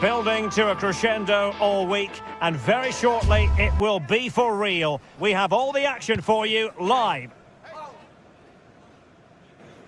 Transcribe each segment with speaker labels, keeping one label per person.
Speaker 1: Building to a crescendo all week, and very shortly it will be for real. We have all the action for you live.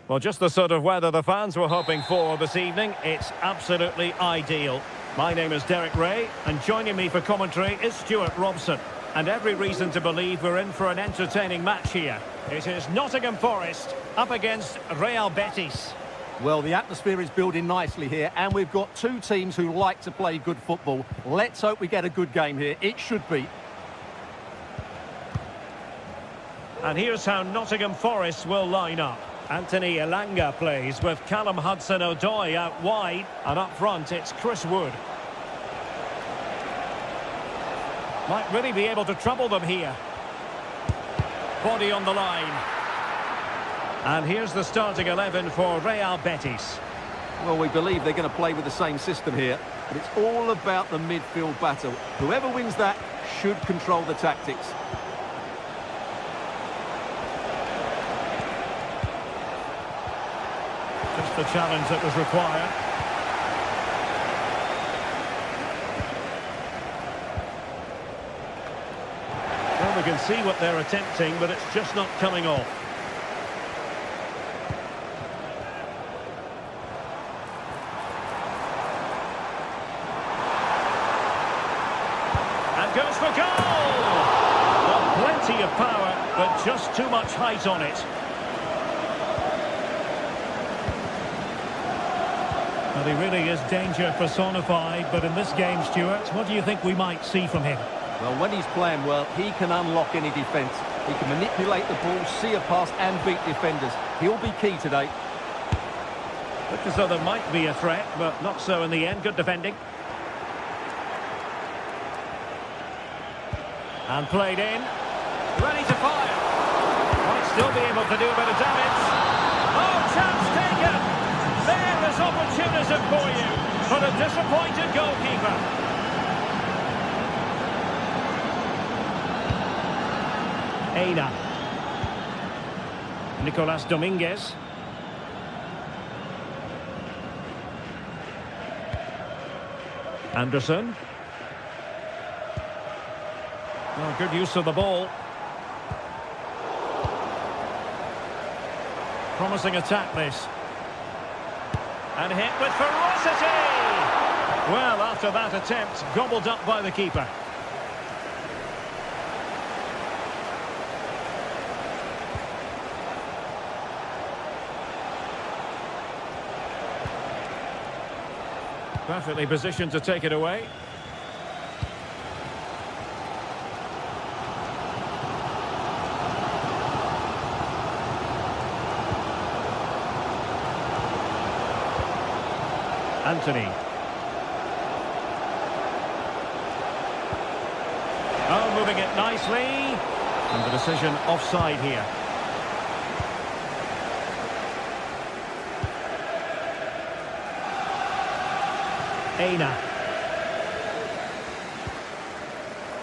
Speaker 1: Well, just the sort of weather the fans were hoping for this evening. It's absolutely ideal. My name is Derek Ray, and joining me for commentary is Stuart Robson. And every reason to believe we're in for an entertaining match here. It is Nottingham Forest up against Real Betis.
Speaker 2: Well, the atmosphere is building nicely here, and we've got two teams who like to play good football. Let's hope we get a good game here. It should be.
Speaker 1: And here's how Nottingham Forest will line up. Anthony Elanga plays with Callum Hudson-Odoi out wide, and up front it's Chris Wood. Might really be able to trouble them here. Body on the line. And here's the starting 11 for Real Betis.
Speaker 2: Well, we believe they're going to play with the same system here, but it's all about the midfield battle. Whoever wins that should control the tactics.
Speaker 1: Just the challenge that was required. Well, we can see what they're attempting, but it's just not coming off. Goes for goal! Well, plenty of power, but just too much height on it. Well, he really is danger personified, but in this game, Stuart, what do you think we might see from him?
Speaker 2: Well, when he's playing well, he can unlock any defence. He can manipulate the ball, see a pass and beat defenders. He'll be key today.
Speaker 1: Looks as though there might be a threat, but not so in the end. Good defending. And played in. Ready to fire. Might still be able to do a bit of damage. Oh, chance taken. There is opportunism for you. But a disappointed goalkeeper. Eina. Nicolas Dominguez. Anderson. Oh, good use of the ball. Promising attack, this. And hit with ferocity! Well, after that attempt, gobbled up by the keeper. Perfectly positioned to take it away. Anthony. Oh, moving it nicely. And the decision offside here. Eina.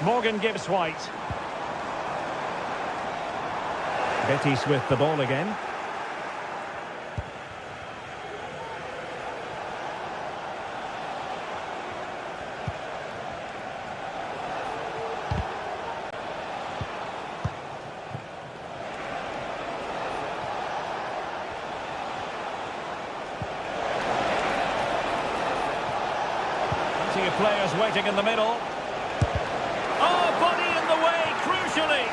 Speaker 1: Morgan Gibbs-White. Betis with the ball again. Of players waiting in the middle. Oh, body in the way, crucially.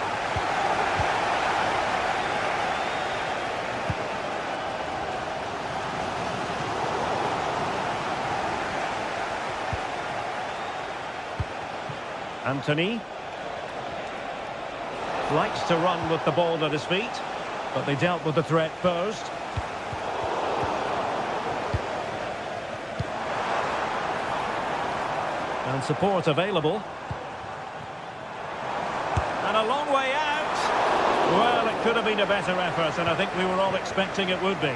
Speaker 1: Anthony likes to run with the ball at his feet, but they dealt with the threat posed. And support available. And a long way out. Well, it could have been a better effort, and I think we were all expecting it would be.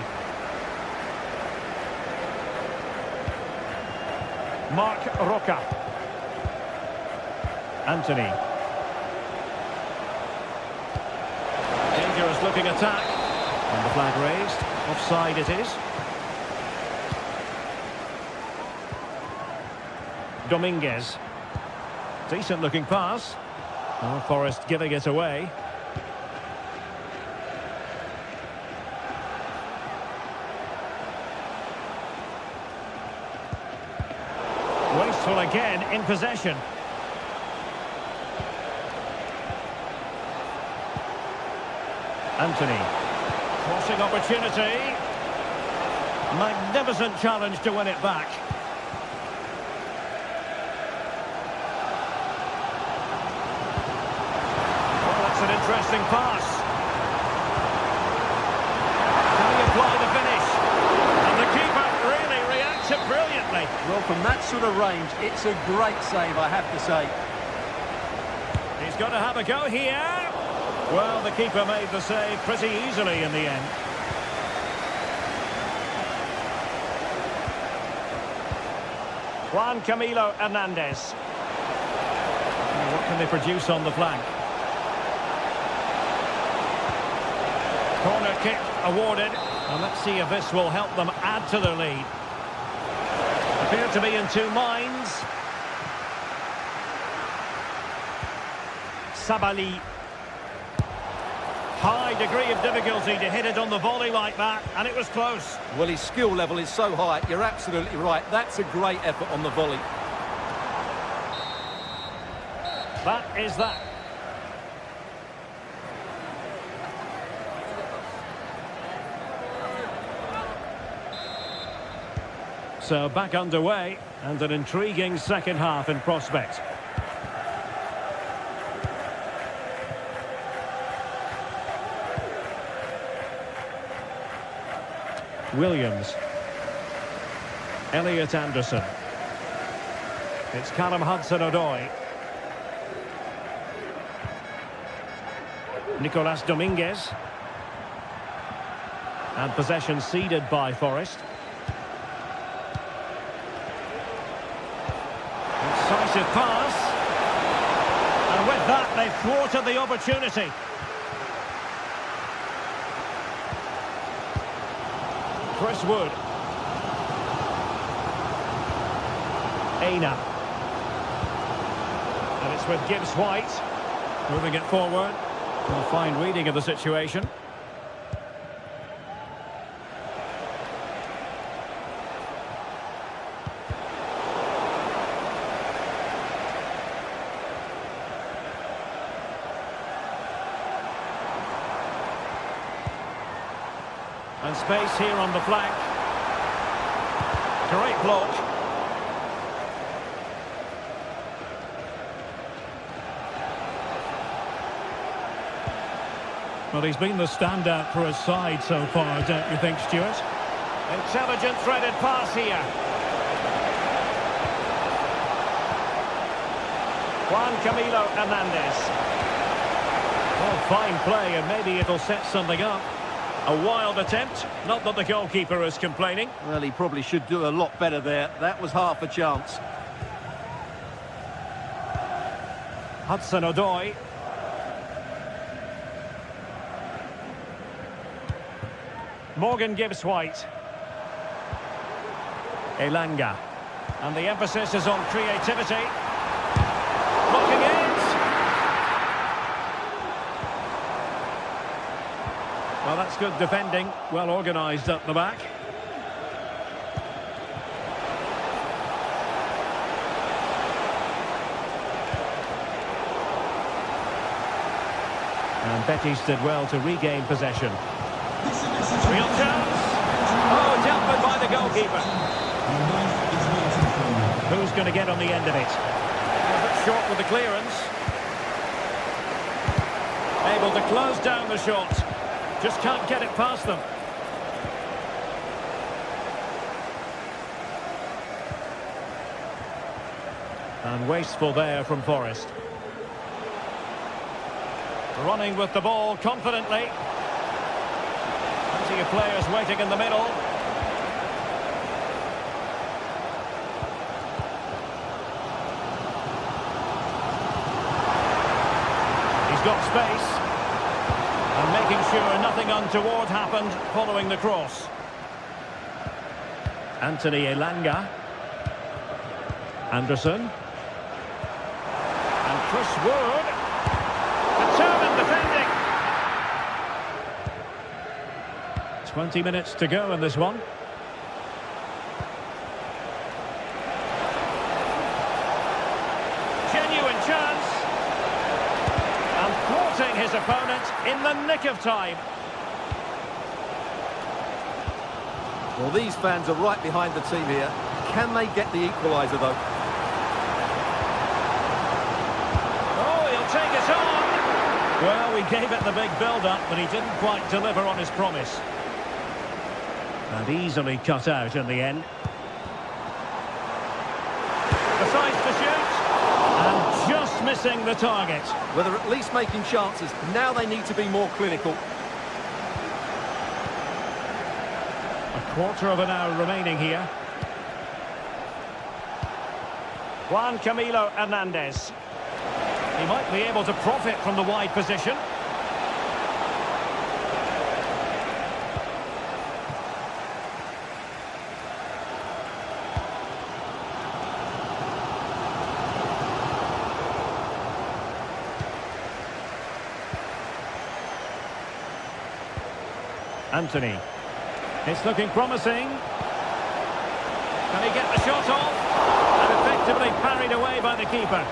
Speaker 1: Mark Roca. Anthony. Dangerous looking attack. And the flag raised. Offside it is. Dominguez. Decent looking pass. Oh, Forest giving it away. Wasteful again in possession. Anthony. Crossing opportunity. Magnificent challenge to win it back. Oh, that's an interesting pass. Can he apply the finish? And the keeper really reacted brilliantly.
Speaker 2: Well, from that sort of range, it's a great save, I have to say.
Speaker 1: He's got to have a go here. Well, the keeper made the save pretty easily in the end. Juan Camilo Hernandez. What can they produce on the flank? Corner kick awarded. And let's see if this will help them add to their lead. Appear to be in two minds. Sabali. High degree of difficulty to hit it on the volley like that, and it was close.
Speaker 2: Well, his skill level is so high, you're absolutely right. That's a great effort on the volley.
Speaker 1: That is that. So back underway, and an intriguing second half in prospect. Williams. Elliot Anderson. It's Callum Hudson-Odoi. Nicolas Dominguez. And possession ceded by Forest. Incisive pass. And with that, they've thwarted the opportunity. Chris Wood. Aina. And it's with Gibbs White. Moving it forward. A fine reading of the situation. And space here on the flank. Great block. Well, he's been the standout for his side so far, don't you think, Stuart? Intelligent threaded pass here. Juan Camilo Hernandez. Oh, fine play, and maybe it'll set something up. A wild attempt, not that the goalkeeper is complaining.
Speaker 2: Well, he probably should do a lot better there. That was half a chance.
Speaker 1: Hudson-Odoi. Morgan Gibbs White. Elanga. And the emphasis is on creativity. Blocking it. Well, that's good defending. Well organised up the back. And Betis did well to regain possession. Real chance. Oh, dealt with by the goalkeeper. Who's going to get on the end of it? A bit short with the clearance. Able to close down the shot. Just can't get it past them. And wasteful there from Forest. Running with the ball confidently. Plenty of players waiting in the middle. He's got space. And making sure nothing untoward happened following the cross. Anthony Elanga. Anderson. And Chris Wood. Determined defending. 20 minutes to go in this one. Genuine chance. And thwarting his opponent in the nick of time.
Speaker 2: Well, these fans are right behind the team here. Can they get the equaliser, though?
Speaker 1: Oh, he'll take it on. Well, we gave it the big build-up, but he didn't quite deliver on his promise. And easily cut out in the end. Decides to shoot. And just missing the target.
Speaker 2: Well, they're at least making chances. Now they need to be more clinical.
Speaker 1: A quarter of an hour remaining here. Juan Camilo Hernandez. He might be able to profit from the wide position. Anthony. It's looking promising. Can he get the shot off? And effectively parried away by the keeper.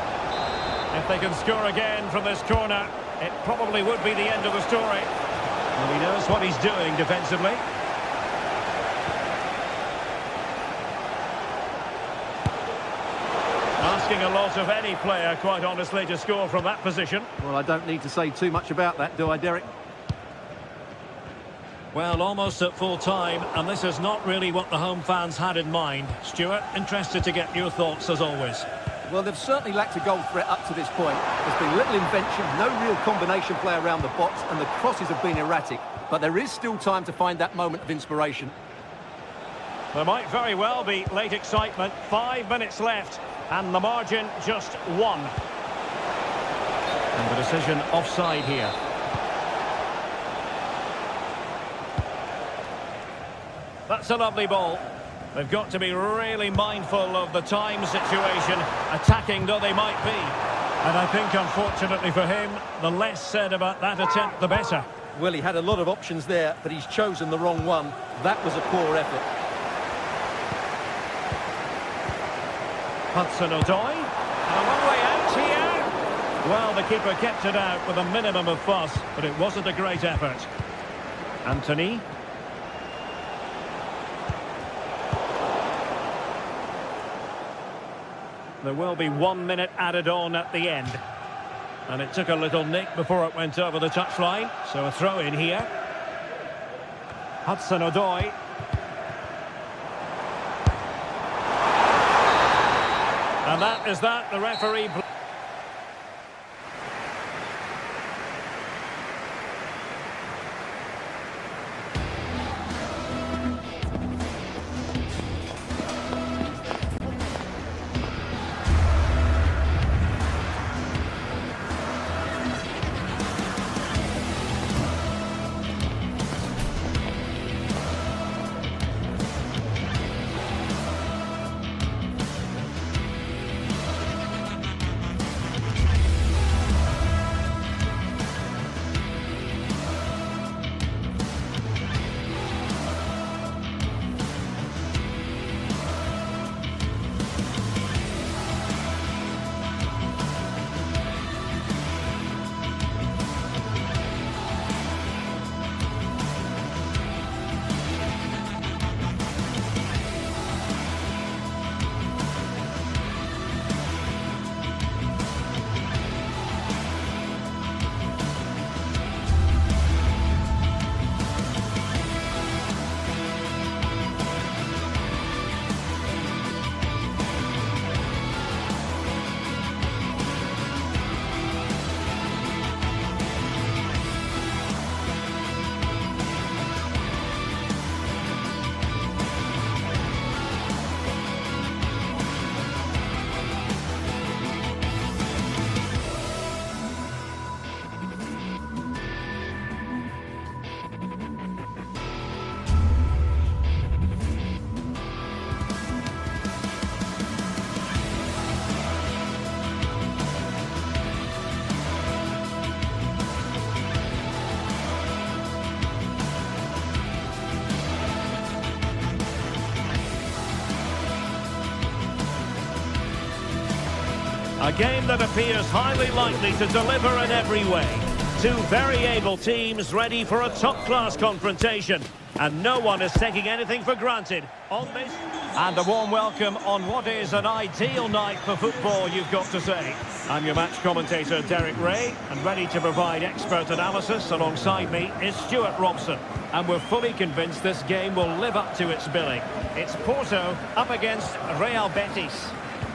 Speaker 1: If they can score again from this corner, it probably would be the end of the story. Well, he knows what he's doing defensively. Asking a lot of any player, quite honestly, to score from that position.
Speaker 2: Well, I don't need to say too much about that, do I, Derek?
Speaker 1: Well, almost at full time, and this is not really what the home fans had in mind. Stuart, interested to get your thoughts as always.
Speaker 2: Well, they've certainly lacked a goal threat up to this point. There's been little invention, no real combination play around the box, and the crosses have been erratic. But there is still time to find that moment of inspiration.
Speaker 1: There might very well be late excitement. 5 minutes left, and the margin just 1. And the decision offside here. That's a lovely ball. They've got to be really mindful of the time situation, attacking though they might be. And I think, unfortunately for him, the less said about that attempt, the better.
Speaker 2: Well, he had a lot of options there, but he's chosen the wrong one. That was a poor effort.
Speaker 1: Hudson-Odoi. And a long way out here. Well, the keeper kept it out with a minimum of fuss, but it wasn't a great effort. Anthony. There will be 1 minute added on at the end. And it took a little nick before it went over the touchline. So a throw in here. Hudson-Odoi. And that is that. The referee... A game that appears highly likely to deliver in every way. Two very able teams ready for a top-class confrontation. And no one is taking anything for granted on this. And a warm welcome on what is an ideal night for football, you've got to say. I'm your match commentator, Derek Ray, and ready to provide expert analysis alongside me is Stuart Robson. And we're fully convinced this game will live up to its billing. It's Porto up against Real Betis.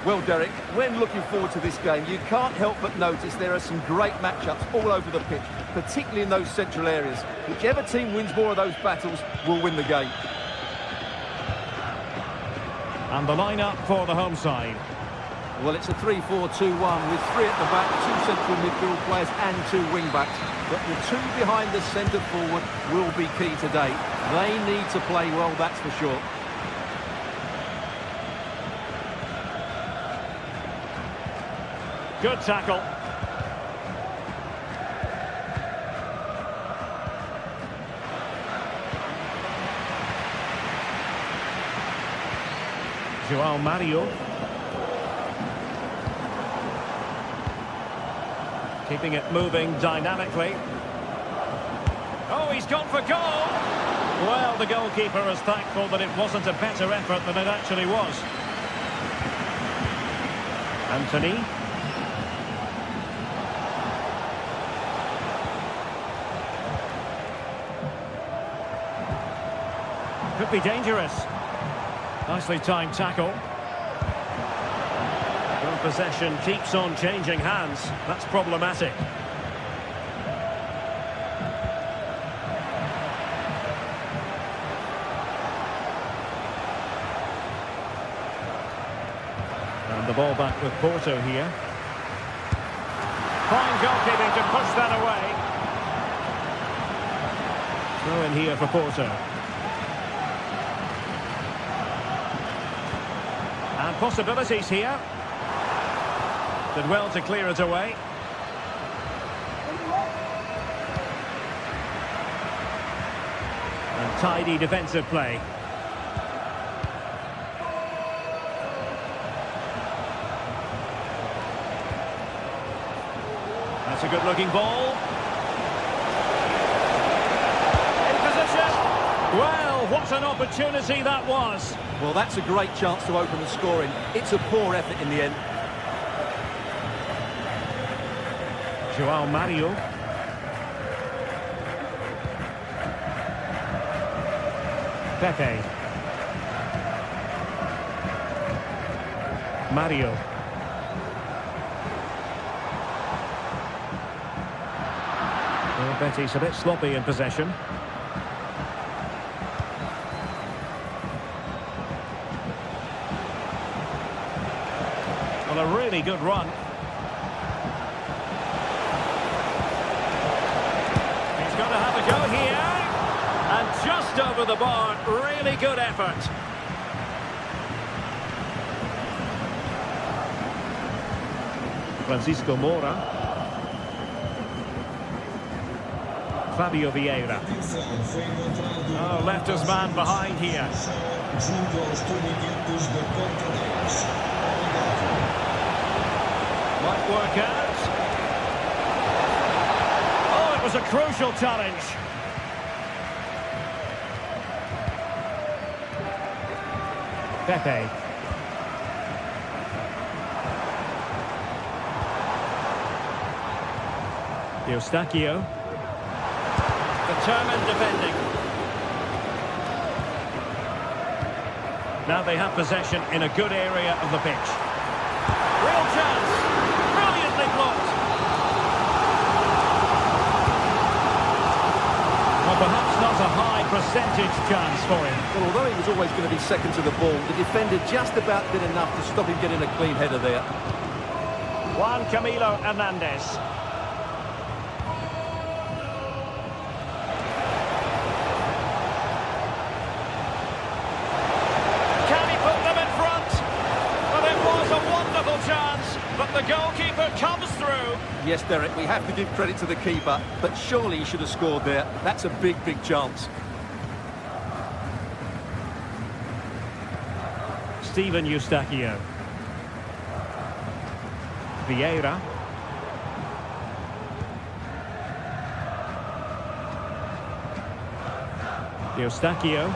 Speaker 2: Well, Derek, when looking forward to this game, you can't help but notice there are some great matchups all over the pitch, particularly in those central areas. Whichever team wins more of those battles will win the game.
Speaker 1: And the lineup for the home side.
Speaker 2: Well, it's a 3-4-2-1 with 3 at the back, 2 central midfield players and 2 wing-backs. But the 2 behind the centre forward will be key today. They need to play well, that's for sure.
Speaker 1: Good tackle. João Mario. Keeping it moving dynamically. Oh, he's gone for goal! Well, the goalkeeper is thankful that it wasn't a better effort than it actually was. Anthony. Could be dangerous. Nicely timed tackle. Well, possession keeps on changing hands. That's problematic. And the ball back with Porto here. Fine goalkeeping to push that away. Throw in here for Porto. And possibilities here. Did well to clear it away. And tidy defensive play. That's a good-looking ball. In position. Well, what an opportunity that was.
Speaker 2: Well, that's a great chance to open the scoring. It's a poor effort in the end.
Speaker 1: João Mario. Pepe. Mario. Well, Betis a bit sloppy in possession. Well, a really good run. He's going to have a go here. And just over the bar, really good effort. Francisco Moura. Fabio Vieira. Oh, left his man behind here. Might work out. Oh, it was a crucial challenge. Pepe. Eustachio. Determined defending. Now they have possession in a good area of the pitch. Real chance. Brilliantly blocked. Well, perhaps not a high percentage chance for him.
Speaker 2: Well, although he was always going to be second to the ball, the defender just about did enough to stop him getting a clean header there.
Speaker 1: Juan Camilo Hernandez. But the goalkeeper comes through.
Speaker 2: Yes, Derek, we have to give credit to the keeper, but surely he should have scored there. That's a big, big chance. Steven
Speaker 1: Eustachio. Vieira. Eustachio.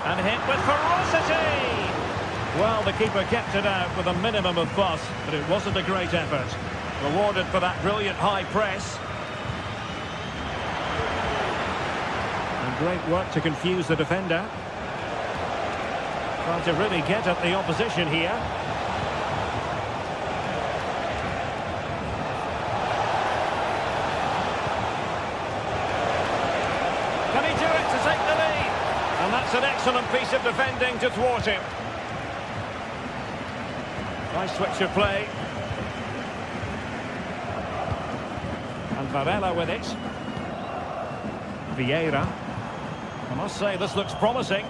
Speaker 1: And hit with ferocity! Well, the keeper kept it out with a minimum of fuss, but it wasn't a great effort. Rewarded for that brilliant high press. And great work to confuse the defender. Trying to really get at the opposition here. Can he do it to take the lead? And that's an excellent piece of defending to thwart him. Nice switch of play. And Varela with it. Vieira. I must say, this looks promising.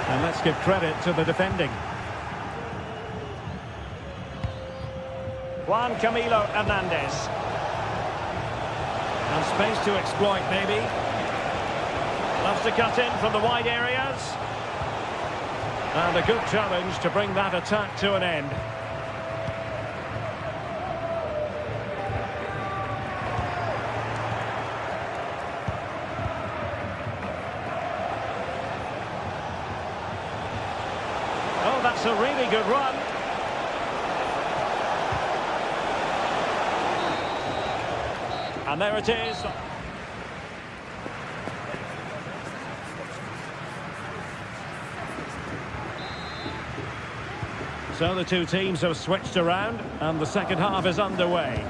Speaker 1: And let's give credit to the defending. Juan Camilo Hernandez. And space to exploit, maybe. Loves to cut in from the wide areas. And a good challenge to bring that attack to an end. Oh, that's a really good run. And there it is. So the two teams have switched around and the second half is underway.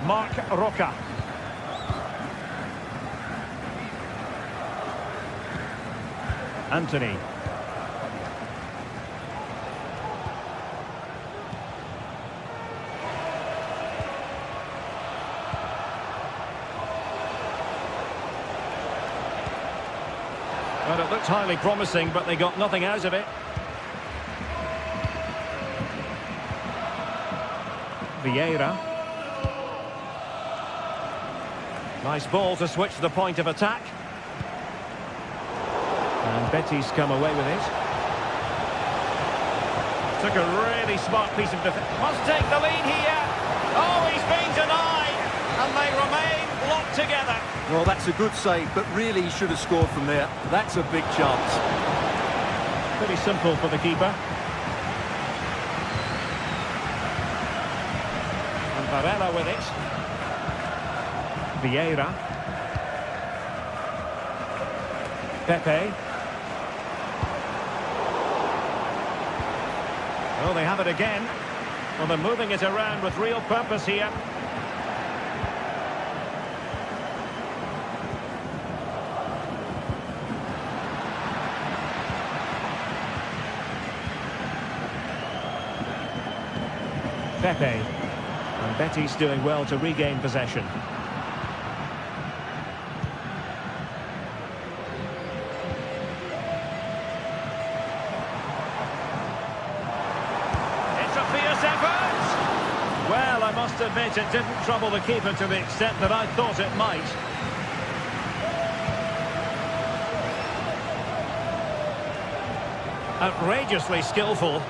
Speaker 1: Marc Roca. Anthony. Well, it looked highly promising, but they got nothing out of it. Vieira. Nice ball to switch the point of attack. And Betis come away with it. Took a really smart piece of defense. Must take the lead here. Oh, he's been denied. And they remain locked together.
Speaker 2: Well, that's a good save, but really he should have scored from there. That's a big chance.
Speaker 1: Pretty simple for the keeper. And Varela with it. Vieira. Pepe. Oh, they have it again. Well, they're moving it around with real purpose here. Pepe. And Betis doing well to regain possession. It's a fierce effort! Well, I must admit it didn't trouble the keeper to the extent that I thought it might. Outrageously skillful.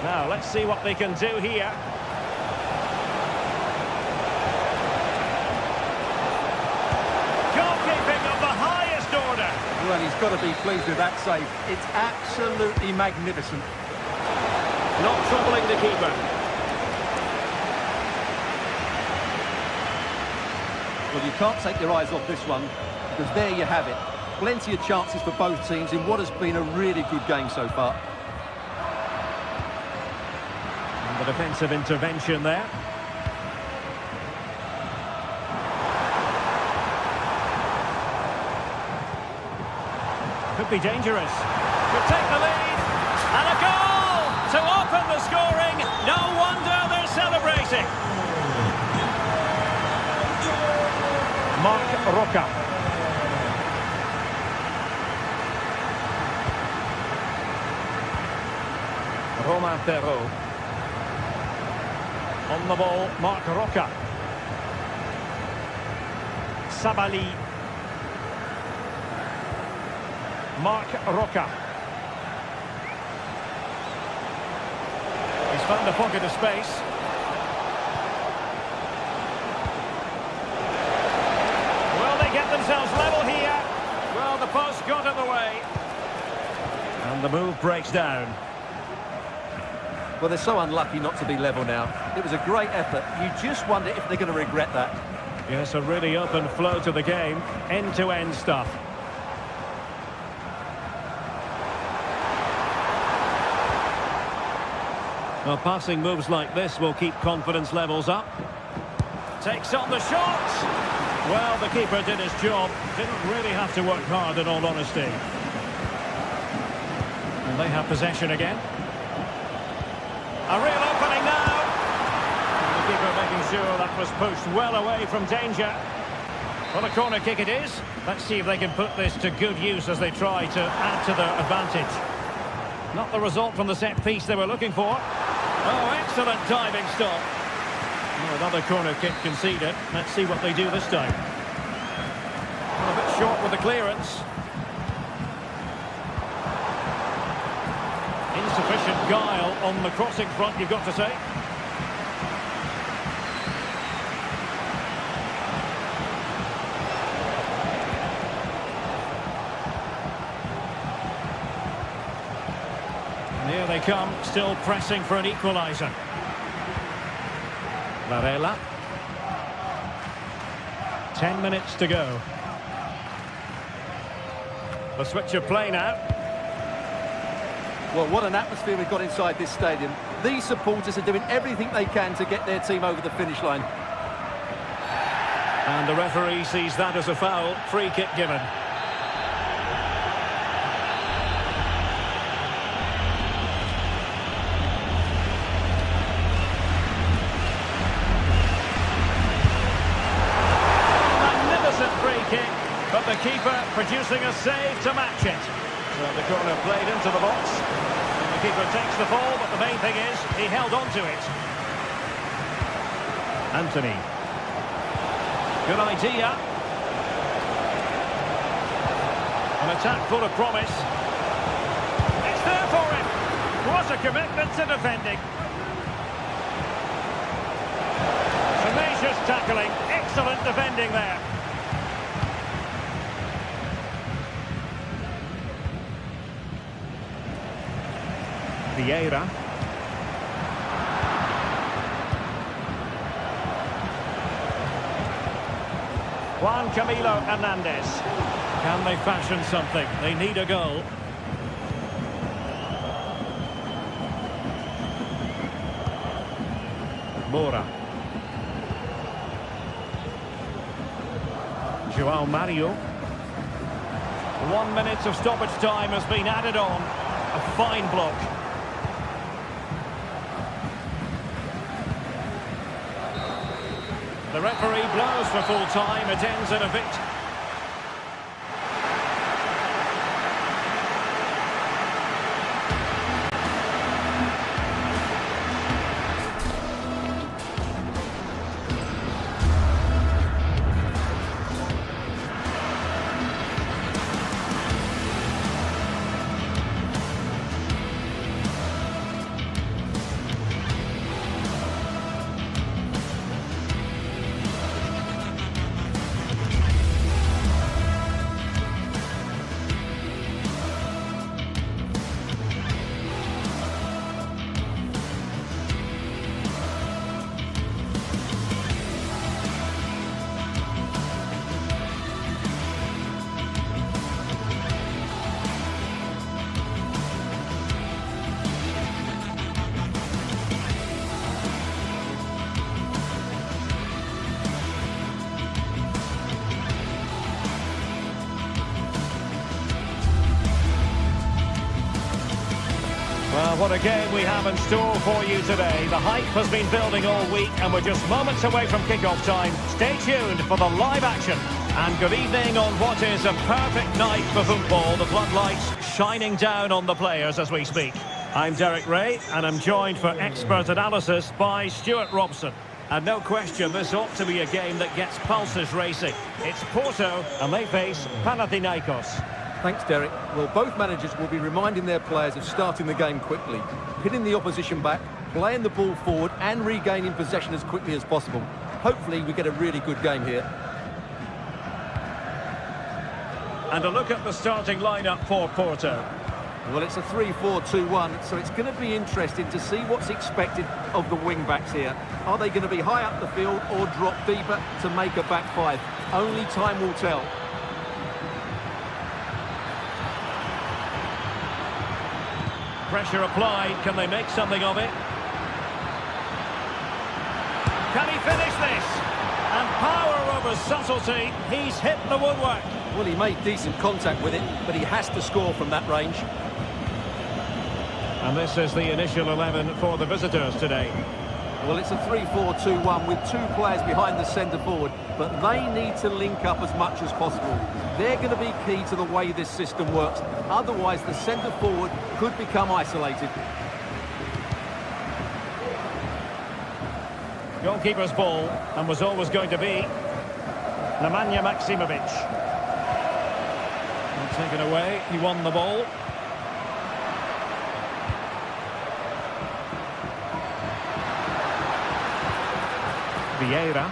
Speaker 1: Now, let's see what they can do here. Goalkeeping of the highest order.
Speaker 2: Well, he's got to be pleased with that save. It's absolutely magnificent.
Speaker 1: Not troubling the keeper.
Speaker 2: Well, you can't take your eyes off this one, because there you have it. Plenty of chances for both teams in what has been a really good game so far.
Speaker 1: The defensive intervention there. Could be dangerous. Could take the lead. And a goal to open the scoring. No wonder they're celebrating. Marc Roca. Romain Perrault. On the ball, Marc Roca. Sabali. Mark Roca. He's found a pocket of space. Will they get themselves level here? Well, the post got in the way. And the move breaks down.
Speaker 2: Well, they're so unlucky not to be level now. It was a great effort. You just wonder if they're going to regret that.
Speaker 1: Yes, a really open flow to the game. End-to-end stuff. Well, passing moves like this will keep confidence levels up. Takes on the shot. Well, the keeper did his job. Didn't really have to work hard, in all honesty. And they have possession again. A real opening now. And the keeper making sure that was pushed well away from danger. Well, a corner kick it is. Let's see if they can put this to good use as they try to add to their advantage. Not the result from the set piece they were looking for. Oh, excellent diving stop. Well, another corner kick conceded. Let's see what they do this time. Well, a bit short with the clearance. Insufficient guile on the crossing front, you've got to say. And here they come, still pressing for an equaliser. Varela. 10 minutes to go. The switch of play now.
Speaker 2: Well, what an atmosphere we've got inside this stadium. These supporters are doing everything they can to get their team over the finish line.
Speaker 1: And the referee sees that as a foul. Free kick given. Magnificent free kick, but the keeper producing a save to match it. So the corner played into the box. And the keeper takes the ball, but the main thing is he held on to it. Anthony. Good idea. An attack full of promise. It's there for him. What a commitment to defending. Tenacious tackling. Excellent defending there. Vieira. Juan Camilo Hernandez. Can they fashion something? They need a goal. Moura. João Mario. 1 minute of stoppage time has been added on. A fine block. The referee blows for full time. It ends in a victory. Well, what a game we have in store for you today. The hype has been building all week and we're just moments away from kick-off time. Stay tuned for the live action. And good evening on what is a perfect night for football. The floodlights shining down on the players as we speak. I'm Derek Ray and I'm joined for expert analysis by Stuart Robson. And no question, this ought to be a game that gets pulses racing. It's Porto and they face Panathinaikos.
Speaker 2: Thanks, Derek. Well, both managers will be reminding their players of starting the game quickly, pinning the opposition back, playing the ball forward and regaining possession as quickly as possible. Hopefully we get a really good game here.
Speaker 1: And a look at the starting lineup for Porto.
Speaker 2: Well, it's a 3-4-2-1, so it's going to be interesting to see what's expected of the wing-backs here. Are they going to be high up the field or drop deeper to make a back five? Only time will tell.
Speaker 1: Pressure applied. Can they make something of it? Can he finish this? And power over subtlety. He's hit the woodwork.
Speaker 2: Well, he made decent contact with it, but he has to score from that range.
Speaker 1: And this is the initial 11 for the visitors today.
Speaker 2: Well, it's a 3-4-2-1 with two players behind the centre forward, but they need to link up as much as possible. They're going to be key to the way this system works. Otherwise, the centre forward could become isolated.
Speaker 1: Goalkeeper's ball, and was always going to be Nemanja Maksimovic. And taken away, he won the ball. Vieira.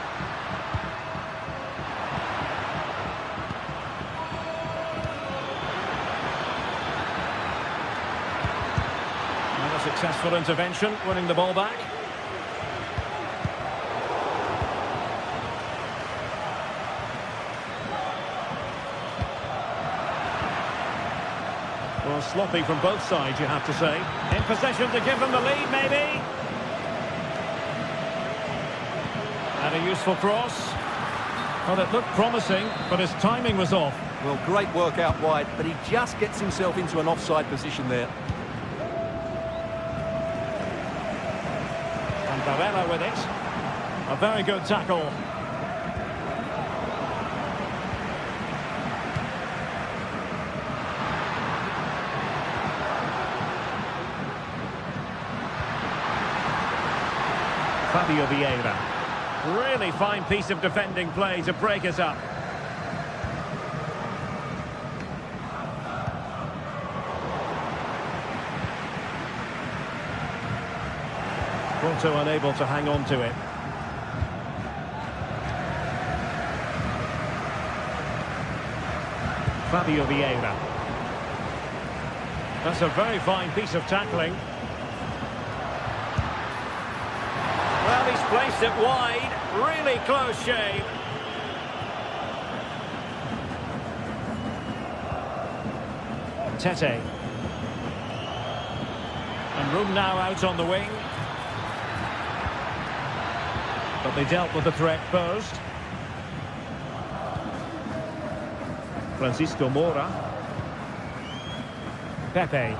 Speaker 1: And a successful intervention, winning the ball back. Well, sloppy from both sides, you have to say. In possession to give them the lead, maybe. And a useful cross. Well, it looked promising, but his timing was off.
Speaker 2: Well, great work out wide, but he just gets himself into an offside position there.
Speaker 1: And Barella with it. A very good tackle. Fabio Vieira. Really fine piece of defending play to break us up. Porto unable to hang on to it. Fabio Vieira. That's a very fine piece of tackling. Well, he's placed it wide. Really close shave. Tete. And room now out on the wing. But they dealt with the threat posed. Francisco Moura. Pepe.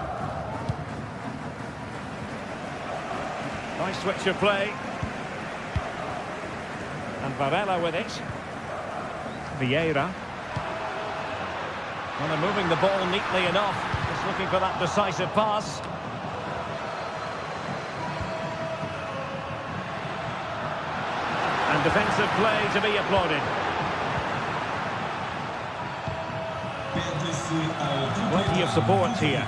Speaker 1: Nice switch of play. And Varela with it. Vieira. Well, they're moving the ball neatly enough. Just looking for that decisive pass. And defensive play to be applauded. Plenty of support here.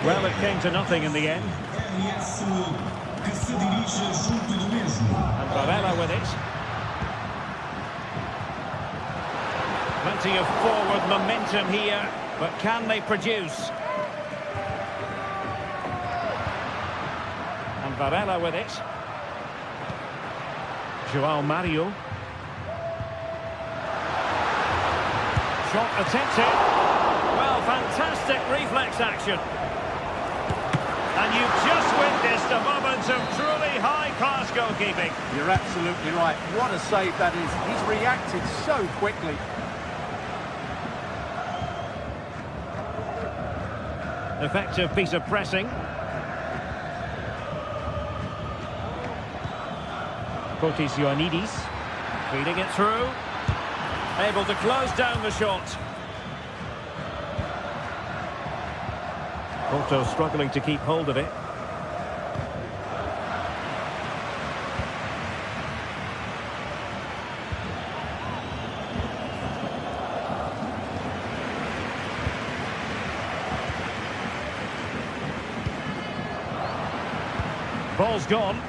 Speaker 1: Well, it came to nothing in the end. And Barella with it. Plenty of forward momentum here, but can they produce? And Barella with it. João Mario. Shot attempted. Well, fantastic reflex action. And you've just witnessed a moment of truly high-class goalkeeping.
Speaker 2: You're absolutely right. What a save that is. He's reacted so quickly.
Speaker 1: Effective piece of pressing. Kotis Ioannidis. Feeding it through. Able to close down the shot. Porto struggling to keep hold of it. Ball's gone.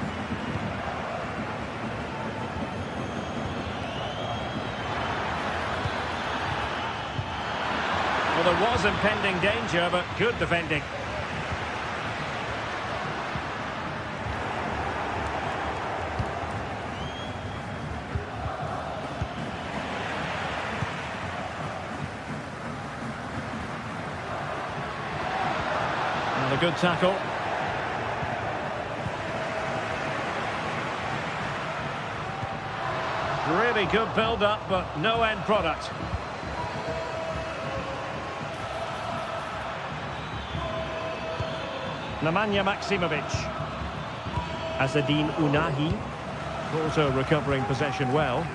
Speaker 1: Well, there was impending danger, but good defending. And a good tackle. Really good build-up, but no end product. Nemanja Maksimovic. Asadine Unahi. Also recovering possession well.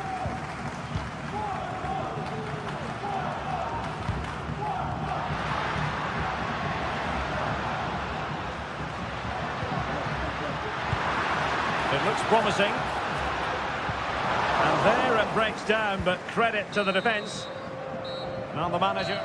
Speaker 1: It looks promising. And there it breaks down, but credit to the defence. Now the manager.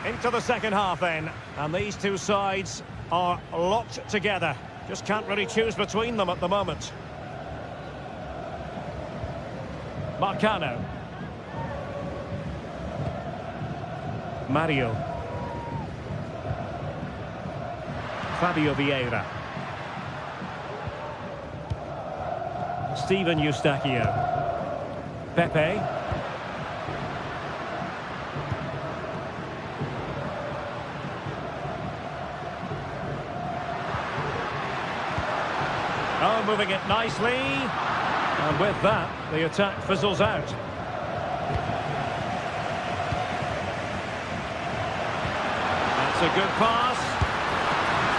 Speaker 1: Into the second half then, and these two sides are locked together. Just can't really choose between them at the moment. Marcano. Mario. Fabio Vieira. Steven Eustachio. Pepe. Oh, moving it nicely. And with that, the attack fizzles out. That's a good pass.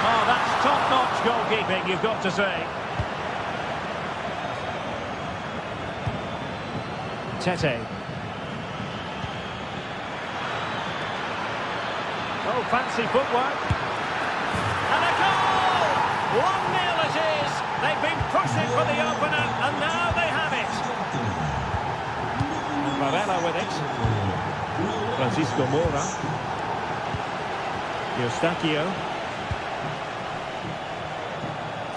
Speaker 1: Oh, that's top-notch goalkeeping, you've got to say. Tete. Oh, fancy footwork. And a goal! 1-0 it is. They've been pushing for the opener, and now they have it. Varela with it. Francisco Moura. Eustachio.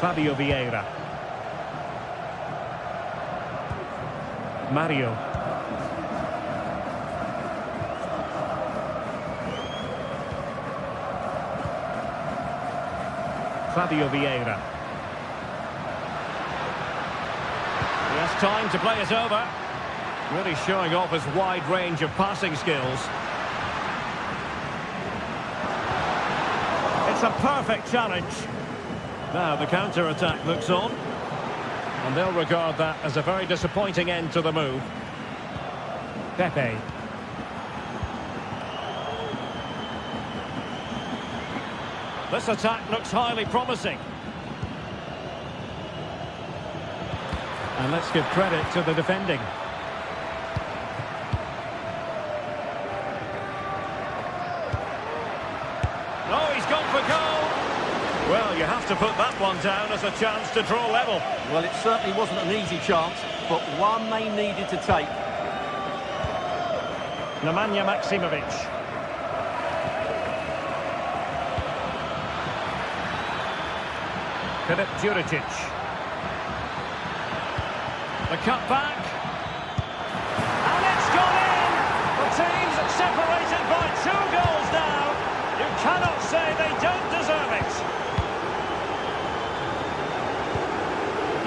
Speaker 1: Fabio Vieira. Mario. Fabio Vieira. He has time to play it over. Really showing off his wide range of passing skills. It's a perfect challenge. Now the counter-attack looks on. And they'll regard that as a very disappointing end to the move. Pepe. This attack looks highly promising. And let's give credit to the defending. Oh, he's gone for goal. Well, you have to put that one down as a chance to draw level.
Speaker 2: Well, it certainly wasn't an easy chance, but one they needed to take.
Speaker 1: Nemanja Maksimovic. Filip Juricic. The cut back. And it's gone in! The team's separated by 2 goals now. You cannot say they don't deserve it.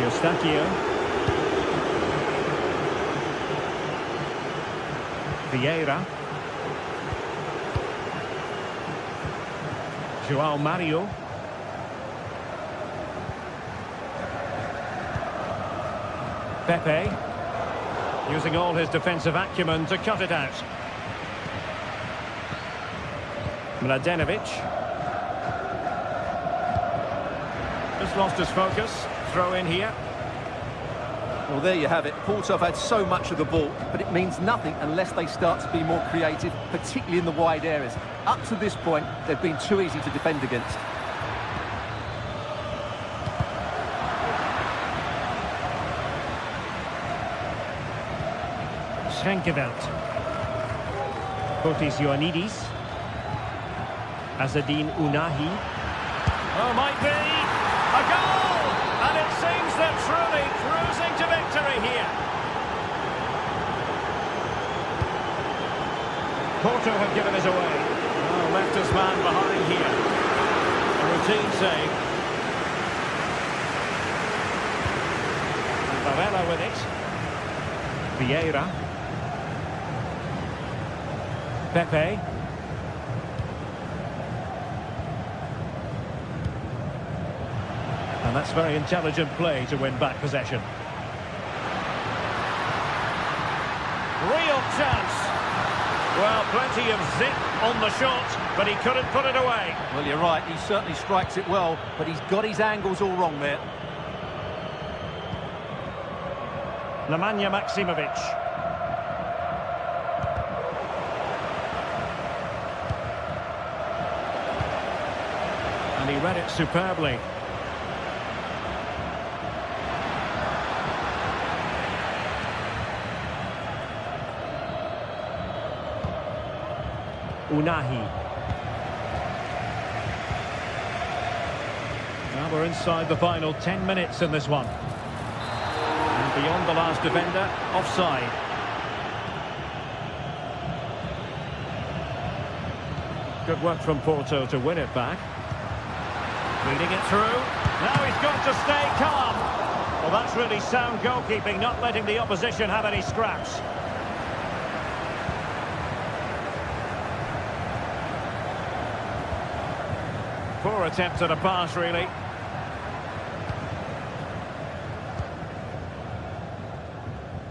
Speaker 1: Eustachio. Vieira. João Mario. Pepe, using all his defensive acumen to cut it out. Mladenovic. Just lost his focus. Throw in here.
Speaker 2: Well, there you have it. Porto have had so much of the ball, but it means nothing unless they start to be more creative, particularly in the wide areas. Up to this point, they've been too easy to defend against.
Speaker 1: Schenkeveld. Fotis Ioannidis. Azzedine Ounahi. Oh, might be a goal! And it seems they're truly cruising to victory here. Porto have given us away. Oh, left his man behind here. A routine save. And Varela with it. Vieira. Pepe. And that's very intelligent play to win back possession. Real chance. Well, plenty of zip on the shot, but he couldn't put it away.
Speaker 2: Well, you're right, he certainly strikes it well, but he's got his angles all wrong there.
Speaker 1: Nemanja Maksimovic. And he read it superbly. Ounahi. Now we're inside the final 10 minutes in this one. And beyond the last defender, offside. Good work from Porto to win it back. Reading it through. Now he's got to stay calm. Well, that's really sound goalkeeping, not letting the opposition have any scraps. Poor attempt at a pass, really.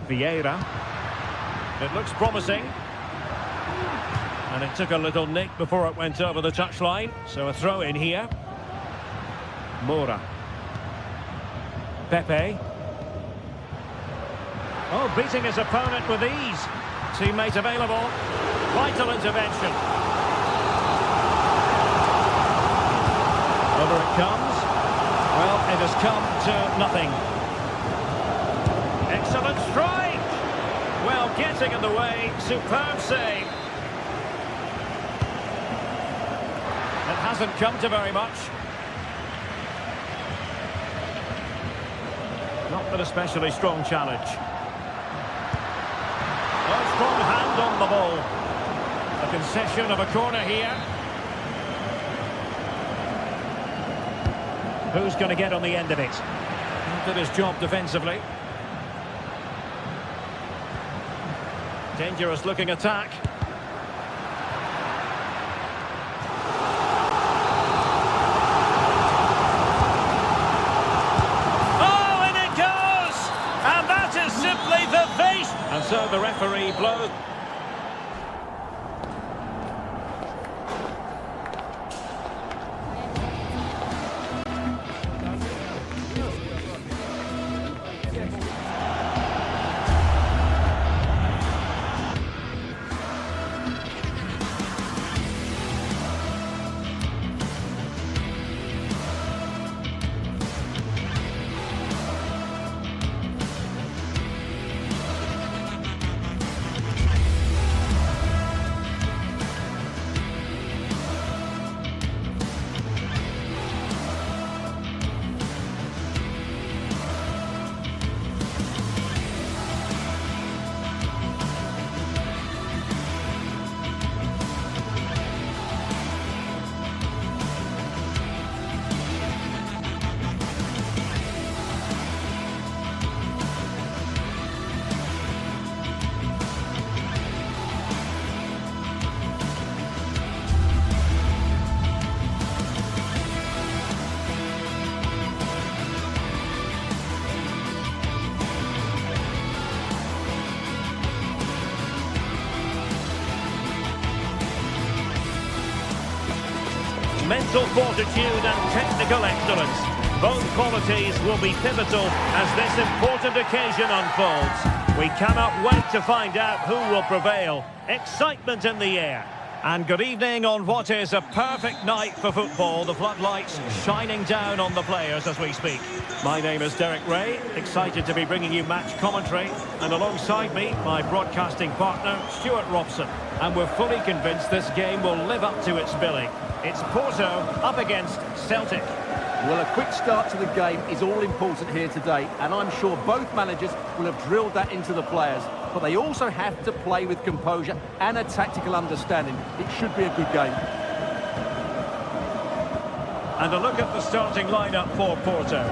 Speaker 1: Vieira. It looks promising. And it took a little nick before it went over the touchline. So a throw in here. Moura. Pepe. Oh, beating his opponent with ease. Teammate available. Vital intervention. Over it comes. Well, it has come to nothing. Excellent strike. Well, getting in the way. Superb save. It hasn't come to very much. Not an especially strong challenge. A strong hand on the ball. A concession of a corner here. Who's going to get on the end of it? Did his job defensively. Dangerous looking attack. Oh, and it goes! And that is simply the face. And so the referee blows. Mental fortitude and technical excellence. Both qualities will be pivotal as this important occasion unfolds. We cannot wait to find out who will prevail. Excitement in the air. And good evening on what is a perfect night for football. The floodlights shining down on the players as we speak. My name is Derek Ray, excited to be bringing you match commentary. And alongside me, my broadcasting partner, Stuart Robson. And we're fully convinced this game will live up to its billing. It's Porto up against Celtic.
Speaker 2: Well, a quick start to the game is all important here today, and I'm sure both managers will have drilled that into the players. But they also have to play with composure and a tactical understanding. It should be a good game.
Speaker 1: And a look at the starting lineup for Porto.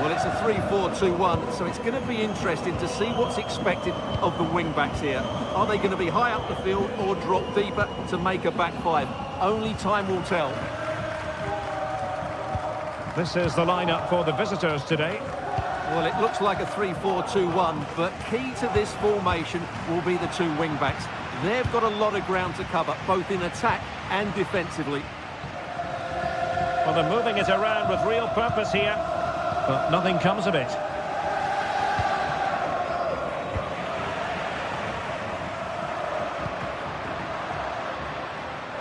Speaker 2: Well, it's a 3-4-2-1, so it's going to be interesting to see what's expected of the wing-backs here. Are they going to be high up the field or drop deeper to make a back five? Only time will tell.
Speaker 1: This is the lineup for the visitors today.
Speaker 2: Well, it looks like a 3-4-2-1, but key to this formation will be the two wing-backs. They've got a lot of ground to cover, both in attack and defensively.
Speaker 1: Well, they're moving it around with real purpose here, but nothing comes of it.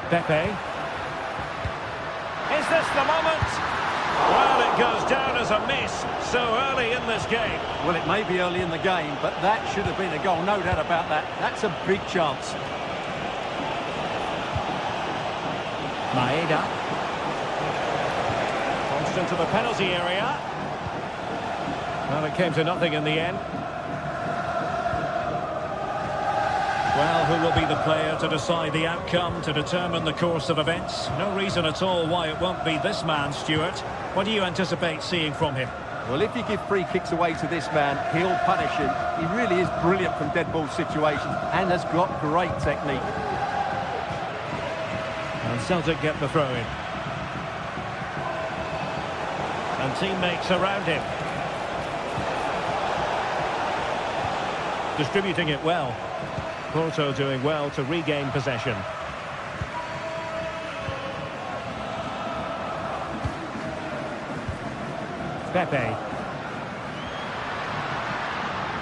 Speaker 1: Pepe. Is this the moment? Well, it goes down as a miss so early in this game.
Speaker 2: Well, it may be early in the game, but that should have been a goal, no doubt about that. That's a big chance.
Speaker 1: Maeda. Into the penalty area. Well, it came to nothing in the end. Well, who will be the player to decide the outcome, to determine the course of events? No reason at all why it won't be this man, Stuart. What do you anticipate seeing from him?
Speaker 2: Well, if you give free kicks away to this man, he'll punish him. He really is brilliant from dead ball situations and has got great technique.
Speaker 1: And Celtic get the throw-in. And teammates around him. Distributing it well. Porto doing well to regain possession. Pepe.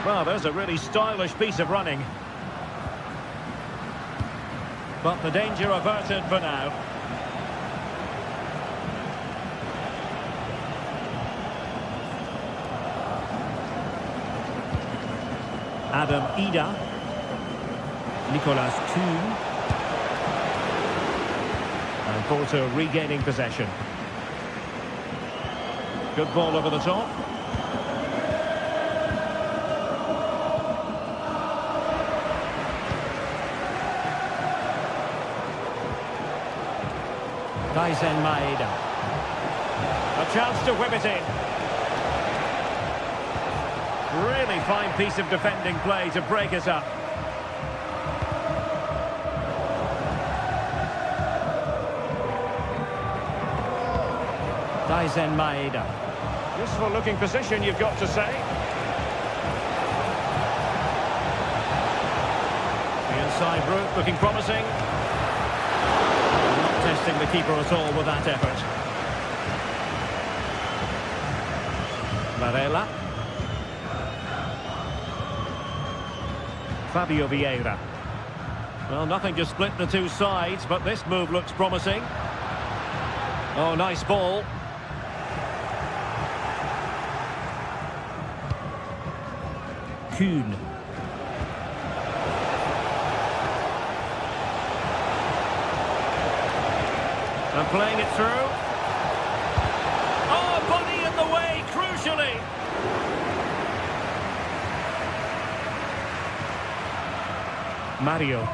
Speaker 1: Well, there's a really stylish piece of running. But the danger averted for now. Adam Ida. Nicolas Kuhn. And Porto regaining possession. Good ball over the top. Maeda. A chance to whip it in. Really fine piece of defending play to break us up. Maeda. Useful looking position, you've got to say. The inside route looking promising. Not testing the keeper at all with that effort. Varela. Fabio Vieira. Well, nothing to split the two sides, but this move looks promising. Oh, nice ball. Kuhn. And playing it through. Oh, body in the way, crucially. Mario.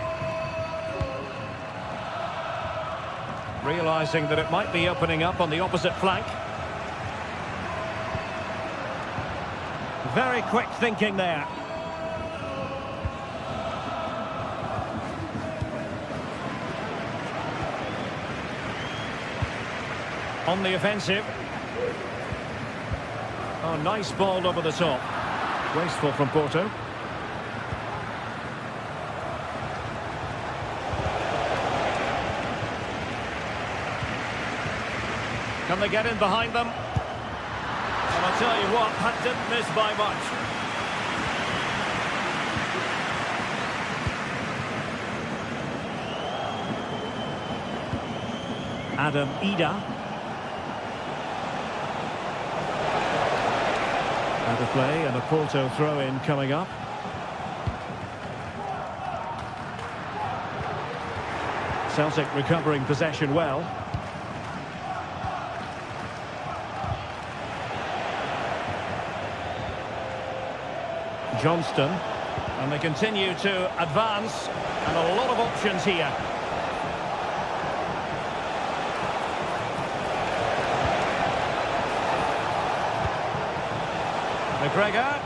Speaker 1: Realising that it might be opening up on the opposite flank. Very quick thinking there. On the offensive. Oh, nice ball over the top. Wasteful from Porto. Can they get in behind them? And I'll tell you what, that didn't miss by much. Adam Ida. Out of play and a Porto throw-in coming up. Celtic recovering possession well. Johnston, and they continue to advance, and a lot of options here. McGregor.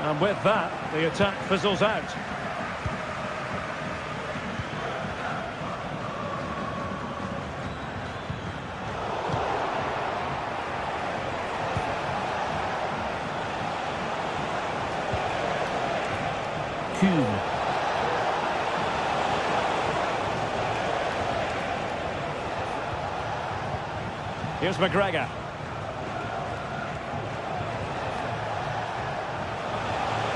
Speaker 1: And with that, the attack fizzles out. Here's McGregor.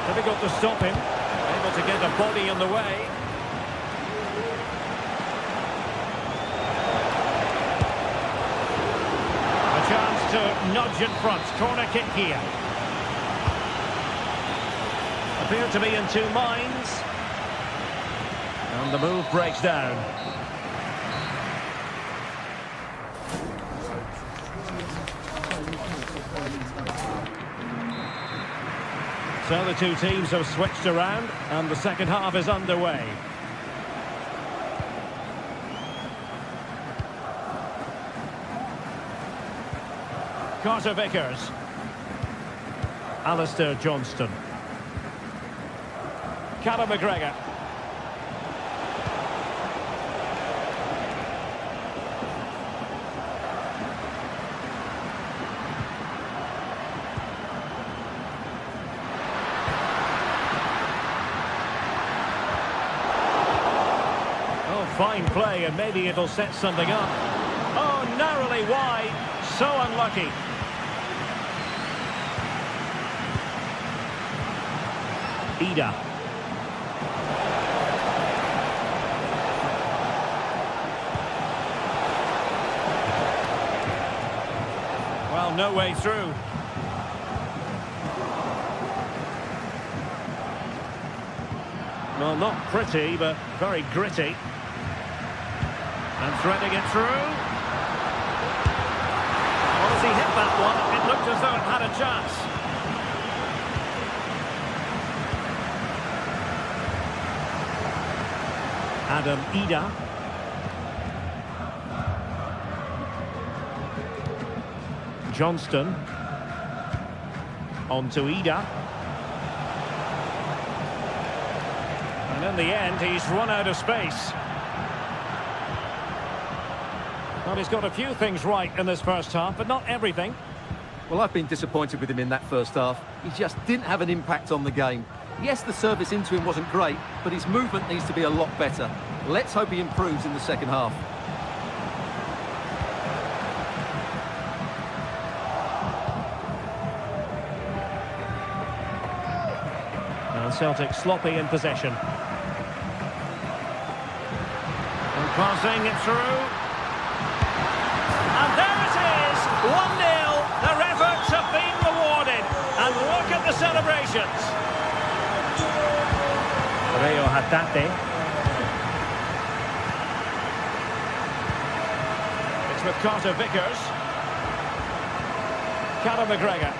Speaker 1: Difficult to stop him. Able to get a body in the way. A chance to nudge in front. Corner kick here. Appear to be in two minds. And the move breaks down. So the two teams have switched around and the second half is underway. Carter Vickers. Alistair Johnston. Callum McGregor. Fine play, and maybe it'll set something up. Oh, narrowly wide. So unlucky. Ida. Well, no way through. Well, not pretty, but very gritty. And threading it through. Well, as he hit that one, it looked as though it had a chance. Adam Ida. Johnston. On to Ida. And in the end, he's run out of space. Well, he's got a few things right in this first half, but not everything.
Speaker 2: Well, I've been disappointed with him in that first half. He just didn't have an impact on the game. Yes, the service into him wasn't great, but his movement needs to be a lot better. Let's hope he improves in the second half.
Speaker 1: And Celtic sloppy in possession. And passing it through. And there it is, 1-0. Their efforts have been rewarded. And look at the celebrations. Reo Hatate. It's with Carter Vickers. Callum McGregor.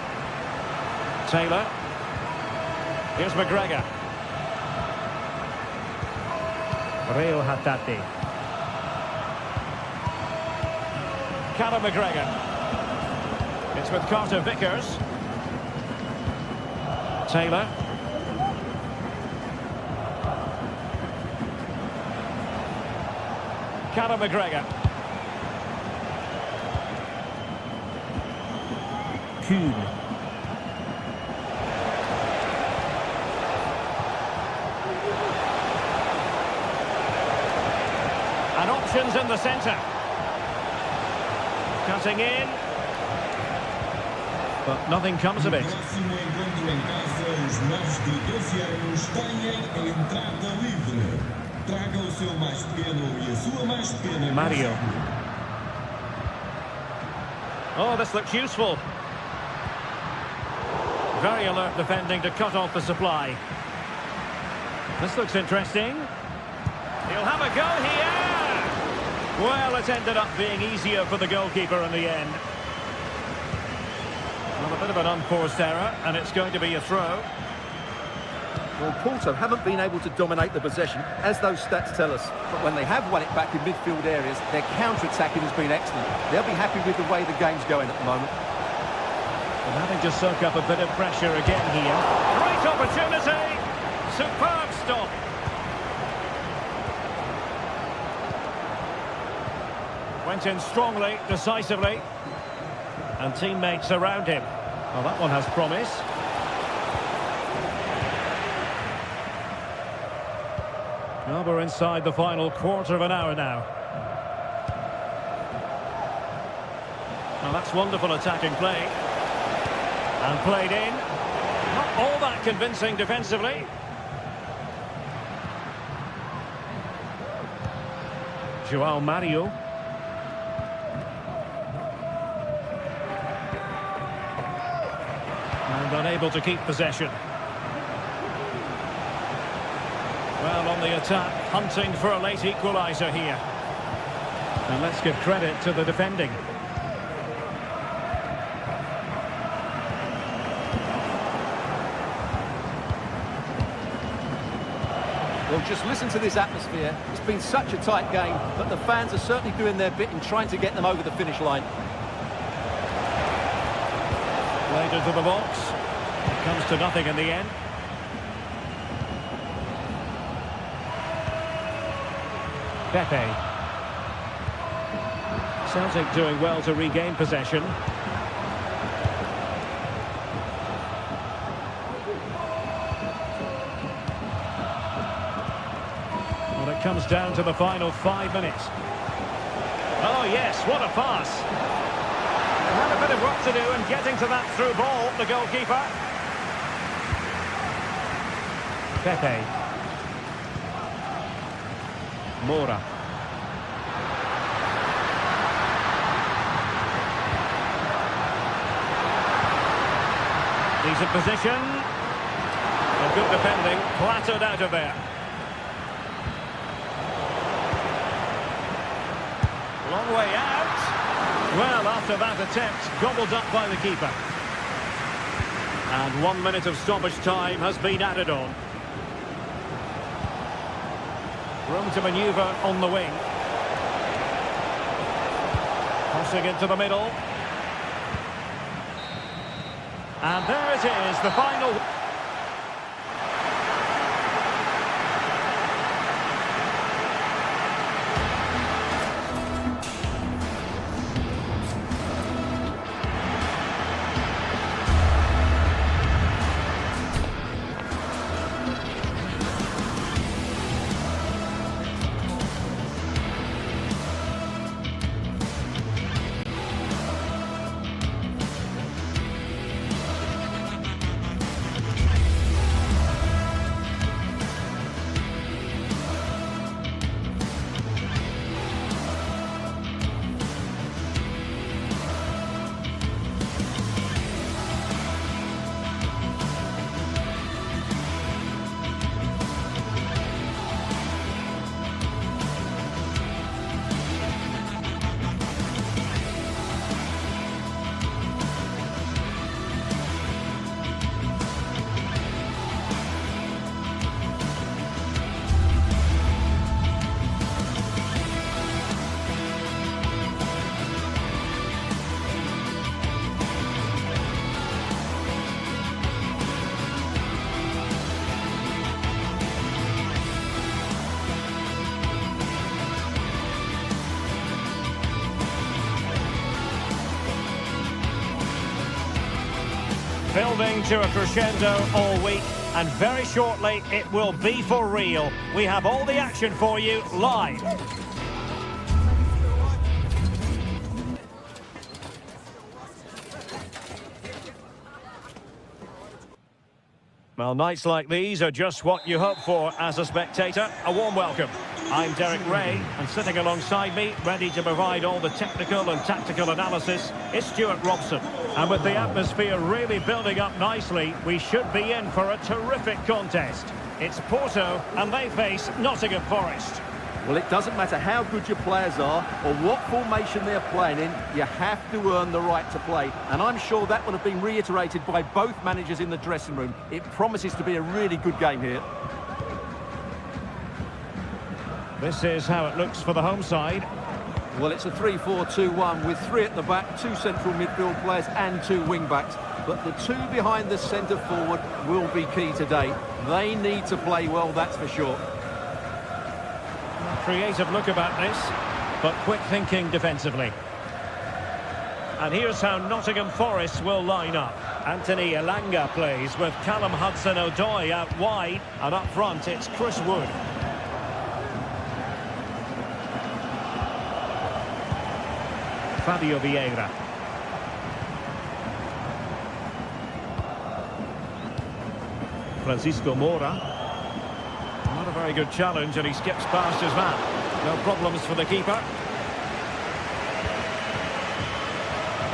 Speaker 1: Taylor. Here's McGregor. Reo Hatate. Callum McGregor. It's with Carter Vickers. Taylor. Callum McGregor. Kuhn. And options in the centre. Cutting in. But nothing comes of it. Mario. Oh, this looks useful. Very alert defending to cut off the supply. This looks interesting. He'll have a go here. Well, it ended up being easier for the goalkeeper in the end. Well, a bit of an unforced error, and it's going to be a throw.
Speaker 2: Well, Porto haven't been able to dominate the possession, as those stats tell us. But when they have won it back in midfield areas, their counter-attacking has been excellent. They'll be happy with the way the game's going at the moment.
Speaker 1: And having to soak up a bit of pressure again here. Great opportunity! Superb stop! Went in strongly, decisively. And teammates around him. Well, that one has promise. Well, we're inside the final quarter of an hour now. Well, that's wonderful attacking play. And played in. Not all that convincing defensively. João Mario. And unable to keep possession. Well, on the attack, hunting for a late equaliser here. And let's give credit to the defending.
Speaker 2: Well, just listen to this atmosphere. It's been such a tight game, but the fans are certainly doing their bit in trying to get them over the finish line.
Speaker 1: Played into the box. It comes to nothing in the end. Pepe. Celtic doing well to regain possession. Well, it comes down to the final 5 minutes. Oh yes, what a pass. They had a bit of work to do in getting to that through ball, the goalkeeper. Pepe. Mora. Decent position. And good defending, clattered out of there. Long way out. Well, after that attempt, gobbled up by the keeper. And 1 minute of stoppage time has been added on. Room to manoeuvre on the wing. Crossing into the middle. And there it is, the final. Building to a crescendo all week, and very shortly it will be for real. We have all the action for you live. Well, nights like these are just what you hope for as a spectator. A warm welcome. I'm Derek Ray, and sitting alongside me, ready to provide all the technical and tactical analysis, is Stuart Robson. And with the atmosphere really building up nicely, we should be in for a terrific contest. It's Porto, and they face Nottingham Forest.
Speaker 2: Well, it doesn't matter how good your players are or what formation they're playing in, you have to earn the right to play. And I'm sure that would have been reiterated by both managers in the dressing room. It promises to be a really good game here.
Speaker 1: This is how it looks for the home side.
Speaker 2: Well, it's a 3-4-2-1 with 3 at the back, 2 central midfield players and 2 wing-backs. But the 2 behind the centre forward will be key today. They need to play well, that's for sure.
Speaker 1: Creative look about this, but quick thinking defensively. And here's how Nottingham Forest will line up. Anthony Elanga plays with Callum Hudson-Odoi out wide, and up front it's Chris Wood. Fabio Vieira. Francisco Moura. Not a very good challenge, and he skips past his man. No problems for the keeper.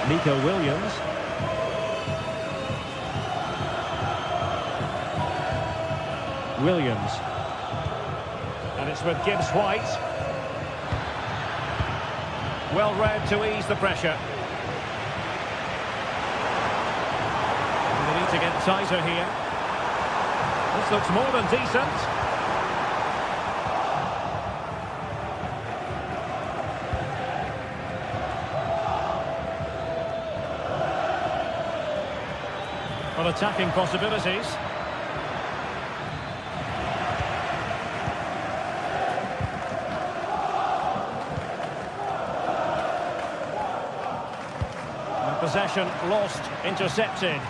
Speaker 1: Nico Williams. Williams. And it's with Gibbs White. Well read to ease the pressure. And they need to get tighter here. This looks more than decent. Well, attacking possibilities. And possession lost, intercepted.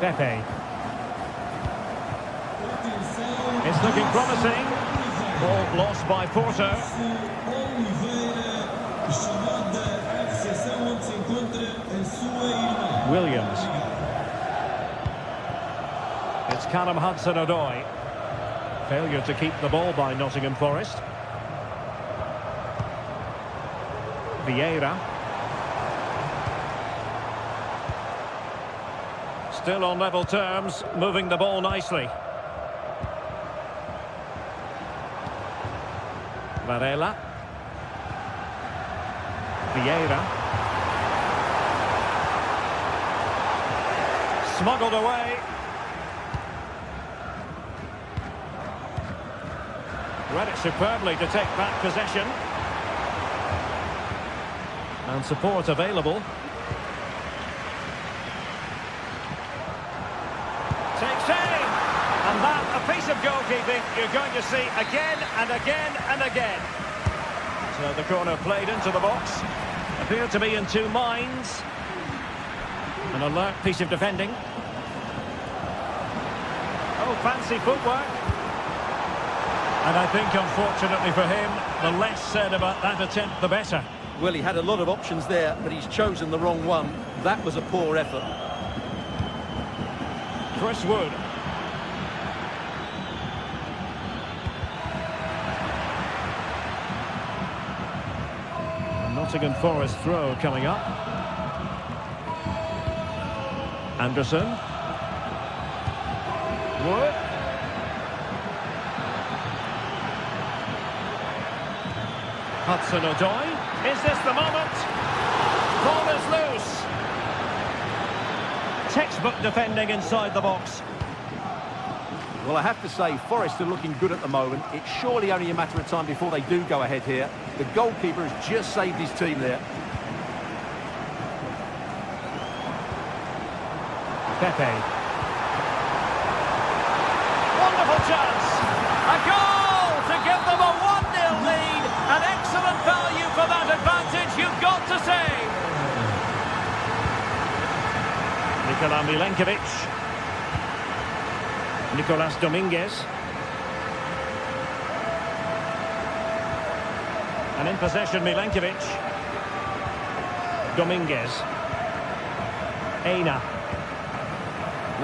Speaker 1: Pepe. It's looking promising. Ball lost by Porto. Williams. It's Callum Hudson-Odoi. Failure to keep the ball by Nottingham Forest. Vieira. Still on level terms, moving the ball nicely. Varela. Vieira. Smuggled away. Read it superbly to take back possession. And support available. Takes aim! And that, a piece of goalkeeping you're going to see again and again and again. So the corner played into the box. Appeared to be in two minds. An alert piece of defending. Oh, fancy footwork. And I think, unfortunately for him, the less said about that attempt, the better.
Speaker 2: Well, he had a lot of options there, but he's chosen the wrong one. That was a poor effort.
Speaker 1: Chris Wood. Nottingham Forest throw coming up. Anderson. Wood. Hudson-Odoi. Is this the moment? Ball is loose. Textbook defending inside the box.
Speaker 2: Well, I have to say, Forest are looking good at the moment. It's surely only a matter of time before they do go ahead here. The goalkeeper has just saved his team there.
Speaker 1: Pepe. Wonderful chance. A goal to give them a 1-0 lead. An excellent value for that advantage, you've got to say. Nikola Milenkovic. Nicolas Dominguez. And in possession, Milenkovic. Dominguez. Aina.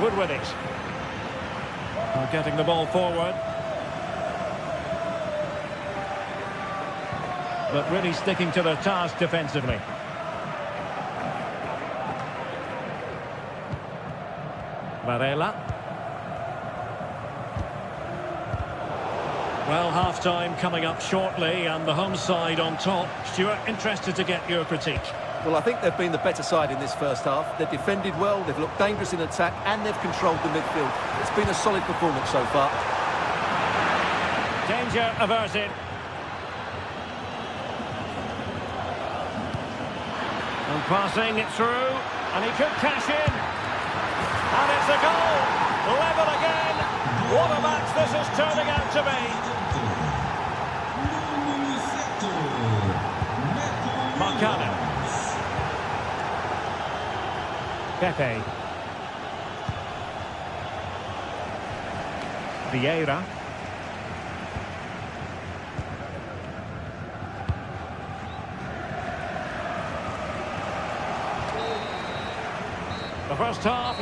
Speaker 1: Wood with it. Getting the ball forward. But really sticking to their task defensively. Varela. Well, half-time coming up shortly and the home side on top. Stuart, interested to get your critique.
Speaker 2: Well, I think they've been the better side in this first half. They've defended well, they've looked dangerous in attack, and they've controlled the midfield. It's been a solid performance so far.
Speaker 1: Danger averted. And passing it through, and he could cash in. And it's a goal. Level again. What a match this is turning out to be. Marcano. Pepe. Vieira. The first half.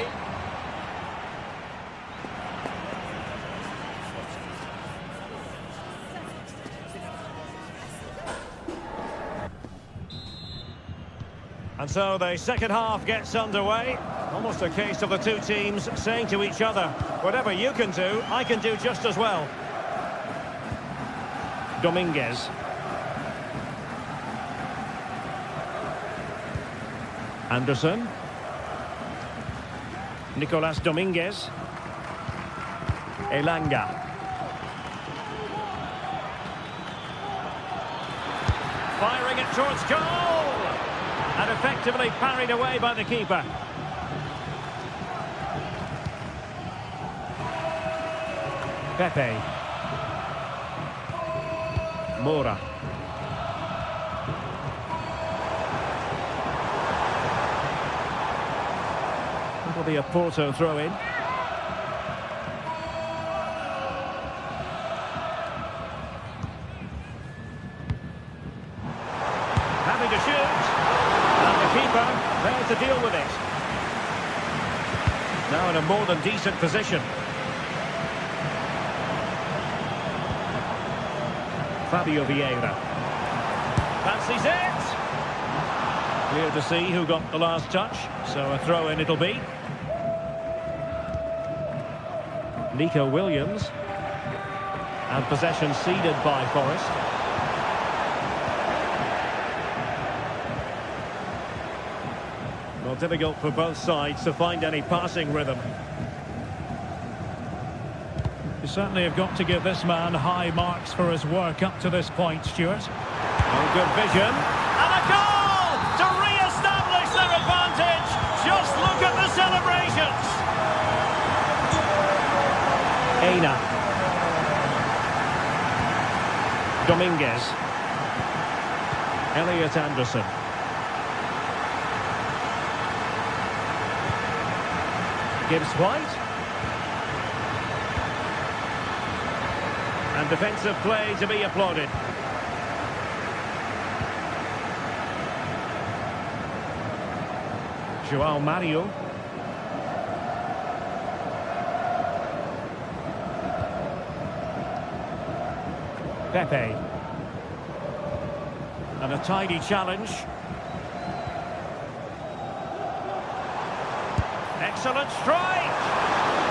Speaker 1: And so the second half gets underway. Almost a case of the two teams saying to each other, whatever you can do, I can do just as well. Dominguez. Anderson. Nicolas Dominguez. Elanga. Firing it towards goal! And effectively parried away by the keeper. Pepe. Mora. It'll be a Porto throw-in. Having to shoot. And the keeper there to deal with it. Now in a more than decent position. Fabio Vieira. Fancies it. Clear to see who got the last touch. So a throw-in it'll be. Nico Williams. And possession ceded by Forest. Well, difficult for both sides to find any passing rhythm. You certainly have got to give this man high marks for his work up to this point, Stuart. Oh, good vision. And a goal to re-establish their advantage. Just look at the celebrations. Aina. Dominguez. Elliot Anderson. Gibbs White. And defensive play to be applauded. João Mario. Pepe. And a tidy challenge. Excellent strike!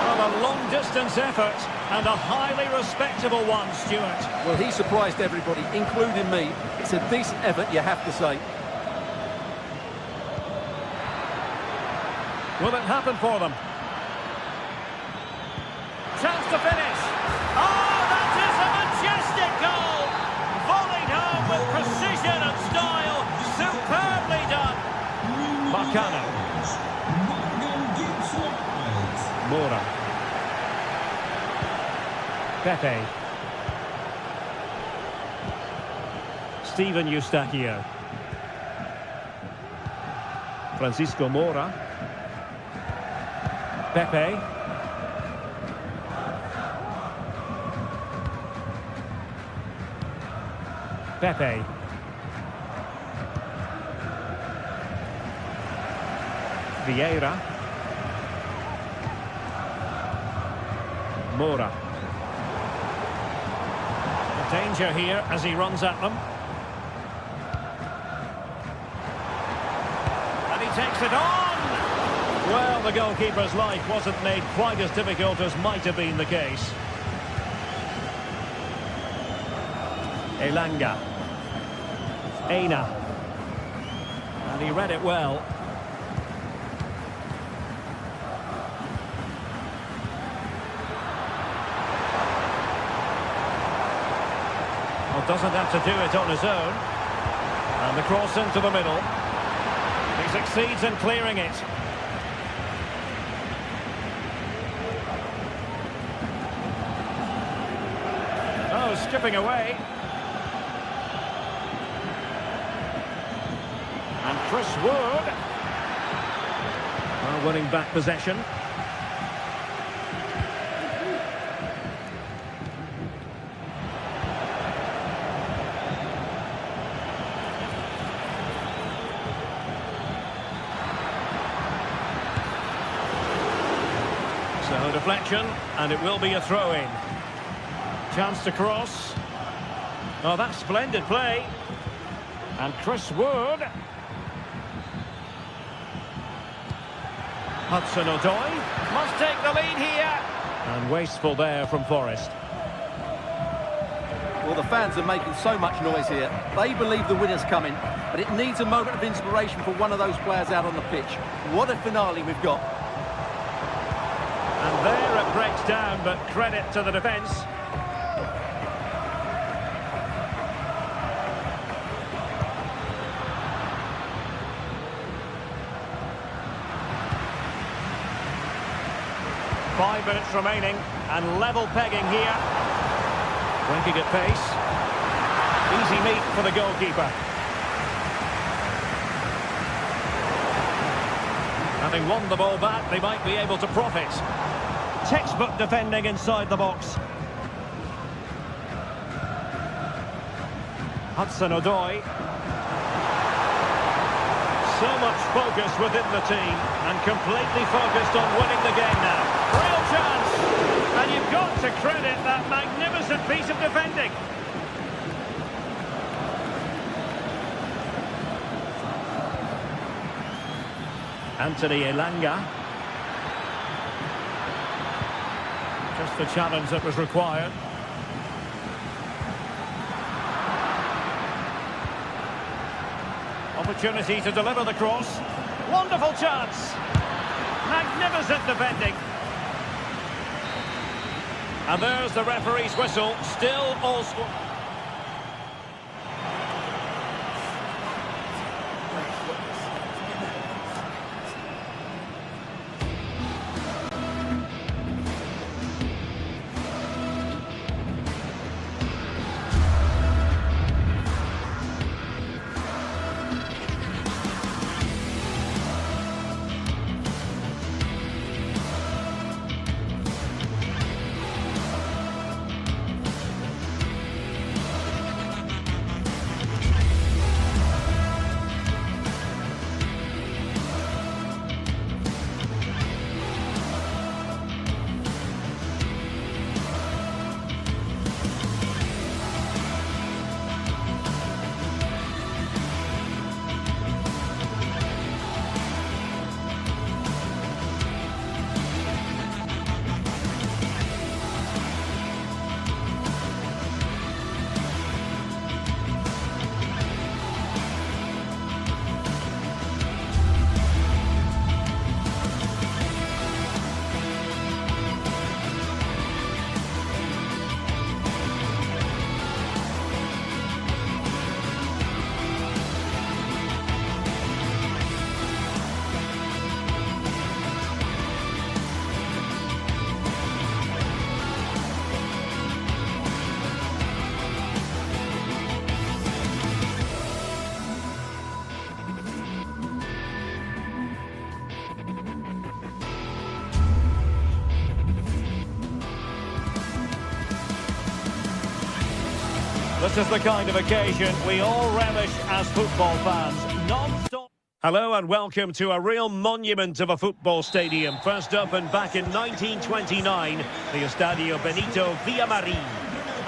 Speaker 1: Well, a long-distance effort and a highly respectable one, Stuart.
Speaker 2: Well, he surprised everybody, including me. It's a decent effort, you have to say.
Speaker 1: Will it happen for them? Chance to finish. Oh, that is a majestic goal! Volleyed home with precision and style. Superbly done. Marcano. Mora. Pepe. Steven Eustachio. Francisco Mora. Pepe. Pepe. Vieira. Moura. Danger here as he runs at them. And he takes it on! Well, the goalkeeper's life wasn't made quite as difficult as might have been the case. Elanga. Aina. And he read it well. Well, doesn't have to do it on his own. And the cross into the middle. He succeeds in clearing it. Oh, skipping away. And Chris Wood. Well, winning back possession. So deflection, and it will be a throw-in. Chance to cross. Oh, that's splendid play. And Chris Wood. Hudson-Odoi must take the lead here. And wasteful there from Forest.
Speaker 2: Well, the fans are making so much noise here. They believe the winner's coming, but it needs a moment of inspiration for one of those players out on the pitch. What a finale we've got.
Speaker 1: And there it breaks down, but credit to the defence. Five minutes remaining, and level pegging here. Winking at pace. Easy meet for the goalkeeper. Having won the ball back, they might be able to profit. Textbook defending inside the box. Hudson-Odoi. So much focus within the team, and completely focused on winning the game now. Real chance! And you've got to credit that magnificent piece of defending. Anthony Elanga. Just the challenge that was required. Opportunity to deliver the cross. Wonderful chance. Magnificent defending. And there's the referee's whistle. Still all score. This is the kind of occasion we all relish as football fans. Non-stop. Hello and welcome to a real monument of a football stadium. First opened back in 1929, the Estadio Benito Villamarin.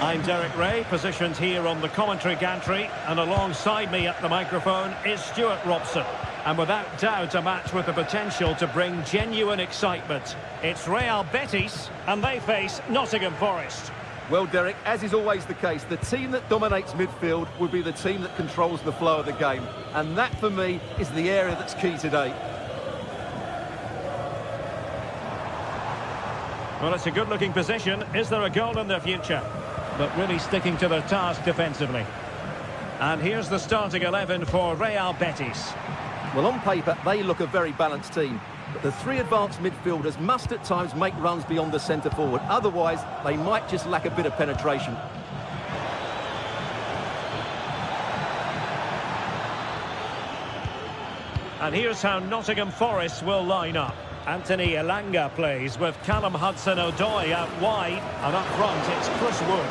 Speaker 1: I'm Derek Ray, positioned here on the commentary gantry, and alongside me at the microphone is Stuart Robson. And without doubt, a match with the potential to bring genuine excitement. It's Real Betis, and they face Nottingham Forest.
Speaker 2: Well, Derek, as is always the case, the team that dominates midfield will be the team that controls the flow of the game. And that, for me, is the area that's key today.
Speaker 1: Well, it's a good-looking position. Is there a goal in the future? But really sticking to their task defensively. And here's the starting 11 for Real Betis.
Speaker 2: Well, on paper, they look a very balanced team. But the three advanced midfielders must at times make runs beyond the centre-forward. Otherwise, they might just lack a bit of penetration.
Speaker 1: And here's how Nottingham Forest will line up. Anthony Elanga plays with Callum Hudson-Odoi out wide. And up front, it's Chris Wood.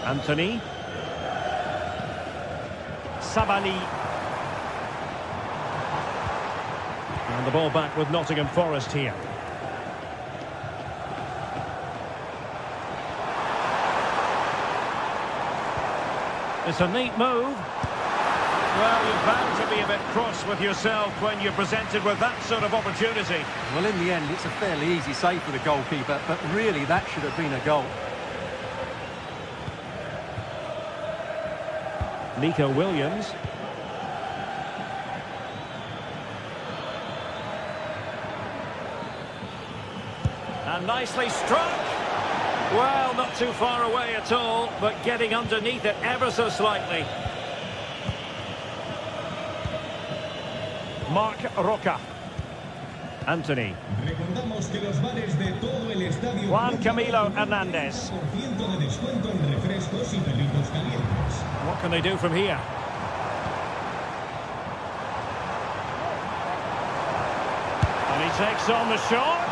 Speaker 1: Anthony. Sabani. And the ball back with Nottingham Forest here. It's a neat move. Well, you're bound to be a bit cross with yourself when you're presented with that sort of opportunity.
Speaker 2: Well, in the end, it's a fairly easy save for the goalkeeper, but really that should have been a goal.
Speaker 1: Nico Williams. And nicely struck. Well, not too far away at all, but getting underneath it ever so slightly. Marc Roca. Anthony. Juan Camilo Hernandez. What can they do from here? And he takes on the shot.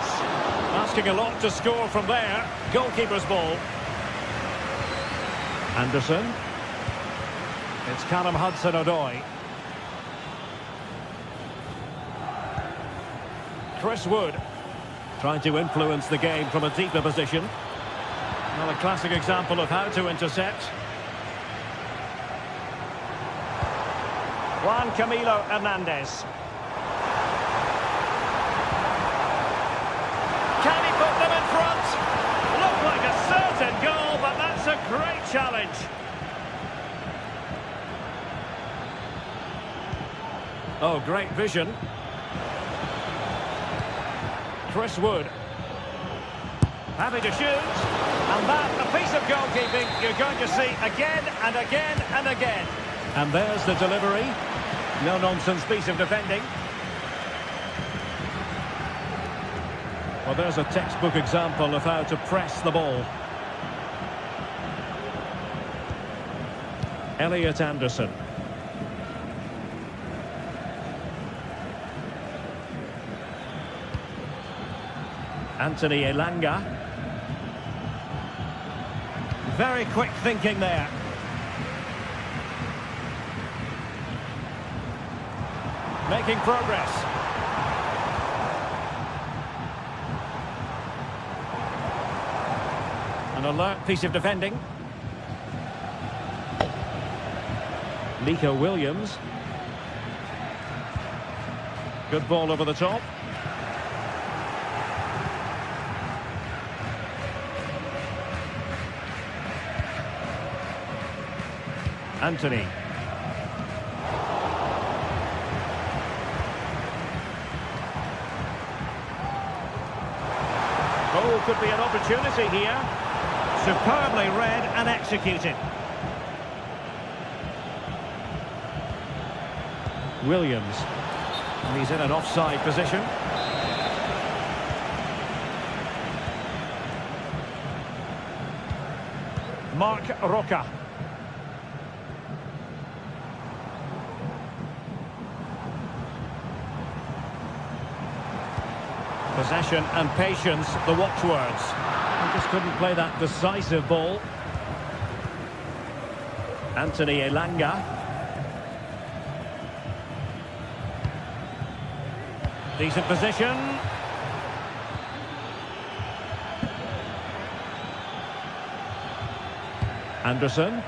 Speaker 1: Asking a lot to score from there. Goalkeeper's ball. Anderson. It's Callum Hudson-Odoi. Chris Wood. Trying to influence the game from a deeper position. Well, a classic example of how to intercept. Juan Camilo Hernandez. Can he put them in front? Looked like a certain goal, but that's a great challenge. Oh, great vision. Chris Wood. Happy to shoot. And that, a piece of goalkeeping you're going to see again and again and again. And there's the delivery. No-nonsense piece of defending. Well, there's a textbook example of how to press the ball. Elliot Anderson. Anthony Elanga. Very quick thinking there. Making progress. An alert piece of defending. Nico Williams. Good ball over the top. Anthony. Oh, could be an opportunity here. Superbly read and executed. Williams. And he's in an offside position. Marc Roca. Possession and patience, the watchwords. He just couldn't play that decisive ball. Anthony Elanga. Decent position. Anderson.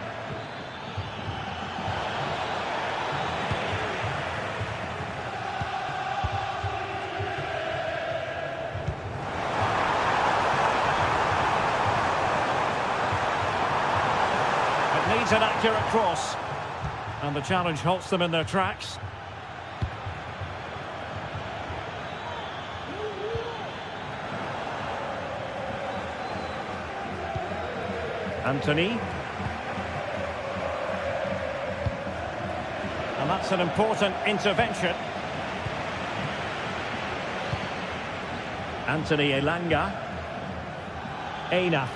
Speaker 1: It needs an accurate cross. And the challenge halts them in their tracks. Anthony. And that's an important intervention. Anthony Elanga. Aina.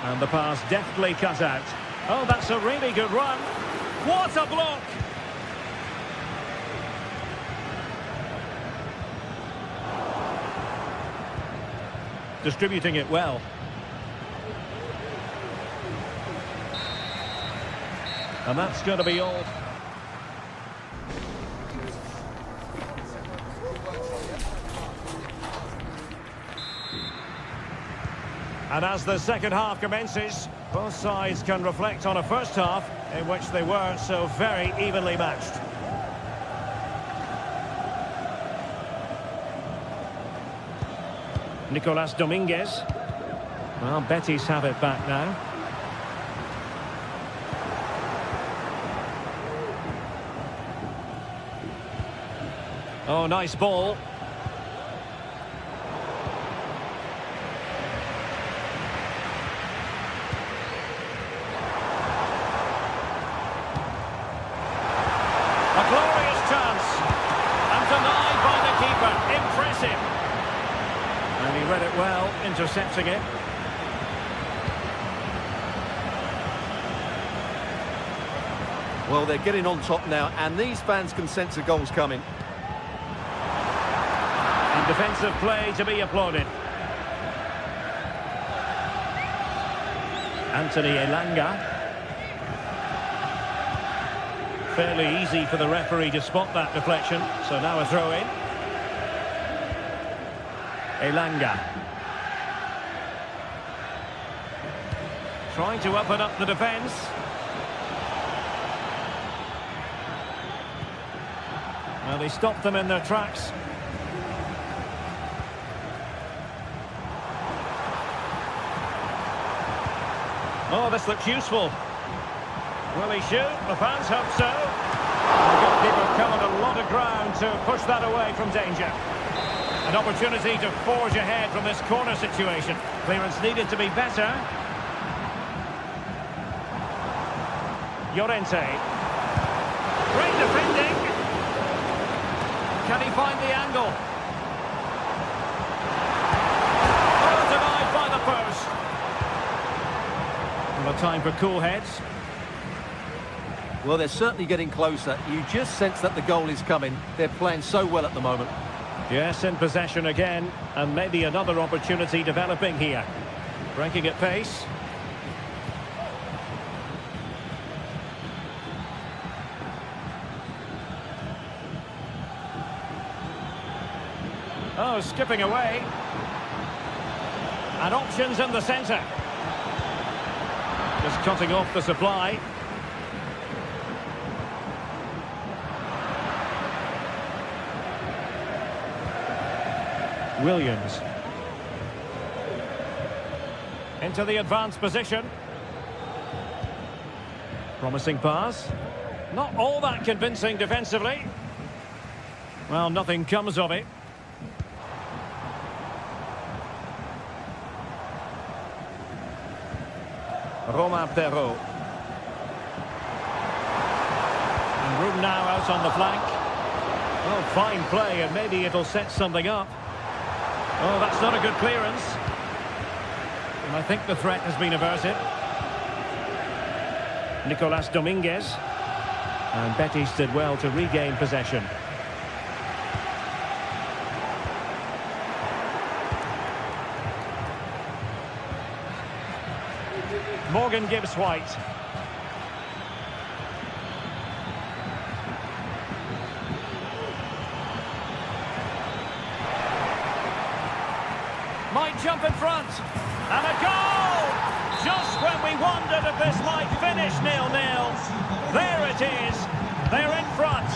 Speaker 1: And the pass deftly cut out. Oh, that's a really good run. What a block! Distributing it well. And that's going to be all. And as the second half commences, both sides can reflect on a first half in which they were so very evenly matched. Nicolas Dominguez. Well, Betis have it back now. Oh, nice ball. A glorious chance. And denied by the keeper. Impressive. And he read it well, intercepting it.
Speaker 2: Well, they're getting on top now, and these fans can sense the goals coming.
Speaker 1: And defensive play to be applauded. Anthony Elanga. Fairly easy for the referee to spot that deflection, so now a throw-in. Elanga. Trying to open up the defence. Well, they stopped them in their tracks. Oh, this looks useful. Will he shoot? The fans hope so. The goalkeeper covered a lot of ground to push that away from danger. An opportunity to forge ahead from this corner situation. Clearance needed to be better. Llorente. Great defending. Can he find the angle? Oh, denied by the post. Well, a time for cool heads.
Speaker 2: Well, they're certainly getting closer. You just sense that the goal is coming. They're playing so well at the moment.
Speaker 1: Yes, in possession again, and maybe another opportunity developing here. Breaking at pace. Oh, skipping away. And options in the centre. Just cutting off the supply. Williams. Into the advanced position. Promising pass. Not all that convincing defensively. Well, nothing comes of it. Romain Perrault. And room now out on the flank. Oh, fine play, and maybe it'll set something up. Oh, that's not a good clearance. And I think the threat has been averted. Nicolas Dominguez. And Betis did well to regain possession. Morgan Gibbs-White. Might jump in front. And a goal! Just when we wondered if this might finish 0-0. There it is. They're in front.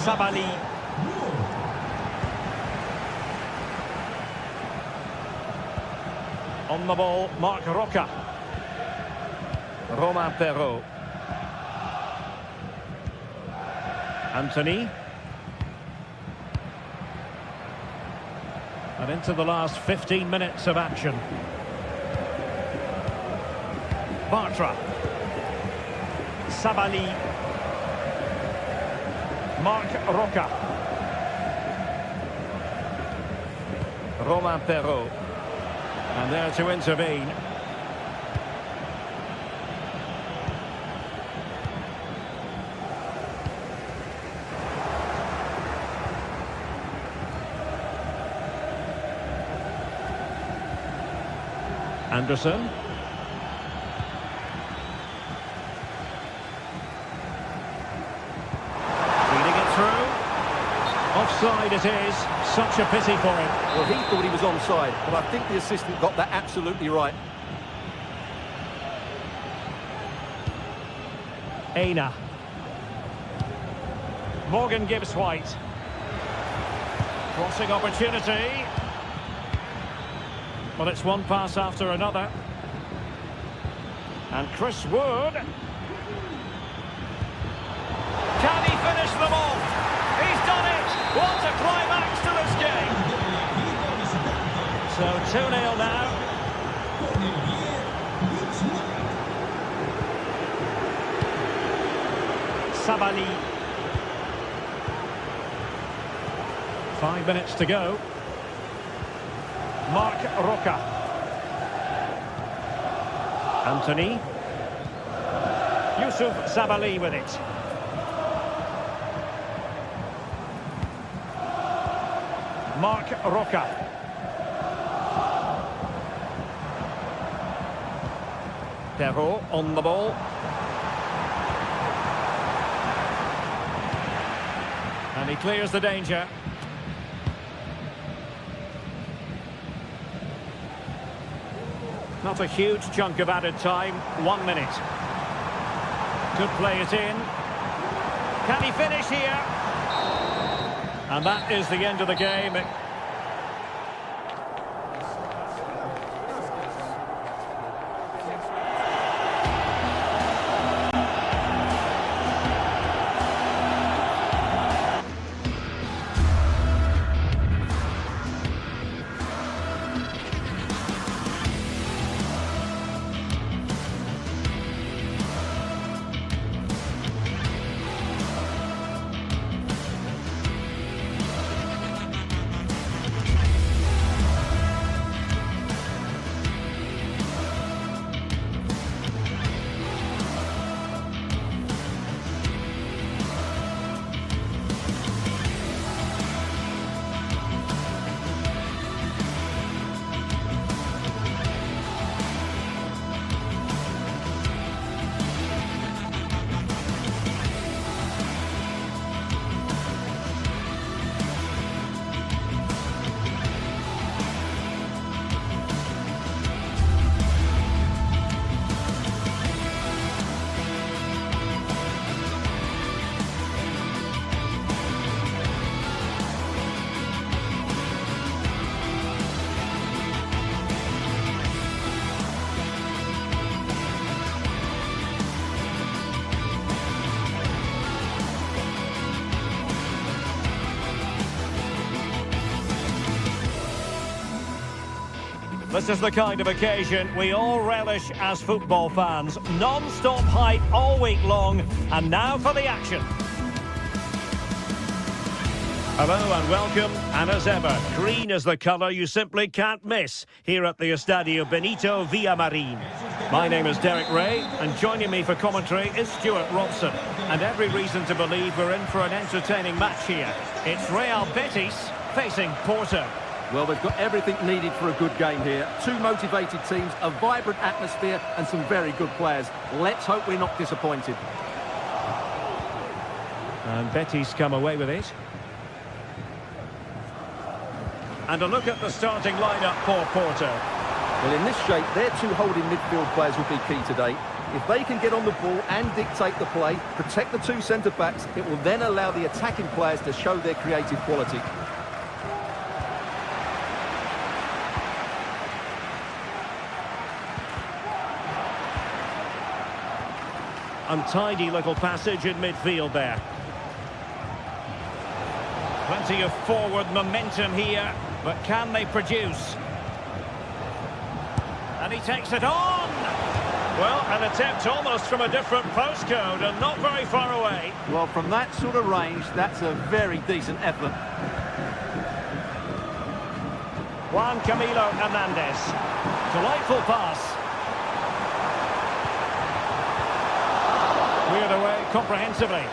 Speaker 1: Sabali. On the ball, Marc Roca. Romain Perrault. Anthony. And into the last 15 minutes of action. Bartra. Sabali. Marc Roca. Romain Perrault. And there to intervene. Anderson. Feeding it through. Offside it is. Such a pity for him.
Speaker 2: Well, he thought he was onside, but I think the assistant got that absolutely right.
Speaker 1: Aina. Morgan Gibbs-White. Crossing opportunity. Well, it's one pass after another. And Chris Wood. Can he finish them all? He's done it! What a climax to this game! So 2-0 now. Sabali. 5 minutes to go. Marc Roca. Anthony. Yusuf Sabali with it. Marc Roca. Perrault on the ball. And he clears the danger. Not a huge chunk of added time. 1 minute. Could play it in. Can he finish here? And that is the end of the game. This is the kind of occasion we all relish as football fans. Non-stop hype all week long, and now for the action. Hello and welcome, and as ever, green is the colour you simply can't miss here at the Estadio Benito Villamarín. My name is Derek Ray, and joining me for commentary is Stuart Robson. And every reason to believe we're in for an entertaining match here. It's Real Betis facing Porto.
Speaker 2: Well, they've got everything needed for a good game here. Two motivated teams, a vibrant atmosphere and some very good players. Let's hope we're not disappointed.
Speaker 1: And Betty's come away with it. And a look at the starting lineup for Porto.
Speaker 2: Well, in this shape, their two holding midfield players will be key today. If they can get on the ball and dictate the play, protect the two centre-backs, it will then allow the attacking players to show their creative quality.
Speaker 1: Untidy little passage in midfield there. Plenty of forward momentum here, but can they produce? And he takes it on! Well, an attempt almost from a different postcode and not very far away.
Speaker 2: Well, from that sort of range, that's a very decent effort.
Speaker 1: Juan Camilo Hernandez. Delightful pass. Cleared away comprehensively.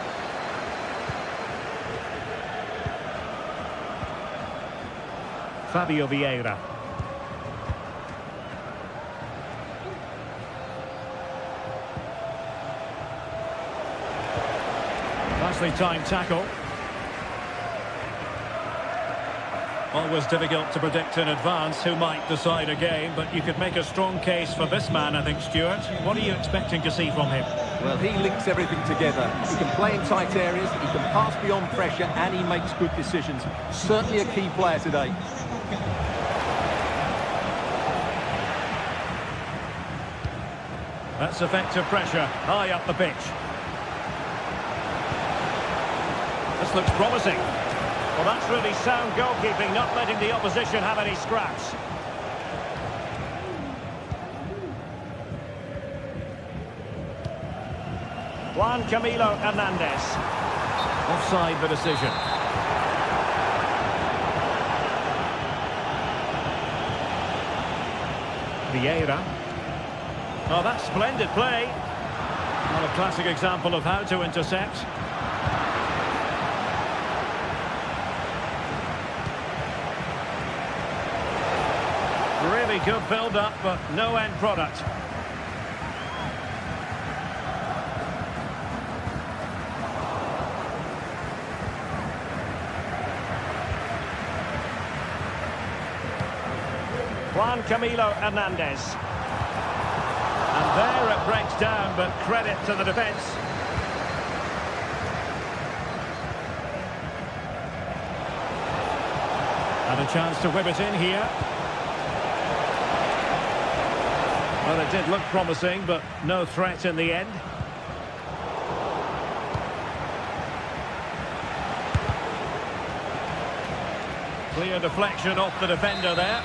Speaker 1: Fabio Vieira. Nicely timed tackle. Always difficult to predict in advance who might decide a game, but you could make a strong case for this man, I think, Stuart. What are you expecting to see from him?
Speaker 2: Well, he links everything together. He can play in tight areas, he can pass beyond pressure, and he makes good decisions. Certainly a key player today.
Speaker 1: That's effective pressure, high up the pitch. This looks promising. Well, that's really sound goalkeeping, not letting the opposition have any scraps. Juan Camilo Hernandez. Offside the decision. Vieira. Oh, that's splendid play. Not a classic example of how to intercept. Really good build-up, but no end product. Juan Camilo Hernandez. And there it breaks down, but credit to the defence. And a chance to whip it in here. Well, it did look promising, but no threat in the end. Clear deflection off the defender there.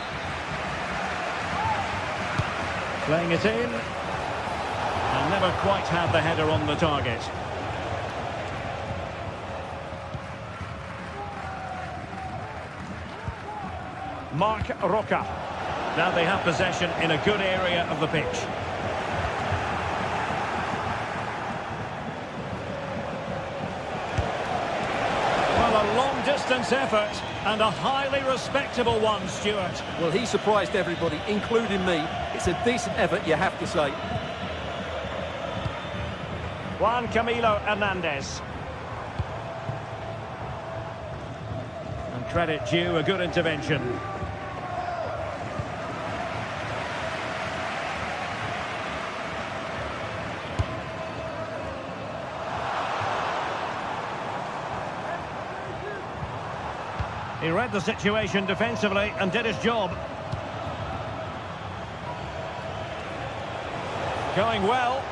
Speaker 1: Playing it in. And never quite had the header on the target. Marc Roca. Now they have possession in a good area of the pitch. Well, a long-distance effort and a highly respectable one, Stuart.
Speaker 2: Well, he surprised everybody, including me. It's a decent effort, you have to say.
Speaker 1: Juan Camilo Hernandez. And credit due, a good intervention. He read the situation defensively and did his job. Going well.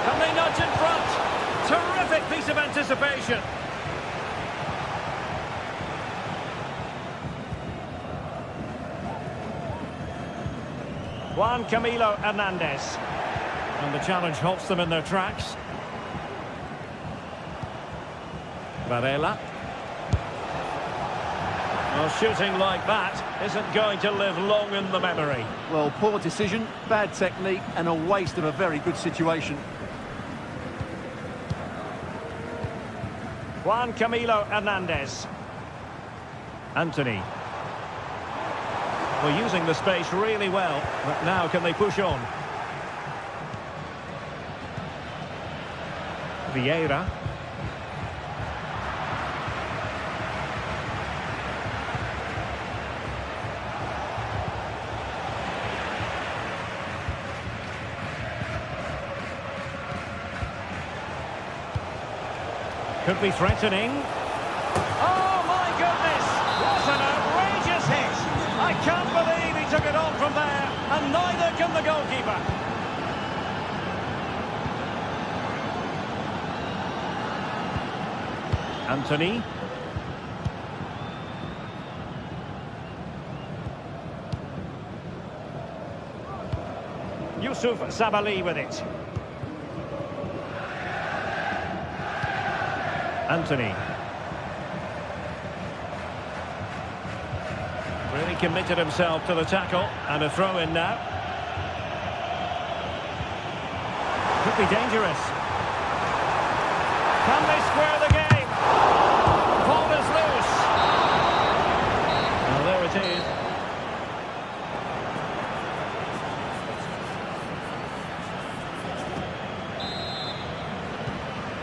Speaker 1: Can they nudge in front? Terrific piece of anticipation. Juan Camilo Hernandez. And the challenge halts them in their tracks. Varela. Well, shooting like that isn't going to live long in the memory.
Speaker 2: Well, poor decision, bad technique, and a waste of a very good situation.
Speaker 1: Juan Camilo Hernandez. Anthony. We're using the space really well, but now can they push on? Vieira. Could be threatening. Oh, my goodness! What an outrageous hit! I can't believe he took it on from there, and neither can the goalkeeper. Anthony. Yusuf Sabali with it. Anthony. Really committed himself to the tackle, and a throw in now. Could be dangerous. Can they square the game? Ball is loose. Well, there it is.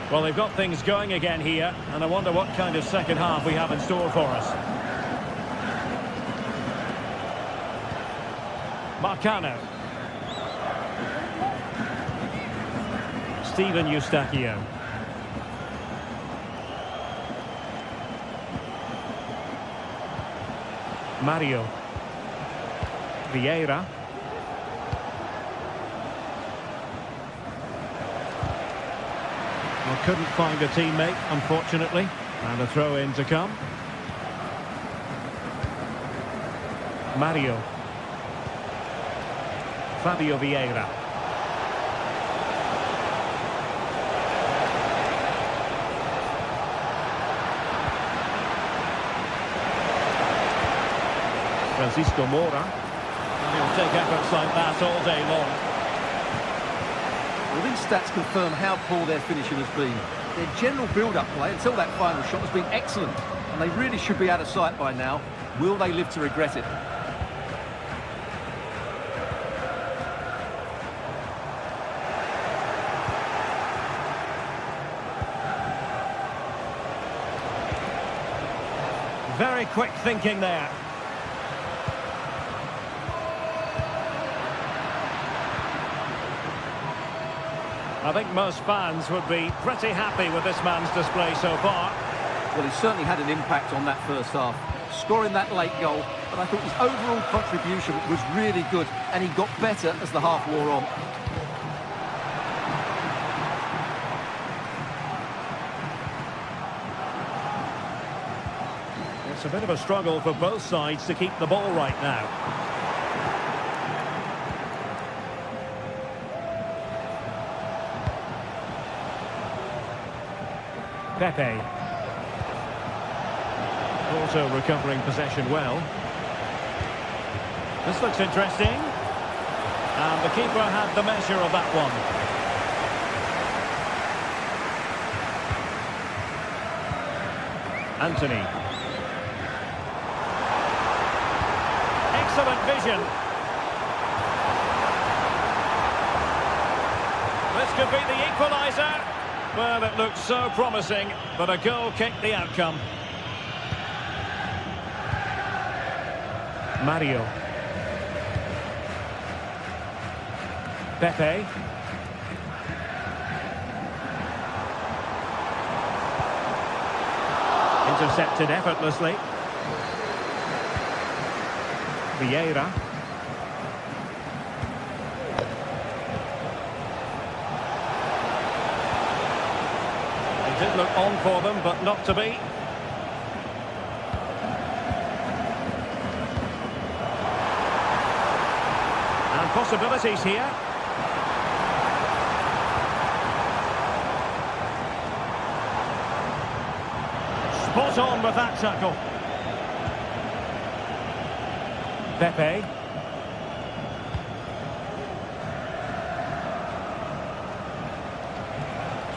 Speaker 1: Well, they've got things going again here, and I wonder what kind of second half we have in store for us. Marcano. Steven Eustachio. Mario. Vieira. Well, couldn't find a teammate, unfortunately. And a throw-in to come. Mario. Fabio Vieira. Francisco Mora. And he'll take efforts like that all day long.
Speaker 2: Well, these stats confirm how poor their finishing has been. Their general build-up play until that final shot has been excellent, and they really should be out of sight by now. Will they live to regret it?
Speaker 1: Very quick thinking there. I think most fans would be pretty happy with this man's display so far.
Speaker 2: Well, he certainly had an impact on that first half, scoring that late goal, but I thought his overall contribution was really good, and he got better as the half wore on.
Speaker 1: It's a bit of a struggle for both sides to keep the ball right now. Pepe. Also recovering possession well. This looks interesting. And the keeper had the measure of that one. Anthony. Excellent vision. This could be the equaliser. Well, it looked so promising, but a goal kicked the outcome. Mario. Pepe. Intercepted effortlessly. Vieira. It did look on for them, but not to be. And possibilities here. Spot on with that tackle. Pepe.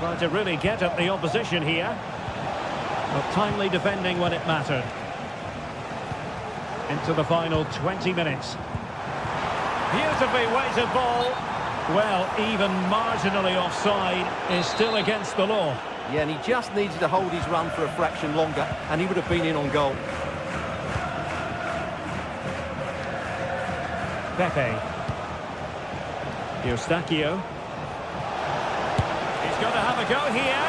Speaker 1: Trying to really get at the opposition here. But timely defending when it mattered. Into the final 20 minutes. Beautifully weighted ball. Well, even marginally offside is still against the law.
Speaker 2: Yeah, and he just needed to hold his run for a fraction longer, and he would have been in on goal.
Speaker 1: Pepe. Eustachio. He's going to have a go here.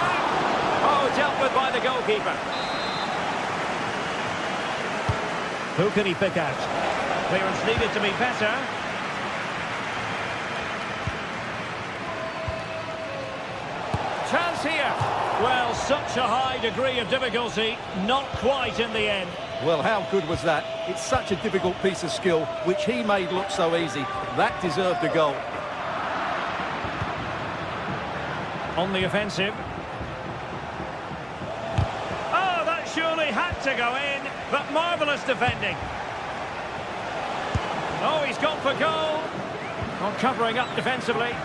Speaker 1: Oh, dealt with by the goalkeeper. Who can he pick out? Clearance needed to be better. Chance here. Well, such a high degree of difficulty, not quite in the end.
Speaker 2: Well, how good was that? It's such a difficult piece of skill, which he made look so easy. That deserved a goal.
Speaker 1: On the offensive. Oh, that surely had to go in, but marvellous defending. Oh, he's gone for goal. Not covering up defensively.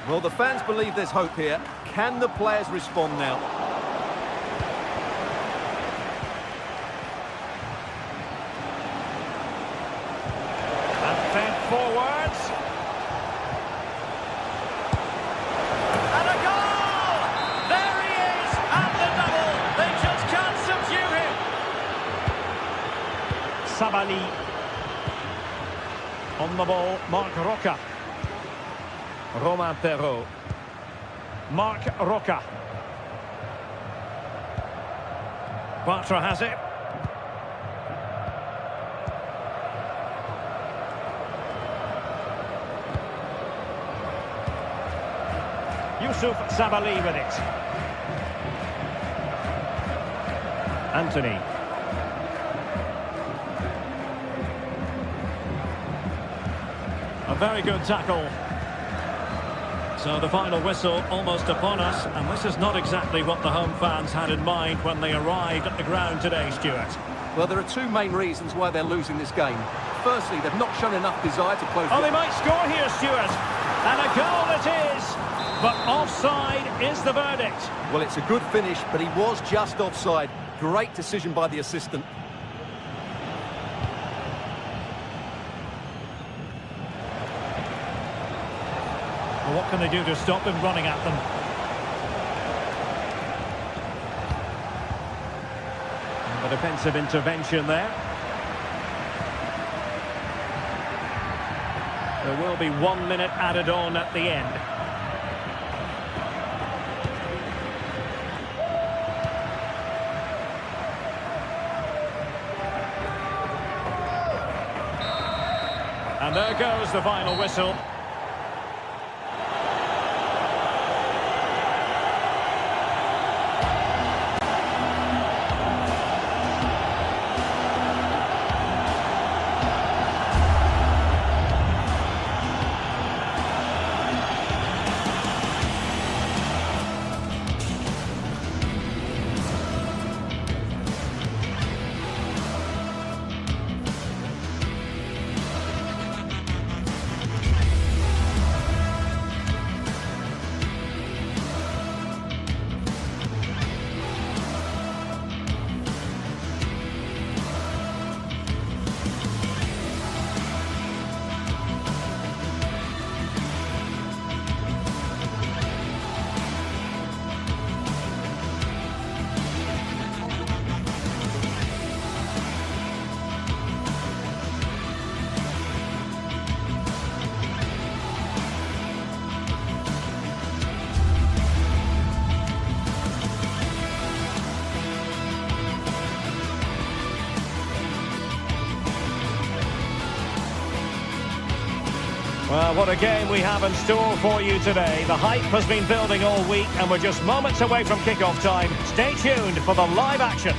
Speaker 2: Well, the fans believe there's hope here. Can the players respond now?
Speaker 1: And fed forwards. And a goal! There he is! And the double! They just can't subdue him! Sabali. On the ball, Marc Roca. Romain Perrault. Marc Roca. Bartra has it. Youssouf Sabali with it. Anthony. A very good tackle. So the final whistle almost upon us, and this is not exactly what the home fans had in mind when they arrived at the ground today, Stuart.
Speaker 2: Well, there are two main reasons why they're losing this game. Firstly, they've not shown enough desire to close...
Speaker 1: Oh, they might score here, Stuart. And a goal it is. But offside is the verdict.
Speaker 2: Well, it's a good finish, but he was just offside. Great decision by the assistant.
Speaker 1: Well, what can they do to stop him running at them? And the defensive intervention there. There will be 1 minute added on at the end. And there goes the final whistle. Well, what a game we have in store for you today. The hype has been building all week and we're just moments away from kick-off time. Stay tuned for the live action.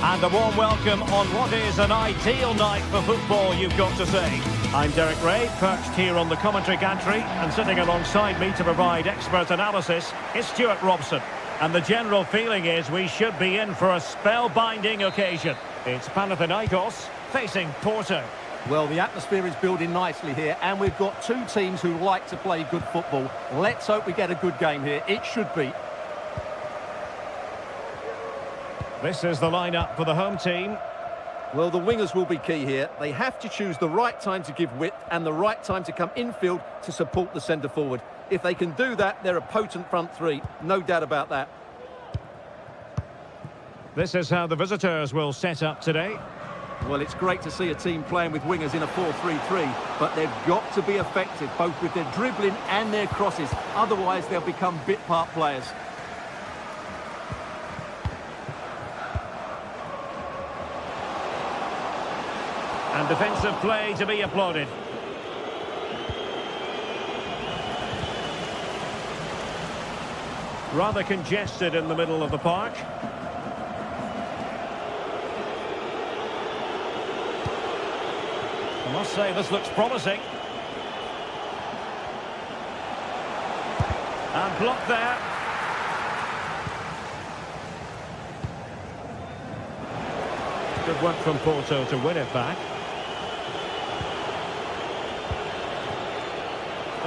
Speaker 1: And a warm welcome on what is an ideal night for football, you've got to say. I'm Derek Ray, perched here on the commentary gantry, and sitting alongside me to provide expert analysis is Stuart Robson. And the general feeling is we should be in for a spellbinding occasion. It's Panathinaikos facing Porto.
Speaker 2: Well, the atmosphere is building nicely here, and we've got two teams who like to play good football. Let's hope we get a good game here. It should be.
Speaker 1: This is the lineup for the home team.
Speaker 2: Well, the wingers will be key here. They have to choose the right time to give width and the right time to come infield to support the centre-forward. If they can do that, they're a potent front three. No doubt about that.
Speaker 1: This is how the visitors will set up today.
Speaker 2: Well, it's great to see a team playing with wingers in a 4-3-3, but they've got to be effective, both with their dribbling and their crosses. Otherwise, they'll become bit-part players.
Speaker 1: And defensive play to be applauded. Rather congested in the middle of the park. I must say, this looks promising. And blocked there. Good work from Porto to win it back.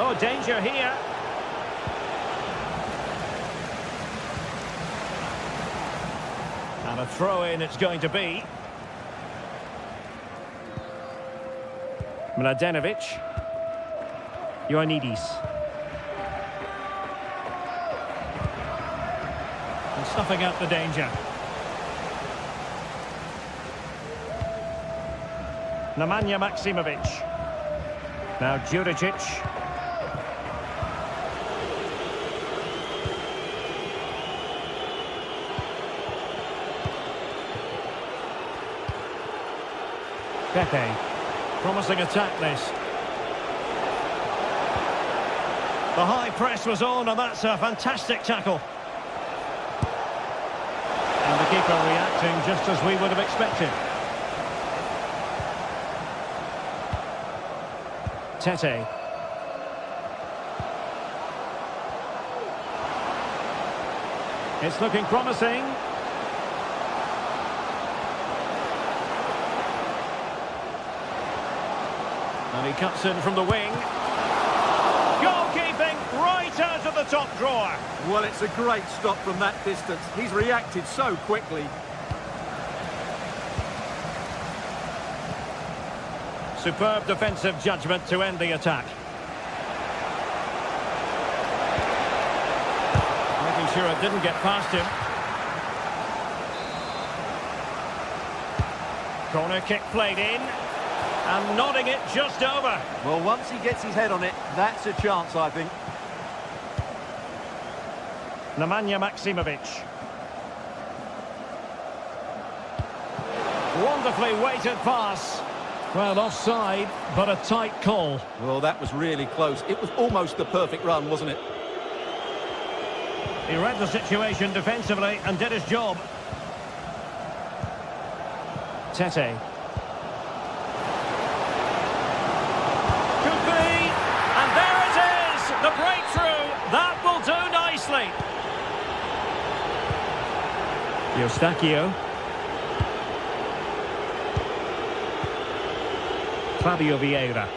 Speaker 1: Oh, danger here. And a throw-in it's going to be. Mladenovic. Ioannidis. And snuffing out the danger. Nemanja Maksimovic. Now Juricic. Pepe. Promising attack this. The high press was on, and that's a fantastic tackle. And the keeper reacting just as we would have expected. Tete. It's looking promising. And he cuts in from the wing. Goalkeeping right out of the top drawer.
Speaker 2: Well, it's a great stop from that distance. He's reacted so quickly.
Speaker 1: Superb defensive judgment to end the attack. Making sure it didn't get past him. Corner kick played in. And nodding it just over.
Speaker 2: Well, once he gets his head on it, that's a chance, I think.
Speaker 1: Nemanja Maksimovic. Wonderfully weighted pass. Well, offside, but a tight call.
Speaker 2: Well, that was really close. It was almost the perfect run, wasn't it?
Speaker 1: He read the situation defensively and did his job. Tete. The breakthrough, that will do nicely. Eustáquio. Fabio Vieira.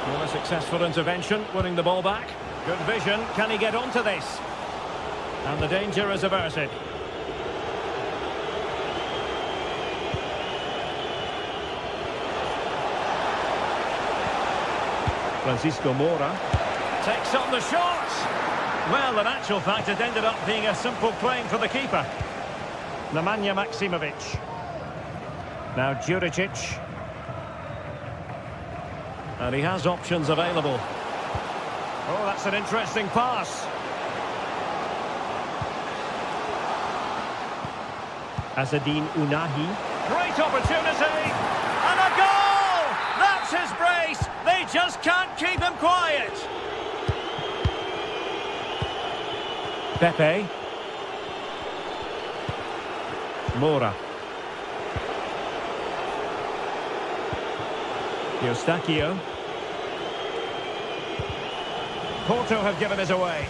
Speaker 1: Well, a successful intervention, winning the ball back. Good vision, can he get onto this? And the danger is averted. Francisco Moura takes on the shot. Well, in actual fact, it ended up being a simple claim for the keeper. Nemanja Maksimovic. Now Juricic. And he has options available. Oh, that's an interesting pass. Azzedine Ounahi. Great opportunity. And a goal! That's his brace. They just can't keep him quiet. Pepe. Moura. Eustáquio. Porto have given it away.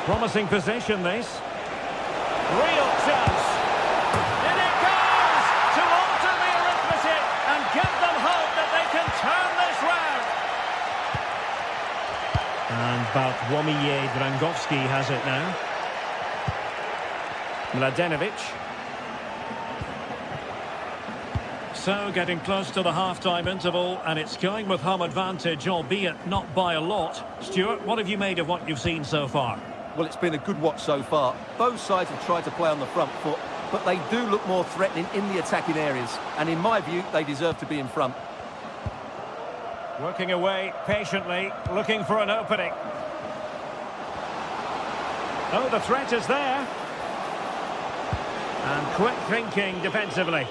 Speaker 1: Promising position, this. Real chance. In it goes! To alter the arithmetic and give them hope that they can turn this round. And Bartłomiej Drangowski has it now. Mladenovic. So, getting close to the half-time interval, and it's going with home advantage, albeit not by a lot. Stuart, what have you made of what you've seen so far?
Speaker 2: Well, it's been a good watch so far. Both sides have tried to play on the front foot, but they do look more threatening in the attacking areas. And in my view, they deserve to be in front.
Speaker 1: Working away patiently, looking for an opening. Oh, the threat is there. And quick thinking defensively.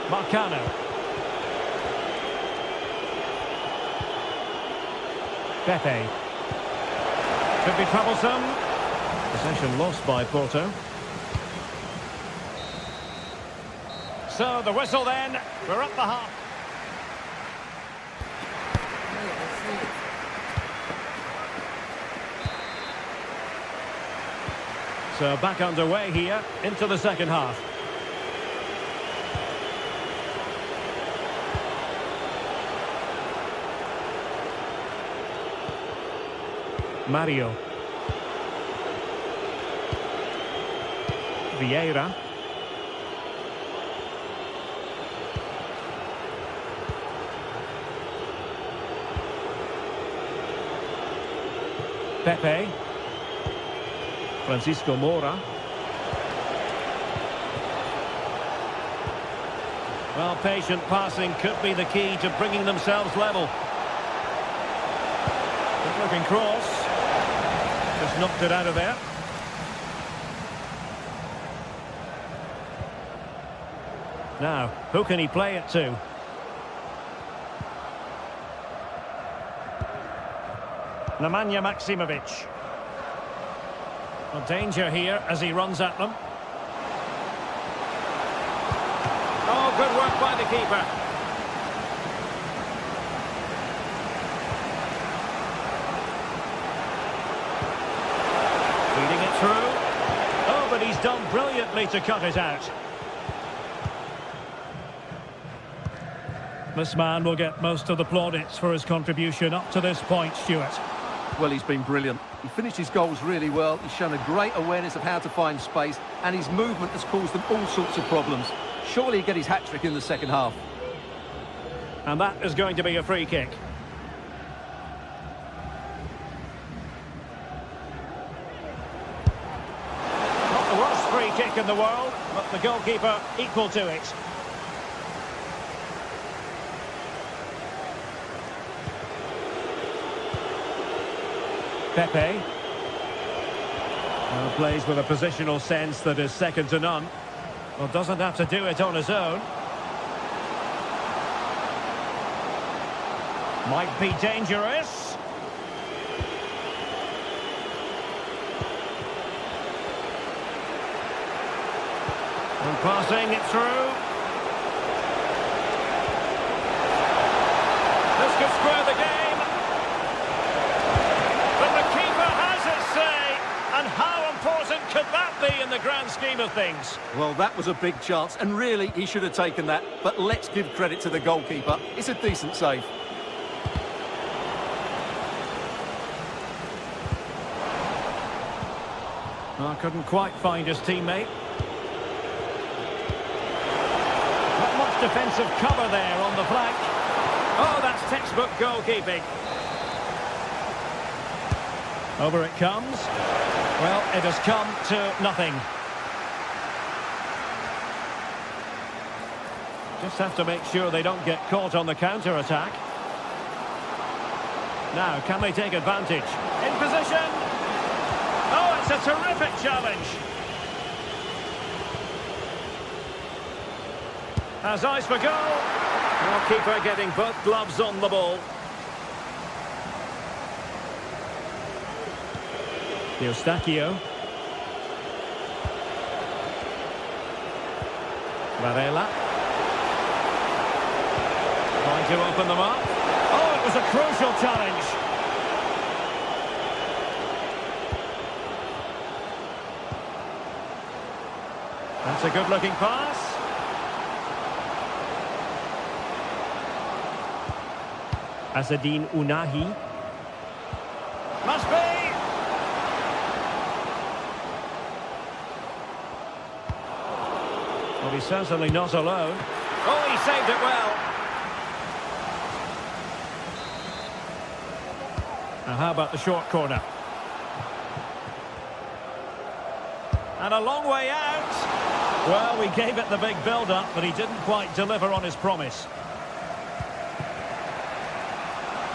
Speaker 1: Marcano. Pepe. Could be troublesome. Possession lost by Porto. So the whistle then. We're up the half. So back underway here into the second half. Mario. Vieira. Pepe. Francisco Moura. Well, patient passing could be the key to bringing themselves level. Good looking cross. Just knocked it out of there. Now, who can he play it to? Nemanja Maksimovic. Well, danger here as he runs at them. Oh, good work by the keeper. Feeding it through. Oh, but he's done brilliantly to cut it out. This man will get most of the plaudits for his contribution up to this point, Stuart.
Speaker 2: Well, he's been brilliant. He finished his goals really well. He's shown a great awareness of how to find space, and his movement has caused them all sorts of problems. Surely he'll get his hat-trick in the second half.
Speaker 1: And that is going to be a free kick. Not the worst free kick in the world, but the goalkeeper equal to it. Pepe. Well, plays with a positional sense that is second to none. Well, doesn't have to do it on his own. Might be dangerous. And passing it through. This could square the game. But the keeper has his say. And how important could that be in the grand scheme of things?
Speaker 2: Well, that was a big chance, and really, he should have taken that. But let's give credit to the goalkeeper. It's a decent save.
Speaker 1: Oh, couldn't quite find his teammate. Not much defensive cover there on the flank. Oh, that's textbook goalkeeping. Over it comes. Well, it has come to nothing. Just have to make sure they don't get caught on the counter-attack. Now, can they take advantage? In position! Oh, it's a terrific challenge! Has eyes for goal. Goalkeeper getting both gloves on the ball. Eustachio. Varela. Trying to open them up. Oh, it was a crucial challenge. That's a good-looking pass. Azzedine Ounahi. Must be! Well, he's certainly not alone. Oh, he saved it well. Now, how about the short corner? And a long way out. Well, we gave it the big build-up, but he didn't quite deliver on his promise.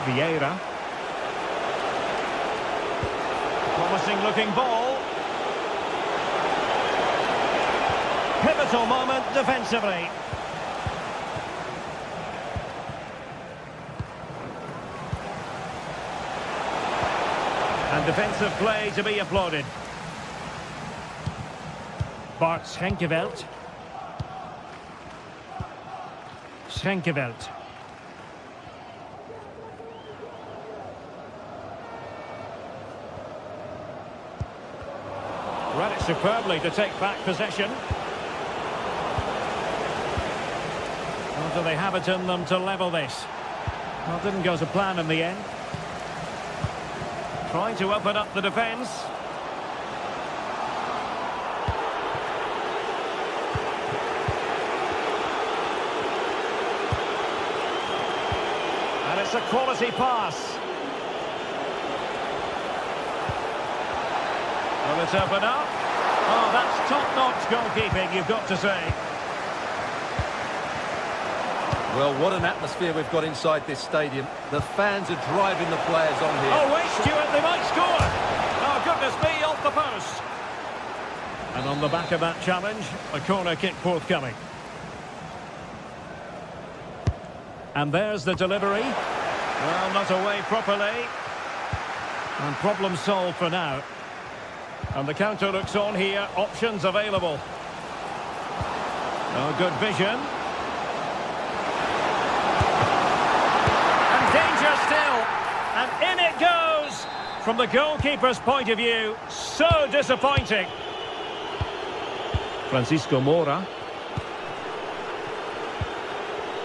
Speaker 1: Vieira. Promising-looking ball. Pivotal moment defensively. And defensive play to be applauded. Bart Schenkeveld. Schenkeveld. Read it superbly to take back possession. Or do they have it in them to level this? Well, it didn't go to plan in the end. Trying to open up the defence. And it's a quality pass. Will it open up? Oh, that's top-notch goalkeeping, you've got to say.
Speaker 2: Well, what an atmosphere we've got inside this stadium. The fans are driving the players on here.
Speaker 1: Oh, wait, Stuart, they might score. Oh, goodness me, off the post. And on the back of that challenge, a corner kick forthcoming. And there's the delivery. Well, not away properly. And problem solved for now. And the counter looks on here. Options available. Oh, good vision. And danger still. And in it goes. From the goalkeeper's point of view, so disappointing. Francisco Moura.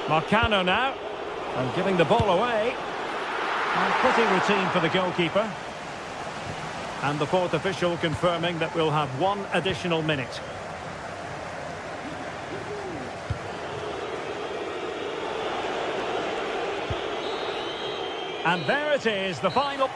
Speaker 1: Marcano now. And giving the ball away. And pretty routine for the goalkeeper. And the fourth official confirming that we'll have one additional minute. And there it is, the final.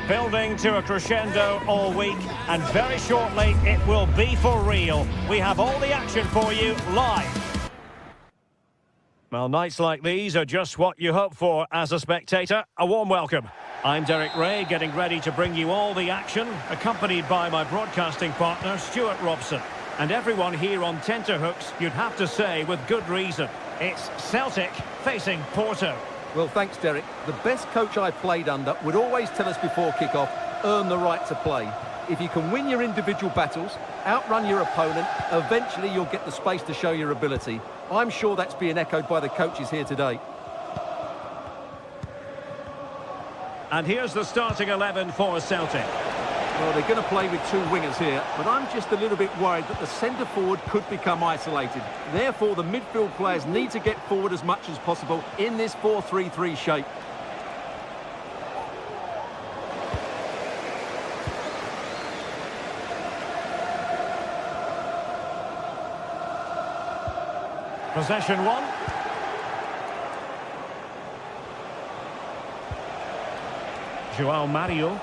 Speaker 1: Building to a crescendo all week, and very shortly it will be for real. We have all the action for you live. Well, nights like these are just what you hope for as a spectator. A warm welcome. I'm Derek Ray, getting ready to bring you all the action, accompanied by my broadcasting partner, Stuart Robson. And everyone here on tenterhooks, you'd have to say, with good reason. It's Celtic facing Porto.
Speaker 2: Well, thanks, Derek. The best coach I played under would always tell us before kick-off, earn the right to play. If you can win your individual battles, outrun your opponent, eventually you'll get the space to show your ability. I'm sure that's being echoed by the coaches here today.
Speaker 1: And here's the starting 11 for Celtic.
Speaker 2: Well, they're going to play with two wingers here, but I'm just a little bit worried that the centre-forward could become isolated. Therefore, the midfield players need to get forward as much as possible in this 4-3-3 shape.
Speaker 1: Possession one. João Mario.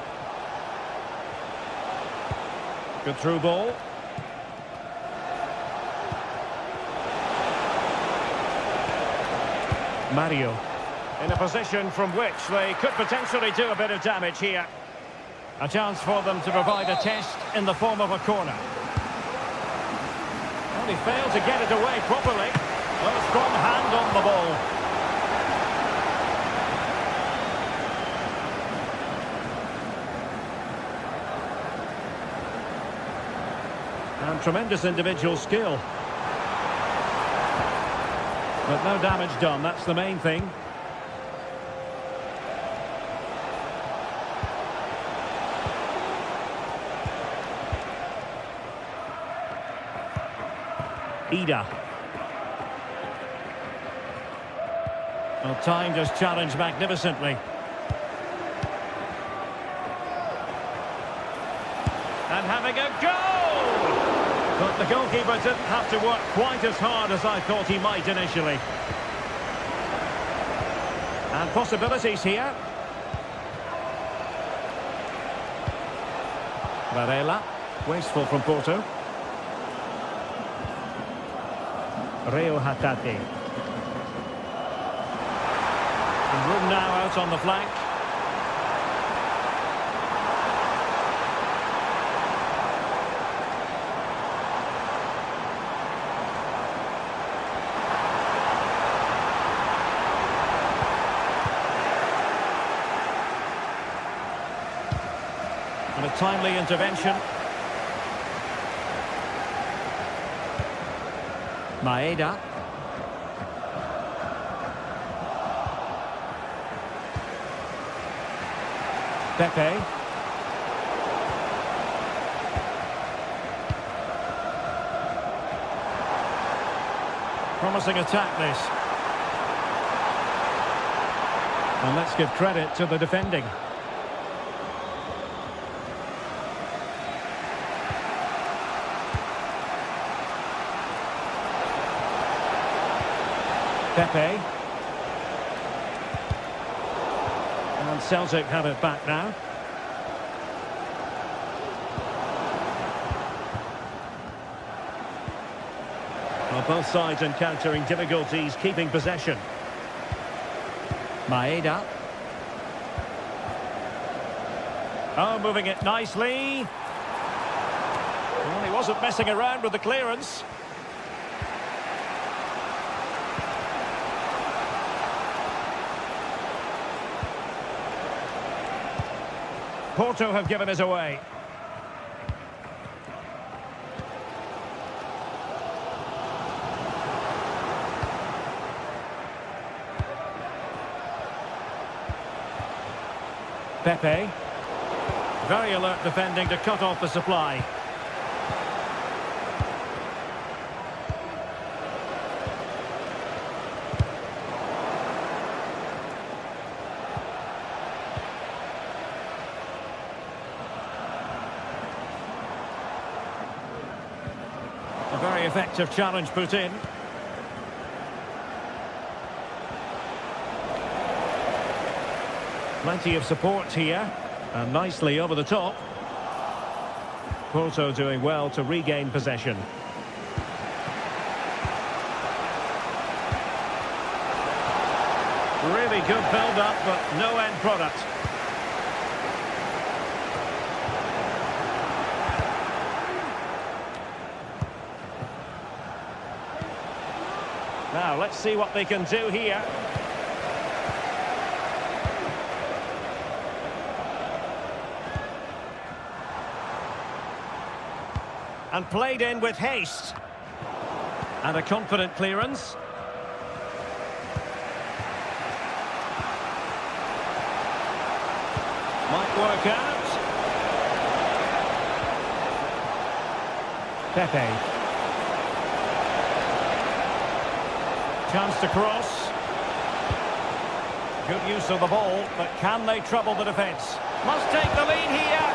Speaker 1: Good through ball. Mario. In a position from which they could potentially do a bit of damage here. A chance for them to provide a test in the form of a corner. Well, he failed to get it away properly. Well, strong hand on the ball. And tremendous individual skill. But no damage done, that's the main thing. Ida. Well, timed his challenge magnificently. And having a go! But the goalkeeper didn't have to work quite as hard as I thought he might initially. And possibilities here. Varela, wasteful from Porto. Reo Hatate. Room now out on the flank. And a timely intervention. Maeda. Pepe. Promising attack this. And let's give credit to the defending. Pepe. And Celtic have it back now. Well, both sides encountering difficulties keeping possession. Maeda. Oh, moving it nicely. Well, he wasn't messing around with the clearance. Porto have given us away. Pepe. Very alert defending to cut off the supply. A very effective challenge put in. Plenty of support here, and nicely over the top. Porto doing well to regain possession. Really good build-up, but no end product. Now, let's see what they can do here. And played in with haste. And a confident clearance. Might work out. Pepe. Chance to cross. Good use of the ball, but can they trouble the defence? Must take the lead here.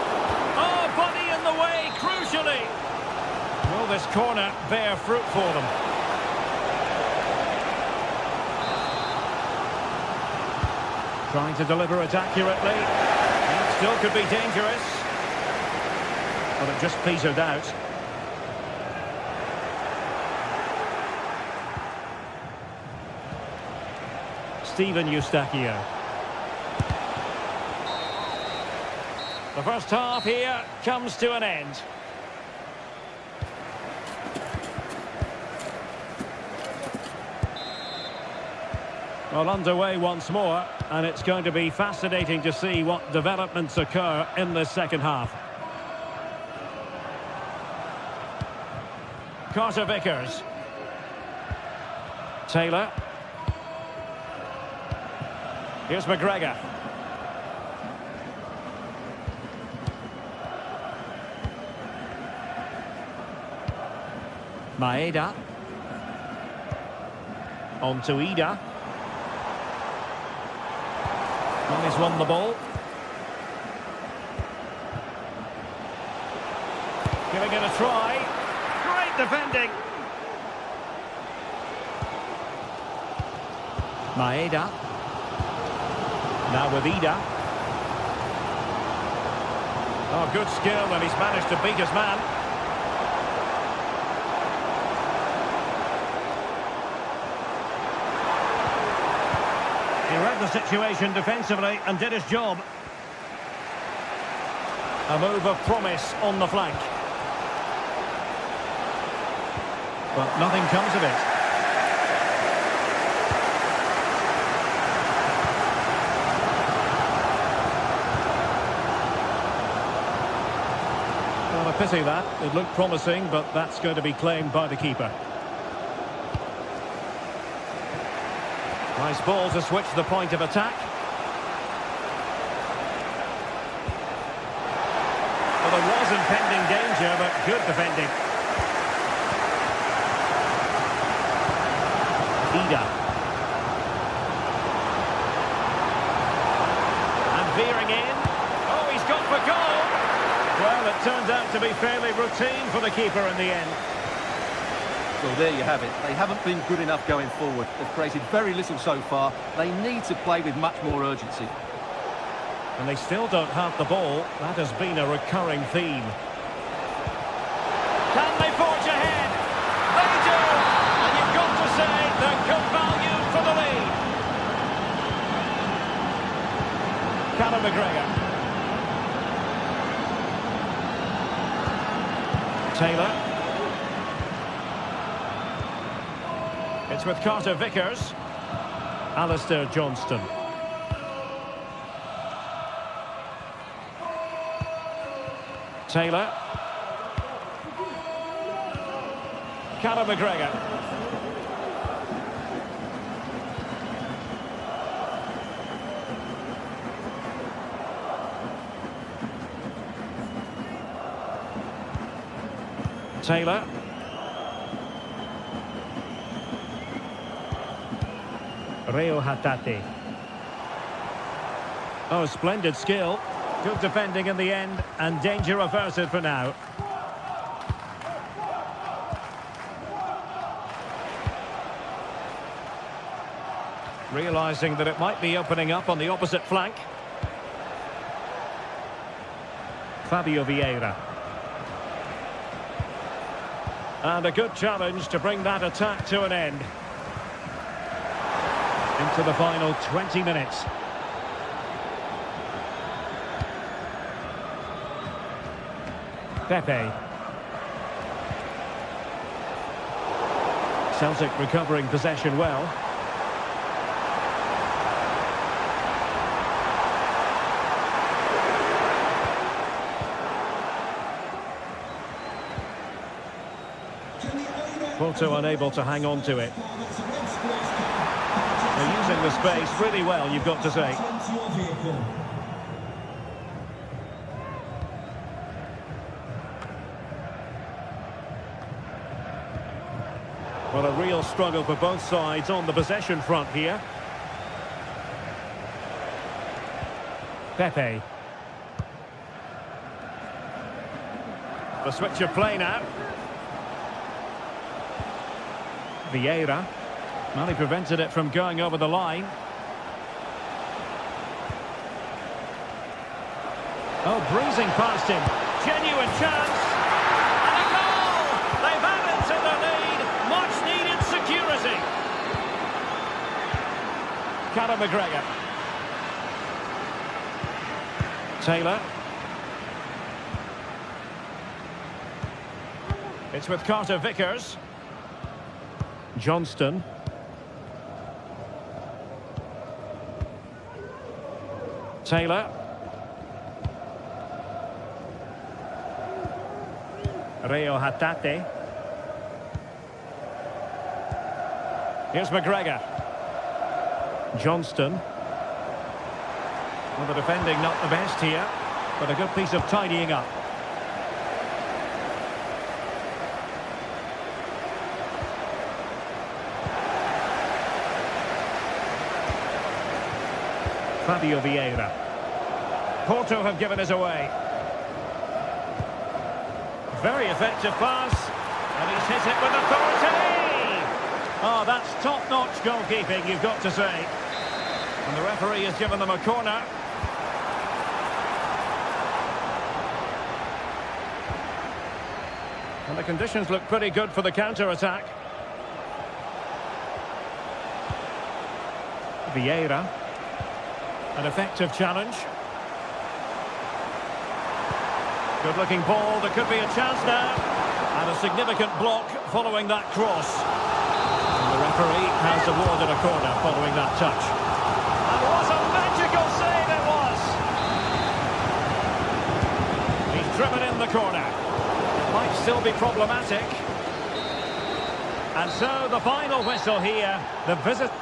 Speaker 1: Oh, body in the way, crucially. Will this corner bear fruit for them? Trying to deliver it accurately. It still could be dangerous. But it just petered out. Steven Eustachio. The first half here comes to an end. Well, underway once more, and it's going to be fascinating to see what developments occur in the second half. Carter Vickers. Taylor. Here's McGregor. Maeda. On to Ida. Well, he's won the ball. Giving it a try. Great defending. Maeda. Now with Ida. Oh, good skill, and he's managed to beat his man. He read the situation defensively and did his job. A move of promise on the flank. But nothing comes of it. Well, a pity that. It looked promising, but that's going to be claimed by the keeper. Nice ball to switch the point of attack. Well, there was impending danger, but good defending. Ida. And veering in. Oh, he's gone for goal. Well, it turned out to be fairly routine for the keeper in the end.
Speaker 2: Well, there you have it. They haven't been good enough going forward. They've created very little so far. They need to play with much more urgency.
Speaker 1: And they still don't have the ball. That has been a recurring theme. Can they forge ahead? They do! And you've got to say they're good value for the lead. Callum McGregor. Taylor. It's with Carter Vickers. Alistair Johnston. Taylor. Callum McGregor. Taylor. Reo Hatate. Oh, splendid skill. Good defending in the end, and danger averted for now. Realising that it might be opening up on the opposite flank. Fabio Vieira. And a good challenge to bring that attack to an end. Into the final 20 minutes. Pepe. Celtic recovering possession well. Porto unable to hang on to it. They're using the space really well, you've got to say. Well, a real struggle for both sides on the possession front here. Pepe. The switch of play now. Vieira. Well, he prevented it from going over the line. Oh, breezing past him. Genuine chance. And a goal! They've added to the lead. Much needed security. Callum McGregor. Taylor. It's with Carter Vickers. Johnston. Taylor. Reo Hatate. Here's McGregor. Johnston. Well, the defending not the best here, but a good piece of tidying up. Fabio Vieira. Porto have given us away. Very effective pass. And he's hit it with authority. Oh, that's top-notch goalkeeping, you've got to say. And the referee has given them a corner. And the conditions look pretty good for the counter-attack. Vieira. An effective challenge. Good looking ball, there could be a chance now. And a significant block following that cross. And the referee has awarded a corner following that touch. And what a magical save it was! He's driven in the corner. It might still be problematic. And so the final whistle here, the visit.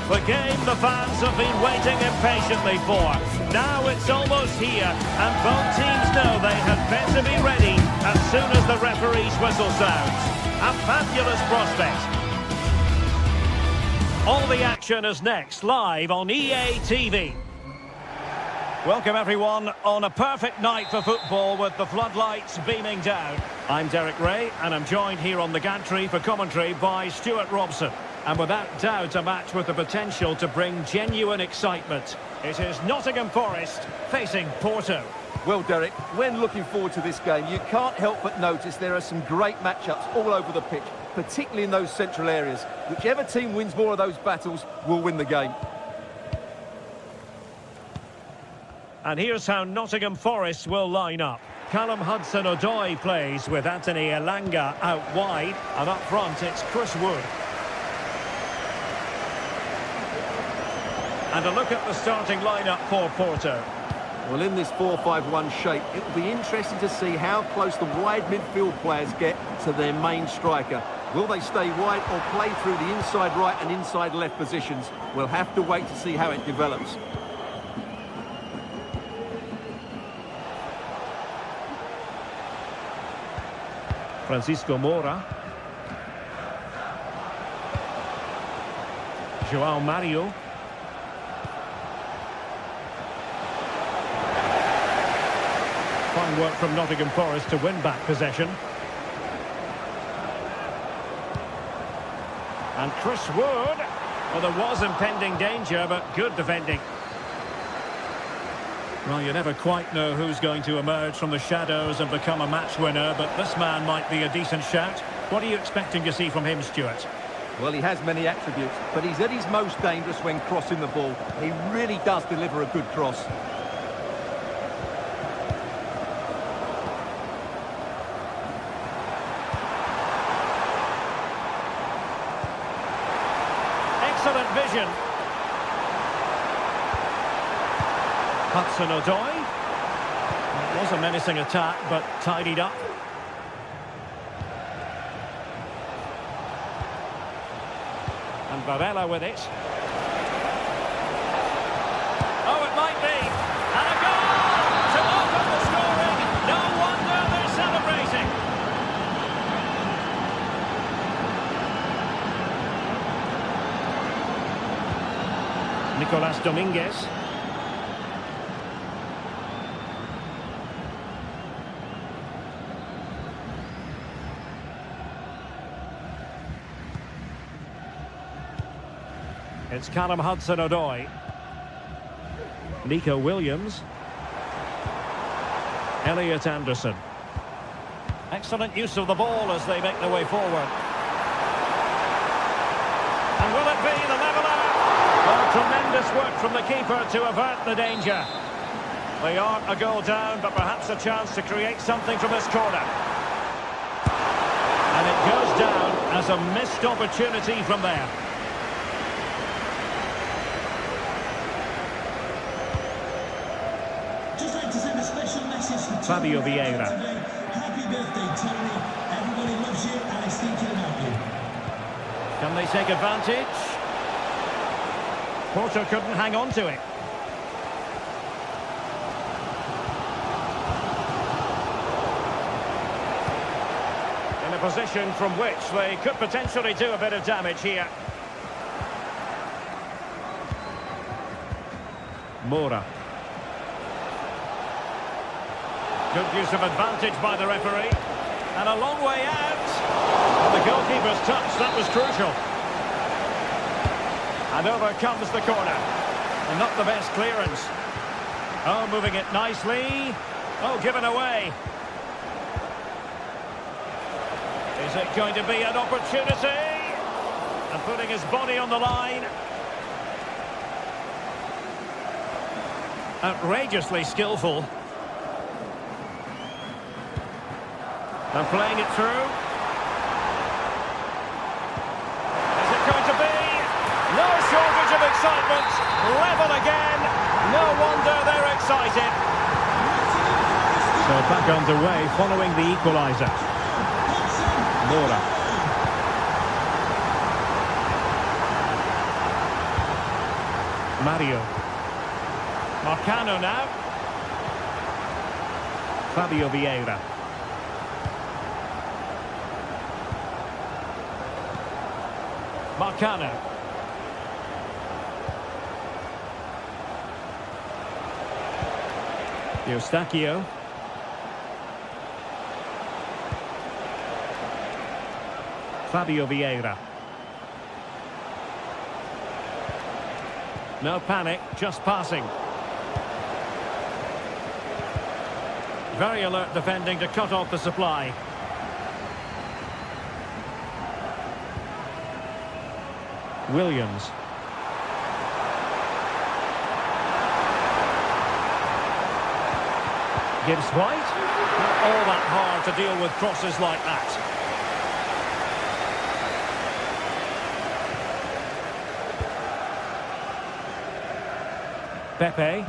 Speaker 1: The game the fans have been waiting impatiently for. Now it's almost here, and both teams know they had better be ready as soon as the referee's whistle sounds. A fabulous prospect. All the action is next, live on EA TV. Welcome everyone on a perfect night for football with the floodlights beaming down. I'm Derek Ray and I'm joined here on the gantry for commentary by Stuart Robson. And without doubt a match with the potential to bring genuine excitement. It is Nottingham Forest facing Porto.
Speaker 2: Well, Derek, when looking forward to this game, you can't help but notice there are some great matchups all over the pitch, particularly in those central areas. Whichever team wins more of those battles will win the game.
Speaker 1: And here's how Nottingham Forest will line up. Callum Hudson-Odoi plays with Anthony Elanga out wide, and up front it's Chris Wood. And a look at the starting lineup for Porto.
Speaker 2: Well, in this 4-5-1 shape, it will be interesting to see how close the wide midfield players get to their main striker. Will they stay wide or play through the inside right and inside left positions? We'll have to wait to see how it develops.
Speaker 1: Francisco Moura. João Mario. Fine work from Nottingham Forest to win back possession. And Chris Wood. Well, there was impending danger, but good defending. Well, you never quite know who's going to emerge from the shadows and become a match winner, but this man might be a decent shout. What are you expecting to see from him, Stuart?
Speaker 2: Well, he has many attributes, but he's at his most dangerous when crossing the ball. He really does deliver a good cross.
Speaker 1: Excellent vision. Hudson-Odoi. It was a menacing attack, but tidied up. And Varela with it. Oh, it might be. And a goal to open the scoring. No wonder they're celebrating. Nicolas Dominguez. It's Callum Hudson-Odoi. Nico Williams. Elliot Anderson. Excellent use of the ball as they make their way forward. And will it be the leveller? Well, tremendous work from the keeper to avert the danger. They are a goal down, but perhaps a chance to create something from this corner. And it goes down as a missed opportunity from there. Fabio Vieira.
Speaker 3: Happy birthday, Tony. Everybody loves you and is thinking about you.
Speaker 1: Can they take advantage? Porto couldn't hang on to it. In a position from which they could potentially do a bit of damage here. Moura. Good use of advantage by the referee. And a long way out. And the goalkeeper's touch, that was crucial. And over comes the corner. And not the best clearance. Oh, moving it nicely. Oh, given away. Is it going to be an opportunity? And putting his body on the line. Outrageously skillful. And playing it through. Is it going to be? No shortage of excitement. Level again. No wonder they're excited. So back underway following the equaliser. Moura. Mario. Marcano now. Fabio Vieira. Marcano. Eustachio. Fabio Vieira. No panic, just passing. Very alert defending to cut off the supply. Williams. Gibbs White. Not all that hard to deal with crosses like that. Pepe.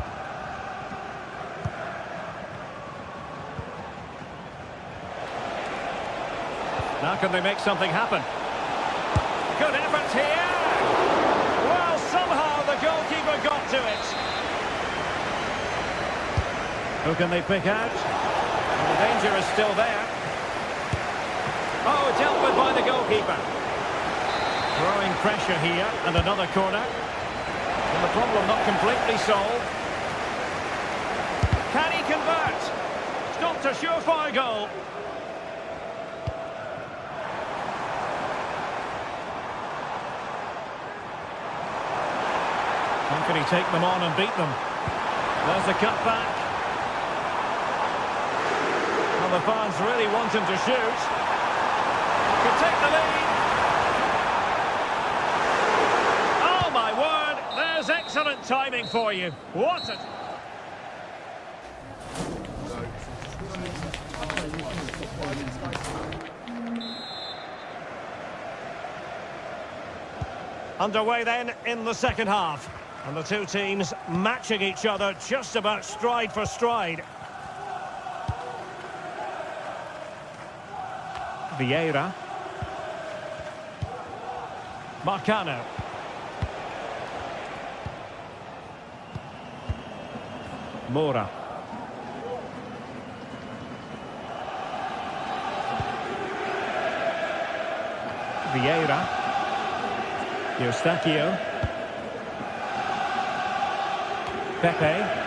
Speaker 1: Now can they make something happen? Good effort here. Well, somehow the goalkeeper got to it. Who can they pick out? And the danger is still there. Oh, dealt with by the goalkeeper. Throwing pressure here, and another corner. And the problem not completely solved. Can he convert? It's not a surefire goal. How can he take them on and beat them? There's the cutback. Well, the fans really want him to shoot. Could take the lead. Oh, my word. There's excellent timing for you. What a... Underway then in the second half. And the two teams matching each other just about stride for stride. Vieira. Marcano. Moura. Vieira. Eustachio. Pepe.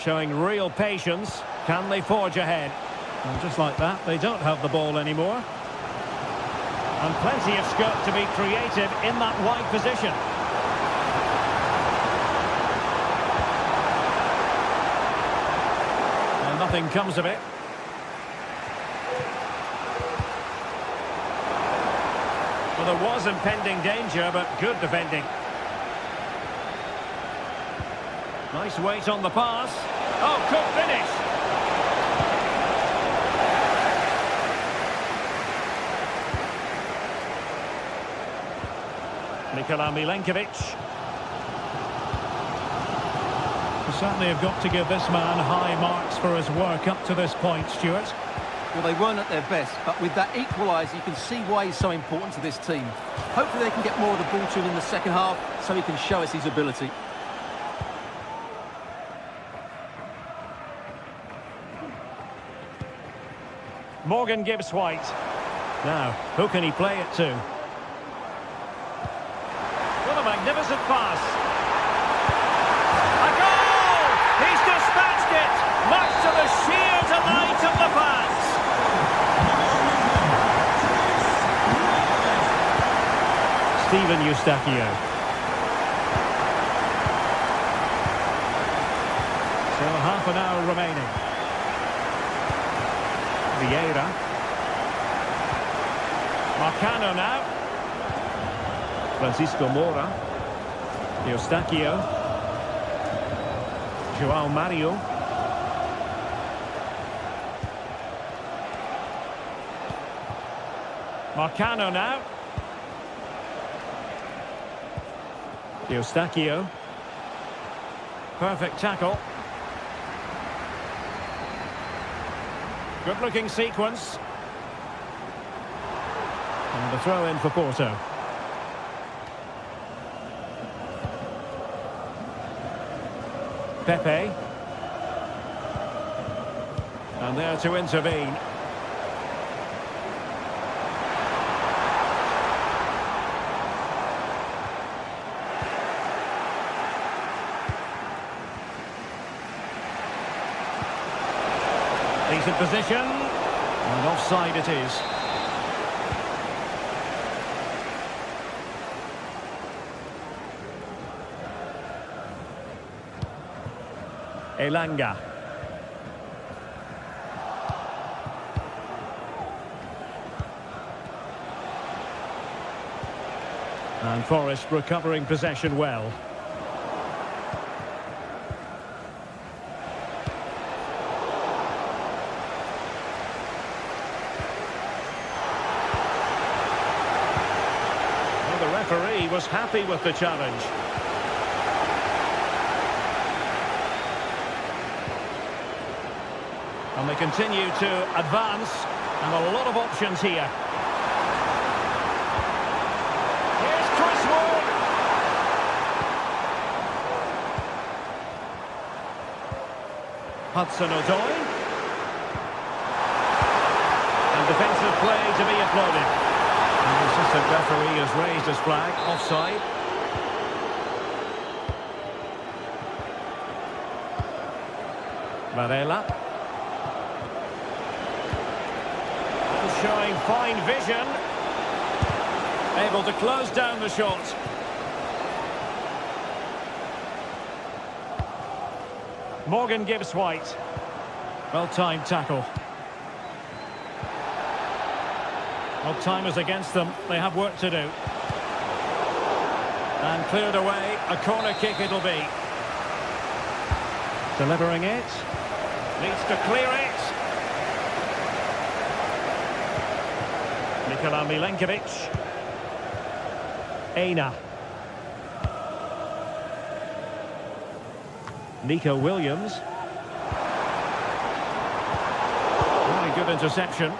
Speaker 1: Showing real patience. Can they forge ahead? And just like that, they don't have the ball anymore. And plenty of scope to be creative in that wide position. And nothing comes of it. Well, there was impending danger, but good defending. Nice weight on the pass. Oh, good finish. Nikola Milenkovic. We certainly have got to give this man high marks for his work up to this point, Stuart.
Speaker 2: Well, they weren't at their best, but with that equaliser, you can see why he's so important to this team. Hopefully they can get more of the ball to him in the second half, so he can show us his ability.
Speaker 1: Morgan Gibbs White. Now, who can he play it to? What a magnificent pass. A goal! He's dispatched it, much to the sheer delight of the fans. Steven Eustachio. So half an hour remaining. Vieira. Marcano now. Francisco Moura. Eustachio. João Mario. Marcano now. Eustachio. Perfect tackle. Good-looking sequence. And the throw-in for Porto. Pepe. And there to intervene. Decent position. And offside it is. Elanga. And Forest recovering possession well. Well, the referee was happy with the challenge. And they continue to advance, and a lot of options here. Here's Chris Wood. Hudson-Odoi. And defensive play to be applauded. And the assistant referee has raised his flag, offside. Varela. Showing fine vision. Able to close down the shot. Morgan gives White. Well-timed tackle. Well, time is against them. They have work to do. And cleared away. A corner kick it'll be. Delivering it. Needs to clear it. Nikola Milenkovic. Aina. Nico Williams. Really good interception.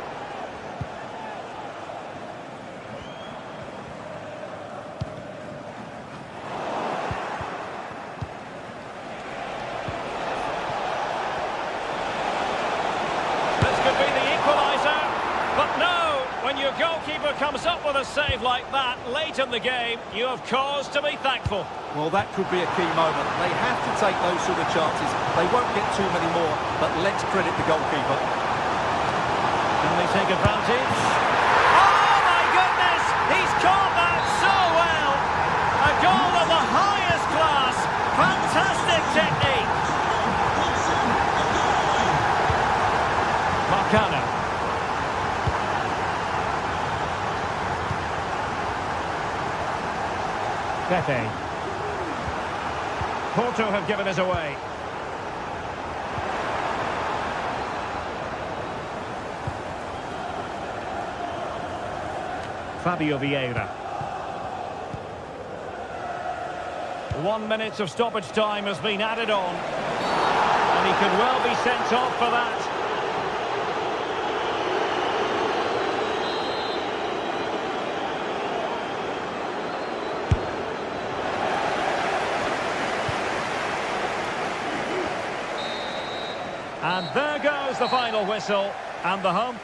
Speaker 1: This could be the equaliser, but no! When your goalkeeper comes up with a save like that late in the game, you have cause to be thankful.
Speaker 2: Well, that could be a key moment. They have to take those sort of chances. They won't get too many more, but let's credit the goalkeeper.
Speaker 1: Can they take advantage? Oh, my goodness! He's caught that so well! A goal of the highest class! Fantastic technique! Marcano. Pepe. Porto have given us away. Fabio Vieira. 1 minute of stoppage time has been added on. And he could well be sent off for that. And there goes the final whistle, and the home.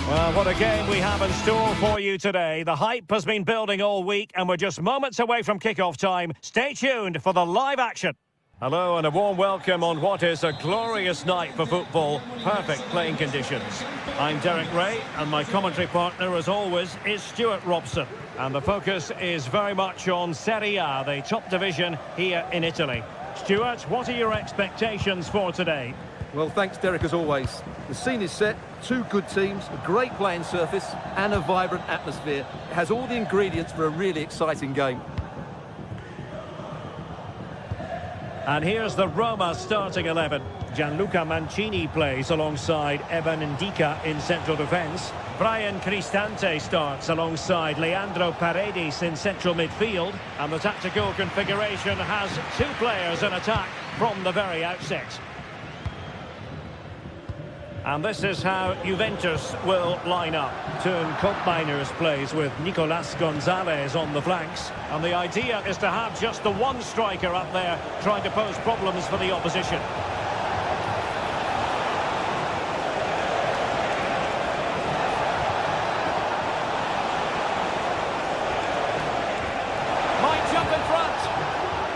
Speaker 1: Well, what a game we have in store for you today. The hype has been building all week and we're just moments away from kick-off time. Stay tuned for the live action. Hello and a warm welcome on what is a glorious night for football. Perfect playing conditions. I'm Derek Ray and my commentary partner as always is Stuart Robson. And the focus is very much on Serie A, the top division here in Italy. Stuart, what are your expectations for today?
Speaker 2: Well, thanks, Derek, as always. The scene is set, two good teams, a great playing surface and a vibrant atmosphere. It has all the ingredients for a really exciting game.
Speaker 1: And here's the Roma starting 11. Gianluca Mancini plays alongside Evan Ndika in central defence. Brian Cristante starts alongside Leandro Paredes in central midfield. And the tactical configuration has two players in attack from the very outset. And this is how Juventus will line up. Teun Koopmeiners plays with Nicolas Gonzalez on the flanks. And the idea is to have just the one striker up there trying to pose problems for the opposition. Might jump in front.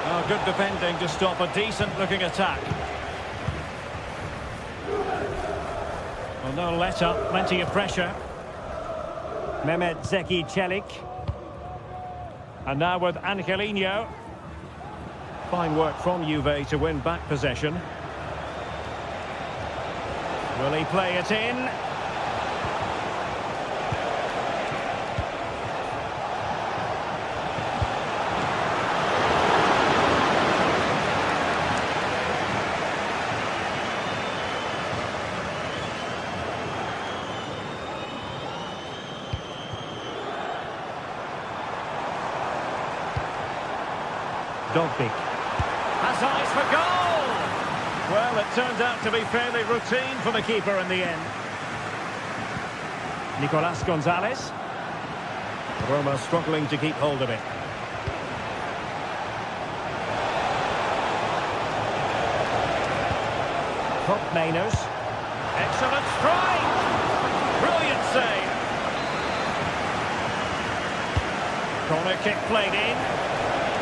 Speaker 1: Oh, good defending to stop a decent-looking attack. Well, no let-up, plenty of pressure. Mehmet Zeki Çelik. And now with Angelino. Fine work from Juve to win back possession. Will he play it in? Dogbik has eyes for goal. Well, it turned out to be fairly routine for the keeper in the end. Nicolas Gonzalez. Roma struggling to keep hold of it. Koopmeiners. Excellent strike. Brilliant save. Corner kick played in.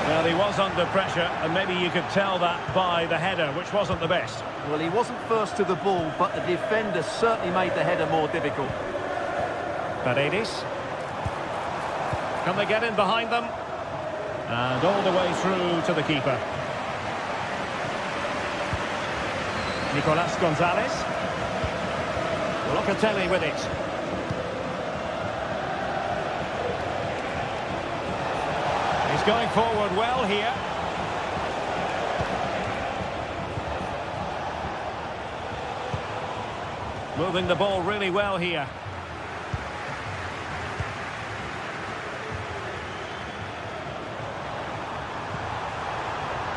Speaker 1: Well, he was under pressure, and maybe you could tell that by the header, which wasn't the best.
Speaker 2: Well, he wasn't first to the ball, but the defender certainly made the header more difficult.
Speaker 1: Paredes. Can they get in behind them? And all the way through to the keeper. Nicolas Gonzalez. Locatelli with it. He's going forward well here. Moving the ball really well here.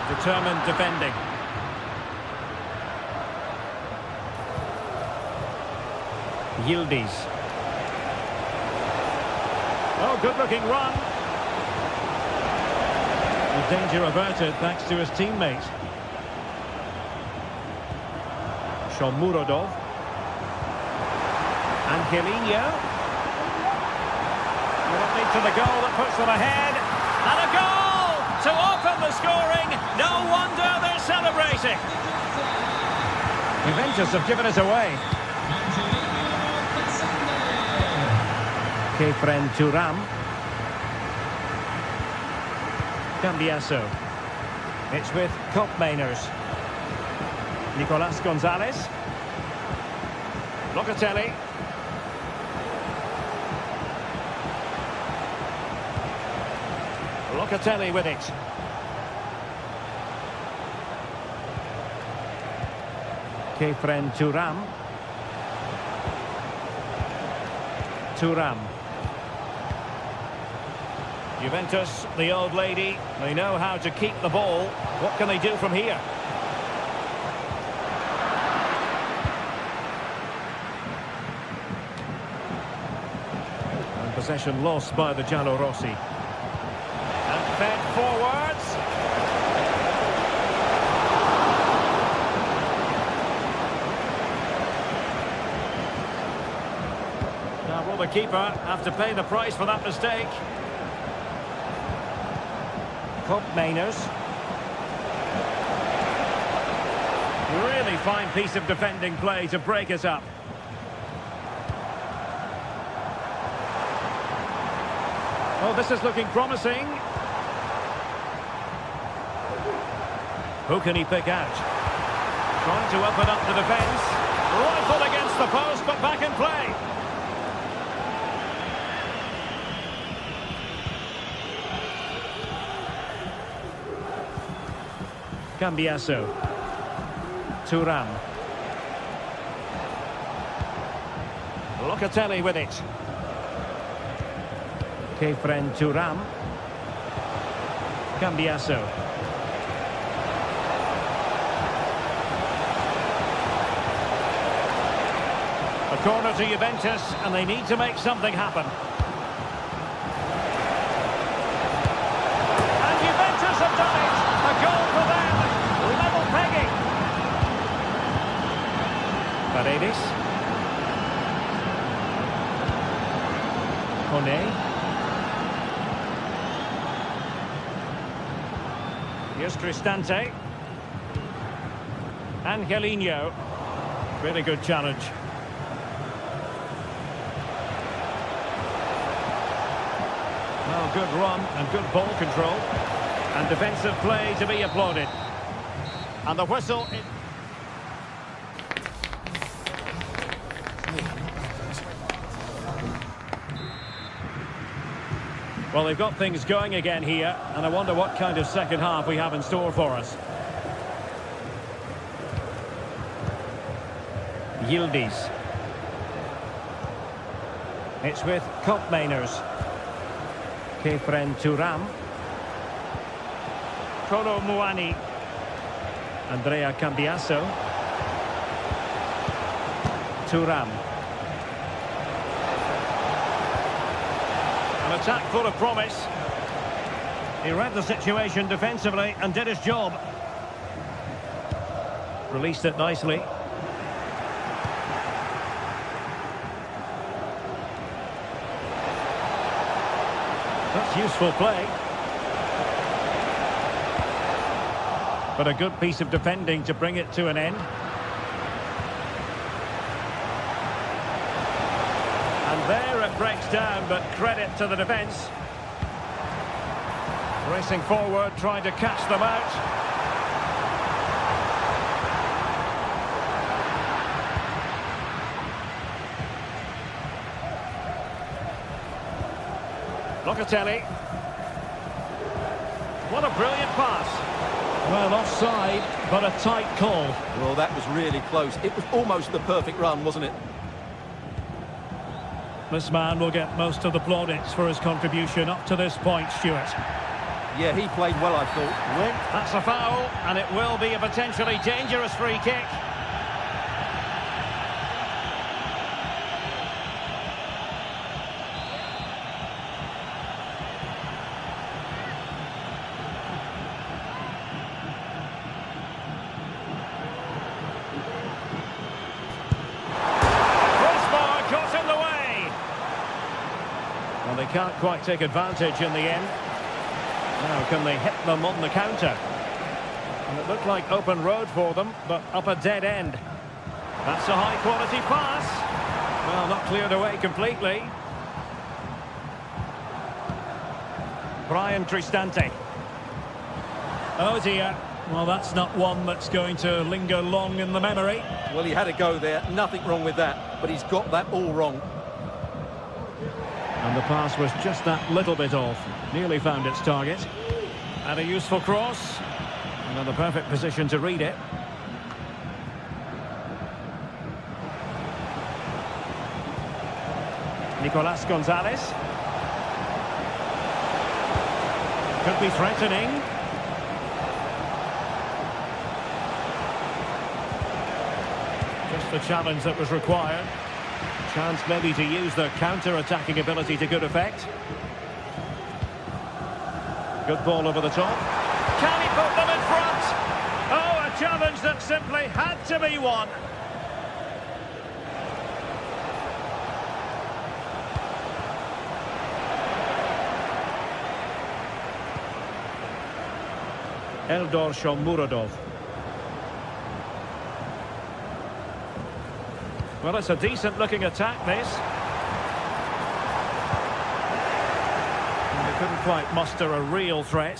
Speaker 1: Determined defending. Yildiz. Oh, good-looking run. The danger averted thanks to his teammate. Shomurodov. Angelino. Lead to the goal that puts them ahead. And a goal to open the scoring. No wonder they're celebrating. Juventus have given it away. Kefren Turam. Cambiaso. It's with Koopmeiners. Nicolas Gonzalez. Locatelli. Locatelli with it. Kefren Turam. Turam. Juventus, the old lady, they know how to keep the ball. What can they do from here? And possession lost by the Giallorossi. And fed forwards. Now will the keeper have to pay the price for that mistake? Koopmeiners. Really fine piece of defending play to break us up. Oh, this is looking promising. Who can he pick out? Trying to open up the defence. Rifled against the post, but back in play. Cambiasso. Thuram. Locatelli with it. Kefren Thuram. Cambiasso. A corner to Juventus, and they need to make something happen. And Juventus have done it! A goal for them! Level pegging! Paredes. Kone. Here's Cristante. Angelino. Really good challenge. Oh, good run and good ball control. And defensive play to be applauded. And the whistle... Well, they've got things going again here, and I wonder what kind of second half we have in store for us. Yildiz. It's with Koopmeiners. Kefren Thuram. Kolo Muani. Andrea Cambiasso. Thuram. An attack full of promise. He read the situation defensively and did his job. Released it nicely. That's useful play. But a good piece of defending to bring it to an end. And there it breaks down, but credit to the defence. Racing forward, trying to catch them out. Locatelli. What a brilliant pass.
Speaker 2: Well, offside, but a tight call.
Speaker 4: Well, that was really close. It was almost the perfect run, wasn't it?
Speaker 1: This man will get most of the plaudits for his contribution up to this point, Stuart.
Speaker 4: Yeah, he played well, I thought.
Speaker 1: That's a foul, and it will be a potentially dangerous free kick. Well, they can't quite take advantage in the end. Now, can they hit them on the counter? And it looked like open road for them, but up a dead end. That's a high-quality pass. Well, not cleared away completely. Brian Cristante. Oh, dear. Well, that's not one that's going to linger long in the memory.
Speaker 4: Well, he had a go there. Nothing wrong with that, but he's got that all wrong.
Speaker 1: And the pass was just that little bit off. Nearly found its target. And a useful cross. And in the perfect position to read it. Nicolas Gonzalez. Could be threatening. Just the challenge that was required. Chance maybe to use their counter-attacking ability to good effect. Good ball over the top. Can he put them in front? Oh, a challenge that simply had to be won. Eldor Shomurodov. Well, it's a decent-looking attack, this. And they couldn't quite muster a real threat.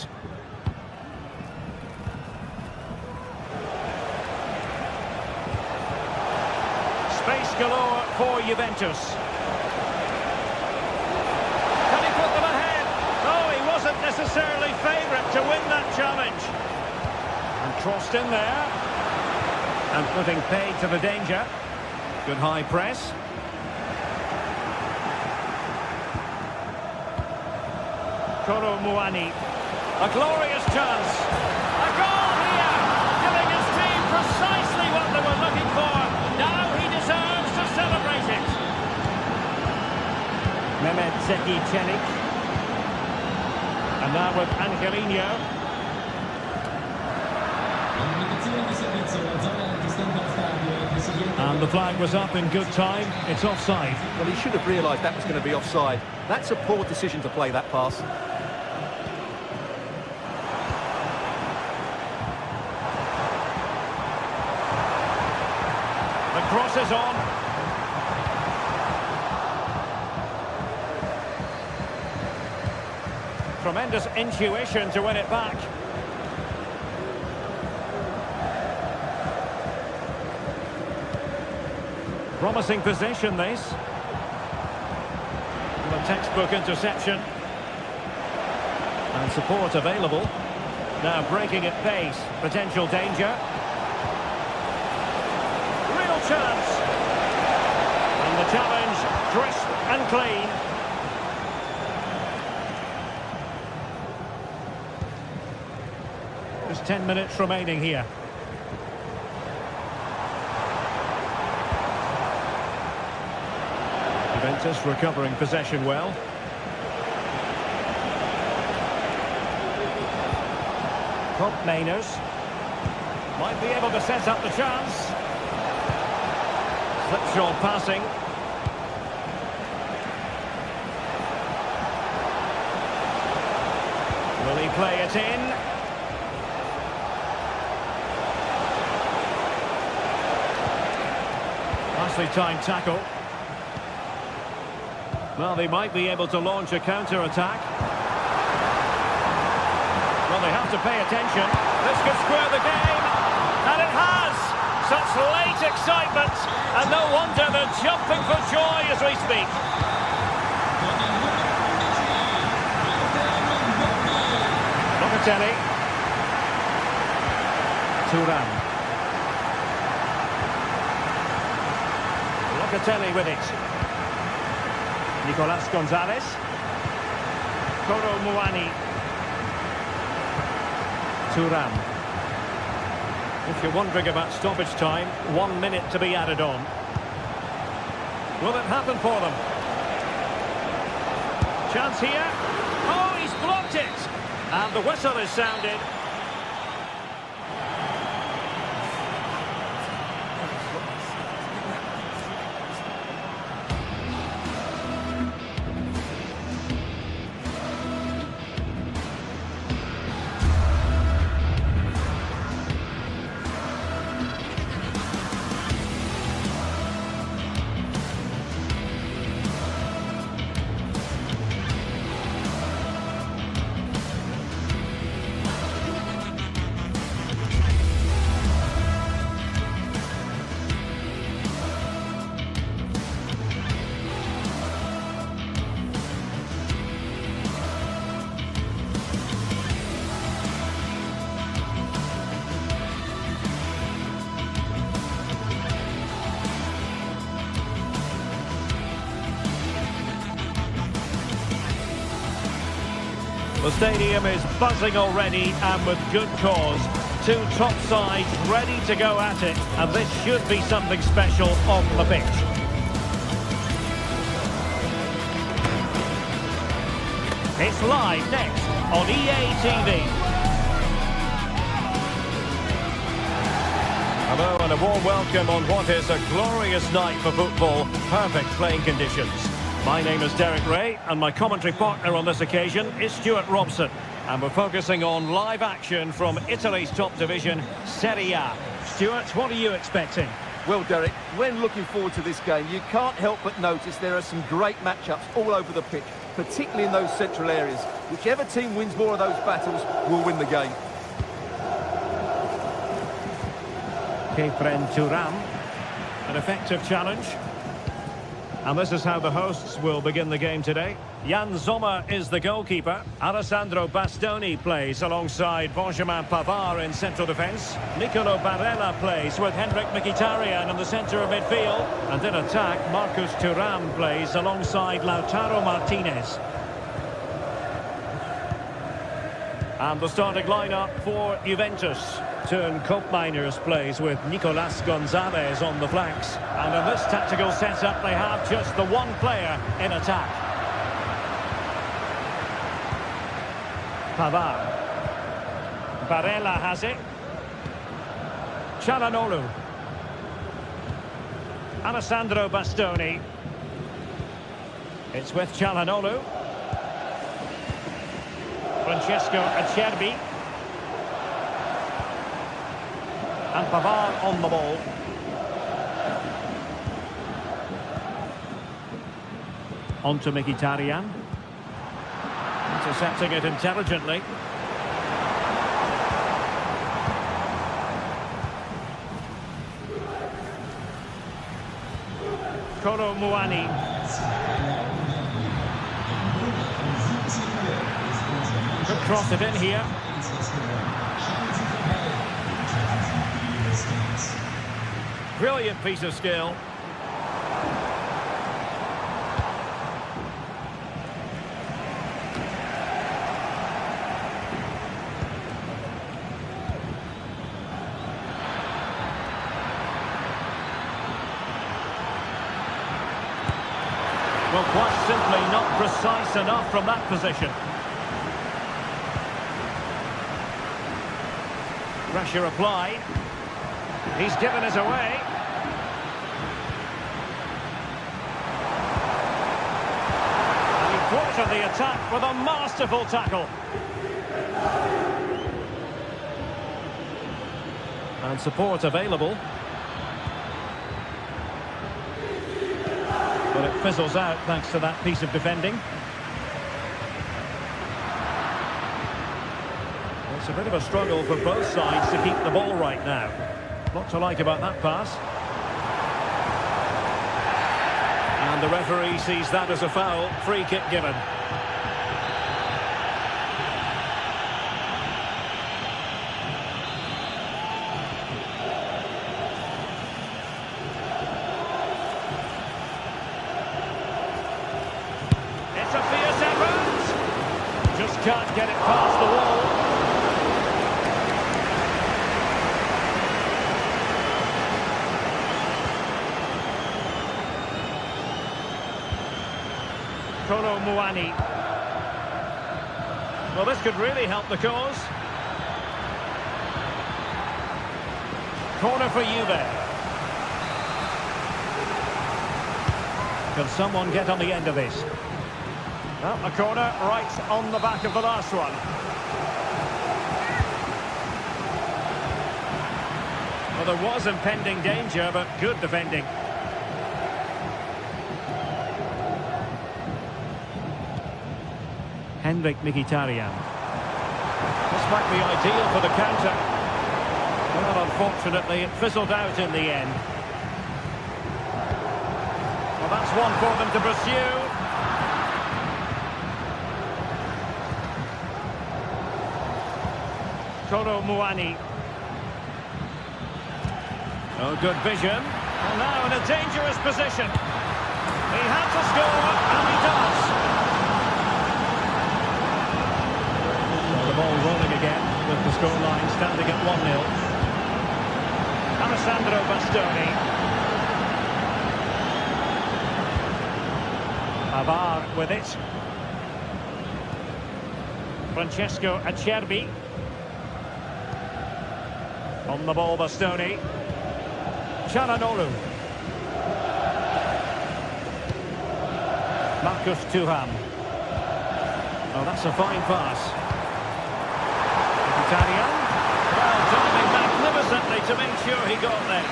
Speaker 1: Space galore for Juventus. Can he put them ahead? Oh, he wasn't necessarily favourite to win that challenge. And crossed in there. And putting paid to the danger. Good high press. Koro Muani. A glorious chance. A goal here! Giving his team precisely what they were looking for. Now he deserves to celebrate it. Mehmet Zeki Çelik. And now with Angelino. And the flag was up in good time. It's offside.
Speaker 2: Well, he should have realised that was going to be offside. That's a poor decision to play that pass.
Speaker 1: The cross is on. Tremendous intuition to win it back. Promising possession, this. And a textbook interception. And support available. Now breaking at pace. Potential danger. Real chance. And the challenge, crisp and clean. There's 10 minutes remaining here. Juventus recovering possession well. Top Mainers might be able to set up the chance. Slipshod passing. Will he play it in? Nicely timed tackle. Well, they might be able to launch a counter-attack. Well, they have to pay attention. This could square the game. And it has! Such late excitement. And no wonder they're jumping for joy as we speak. Locatelli. Thuram. Locatelli with it. Nicolas Gonzalez. Koro Muani. Thuram. If you're wondering about stoppage time, 1 minute to be added on. Will it happen for them? Chance here. Oh, he's blocked it. And the whistle is sounded. The stadium is buzzing already, and with good cause. Two top sides ready to go at it, and this should be something special on the pitch. It's live next on EA TV. Hello and a warm welcome on what is a glorious night for football. Perfect playing conditions. My name is Derek Ray, and my commentary partner on this occasion is Stuart Robson. And we're focusing on live action from Italy's top division, Serie A. Stuart, what are you expecting?
Speaker 2: Well, Derek, when looking forward to this game, you can't help but notice there are some great matchups all over the pitch, particularly in those central areas. Whichever team wins more of those battles will win the game.
Speaker 1: Kefren Turam, an effective challenge. And this is how the hosts will begin the game today. Jan Sommer is the goalkeeper. Alessandro Bastoni plays alongside Benjamin Pavard in central defence. Nicolo Barella plays with Henrik Mkhitaryan in the centre of midfield. And in attack, Marcus Thuram plays alongside Lautaro Martinez. And the starting lineup for Juventus. Teun Koopmeiners plays with Nicolas Gonzalez on the flanks. And in this tactical setup, they have just the one player in attack. Pavard. Barella has it. Çalhanoğlu. Alessandro Bastoni. It's with Çalhanoğlu. Francesco Acerbi. And Pavard on the ball. On to Mkhitaryan. Intercepting it intelligently. Kolo Muani. Could cross it in here. Brilliant piece of skill. Well, quite simply not precise enough from that position. Pressure applied. He's given it away. And he thwarted the attack with a masterful tackle. And support available. But it fizzles out thanks to that piece of defending. It's a bit of a struggle for both sides to keep the ball right now. Lot to like about that pass. And the referee sees that as a foul. Free kick given. It's a fierce effort. Just can't get it past the wall. Kolo Muani. Well, this could really help the cause. Corner for Juve. Can someone get on the end of this? Well, a corner right on the back of the last one. Well, there was impending danger, but good defending. Henrik Mkhitaryan. This might be ideal for the counter. Well, unfortunately, it fizzled out in the end. Well, that's one for them to pursue. Kolo Muani. Oh, good vision. And now in a dangerous position. He had to score, and he does. Ball rolling again with the scoreline standing at 1-0. Alessandro Bastoni. Pavard with it. Francesco Acerbi. On the ball, Bastoni. Çalhanoğlu. Marcus Thuram. Oh, that's a fine pass. Mkhitaryan, well, diving magnificently to make sure he got there.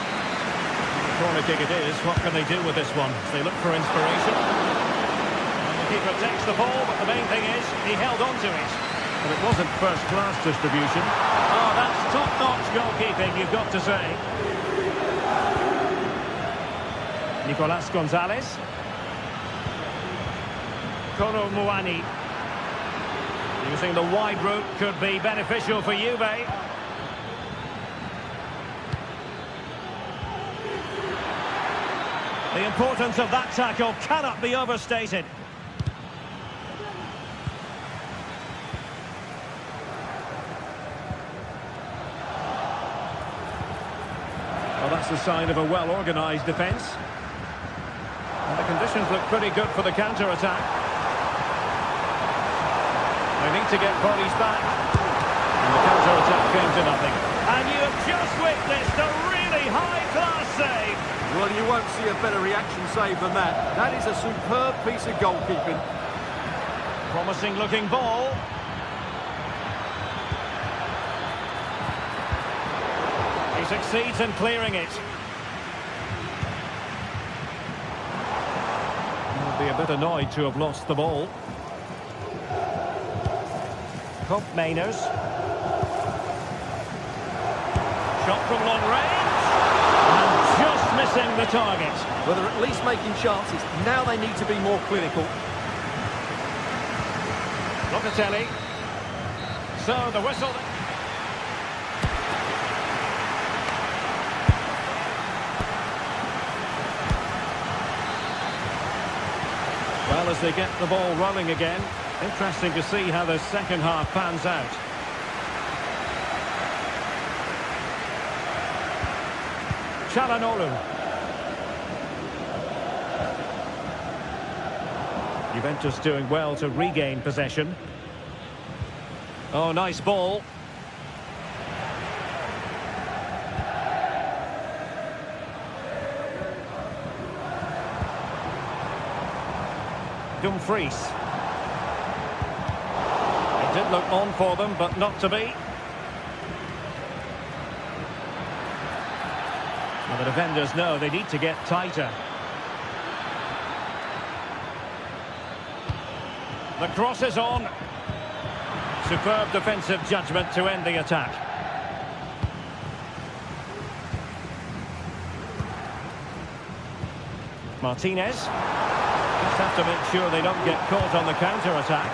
Speaker 1: Corner kick it is. What can they do with this one? They look for inspiration. And the keeper takes the ball, but the main thing is he held on to it. But it wasn't first-class distribution. Oh, that's top-notch goalkeeping, you've got to say. Nicolas Gonzalez. Kolo Muani. Using the wide route could be beneficial for Juve. The importance of that tackle cannot be overstated. Well, that's a sign of a well-organised defence. And the conditions look pretty good for the counter-attack. They need to get bodies back. And the counter-attack came to nothing. And you have just witnessed a really high-class save.
Speaker 2: Well, you won't see a better reaction save than that. That is a superb piece of goalkeeping.
Speaker 1: Promising looking ball. He succeeds in clearing it. He'll be a bit annoyed to have lost the ball. Kopp Mainers. Shot from long range. And just missing the target.
Speaker 2: Well, they're at least making chances. Now they need to be more clinical.
Speaker 1: Locatelli. So the whistle. Well, as they get the ball rolling again, interesting to see how the second half pans out. Çalhanoğlu. Juventus doing well to regain possession. Oh, nice ball. Dumfries. It did look on for them, but not to be. Well, the defenders know they need to get tighter. The cross is on. Superb defensive judgment to end the attack. Martinez. Just have to make sure they don't get caught on the counter-attack.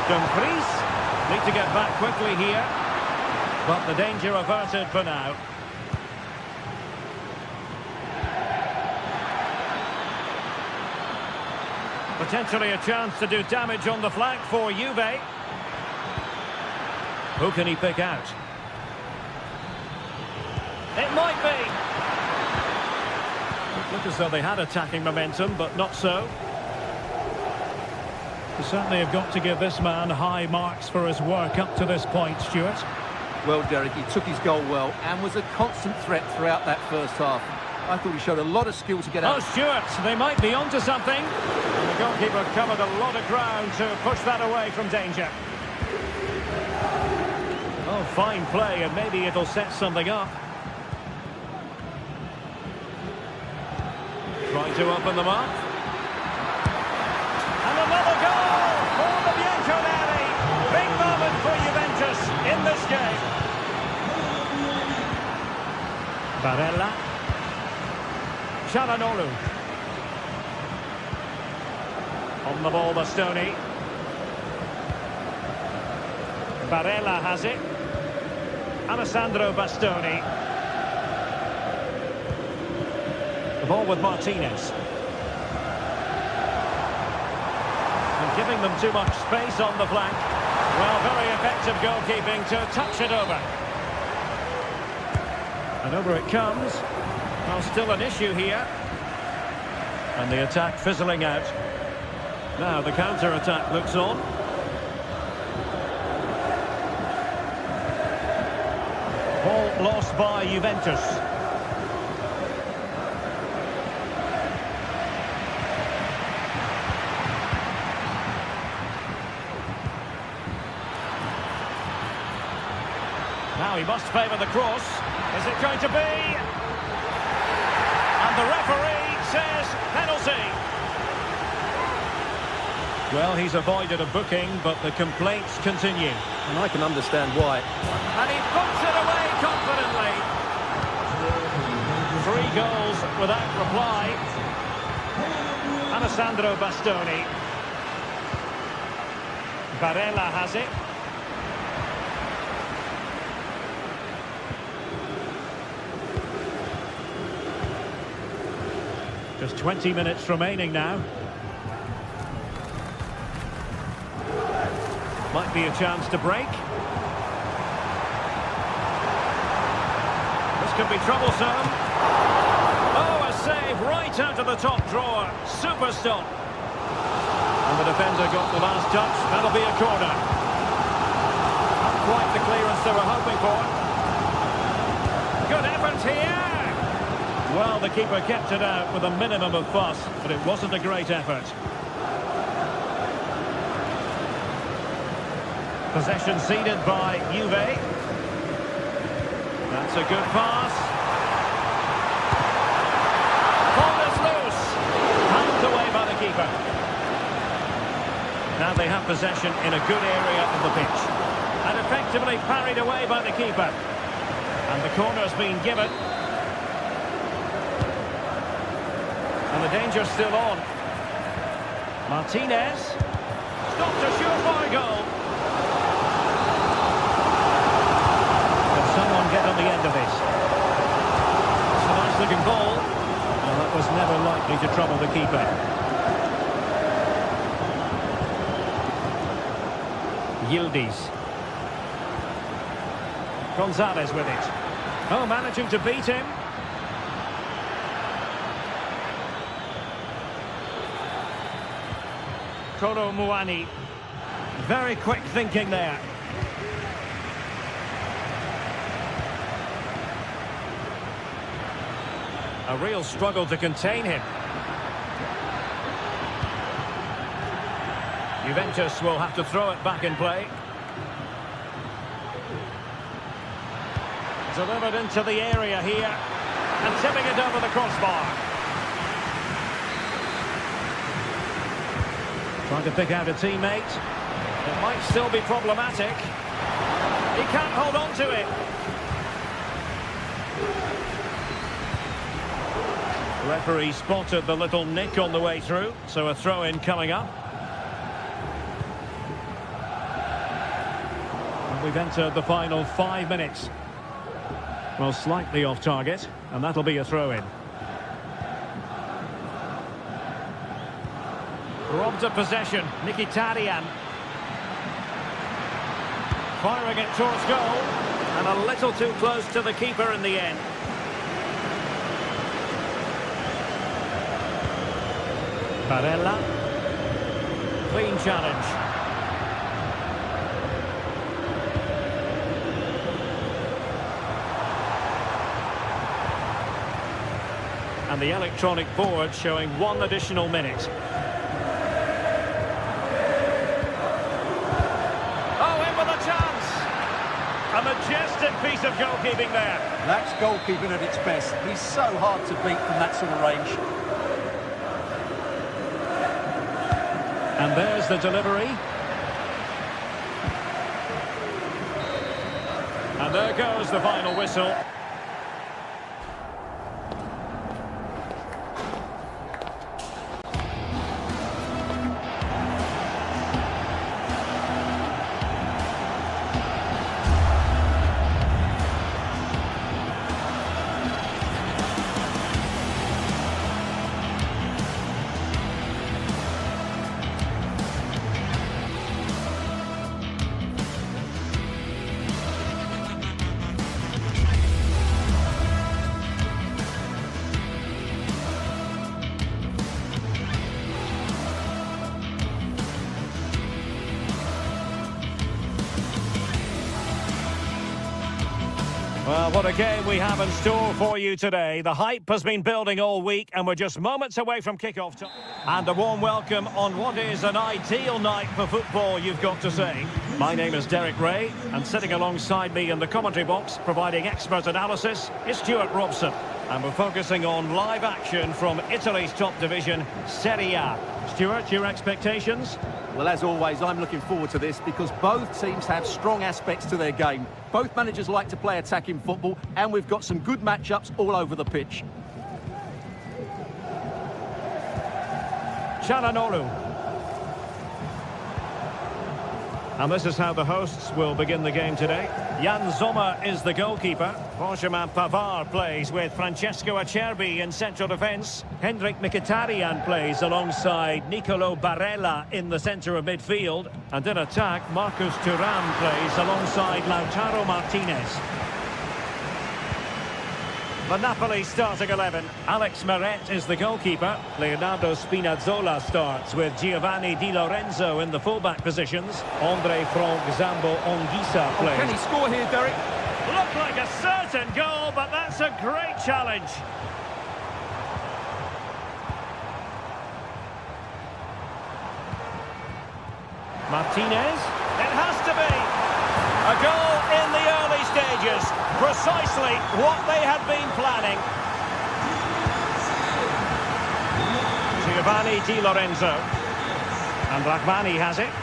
Speaker 1: Dumfries. Need to get back quickly here. But the danger averted for now. Potentially a chance to do damage on the flank for Juve. Who can he pick out? It might be. It looked as though they had attacking momentum, but not so. You certainly have got to give this man high marks for his work up to this point, Stuart.
Speaker 2: Well, Derek, he took his goal well and was a constant threat throughout that first half. I thought he showed a lot of skill to get out.
Speaker 1: Oh, Stuart, they might be onto something. And the goalkeeper covered a lot of ground to push that away from danger. Oh, fine play, and maybe it'll set something up. Trying to open them up. And another goal for the Bianconeri. Big moment for Juventus in this game. Barella. Çalhanoğlu. On the ball, Bastoni. Barella has it. Alessandro Bastoni. The ball with Martinez. And giving them too much space on the flank. Well, very effective goalkeeping to touch it over. And over it comes. Well, still an issue here. And the attack fizzling out. Now the counter-attack looks on. Ball lost by Juventus. Now he must favour the cross. Is it going to be? And the referee says penalty. Well, he's avoided a booking, but the complaints continue.
Speaker 2: And I can understand why.
Speaker 1: And he puts it away confidently. 3 goals without reply. Alessandro Bastoni. Barella has it. Just 20 minutes remaining now. Might be a chance to break. This could be troublesome. Oh, a save right out of the top drawer. Super stop. And the defender got the last touch. That'll be a corner. Not quite the clearance they were hoping for. Good effort here. Well, the keeper kept it out with a minimum of fuss, but it wasn't a great effort. Possession ceded by Juve. That's a good pass. Ball is loose. Handed away by the keeper. Now they have possession in a good area of the pitch. And effectively parried away by the keeper. And the corner's been given. And the danger's still on. Martinez. Stopped a surefire goal. Someone get on the end of this. It's a nice looking ball. Well, that was never likely to trouble the keeper. Yildiz. Gonzalez with it. Oh, managing to beat him. Kolo Muani. Very quick thinking there. A real struggle to contain him. Juventus will have to throw it back in play. Delivered into the area here. And tipping it over the crossbar. Trying to pick out a teammate. It might still be problematic. He can't hold on to it. Referee spotted the little nick on the way through, so a throw-in coming up. And we've entered the final 5 minutes. Well, slightly off target, and that'll be a throw-in. Robbed of possession, Mkhitaryan. Firing it towards goal, and a little too close to the keeper in the end. Barella. Clean challenge. And the electronic board showing 1 additional minute. Oh, in with a chance! A majestic piece of goalkeeping there.
Speaker 4: That's goalkeeping at its best. He's so hard to beat from that sort of range.
Speaker 1: And there's the delivery. And there goes the final whistle. Well, what a game we have in store for you today. The hype has been building all week and we're just moments away from kick-off time. And a warm welcome on what is an ideal night for football, you've got to say. My name is Derek Ray, and sitting alongside me in the commentary box, providing expert analysis, is Stuart Robson. And we're focusing on live action from Italy's top division, Serie A. Stuart, your expectations?
Speaker 2: Well, as always, I'm looking forward to this because both teams have strong aspects to their game. Both managers like to play attacking football, and we've got some good matchups all over the pitch.
Speaker 1: Çalhanoğlu. And this is how the hosts will begin the game today. Jan Sommer is the goalkeeper. Benjamin Pavard plays with Francesco Acerbi in central defence. Hendrik Mkhitaryan plays alongside Nicolo Barella in the centre of midfield. And in attack, Marcus Thuram plays alongside Lautaro Martinez. The Napoli starting 11. Alex Meret is the goalkeeper. Leonardo Spinazzola starts with Giovanni Di Lorenzo in the fullback positions. Andre Frank Zambo Anguissa plays.
Speaker 2: Can he score here, Derek?
Speaker 1: Looked like a certain goal, but that's a great challenge. Martinez. It has to be. A goal in the early stages. Precisely what they had been planning. Giovanni Di Lorenzo. And Rahmani has it.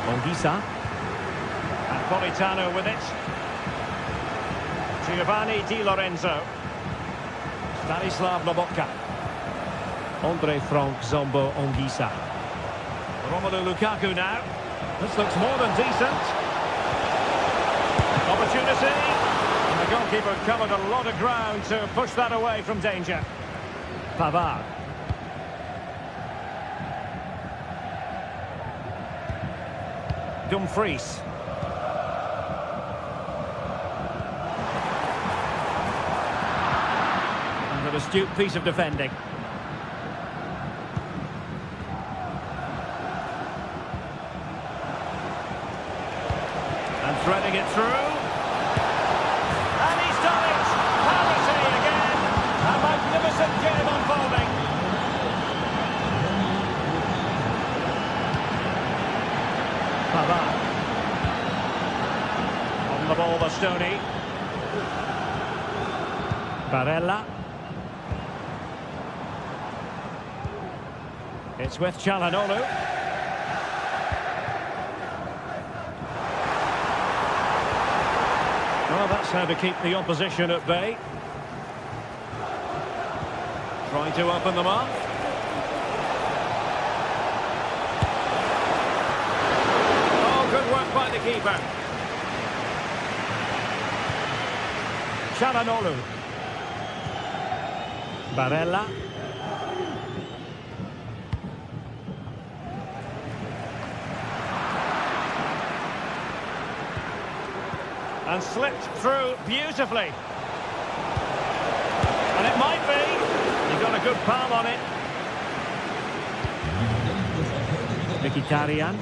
Speaker 1: Anguissa. And Politano with it. Giovanni Di Lorenzo. Stanislav Lobotka. Andre Frank Zambo Anguissa. Romelu Lukaku now. This looks more than decent. Opportunity. And the goalkeeper covered a lot of ground to push that away from danger. Pavard. Dumfries. And an astute piece of defending. And threading it through. And he's done it! Parity again! A magnificent game unfolding. Pavard. On the ball, Bastoni. Barella. It's with Çalhanoğlu. Well, that's how to keep the opposition at bay. Trying to open them up. Oh, good work by the keeper. Çalhanoğlu. Barella. And slipped through beautifully. And it might be. He got a good palm on it. Mkhitaryan.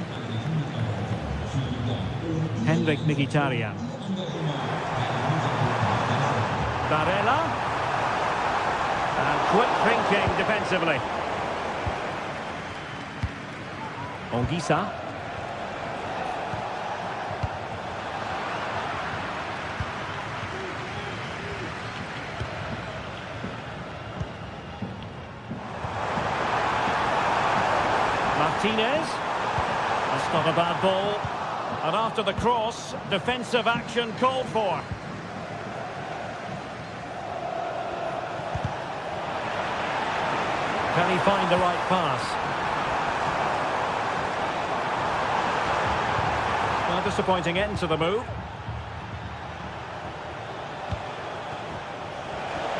Speaker 1: Hendrik Mkhitaryan. Barella. And quick thinking defensively. Anguissa. Martinez. That's not a bad ball. And after the cross, defensive action called for. Can he find the right pass? Well, disappointing end to the move.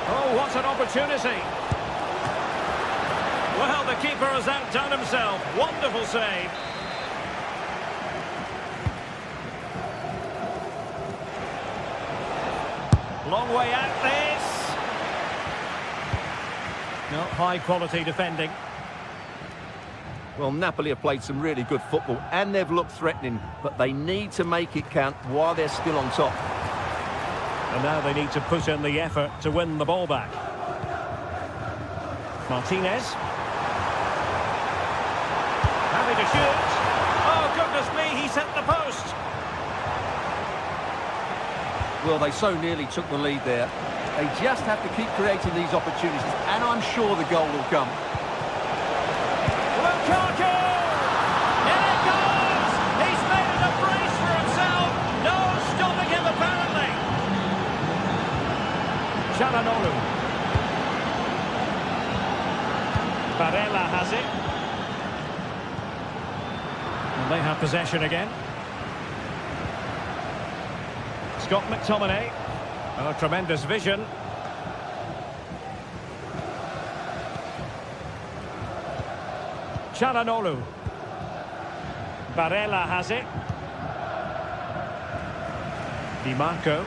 Speaker 1: Oh, what an opportunity. Well, the keeper has outdone himself. Wonderful save. Long way out this. No, high-quality defending.
Speaker 2: Well, Napoli have played some really good football and they've looked threatening, but they need to make it count while they're still on top.
Speaker 1: And now they need to put in the effort to win the ball back. Martinez. Happy to shoot. Oh, goodness me, he's hit the post.
Speaker 2: Well, they so nearly took the lead there. They just have to keep creating these opportunities, and I'm sure the goal will come.
Speaker 1: Lukaku! In it goes! He's made it a brace for himself. No stopping him, apparently. Çalhanoğlu. Barella has it. And they have possession again. Scott McTominay. Oh, tremendous vision. Çalhanoğlu. Barella has it. Di Marco.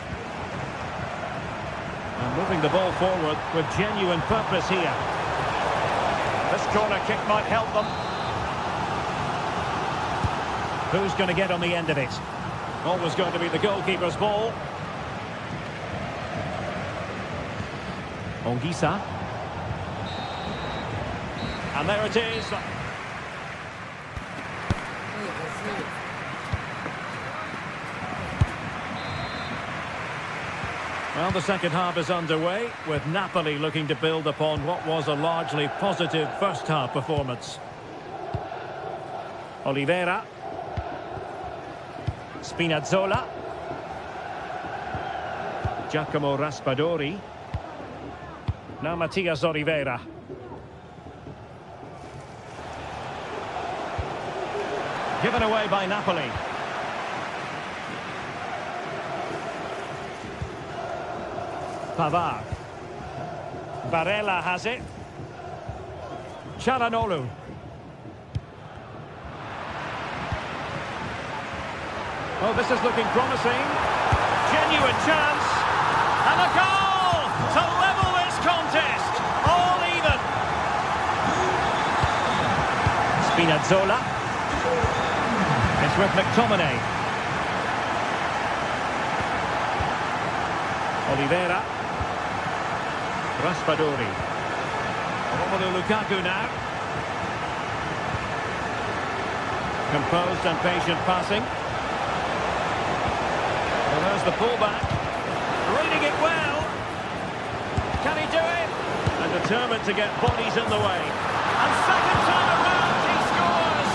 Speaker 1: And moving the ball forward with genuine purpose here. This corner kick might help them. Who's going to get on the end of it? Always going to be the goalkeeper's ball. Ongisa. And there it is. Well, the second half is underway, with Napoli looking to build upon what was a largely positive first-half performance. Oliveira. Spinazzola. Giacomo Raspadori. Now Matias Oliveira. Given away by Napoli. Pavard. Barella has it. Çalhanoğlu. Oh, this is looking promising. Genuine chance. And a goal to level this contest. All even. Spinazzola. It's with McTominay. Oliveira. Raspadori. Romelu Lukaku now. Composed and patient passing. Well, there's the pullback. Reading it well. Can he do it? And determined to get bodies in the way. And second time around he scores.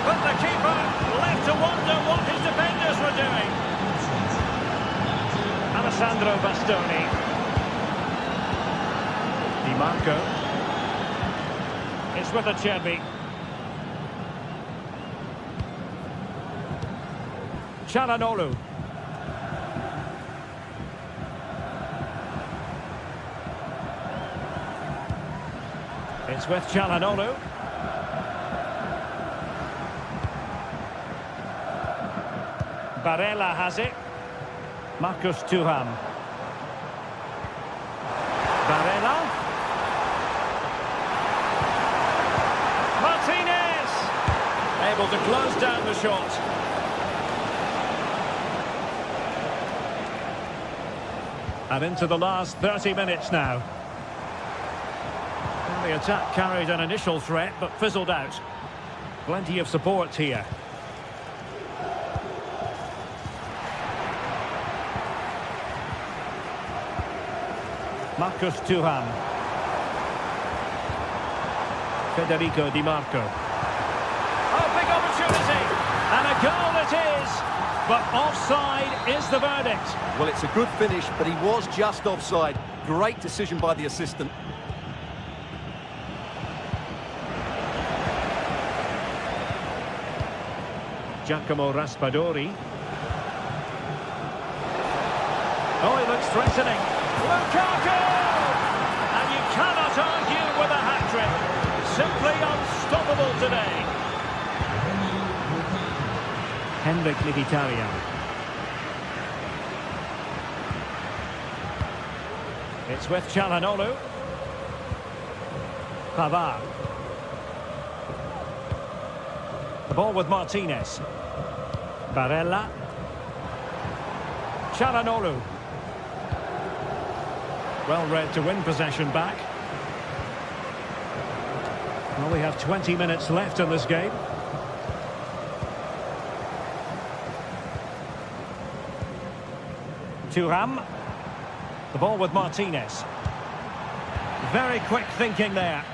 Speaker 1: But the keeper left to wonder what his defenders were doing. Alessandro Bastoni. Di Marco. It's with Acerbi. Çalhanoğlu. It's with Çalhanoğlu. Barella has it. Marcus Thuram. Barella. Martinez. Able to close down the shot. And into the last 30 minutes now. Well, the attack carried an initial threat, but fizzled out. Plenty of support here. Marcus Thuram. Federico Di Marco. Oh, big opportunity! And a goal it is! But offside is the verdict.
Speaker 2: Well, it's a good finish, but he was just offside. Great decision by the assistant.
Speaker 1: Giacomo Raspadori. Oh, he looks threatening. Lukaku! And you cannot argue with a hat-trick. Simply unstoppable today. Henrik Mkhitaryan. It's with Çalhanoğlu. Pavard. The ball with Martinez. Barella. Çalhanoğlu. Well read to win possession back. Well, we have 20 minutes left in this game. Thuram. The ball with Martinez. Very quick thinking there.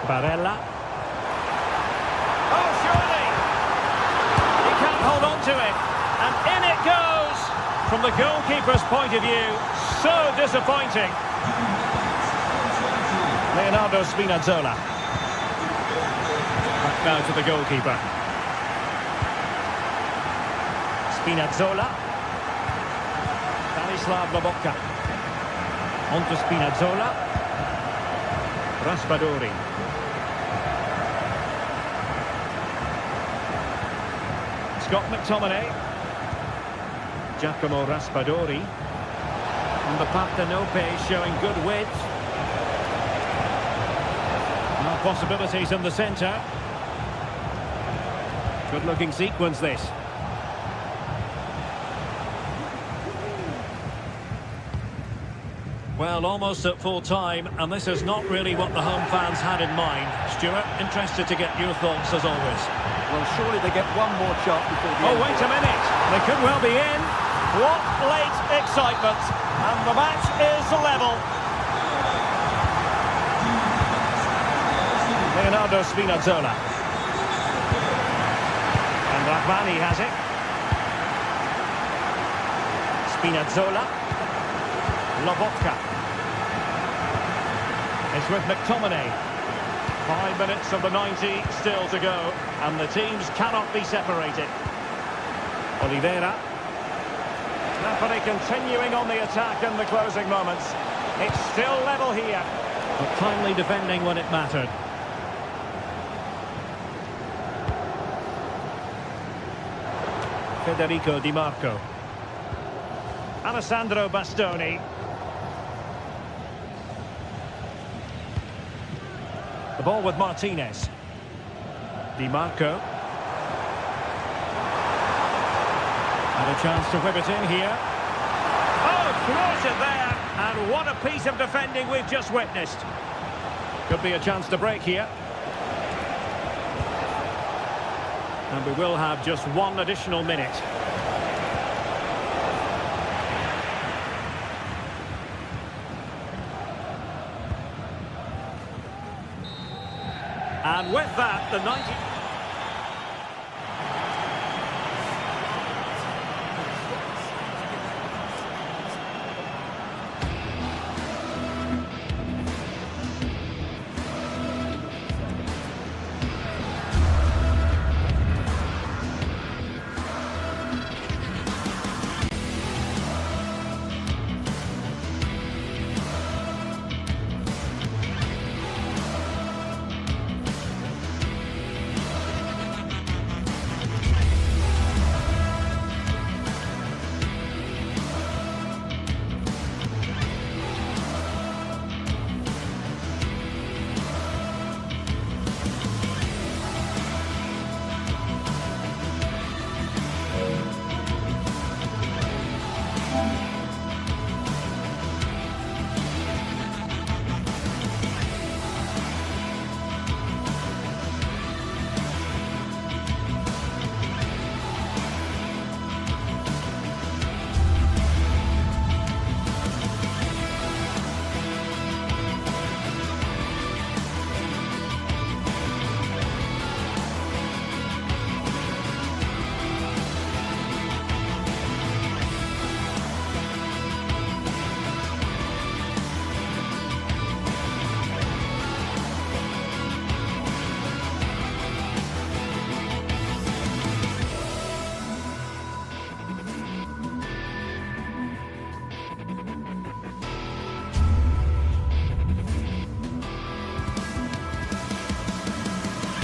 Speaker 1: Barella. Oh, surely! He can't hold on to it. And in it goes! From the goalkeeper's point of view, so disappointing. Leonardo Spinazzola. Back now to the goalkeeper. Spinazzola. Stanislav Lobotka. On to Spinazzola. Raspadori. Scott McTominay. Giacomo Raspadori. And the Partenope showing good width. Now possibilities in the centre. Good looking sequence this. Well, almost at full time, and this is not really what the home fans had in mind. Stuart, interested to get your thoughts as always.
Speaker 2: Well, surely they get one more shot before the end.
Speaker 1: Oh, wait a minute. They could well be in. What late excitement. And the match is level. Leonardo Spinazzola. And Rahmani has it. Spinazzola. Lobotka. It's with McTominay. 5 minutes of the 90 still to go, and the teams cannot be separated. Oliveira. Napoli continuing on the attack in the closing moments. It's still level here, but timely defending when it mattered. Federico Di Marco. Alessandro Bastoni. The ball with Martinez. Di Marco. And a chance to whip it in here. Oh, throws it there. And what a piece of defending we've just witnessed. Could be a chance to break here. And we will have just one additional minute. And with that, the 90...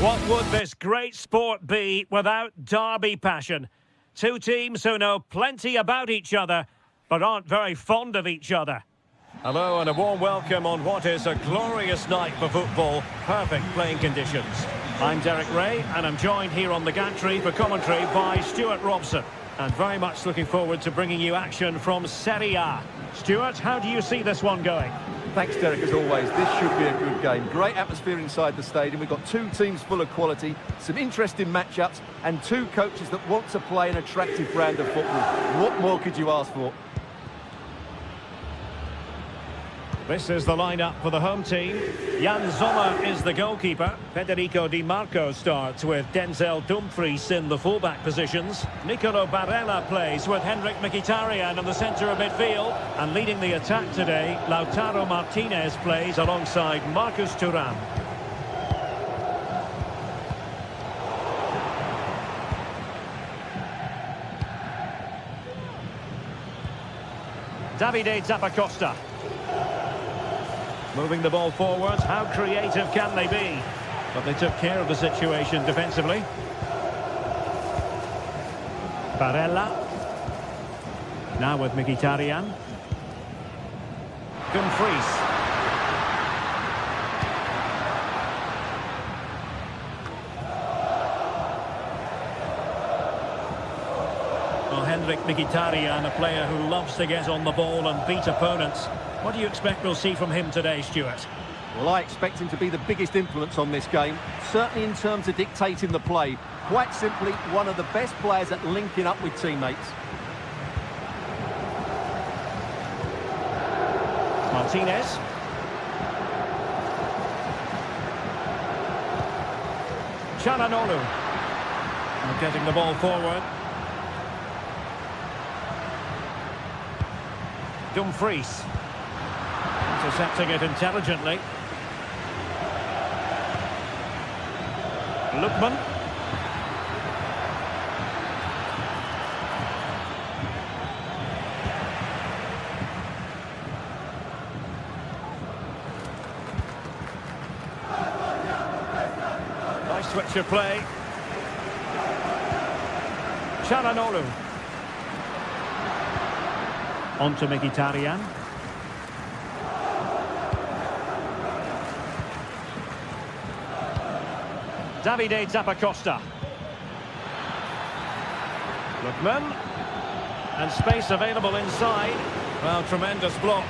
Speaker 1: What would this great sport be without derby passion? Two teams who know plenty about each other, but aren't very fond of each other. Hello and a warm welcome on what is a glorious night for football. Perfect playing conditions. I'm Derek Ray, and I'm joined here on the gantry for commentary by Stuart Robson. And very much looking forward to bringing you action from Serie A. Stuart, how do you see this one going?
Speaker 2: Thanks, Derek, as always. This should be a good game. Great atmosphere inside the stadium. We've got two teams full of quality, some interesting matchups, and two coaches that want to play an attractive brand of football. What more could you ask for?
Speaker 1: This is the lineup for the home team. Jan Sommer is the goalkeeper. Federico Di Marco starts with Denzel Dumfries in the fullback positions. Nicolo Barella plays with Henrik Mkhitaryan in the centre of midfield. And leading the attack today, Lautaro Martinez plays alongside Marcus Thuram. Davide Zappacosta. Moving the ball forwards, how creative can they be? But they took care of the situation defensively. Barella. Now with Mkhitaryan. Dumfries. Well, Henrik Mkhitaryan, a player who loves to get on the ball and beat opponents. What do you expect we'll see from him today, Stuart?
Speaker 2: Well, I expect him to be the biggest influence on this game, certainly in terms of dictating the play. Quite simply, one of the best players at linking up with teammates.
Speaker 1: Martinez. Çalhanoğlu. Getting the ball forward. Dumfries. Intercepting it intelligently. Lookman. Nice switch of play. Çalhanoğlu. On to Mkhitaryan. Davide Zappacosta. Lookman. And space available inside. Well, tremendous block.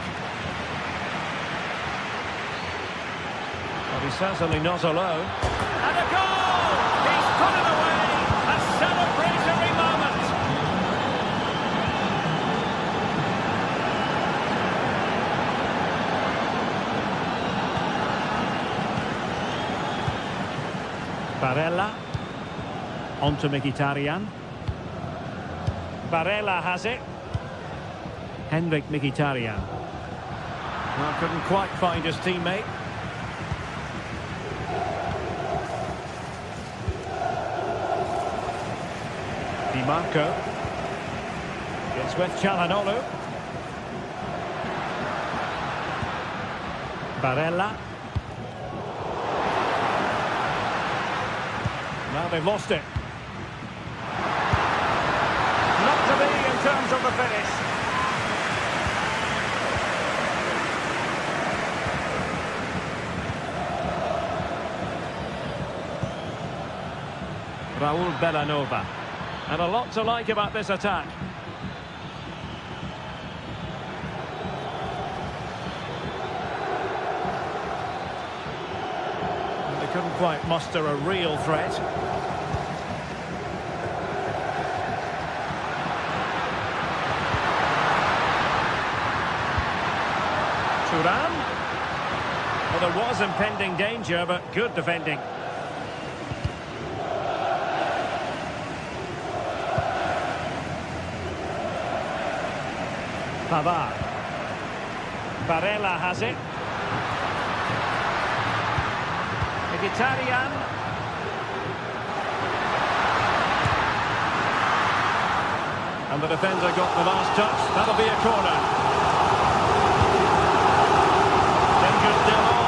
Speaker 1: But he's certainly not alone. And a goal! He's put it away! A celebratory moment! Barella. On to Mkhitaryan. Barella has it. Henrik Mkhitaryan. Well, couldn't quite find his teammate. Di Marco. It's with Çalhanoğlu. Barella. Now they've lost it. Not to be in terms of the finish. Raul Bellanova. And a lot to like about this attack. And they couldn't quite muster a real threat. Thuram. Well, there was impending danger, but good defending. Pavard. Barella has it. Mkhitaryan. And the defender got the last touch. That'll be a corner. Danger still on.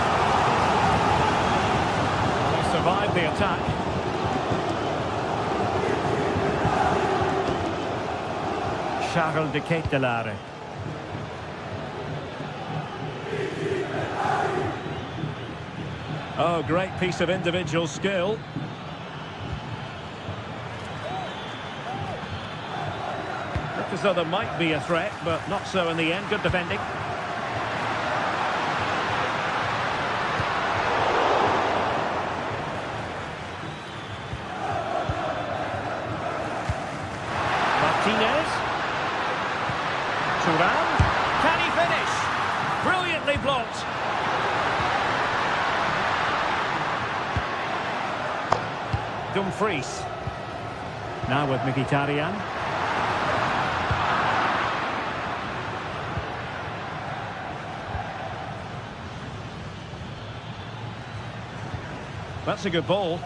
Speaker 1: They survived the attack. Charles de Ketelaere. Oh, great piece of individual skill. Looked as though there might be a threat, but not so in the end. Good defending. Martinez. Thuram. Can he finish? Brilliantly blocked. Dumfries. Now with Mkhitaryan. That's a good ball.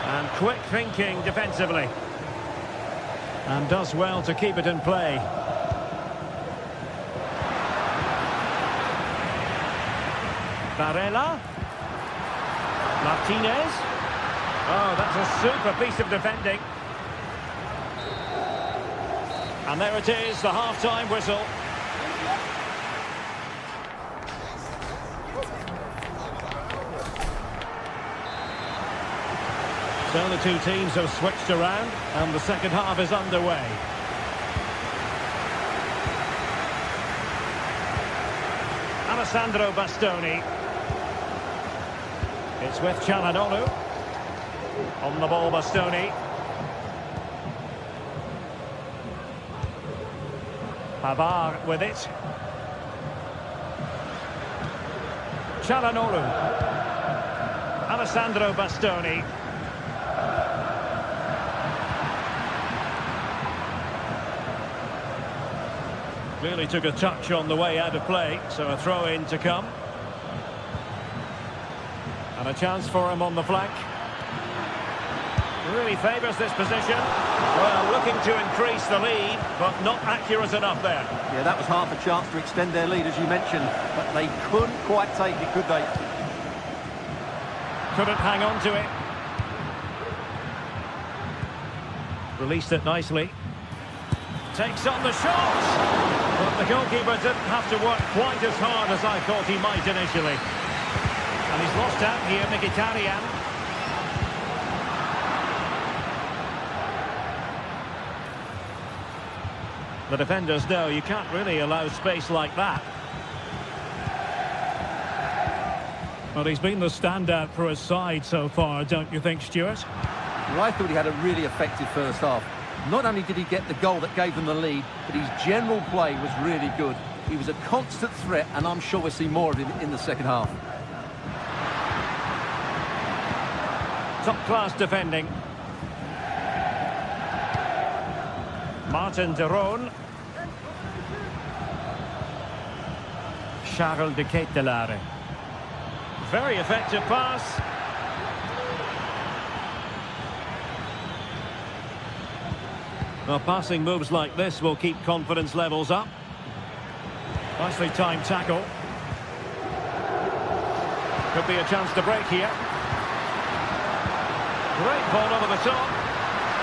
Speaker 1: And quick thinking defensively. And does well to keep it in play. Varela. Martinez. Oh, that's a super piece of defending. And there it is, the half-time whistle. So the two teams have switched around, and the second half is underway. Alessandro Bastoni. It's with Çalhanoğlu. On the ball, Bastoni. Pavard with it. Çalhanoğlu. Alessandro Bastoni. Clearly took a touch on the way out of play, so a throw-in to come. And a chance for him on the flank. Really favours this position. Well, looking to increase the lead, but not accurate enough there.
Speaker 2: Yeah, that was half a chance to extend their lead, as you mentioned, but they couldn't quite take it, could they?
Speaker 1: Couldn't hang on to it. Released it nicely. Takes on the shot! But the goalkeeper didn't have to work quite as hard as I thought he might initially. And he's lost out here, Mkhitaryan. The defenders know you can't really allow space like that. Well, he's been the standout for his side so far, don't you think, Stuart?
Speaker 2: Well, I thought he had a really effective first half. Not only did he get the goal that gave them the lead, but his general play was really good. He was a constant threat, and I'm sure we'll see more of him in the second half.
Speaker 1: Top-class defending. Martin de Roon. Charles de Ketelaere. Very effective pass. Well, passing moves like this will keep confidence levels up. Nicely timed tackle. Could be a chance to break here. Great ball over the top.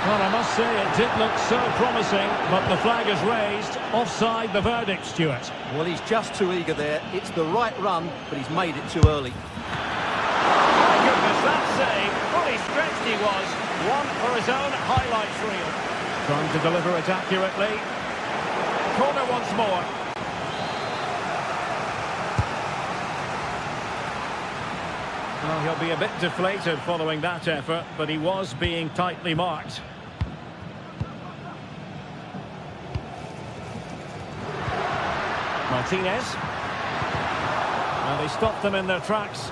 Speaker 1: Well, I must say it did look so promising, but the flag is raised. Offside the verdict, Stuart.
Speaker 2: Well, he's just too eager there. It's the right run, but he's made it too early.
Speaker 1: My goodness, that save. Fully stretched he was. One for his own highlights reel. Trying to deliver it accurately. Corner once more. Well, he'll be a bit deflated following that effort, but he was being tightly marked. Martinez. Well, they stopped them in their tracks.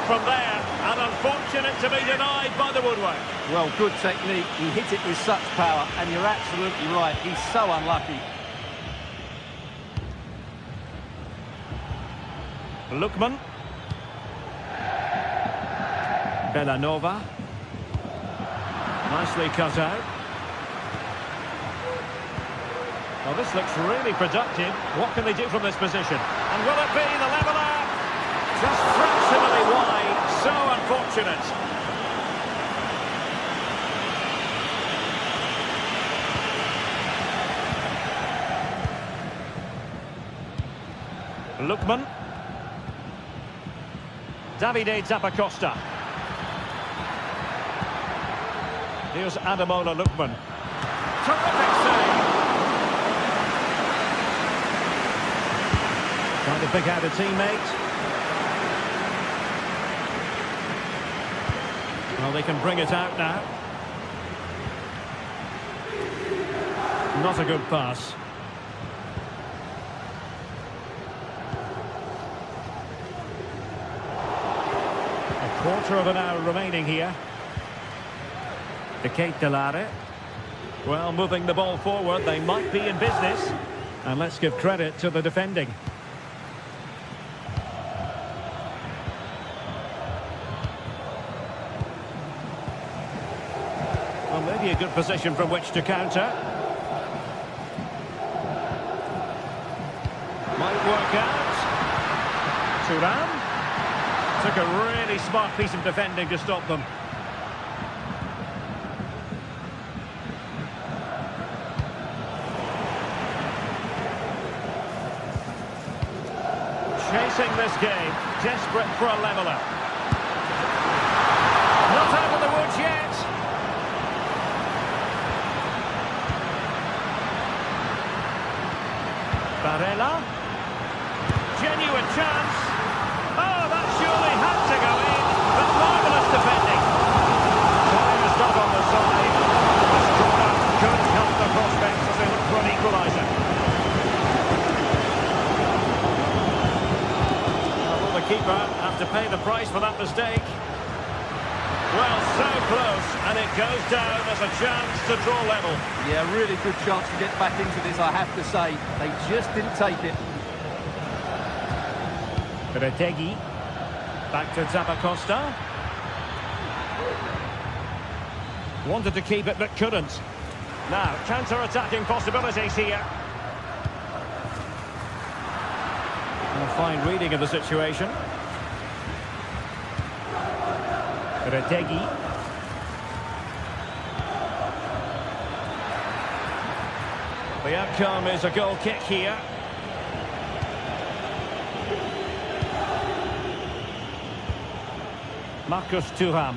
Speaker 1: From there, and unfortunate to be denied by the woodwork.
Speaker 2: Well, good technique. He hit it with such power, and you're absolutely right. He's so unlucky.
Speaker 1: Lookman. Bellanova. Nicely cut out. Well, this looks really productive. What can they do from this position? And will it be the leveller? Just fractionally wide. So unfortunate. Lookman. Davide Zappacosta. Here's Ademola Lookman. Terrific save. Trying to pick out a teammate. Well, they can bring it out now. Not a good pass. Quarter of an hour remaining here. The Kate Delare. Well, moving the ball forward, they might be in business. And let's give credit to the defending. Well, maybe a good position from which to counter. Might work out. Thuram. Took a really smart piece of defending to stop them. Chasing this game, desperate for a leveller. Not out of the woods yet. Barella. Genuine chance. Oh, that surely had to go in, but marvellous defending. Time is not on the side. This corner could help the prospects as they look for an equaliser. Will the keeper have to pay the price for that mistake? Well, so close, and it goes down as a chance to draw level.
Speaker 2: Yeah, really good chance to get back into this, I have to say. They just didn't take it.
Speaker 1: Retegui. Back to Zappacosta. Wanted to keep it but couldn't. Now, counter-attacking possibilities here. A fine reading of the situation. Retegui. The outcome is a goal kick here. Marcus Thuram.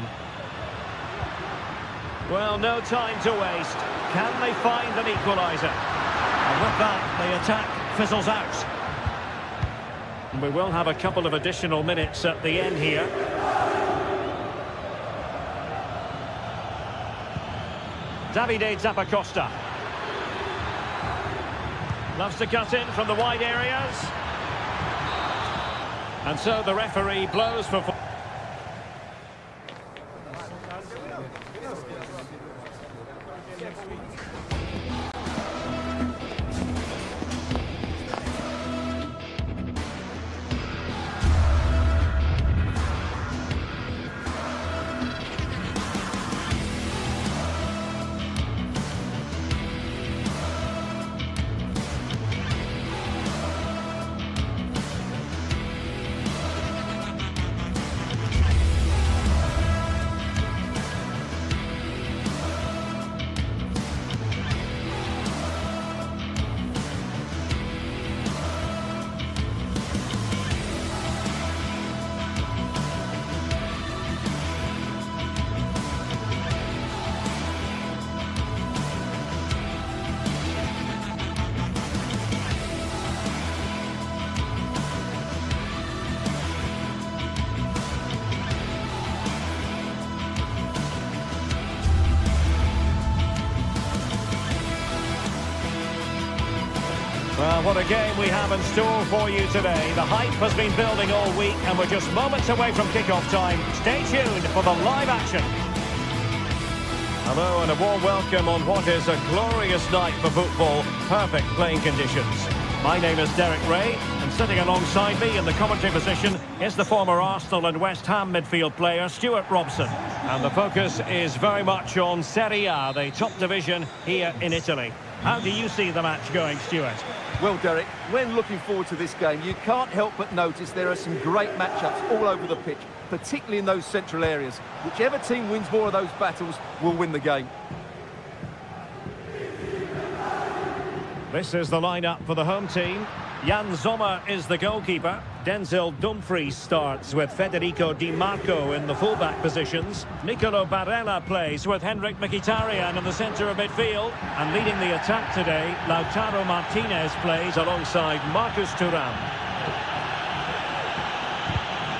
Speaker 1: Well, no time to waste. Can they find an equaliser? And with that, the attack fizzles out. And we will have a couple of additional minutes at the end here. Davide Zappacosta. Loves to cut in from the wide areas. And so the referee blows for... Well, what a game we have in store for you today. The hype has been building all week and we're just moments away from kick-off time. Stay tuned for the live action. Hello and a warm welcome on what is a glorious night for football. Perfect playing conditions. My name is Derek Ray, and sitting alongside me in the commentary position is the former Arsenal and West Ham midfield player Stuart Robson. And the focus is very much on Serie A, the top division here in Italy. How do you see the match going, Stuart?
Speaker 2: Well, Derek, when looking forward to this game, you can't help but notice there are some great matchups all over the pitch, particularly in those central areas. Whichever team wins more of those battles will win the game.
Speaker 1: This is the lineup for the home team. Jan Sommer is the goalkeeper. Denzel Dumfries starts with Federico Di Marco in the fullback positions. Nicolo Barella plays with Henrik Mkhitaryan in the centre of midfield. And leading the attack today, Lautaro Martinez plays alongside Marcus Thuram.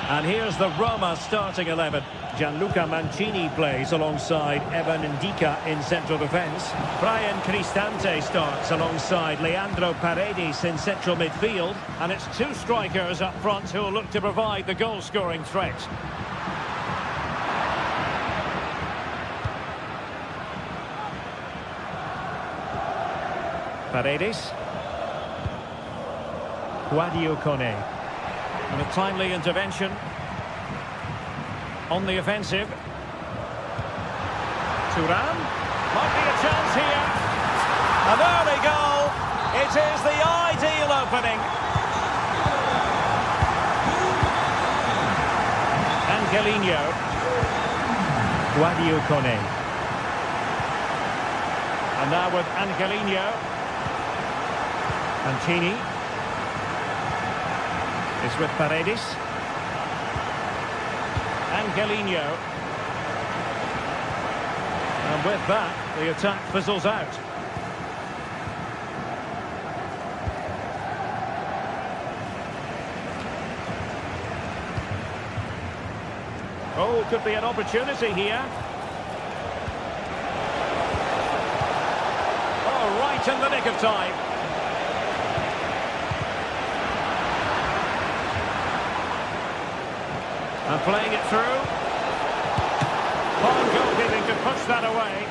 Speaker 1: And here's the Roma starting 11. Gianluca Mancini plays alongside Evan Ndika in central defence. Brian Cristante starts alongside Leandro Paredes in central midfield. And it's two strikers up front who will look to provide the goal-scoring threat. Paredes. Guadio Kone. And a timely intervention. On the offensive. Thuram. Might be a chance here. An early goal. It is the ideal opening. Angelino. Guadio Kone. And now with Angelino. Mancini. It's with Paredes. Angelino. And with that, the attack fizzles out. Oh, could be an opportunity here. Oh, right in the nick of time. And playing it through. Fine goalkeeping to push that away.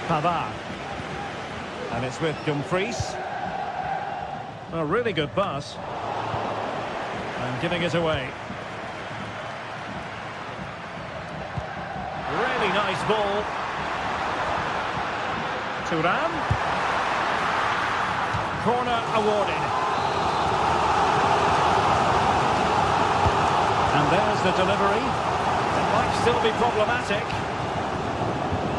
Speaker 1: Pavard. And it's with Dumfries. A really good pass. And giving it away. Really nice ball. Thuram. Corner awarded. And there's the delivery. It might still be problematic.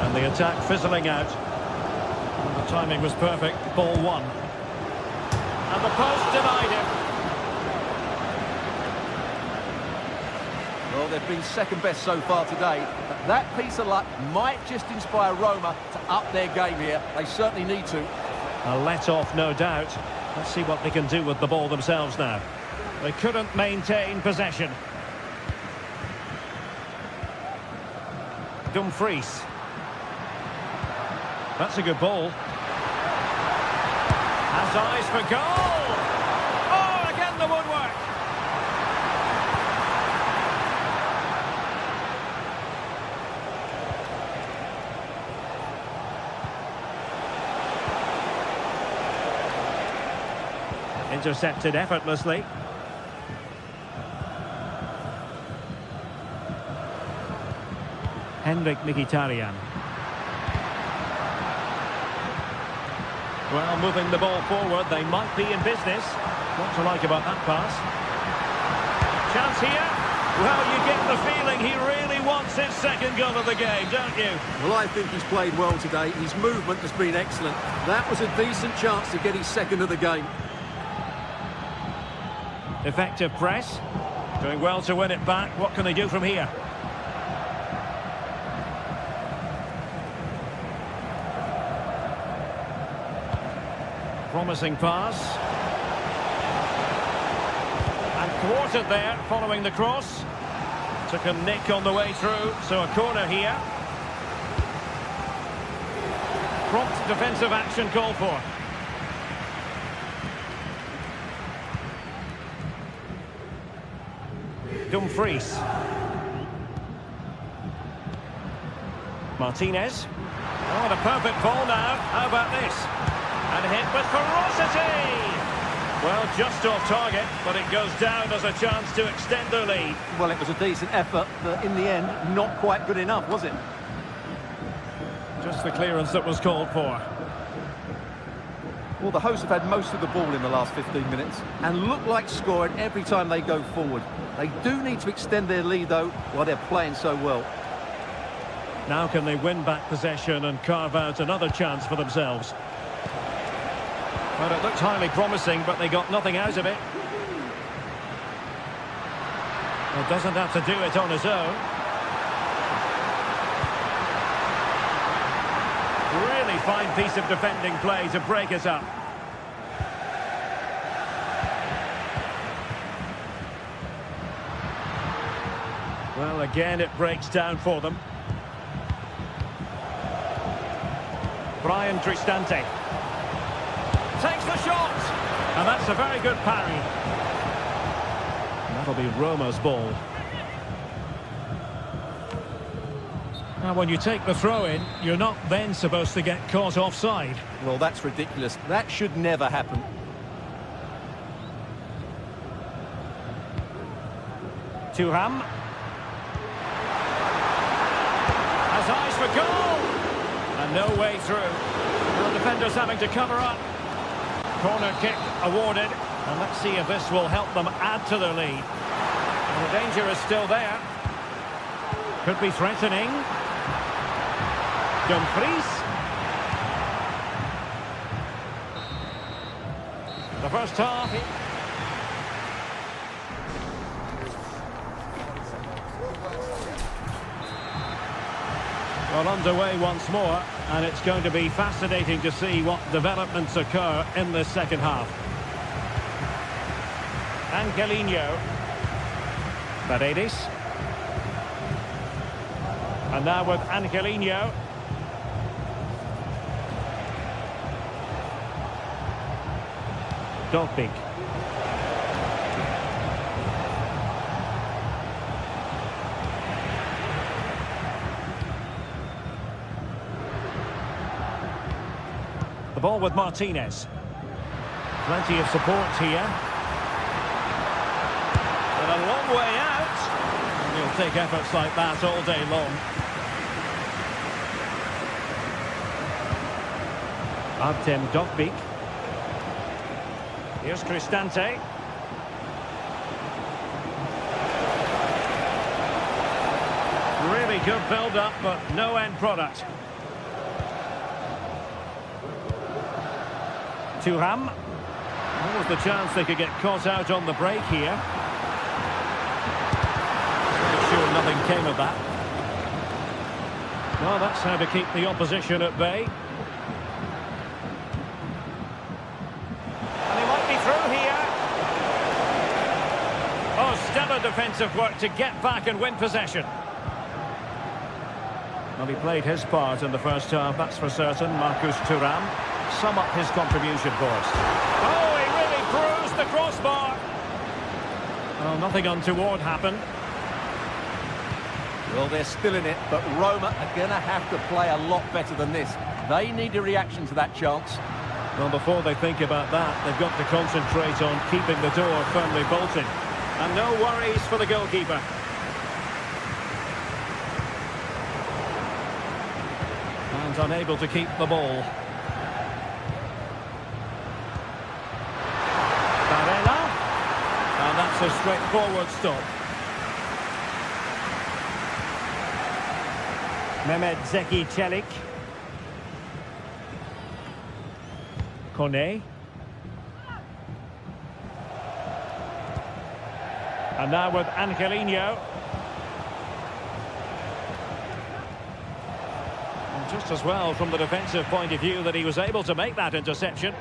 Speaker 1: And the attack fizzling out. And the timing was perfect. Ball one. And the post denied him.
Speaker 2: Well, they've been second best so far today, but that piece of luck might just inspire Roma to up their game here. They certainly need to.
Speaker 1: A let-off, no doubt. Let's see what they can do with the ball themselves now. They couldn't maintain possession. Dumfries. That's a good ball. Has eyes for goal! Oh, again the woodwork! Intercepted effortlessly. Henrik Mkhitaryan. Well, moving the ball forward, they might be in business. What to like about that pass? Chance here. Well, you get the feeling he really wants his second goal of the game, don't you?
Speaker 2: Well, I think he's played well today. His movement has been excellent. That was a decent chance to get his second of the game.
Speaker 1: Effective press. Doing well to win it back. What can they do from here? Promising pass. And thwarted there following the cross. Took a nick on the way through, so a corner here. Prompt defensive action called for. Dumfries. Martinez. Oh, and a perfect ball now. How about this? And hit with ferocity! Well, just off target, but it goes down as a chance to extend the lead.
Speaker 2: Well, it was a decent effort, but in the end, not quite good enough, was it?
Speaker 1: Just the clearance that was called for.
Speaker 2: Well, the hosts have had most of the ball in the last 15 minutes and look like scoring every time they go forward. They do need to extend their lead, though, while they're playing so well.
Speaker 1: Now can they win back possession and carve out another chance for themselves? Well, it looked highly promising, but they got nothing out of it. Well, doesn't have to do it on his own. Really fine piece of defending play to break us up. Well, again, it breaks down for them. Brian Cristante takes the shot, and that's a very good parry. That'll be Roma's ball. Now, when you take the throw-in, you're not then supposed to get caught offside.
Speaker 2: Well, that's ridiculous. That should never happen.
Speaker 1: Thuram has eyes for goal, and no way through. The defenders having to cover up. Corner kick awarded, and let's see if this will help them add to their lead. And the danger is still there. Could be threatening. Dumfries. The first half. Well, underway once more, and it's going to be fascinating to see what developments occur in this second half. Angelino. Paredes. And now with Angelino. Dogbig. The ball with Martinez. Plenty of support here. But a long way out. And he'll take efforts like that all day long. Artem Dogbig. Here's Cristante. Really good build-up, but no end product. Thuram. What was the chance they could get caught out on the break here? Pretty sure nothing came of that. Well, that's how to keep the opposition at bay. And he might be through here. Oh, stellar defensive work to get back and win possession. Well, he played his part in the first half, that's for certain. Marcus Thuram. Sum up his contribution for us. Oh, he really bruised the crossbar. Well, nothing untoward happened.
Speaker 2: Well, they're still in it, but Roma are going to have to play a lot better than this. They need a reaction to that chance.
Speaker 1: Well, before they think about that, they've got to concentrate on keeping the door firmly bolted. And no worries for the goalkeeper. And unable to keep the ball. And that's a straightforward stop. Mehmet Zeki Çelik. Kone. And now with Angelino. And just as well from the defensive point of view that he was able to make that interception.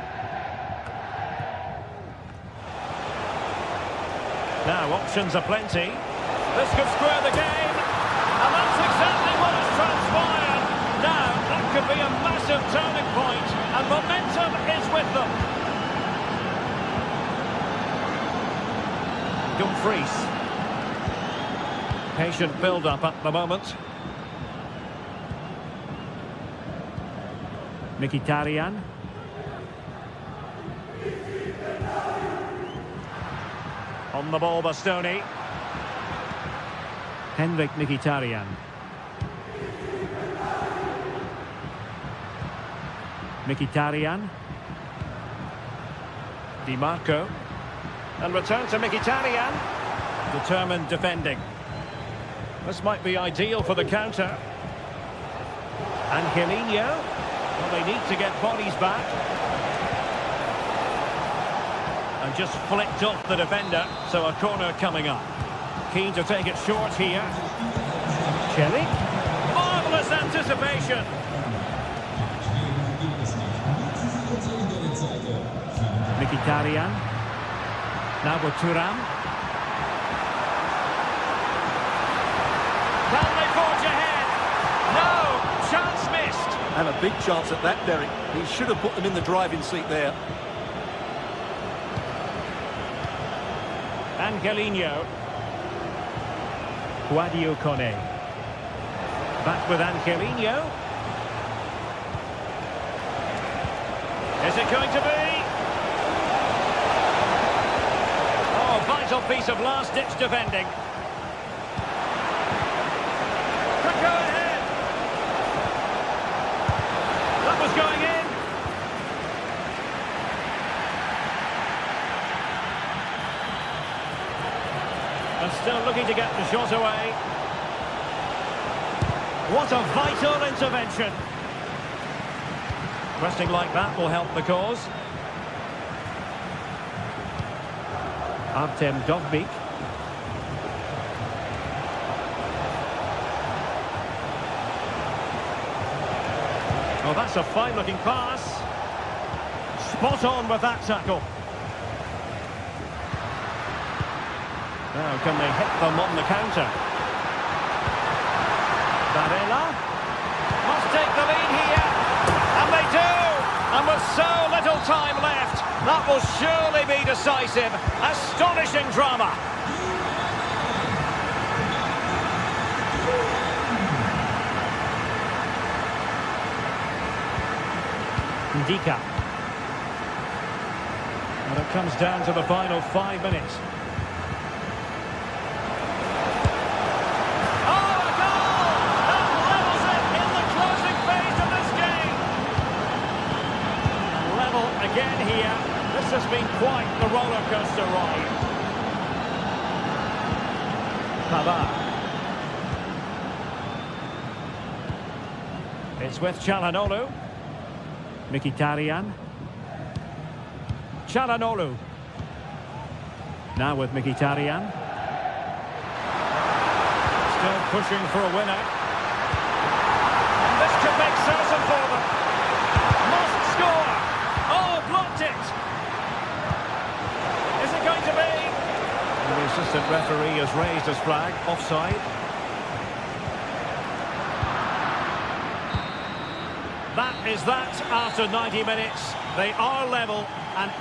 Speaker 1: Now, options are plenty. This could square the game. And that's exactly what has transpired. Now, that could be a massive turning point, and momentum is with them. Dumfries. Patient build-up at the moment. Mkhitaryan. On the ball, Bastoni. Henrik Mkhitaryan. Mkhitaryan. Di Marco. And return to Mkhitaryan. Determined defending. This might be ideal for the counter. Angelino. Well, they need to get bodies back. And just flicked off the defender, so a corner coming up. Keen to take it short here. Kelly. Marvellous anticipation. Mkhitaryan. Now with Thuram. Can they forge ahead? No! Chance missed.
Speaker 2: And a big chance at that, Derek. He should have put them in the driving seat there.
Speaker 1: Angelino. Guadio Kone. Back with Angelino. Is it going to be? Oh, vital piece of last-ditch defending. Could go ahead. That was going in. And still looking to get the shot away. What a vital intervention. Pressing like that will help the cause. Artem Dovbyk. Oh, that's a fine-looking pass. Spot on with that tackle. Now, can they hit them on the counter? Varela must take the lead here. And they do! And with so little time left, that will surely be decisive. Astonishing drama. Ndika. And it comes down to the final 5 minutes. Again here, this has been quite the roller coaster ride. Pavard. It's with Çalhanoğlu. Mkhitaryan. Çalhanoğlu. Now with Mkhitaryan. Still pushing for a winner. And this could make certain for them. Must score. Oh, blocked it! Is it going to be? And the assistant referee has raised his flag, offside. That is that after 90 minutes. They are level and...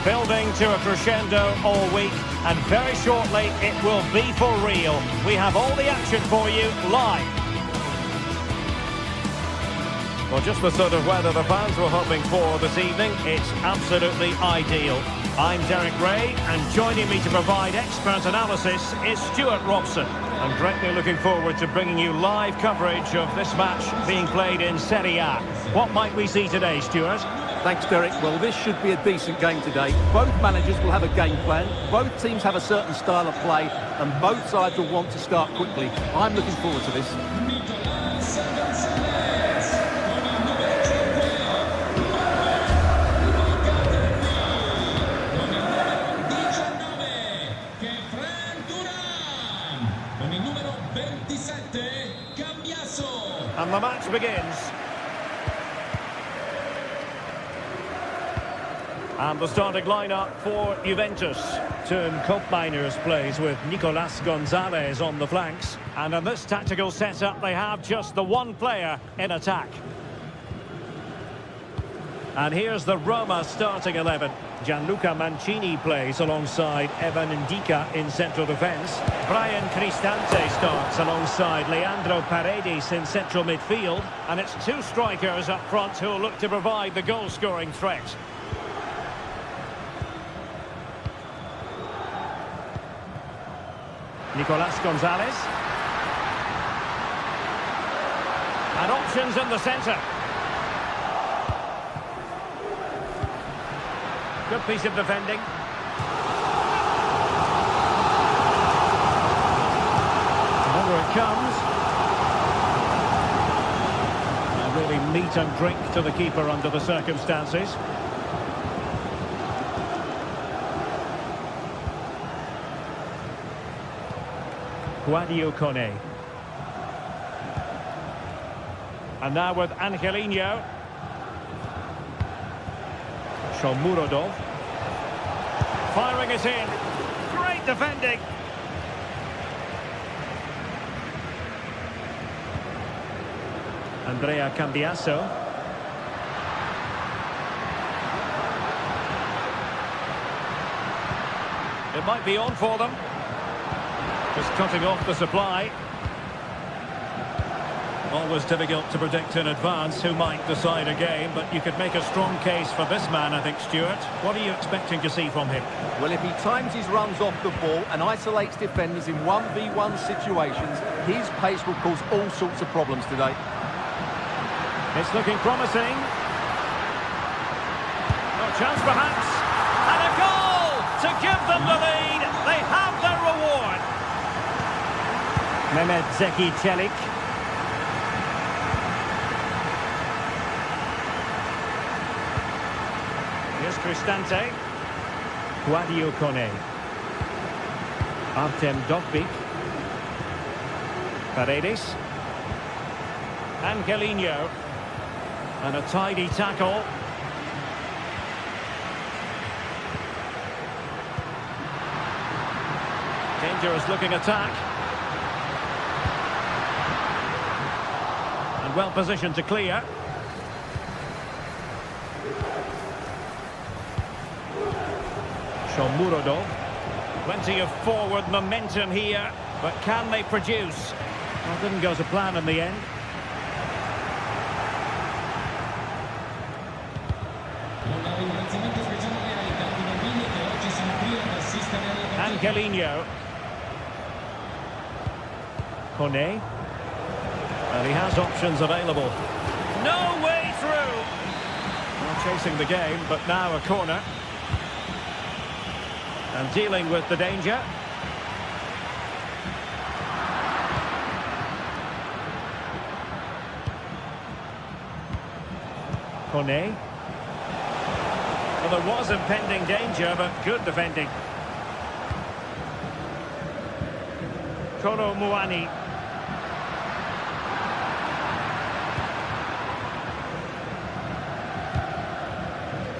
Speaker 1: Building to a crescendo all week, and very shortly it will be for real. We have all the action for you live. Well, just the sort of weather the fans were hoping for this evening. It's absolutely ideal. I'm Derek Ray, and joining me to provide expert analysis is Stuart Robson. I'm greatly looking forward to bringing you live coverage of this match being played in Serie A. What might we see today, Stuart?
Speaker 2: Thanks, Derek. Well, this should be a decent game today. Both managers will have a game plan. Both teams have a certain style of play, and both sides will want to start quickly. I'm looking forward to this.
Speaker 1: And the match begins. And the starting lineup for Juventus. Turn Koopmeiners plays with Nicolas Gonzalez on the flanks. And in this tactical setup, they have just the one player in attack. And here's the Roma starting 11. Gianluca Mancini plays alongside Evan Ndika in central defence. Brian Cristante starts alongside Leandro Paredes in central midfield. And it's two strikers up front who'll look to provide the goal-scoring threat. Nicolas Gonzalez. And options in the centre. Good piece of defending. And over it comes. And really meat and drink to the keeper under the circumstances. Guadio Kone. And now with Angelino. Shomurodov. Firing it in. Great defending. Andrea Cambiasso. It might be on for them. Just cutting off the supply. Always difficult to predict in advance who might decide a game, but you could make a strong case for this man, I think, Stuart. What are you expecting to see from him?
Speaker 2: Well, if he times his runs off the ball and isolates defenders in 1v1 situations, his pace will cause all sorts of problems today.
Speaker 1: It's looking promising. No chance perhaps. And a goal to give them the lead. They have their reward. Mehmet Zeki Çelik. Here's Cristante. Guadio Kone. Artem Dovbyk. Paredes. Angelino. And a tidy tackle. Dangerous looking attack. And well positioned to clear. Shomurodov. Plenty of forward momentum here, but can they produce? Well, didn't go to plan in the end. Angelino. Kone. And he has options available. No way through! Well, chasing the game, but now a corner. And dealing with the danger. Kone. Well, there was impending danger, but good defending. Kolo Muani.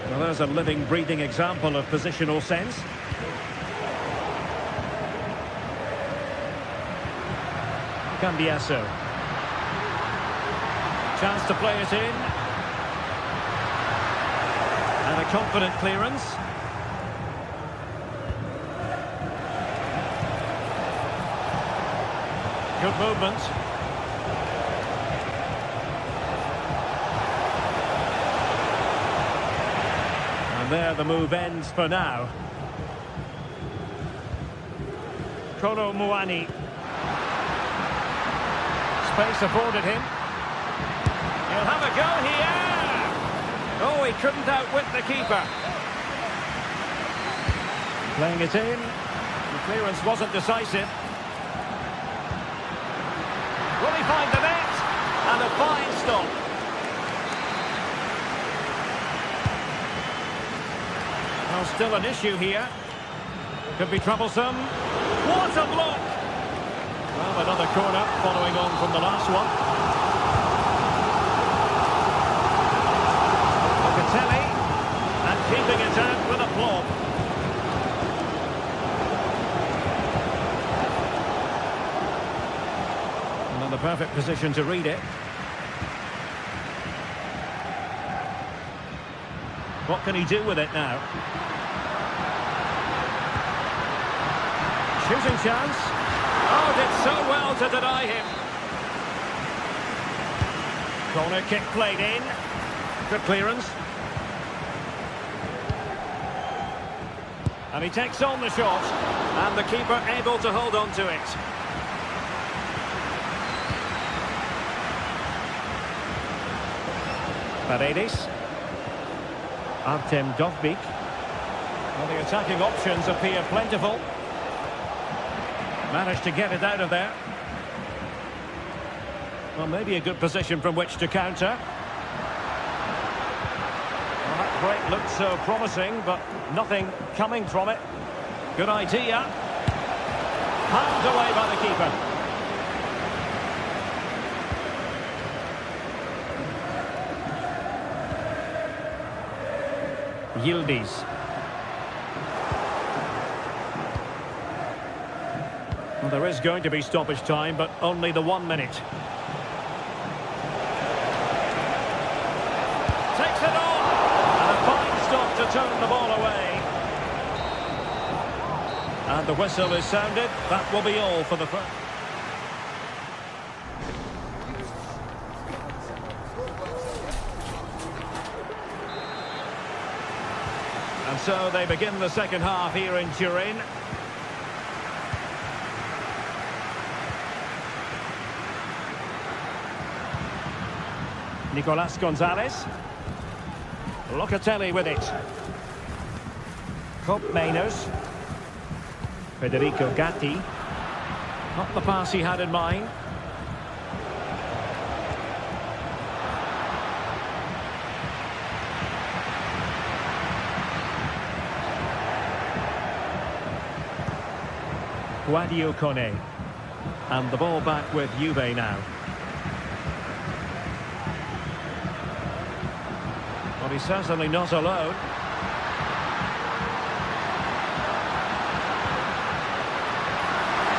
Speaker 1: Well, there's a living, breathing example of positional sense. Cambiasso. Chance to play it in. And a confident clearance. Good movement. And there the move ends for now. Kolo Muani. Space afforded him. He'll have a go here. Oh, he couldn't outwit the keeper. Playing it in. The clearance wasn't decisive. Will he find the net? And a fine stop. Well, still an issue here. Could be troublesome. What a block! Well, another corner following on from the last one. Locatelli. And keeping it out with aplomb. And in the perfect position to read it. What can he do with it now? Shooting chance. Oh, did so well to deny him. Corner kick played in. Good clearance. And he takes on the shot. And the keeper able to hold on to it. Paredes. Artem Dovbyk. Well, the attacking options appear plentiful. Managed to get it out of there. Well, maybe a good position from which to counter. Well, that break looked so promising, but nothing coming from it. Good idea. Palmed away by the keeper. Yildiz. Well, there is going to be stoppage time, but only the 1 minute. Takes it on! And a fine stop to turn the ball away. And the whistle is sounded. That will be all for the first. And so they begin the second half here in Turin. Nicolas Gonzalez. Locatelli with it. Kopp Mainers. Federico Gatti. Not the pass he had in mind. Guadio Kone. And the ball back with Juve now. Well, he's certainly not alone.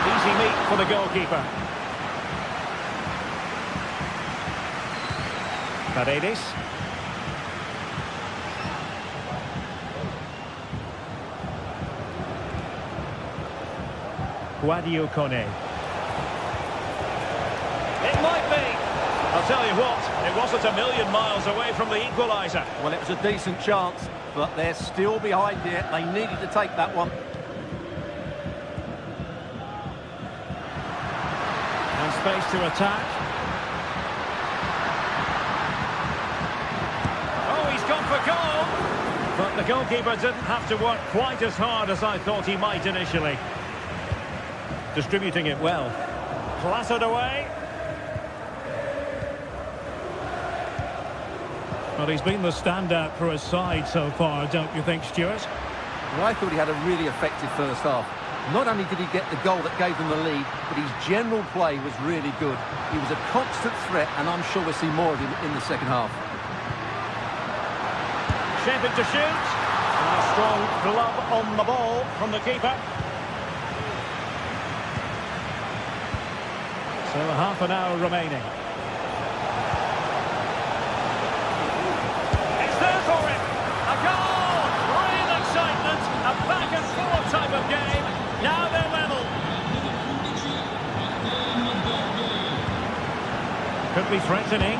Speaker 1: Easy meet for the goalkeeper. Paredes. Guadio Kone. It might be. I'll tell you what, it wasn't a million miles away from the equaliser.
Speaker 2: Well, it was a decent chance, but they're still behind here. They needed to take that one.
Speaker 1: And space to attack. Oh, he's gone for goal! But the goalkeeper didn't have to work quite as hard as I thought he might initially. Distributing it well. Clattered away. Well, he's been the standout for his side so far, don't you think, Stuart?
Speaker 2: Well, I thought he had a really effective first half. Not only did he get the goal that gave them the lead, but his general play was really good. He was a constant threat, and I'm sure we'll see more of him in the second half.
Speaker 1: Shaping to shoot. And a strong glove on the ball from the keeper. So half an hour remaining. It's there for him. A goal! Real excitement. A back and forth type of game. Now they're level. Could be threatening.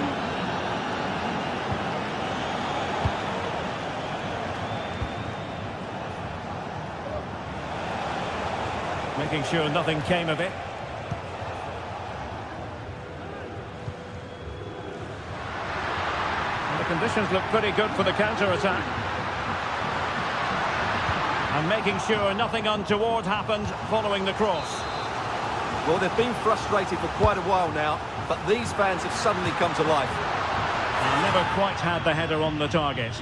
Speaker 1: Making sure nothing came of it. And the conditions look pretty good for the counter-attack. And making sure nothing untoward happened following the cross.
Speaker 2: Well, they've been frustrated for quite a while now, but these fans have suddenly come to life.
Speaker 1: And never quite had the header on the target.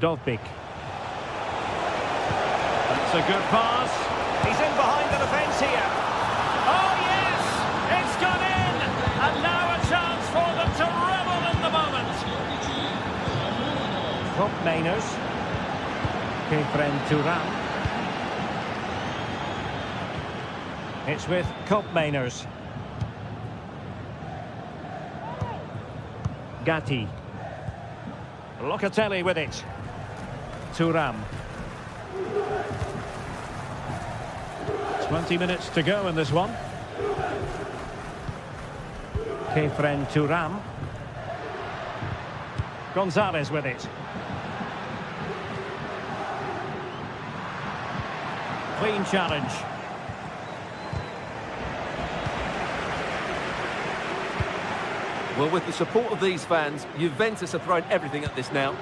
Speaker 1: Dovbik. That's a good pass. He's in behind the defence here. Oh yes! It's gone in! And now a chance for them to revel in the moment. Top Mainers. Kefren Turan. It's with Mainers. Gatti. Locatelli with it. Thuram. 20 minutes to go in this one. Kefren Thuram. Gonzalez with it. Clean challenge.
Speaker 2: Well, with the support of these fans, Juventus are throwing everything at this now.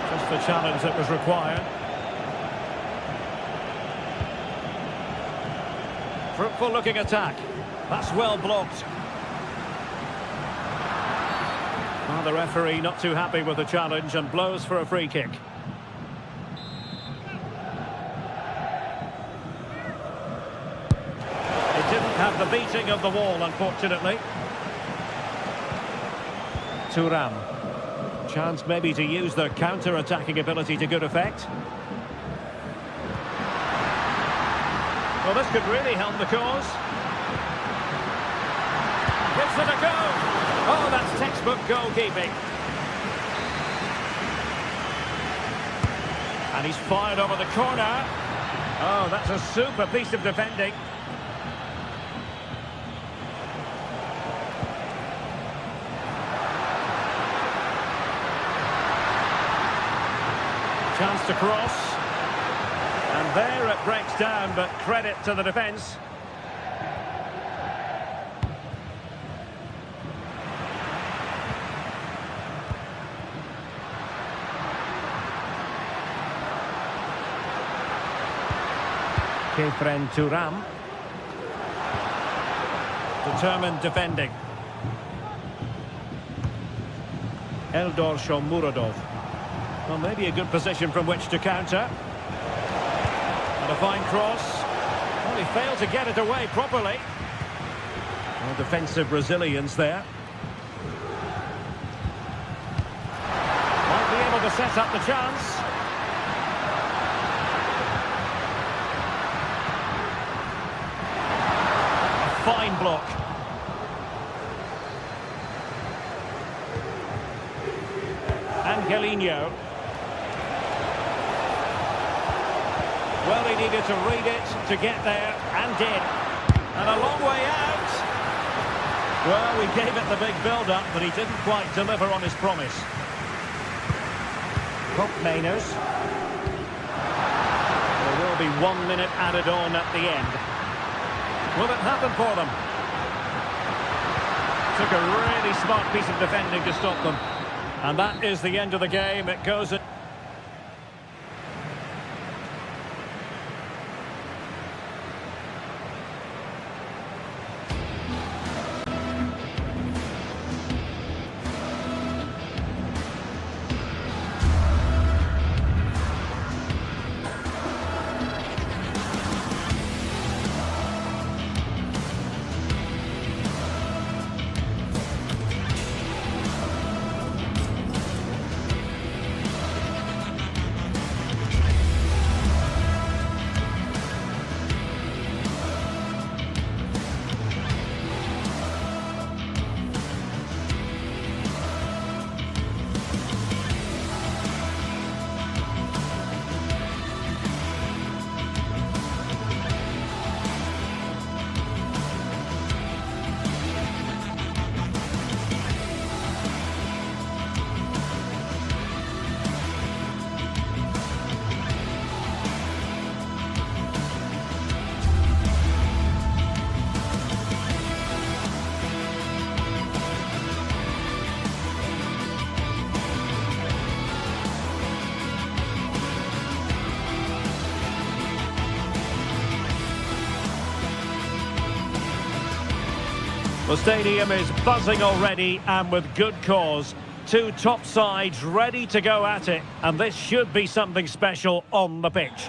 Speaker 1: Just the challenge that was required. Fruitful looking attack. That's well blocked. Well, the referee not too happy with the challenge and blows for a free kick. It didn't have the beating of the wall, unfortunately. Thuram. Chance maybe to use their counter-attacking ability to good effect. Well, this could really help the cause. Gives it a go. Oh, that's textbook goalkeeping. And he's fired over the corner. Oh, that's a super piece of defending. Chance to cross. And there it breaks down, but credit to the defence. Kefren Thuram. Determined defending. Eldor Shomurodov. Well, maybe a good position from which to counter. And a fine cross. Well, he failed to get it away properly. Well, defensive resilience there. Might be able to set up the chance. A fine block. Angelino. Well, he needed to read it to get there, and did. And a long way out. Well, we gave it the big build-up, but he didn't quite deliver on his promise. Mainers. There will be 1 minute added on at the end. Will it happen for them? Took a really smart piece of defending to stop them. And that is the end of the game. It goes... The stadium is buzzing already, and with good cause. Two top sides ready to go at it, and this should be something special on the pitch.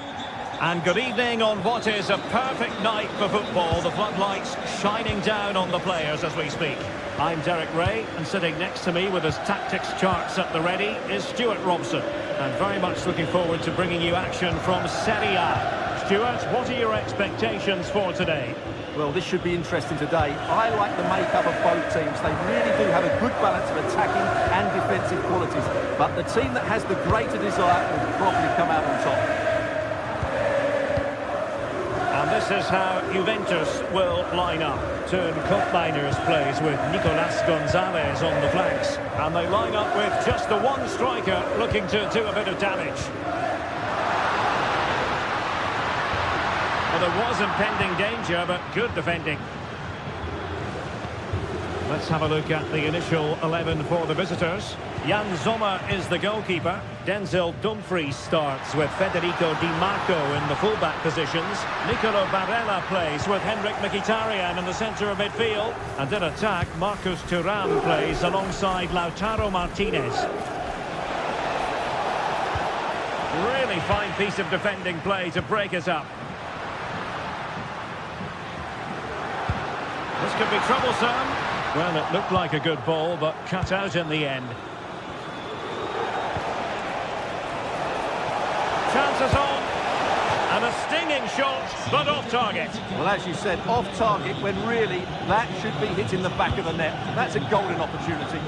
Speaker 1: And good evening on what is a perfect night for football. The floodlights shining down on the players as we speak. I'm Derek Ray, and sitting next to me with his tactics charts at the ready is Stuart Robson. And very much looking forward to bringing you action from Serie A. Stuart, what are your expectations for today?
Speaker 2: Well, this should be interesting today. I like the makeup of both teams. They really do have a good balance of attacking and defensive qualities. But the team that has the greater desire will probably come out on top.
Speaker 1: And this is how Juventus will line up. Turn Koopmeiners plays with Nicolas Gonzalez on the flanks. And they line up with just the one striker looking to do a bit of damage. Well, there was impending danger, but good defending. Let's have a look at the initial 11 for the visitors. Jan Sommer is the goalkeeper. Denzel Dumfries starts with Federico Di Marco in the fullback positions. Nicolo Barella plays with Henrik Mkhitaryan in the centre of midfield. And in attack, Marcus Thuram plays alongside Lautaro Martinez. Really fine piece of defending play to break it up. This could be troublesome. Well, it looked like a good ball, but cut out in the end. Chances on. And a stinging shot, but off target.
Speaker 2: Well, as you said, off target when really that should be hitting the back of the net. That's a golden opportunity.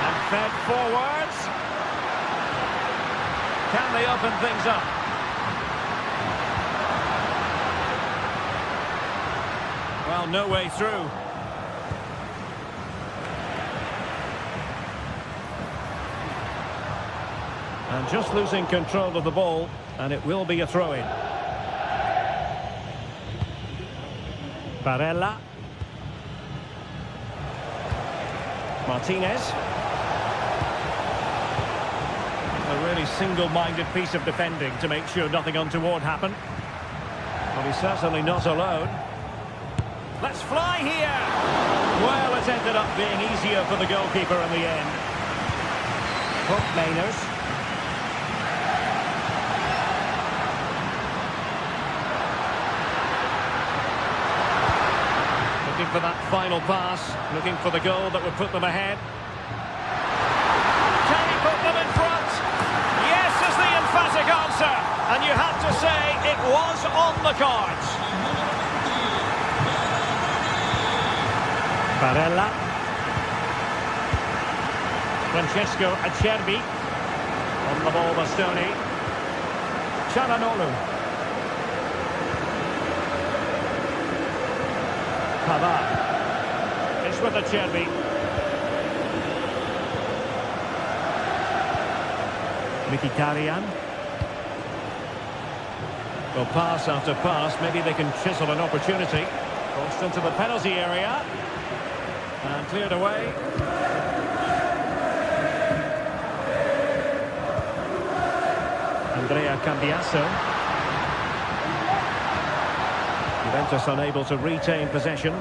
Speaker 1: And fed forwards. Can they open things up? Well, no way through. And just losing control of the ball, and it will be a throw-in. Barella. Martinez. A really single-minded piece of defending to make sure nothing untoward happened. But he's certainly not alone. Let's fly here! Well, it ended up being easier for the goalkeeper in the end. Koopmeiners. Looking for that final pass, looking for the goal that would put them ahead. Can he put them in front? Yes is the emphatic answer, and you have to say it was on the cards. Barella. Francesco Acerbi. On the ball, Bastoni. Çalhanoğlu. Pavard. It's with Acerbi. Mkhitaryan. Well, pass after pass, maybe they can chisel an opportunity. Crossed into the penalty area. And cleared away. Andrea Cambiasso. Juventus unable to retain possession.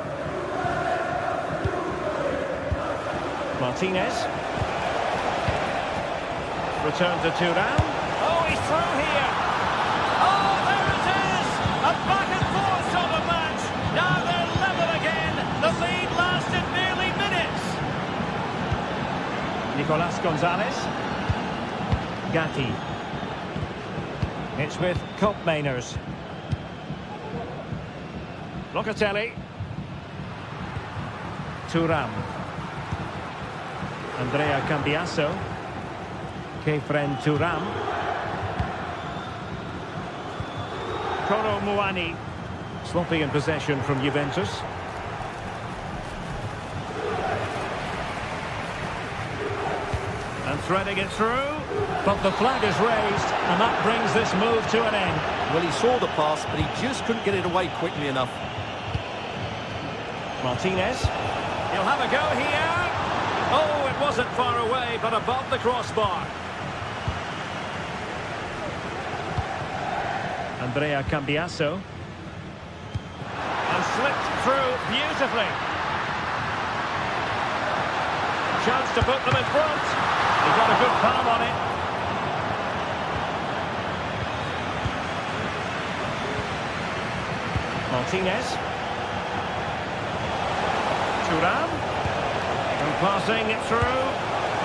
Speaker 1: Martinez. Return to Thuram. Oh, he's through here. Oh, there it is. A back and forth sort of match. Now they're level again. The lead lasted nearly minutes. Nicolas Gonzalez. Gatti. It's with Koopmeiners. Locatelli. Thuram. Andrea Cambiasso. Kefren Thuram. Kolo Muani. Sloppy in possession from Juventus. And threading it through. But the flag is raised, and that brings this move to an end.
Speaker 2: Well, he saw the pass, but he just couldn't get it away quickly enough.
Speaker 1: Martinez. He'll have a go here. Oh, it wasn't far away, but above the crossbar. Andrea Cambiasso. And slipped through beautifully. Chance to put them in front. He got a good palm on it. Martinez. Thuram. And passing it through.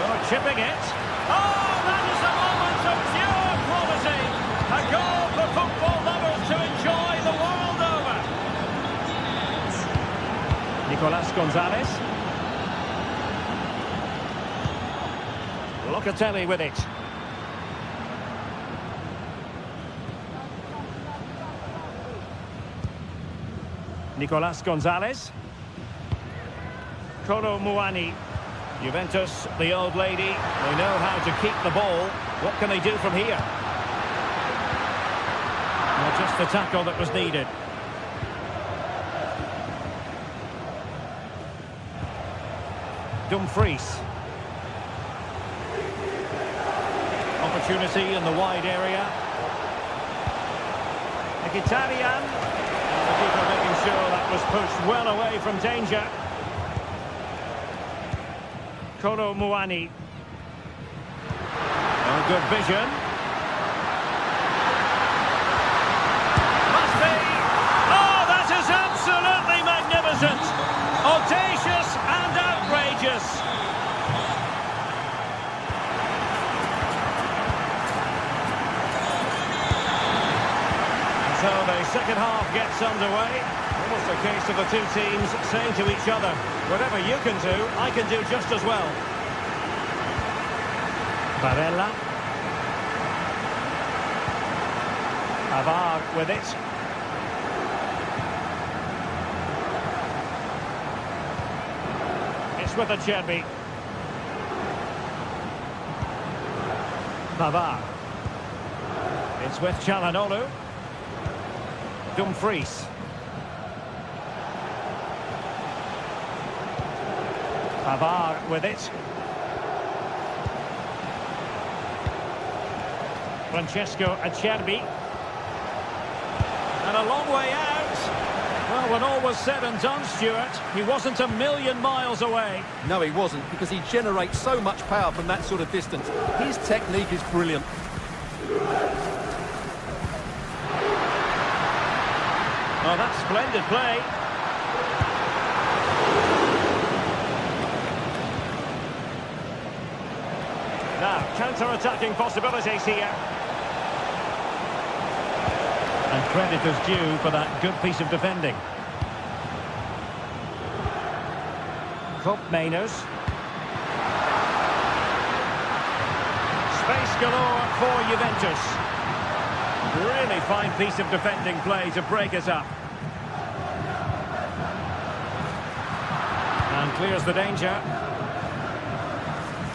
Speaker 1: Oh, chipping it. Oh, that is a moment of pure quality. A goal for football lovers to enjoy the world over. Nicolas Gonzalez. Locatelli with it. Nicolas Gonzalez. Kolo Muani. Juventus, the old lady, they know how to keep the ball. What can they do from here? Well, just the tackle that was needed. Dumfries. Opportunity in the wide area. Mkhitaryan. The keeper making sure that was pushed well away from danger. Kolo Muani. Oh, good vision. Must be. Oh, that is absolutely magnificent. Audacious and outrageous. So the second half gets underway. Almost a case of the two teams saying to each other, whatever you can do, I can do just as well. Barella. Pavard with it. It's with Acerbi. Pavard. It's with Çalhanoğlu. Dumfries. Pavard with it. Francesco Acerbi. And a long way out. Well, when all was said and done, Stuart, he wasn't a million miles away.
Speaker 2: No, he wasn't, because he generates so much power from that sort of distance. His technique is brilliant.
Speaker 1: Oh, that's splendid play. Now, counter-attacking possibilities here. And credit is due for that good piece of defending. Mainers. Space galore for Juventus. Really fine piece of defending play to break us up. And clears the danger.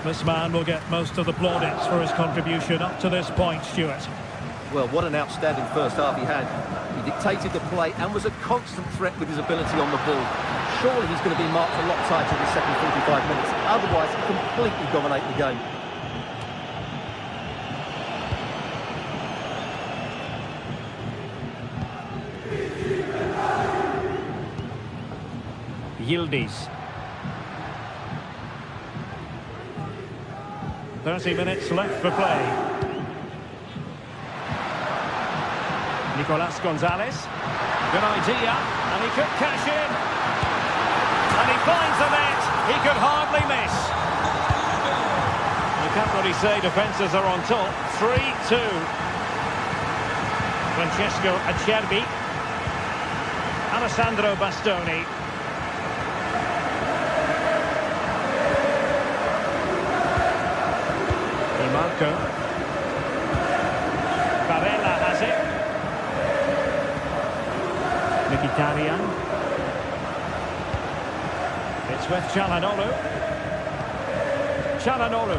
Speaker 1: This man will get most of the plaudits for his contribution up to this point, Stuart.
Speaker 2: Well, what an outstanding first half he had. He dictated the play and was a constant threat with his ability on the ball. Surely he's going to be marked a lot tighter in the second 45 minutes. Otherwise, he'll completely dominate the game.
Speaker 1: Yildiz. 30 minutes left for play. Nicolas Gonzalez. Good idea, and he could cash in. And he finds the net. He could hardly miss. You can't really say defences are on top. 3-2. Francesco Acerbi. Alessandro Bastoni. Marco. Barella has it. Mkhitaryan. It's with Çalhanoğlu. Çalhanoğlu.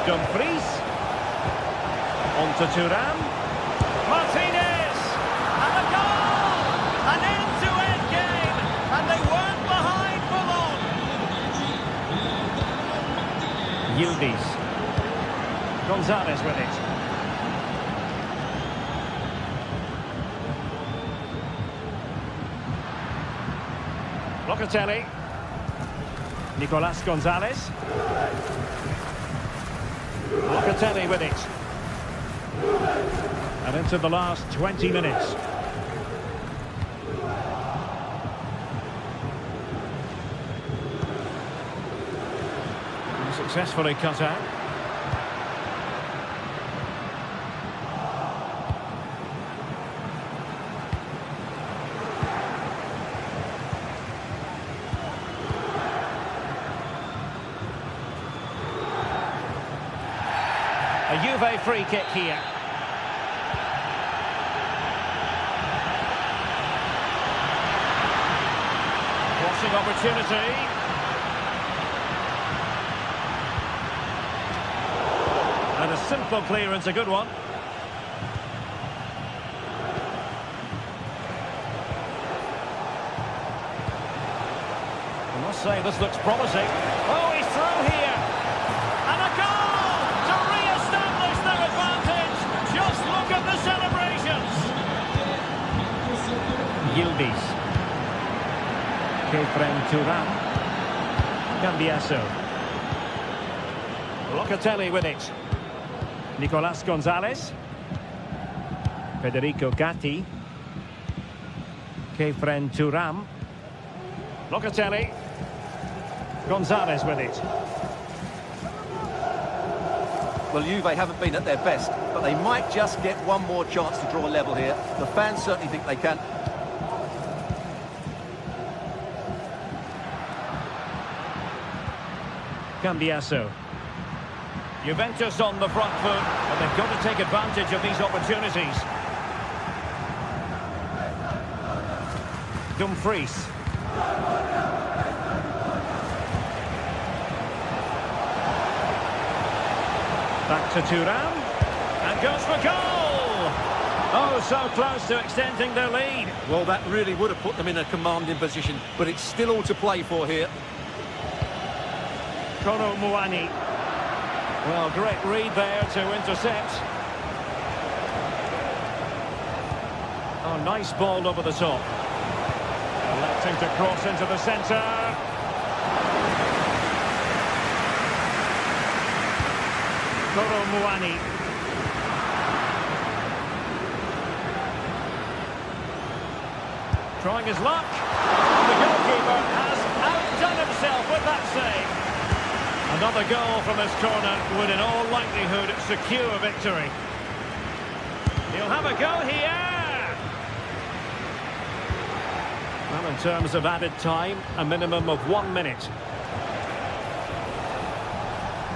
Speaker 1: Dumfries. On to Thuram. Martinez. And a goal! An end-to-end game. And they weren't behind for long. Yildiz. Gonzalez with it. Locatelli. Nicolas Gonzalez. Locatelli with it. And into the last 20 minutes. Successfully cut out. A Juve free kick here. Crossing opportunity. And a simple clearance, a good one. I must say, this looks promising. Oh, he's through here. And a goal to re-establish their advantage. Just look at the celebrations. Yildiz. Kefren Turan. Cambiaso. Locatelli with it. Nicolas Gonzalez. Federico Gatti. Kefren Turam. Locatelli. Gonzalez with it.
Speaker 2: Well, Juve haven't been at their best, but they might just get one more chance to draw a level here. The fans certainly think they can.
Speaker 1: Cambiaso. Juventus on the front foot, but they've got to take advantage of these opportunities. Dumfries. Back to Thuram. And goes for goal! Oh, so close to extending their lead.
Speaker 2: Well, that really would have put them in a commanding position, but it's still all to play for here.
Speaker 1: Kolo Muani. Well, great read there to intercept. Oh, nice ball over the top. Electing to cross into the centre. Kolo Muani. Trying his luck. The goalkeeper has outdone himself with that save. Another goal from this corner would in all likelihood secure victory. He'll have a go here. Well, in terms of added time, a minimum of 1 minute.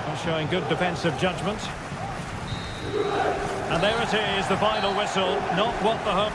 Speaker 1: Well, showing good defensive judgment. And there it is, the final whistle. Not what the home...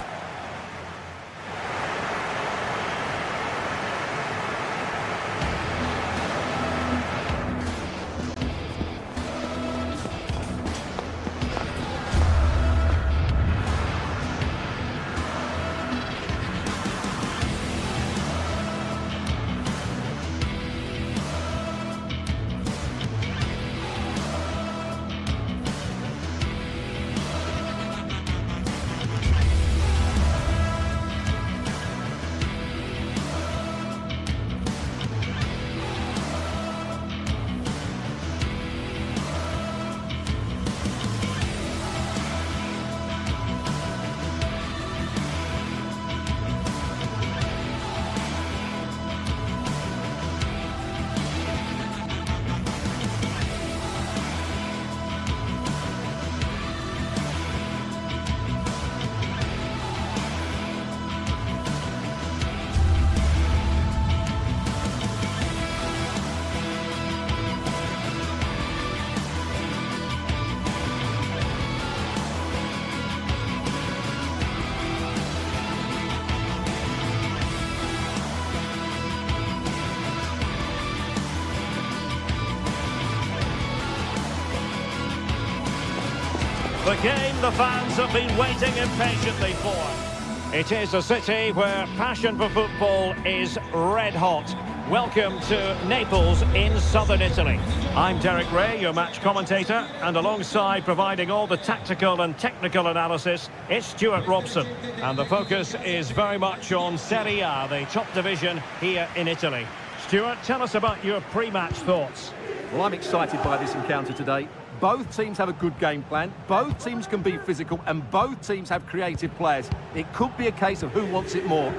Speaker 1: The game the fans have been waiting impatiently for. It is a city where passion for football is red hot. Welcome to Naples in southern Italy. I'm Derek Ray, your match commentator, and alongside providing all the tactical and technical analysis, it's Stuart Robson. And the focus is very much on Serie A, the top division here in Italy. Stuart, tell us about your pre-match thoughts.
Speaker 2: Well, I'm excited by this encounter today. Both teams have a good game plan, both teams can be physical, and both teams have creative players. It could be a case of who wants it more.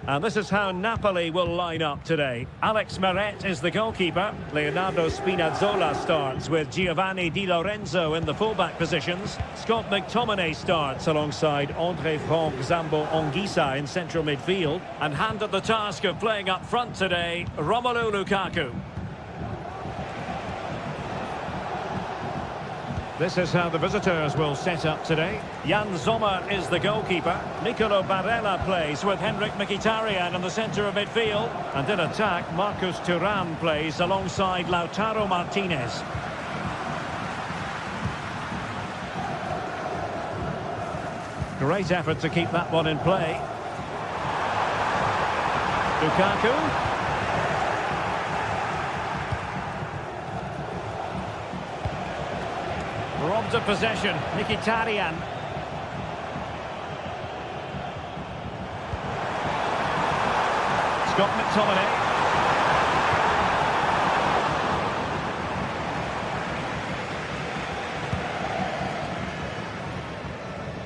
Speaker 1: And this is how Napoli will line up today. Alex Meret is the goalkeeper. Leonardo Spinazzola starts with Giovanni Di Lorenzo in the fullback positions. Scott McTominay starts alongside Andre Frank Zambo Anguissa in central midfield. And handed the task of playing up front today, Romelu Lukaku. This is how the visitors will set up today. Jan Sommer is the goalkeeper. Nicolo Barella plays with Henrik Mkhitaryan in the centre of midfield. And in attack, Marcus Thuram plays alongside Lautaro Martinez. Great effort to keep that one in play. Lukaku. Robbed of possession, Mkhitaryan. Scott McTominay.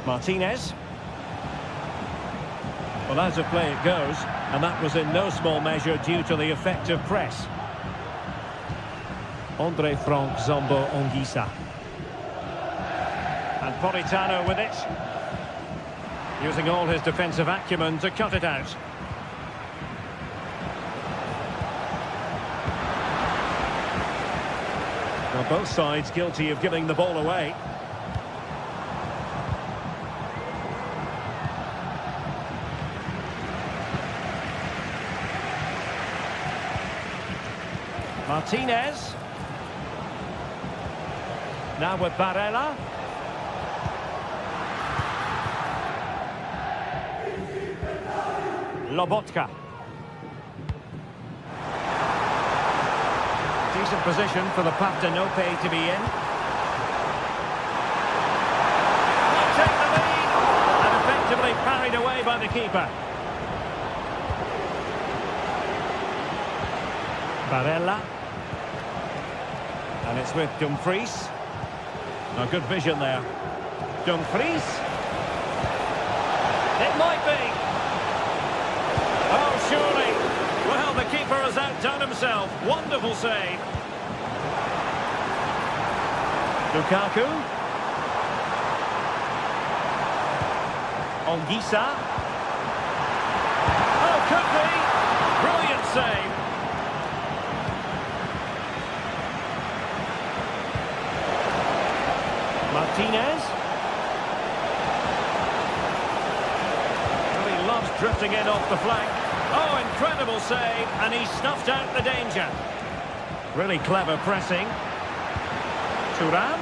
Speaker 1: Martinez. Well, out of play it goes, and that was in no small measure due to the effective press. Andre Frank Zambo Anguissa. And Politano with it, using all his defensive acumen to cut it out. Well, both sides guilty of giving the ball away. Martinez. Now with Barella. Lobotka. Decent position for the Partenope to be in. Will take the lead and effectively parried away by the keeper. Barella. And it's with Dumfries. A good vision there. Dumfries. It might be. Oh, surely. Well, the keeper has outdone himself. Wonderful save. Lukaku. Anguissa. Oh, could be. Brilliant save. Martinez. Well, he loves drifting in off the flank. Oh, incredible save, and he snuffed out the danger. Really clever pressing. Thuram.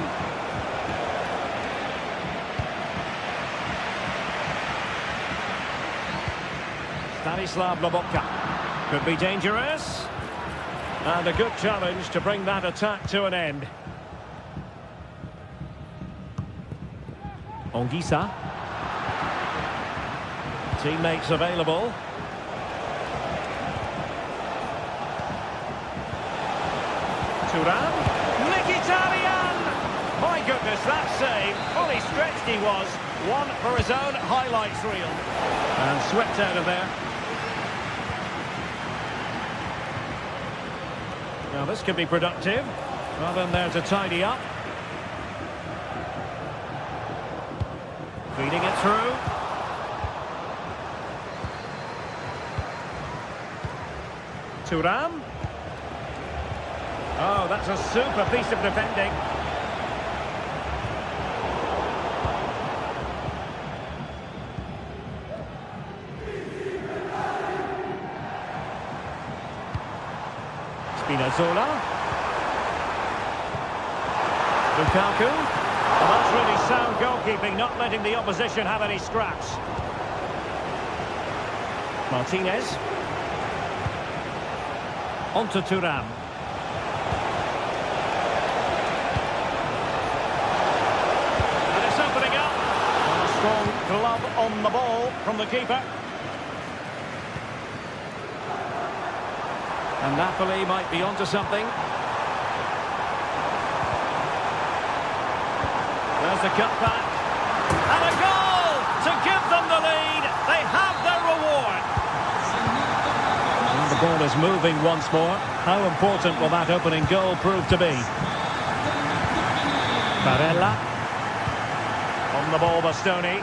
Speaker 1: Stanislav Lobotka. Could be dangerous. And a good challenge to bring that attack to an end. Anguissa. Teammates available. Thuram. Mkhitaryan! My goodness, that save. Fully stretched he was. One for his own highlights reel. And swept out of there. Now this could be productive. Rather than there to tidy up. Feeding it through. Thuram. Oh, that's a super piece of defending. Spinazzola. Lukaku. Well, that's really sound goalkeeping, not letting the opposition have any scraps. Martinez. On to Thuram. And it's opening up. And a strong glove on the ball from the keeper. And Napoli might be onto something. There's a cutback. And a goal to give them the lead. They have their reward. And the ball is moving once more. How important will that opening goal prove to be? Barella. On the ball, Bastoni.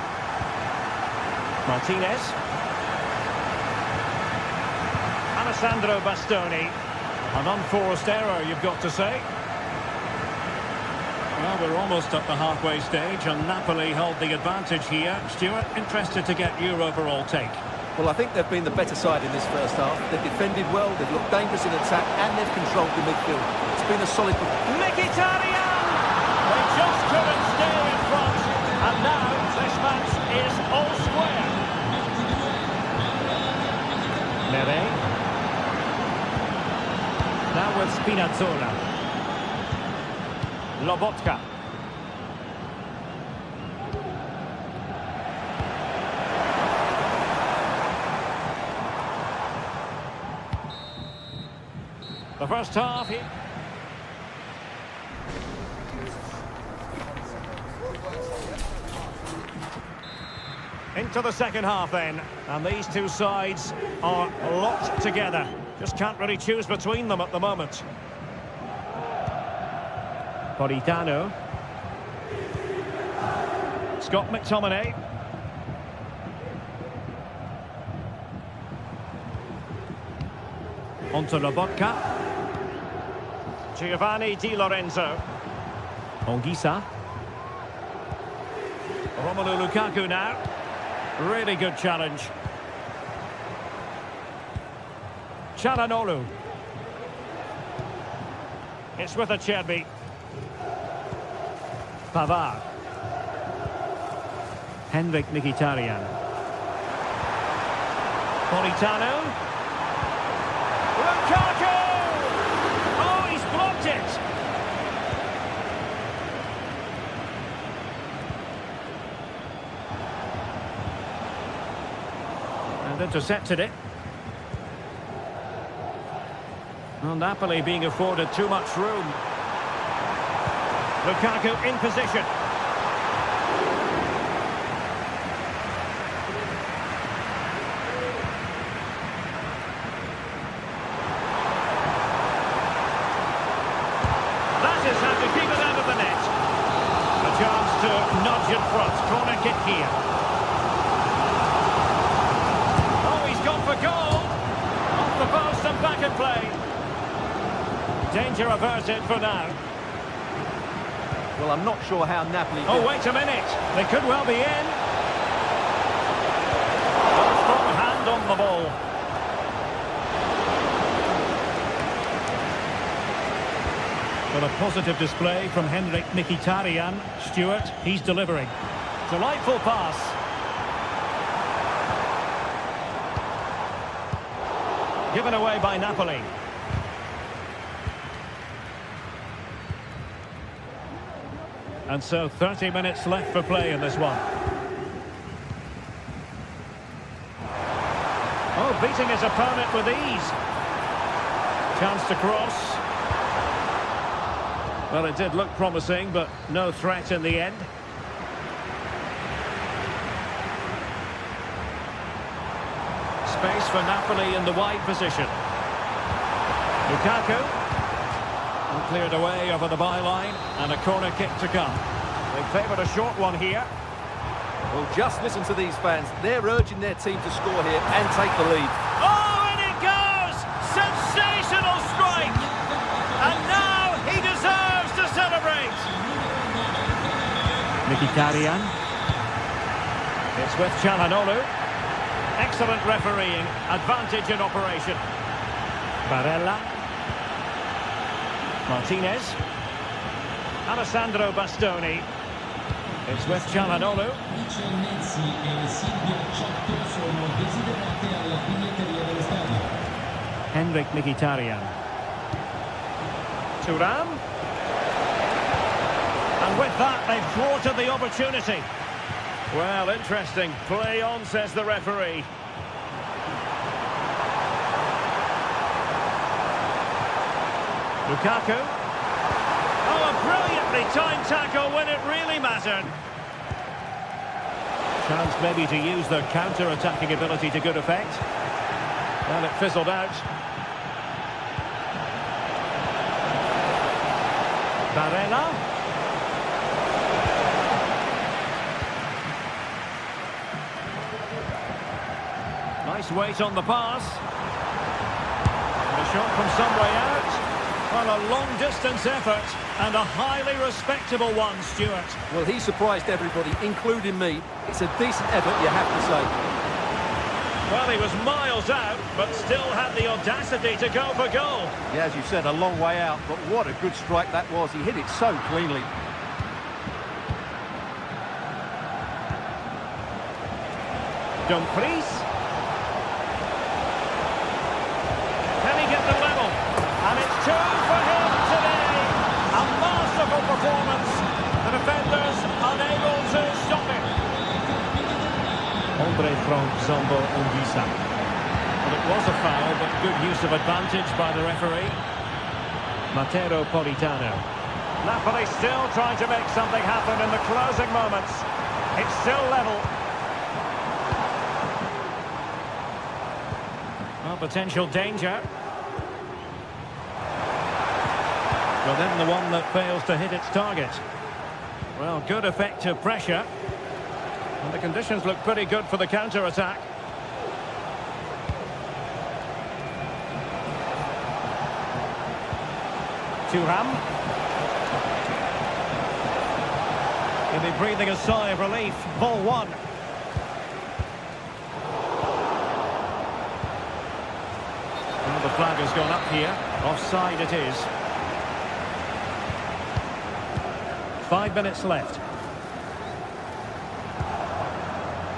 Speaker 1: Martinez. Alessandro Bastoni. An unforced error, you've got to say. Well, we're almost at the halfway stage, and Napoli hold the advantage here. Stuart, interested to get your overall take.
Speaker 2: Well, I think they've been the better side in this first half. They've defended well, they've looked dangerous in attack, and they've controlled the midfield. It's been a solid performance.
Speaker 1: Mkhitaryan! They just couldn't stay in front, and now this match is all square. Nere. Now with Spinazzola. Lobotka. The first half. Into the second half then. And these two sides are locked together. Just can't really choose between them at the moment. Politano. Scott McTominay. Onto Lobotka. Giovanni Di Lorenzo. Ongisa. Romelu Lukaku now. Really good challenge. Çalhanoğlu. It's with Acerbi. Pavard. Henrik Mkhitaryan. Politano. Lukaku! Oh, he's blocked it! And intercepted it. Well, Napoli being afforded too much room. Lukaku in position. That is how to keep it out of the net. A chance to nudge in front. Corner kick here. Oh, he's gone for goal. Off the post and back in play. Danger averted for now.
Speaker 2: Well, I'm not sure how Napoli...
Speaker 1: Oh, wait a minute. They could well be in. A strong hand on the ball. Well, a positive display from Henrik Mkhitaryan. Stuart, he's delivering. Delightful pass. Given away by Napoli. And so 30 minutes left for play in this one. Oh, beating his opponent with ease. Chance to cross. Well, it did look promising, but no threat in the end. Space for Napoli in the wide position. Lukaku. Cleared away over the byline, and a corner kick to come. They favoured a short one here.
Speaker 2: Well, just listen to these fans. They're urging their team to score here and take the lead.
Speaker 1: Oh, and it goes! Sensational strike! And now he deserves to celebrate! Mkhitaryan. It's with Çalhanoğlu. Excellent refereeing. Advantage in operation. Barella. Martinez. Alessandro Bastoni. It's with Cialanoglu.
Speaker 3: Mezzi e Silvia Ciotto sono desiderate alla biglietteria dello stadio.
Speaker 1: Henrik Mkhitaryan. Thuram. And with that, they've thwarted the opportunity. Well, interesting. Play on, says the referee. Lukaku. Oh, a brilliantly timed tackle when it really mattered. Chance maybe to use their counter-attacking ability to good effect. Well, it fizzled out. Barella. Nice weight on the pass. And a shot from some way out. Well, a long-distance effort and a highly respectable one, Stuart.
Speaker 2: Well, he surprised everybody, including me. It's a decent effort, you have to say.
Speaker 1: Well, he was miles out, but still had the audacity to go for goal.
Speaker 2: Yeah, as you said, a long way out, but what a good strike that was. He hit it so cleanly.
Speaker 1: Dumfries. Can he get the level? And it's two for him today. A masterful performance. The defenders unable to stop him. Andre Frank Zombo Ongisa. Well, it was a foul, but good use of advantage by the referee. Matteo Politano. Napoli still trying to make something happen in the closing moments. It's still level. Well, potential danger. Well, then the one that fails to hit its target. Well, good effective pressure. And the conditions look pretty good for the counter-attack. Thuram. He'll be breathing a sigh of relief. Ball one. Well, the flag has gone up here. Offside it is. 5 minutes left.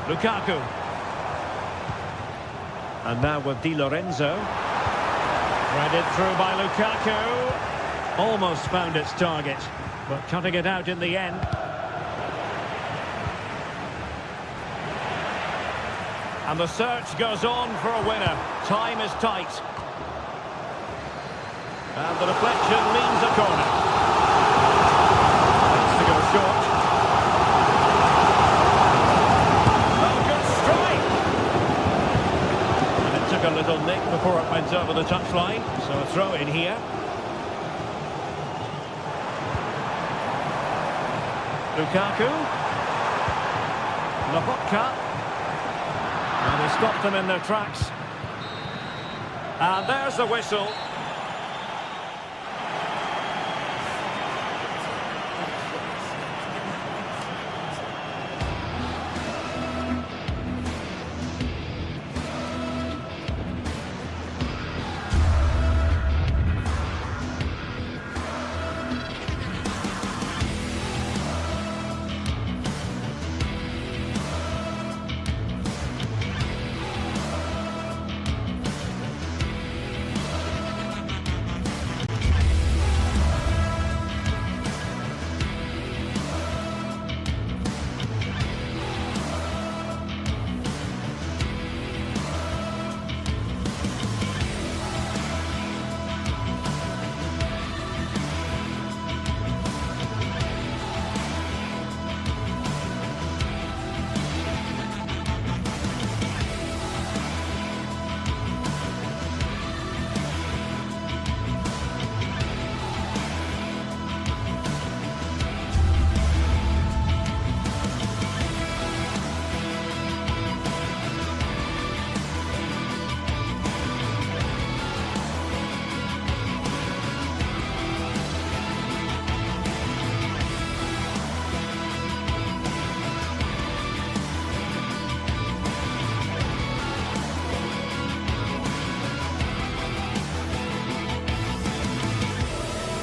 Speaker 1: Lukaku. And now with Di Lorenzo. Threaded through by Lukaku. Almost found its target, but cutting it out in the end. And the search goes on for a winner. Time is tight. And the deflection means a corner. That's to go short. Oh, good strike! And it took a little nick before it went over the touchline. So a throw in here. Lukaku. Lobotka. And he stopped them in their tracks. And there's the whistle.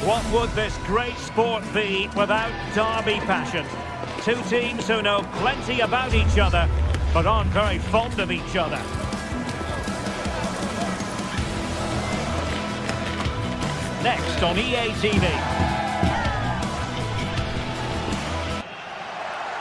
Speaker 1: What would this great sport be without derby passion? two teams who know plenty about each other, but aren't very fond of each other. Next on EA TV.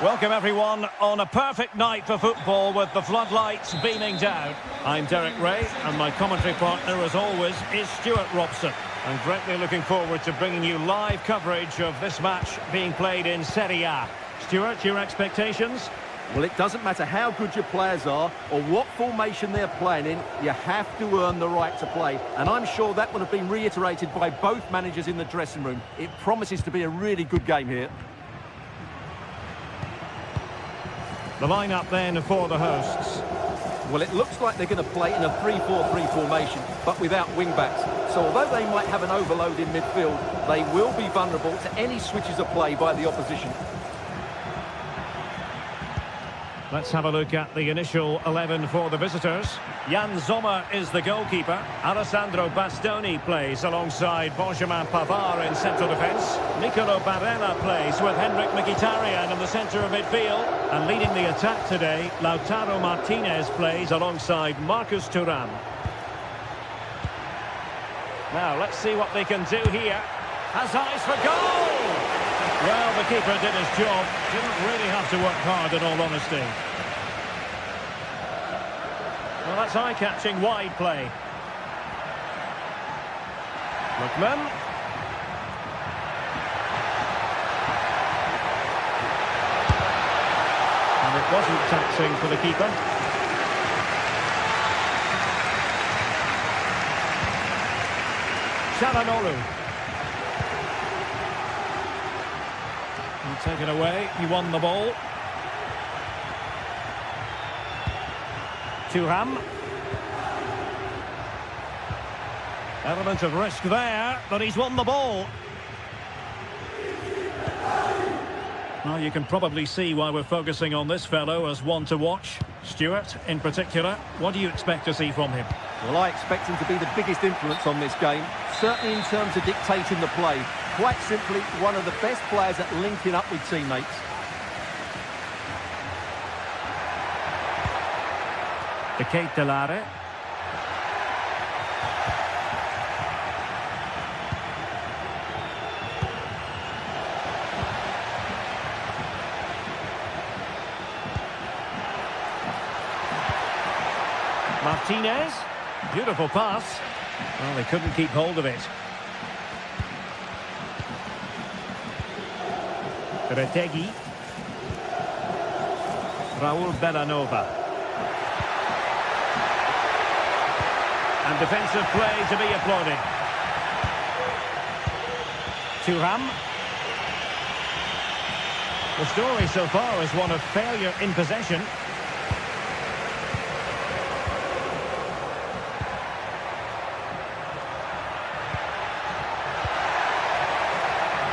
Speaker 1: Welcome everyone on a perfect night for football with the floodlights beaming down. I'm Derek Ray and my commentary partner as always is Stuart Robson. I'm greatly looking forward to bringing you live coverage of this match being played in Serie A. Stuart, your expectations?
Speaker 2: Well, it doesn't matter how good your players are or what formation they're playing in, you have to earn the right to play. And I'm sure that would have been reiterated by both managers in the dressing room. It promises to be a really good game here.
Speaker 1: The lineup then for the hosts.
Speaker 2: Well, it looks like they're going to play in a 3-4-3 formation, but without wing-backs. So although they might have an overload in midfield, they will be vulnerable to any switches of play by the opposition.
Speaker 1: Let's have a look at the initial 11 for the visitors. Jan Sommer is the goalkeeper. Alessandro Bastoni plays alongside Benjamin Pavard in central defence. Nicolo Barella plays with Henrik Mkhitaryan in the centre of midfield. And leading the attack today, Lautaro Martinez plays alongside Marcus Thuram. Now, let's see what they can do here. Has eyes for goal! Well, the keeper did his job. Didn't really have to work hard, in all honesty. Well, that's eye-catching wide play. Lookman. And it wasn't taxing for the keeper. Çalhanoğlu. Taken away, he won the ball. Thuram. Element of risk there, but he's won the ball. Well, you can probably see why we're focusing on this fellow as one to watch. Stuart, in particular, what do you expect to see from him?
Speaker 2: Well, I expect him to be the biggest influence on this game, certainly in terms of dictating the play. Quite simply, one of the best players at linking up with teammates.
Speaker 1: De Ketelaere. Martinez. Beautiful pass. Well, they couldn't keep hold of it. Retegui. Raul Bellanova. And defensive play to be applauded. Thuram. The story so far is one of failure in possession.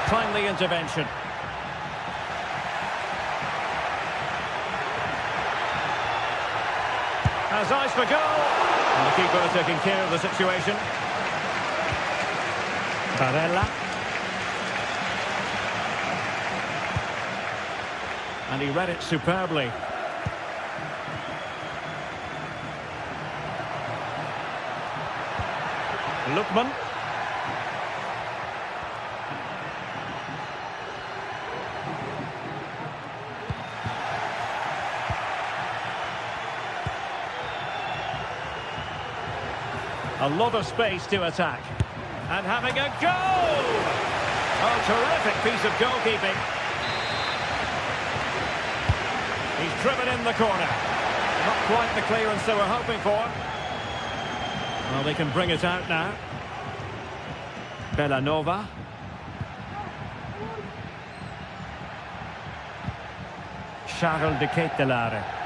Speaker 1: Timely intervention. Has eyes for goal. And the keeper taking care of the situation. Barella. And he read it superbly. Lookman. A lot of space to attack. And having a goal! Oh, terrific piece of goalkeeping. He's driven in the corner. Not quite the clearance they were hoping for. Well, they can bring it out now. Bellanova. Charles de Ketelaere.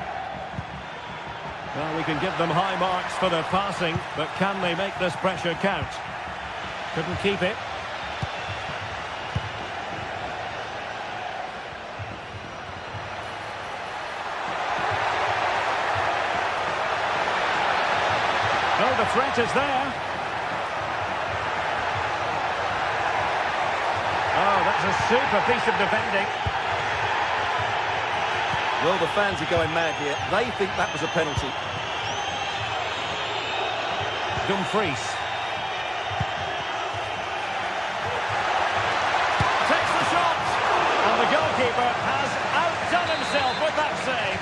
Speaker 1: Well, we can give them high marks for their passing, but can they make this pressure count? Couldn't keep it. Oh, the threat is there. Oh, that's a super piece of defending.
Speaker 2: Well, the fans are going mad here. They think that was a penalty.
Speaker 1: Dumfries. Takes the shot. And the goalkeeper has outdone himself with that save.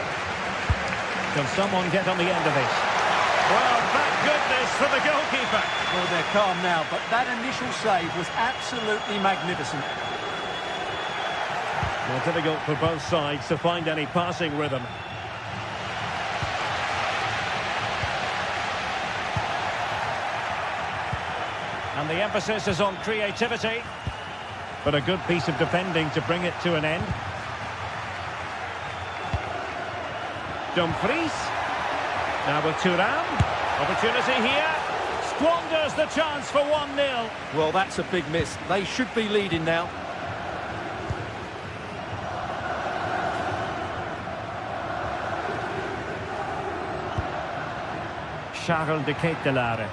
Speaker 1: Can someone get on the end of this? Well, thank goodness for the goalkeeper.
Speaker 4: Well, they're calm now, but that initial save was absolutely magnificent.
Speaker 1: Well, difficult for both sides to find any passing rhythm. And the emphasis is on creativity. But a good piece of defending to bring it to an end. Dumfries. Now with Thuram. Opportunity here. Squanders the chance for 1-0.
Speaker 2: Well, that's a big miss. They should be leading now.
Speaker 1: Charles de Ketelaere.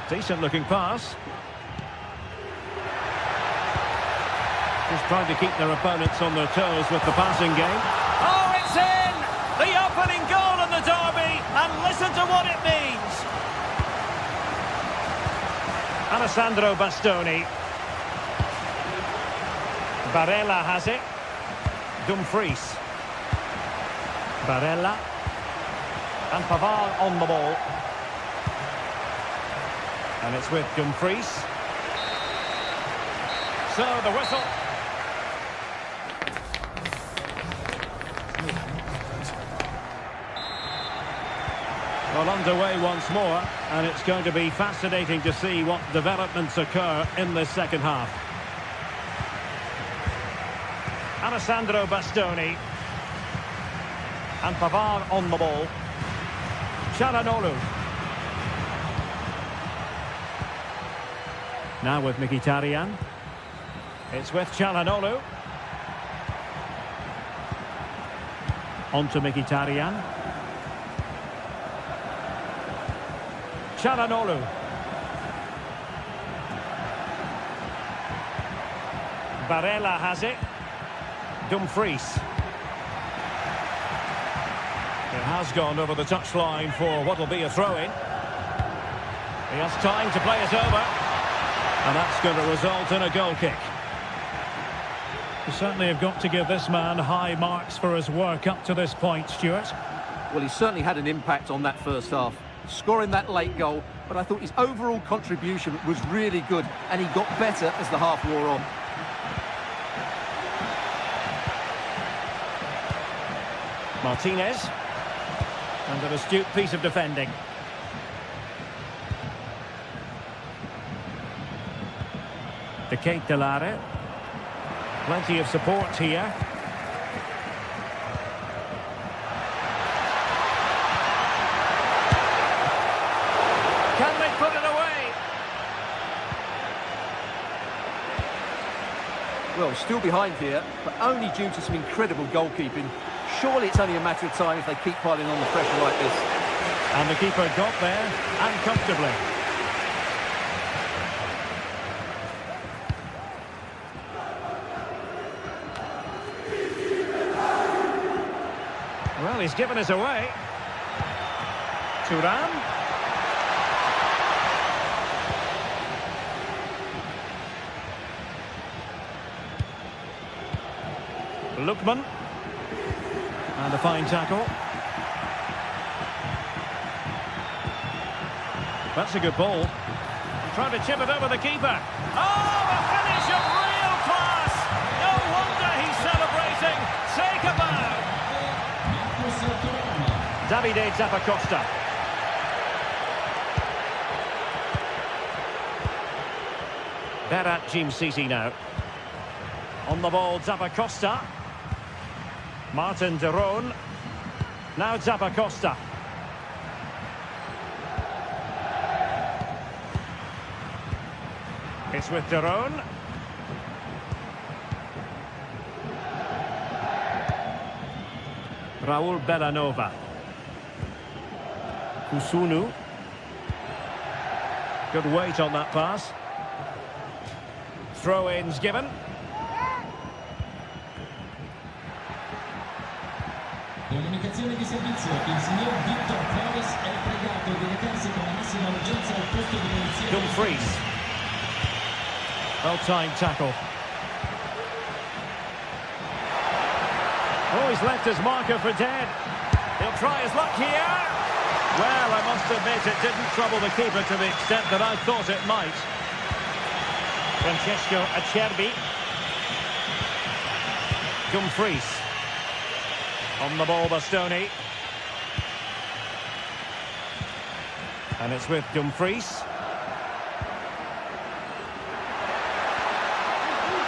Speaker 1: Decent looking pass. Just trying to keep their opponents on their toes with the passing game. Oh, it's in! The opening goal in the derby, and listen to what it means. Alessandro Bastoni. Barella has it. Dumfries. Barella. And Pavard on the ball. And it's with Dumfries. So the whistle. Well, underway once more, and it's going to be fascinating to see what developments occur in this second half. Alessandro Bastoni. And Pavard on the ball. Çalhanoğlu. Now with Mkhitaryan. It's with Çalhanoğlu. On to Mkhitaryan. Çalhanoğlu. Barella has it. Dumfries. It has gone over the touchline for what will be a throw-in. He has time to play it over. And that's going to result in a goal kick. You certainly have got to give this man high marks for his work up to this point, Stuart.
Speaker 2: Well, he certainly had an impact on that first half, scoring that late goal, but I thought his overall contribution was really good, and he got better as the half wore on.
Speaker 1: Martinez. And an astute piece of defending. De Ketelaere. Plenty of support here. Can they put it away?
Speaker 2: Well, still behind here, but only due to some incredible goalkeeping. Surely it's only a matter of time if they keep piling on the pressure like this.
Speaker 1: And the keeper got there, and comfortably. Well, he's given us away. Thuram. Lookman. And a fine tackle. That's a good ball. Trying to chip it over the keeper. Oh, a finish of real class! No wonder he's celebrating. Take a bow. Davide Zappacosta. Berat Jim-Sisi now. On the ball, Zappacosta. Martin de Roon. Now Zappacosta. It's with de Roon. Raul Bellanova. Kusunu. Good weight on that pass. Throw-ins given.
Speaker 3: Comunicazione di servizio, il signor Victor Flores è pregato di recarsi con la massima urgenza al posto di polizia.
Speaker 1: Dumfries. Well-timed tackle. Oh, he's left his marker for dead. He'll try his luck here. Well, I must admit it didn't trouble the keeper to the extent that I thought it might. Francesco Acerbi. Dumfries. On the ball, Bastoni. And it's with Dumfries.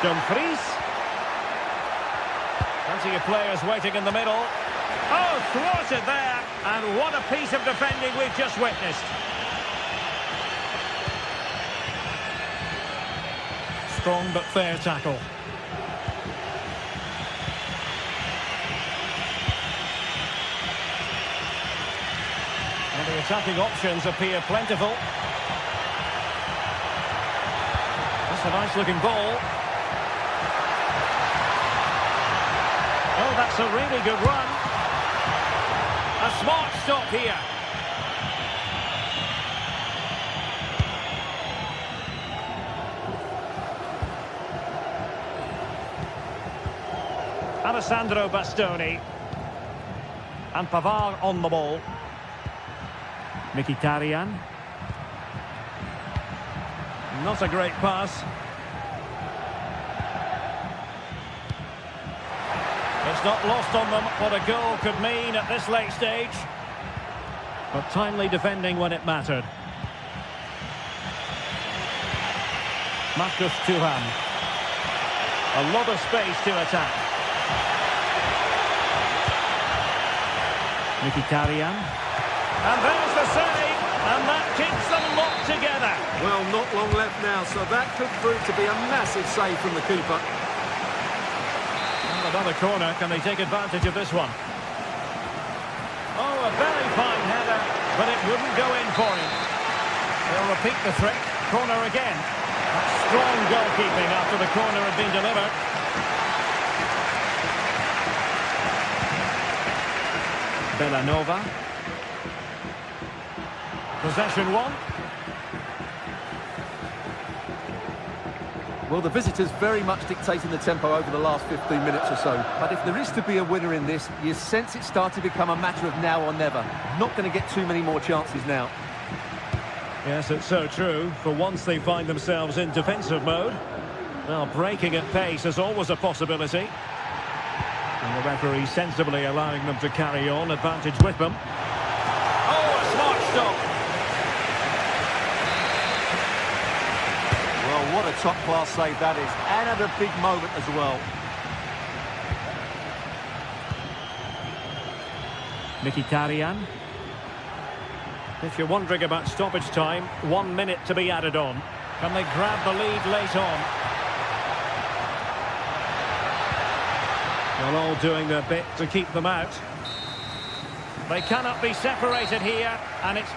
Speaker 1: Dumfries. Plenty of players waiting in the middle. Oh, thwarted there. And what a piece of defending we've just witnessed. Strong but fair tackle. And the attacking options appear plentiful. That's a nice looking ball. Oh, that's a really good run. A smart stop here. Alessandro Bastoni. And Pavard on the ball. Mkhitaryan. Not a great pass. It's not lost on them what a goal could mean at this late stage. But timely defending when it mattered. Marcus Thuram. A lot of space to attack. Mkhitaryan. And there's the save. And that keeps them locked together.
Speaker 2: Well, not long left now, so that could prove to be a massive save from the keeper.
Speaker 1: Another corner, can they take advantage of this one? Oh, a very fine header, but it wouldn't go in for him. They'll repeat the trick, corner again. Strong goalkeeping after the corner had been delivered. Bellanova. Possession one.
Speaker 2: Well, the visitors very much dictating the tempo over the last 15 minutes or so. But if there is to be a winner in this, you sense it's starting to become a matter of now or never. Not going to get too many more chances now.
Speaker 1: Yes, it's so true. For once they find themselves in defensive mode. Well, breaking at pace is always a possibility. And the referee sensibly allowing them to carry on, advantage with them. Oh, a smart stop.
Speaker 2: Well, what a top-class save that is. And at a big moment as well.
Speaker 1: Mkhitaryan. If you're wondering about stoppage time, 1 minute to be added on. Can they grab the lead late on? They're all doing their bit to keep them out. They cannot be separated here, and it's...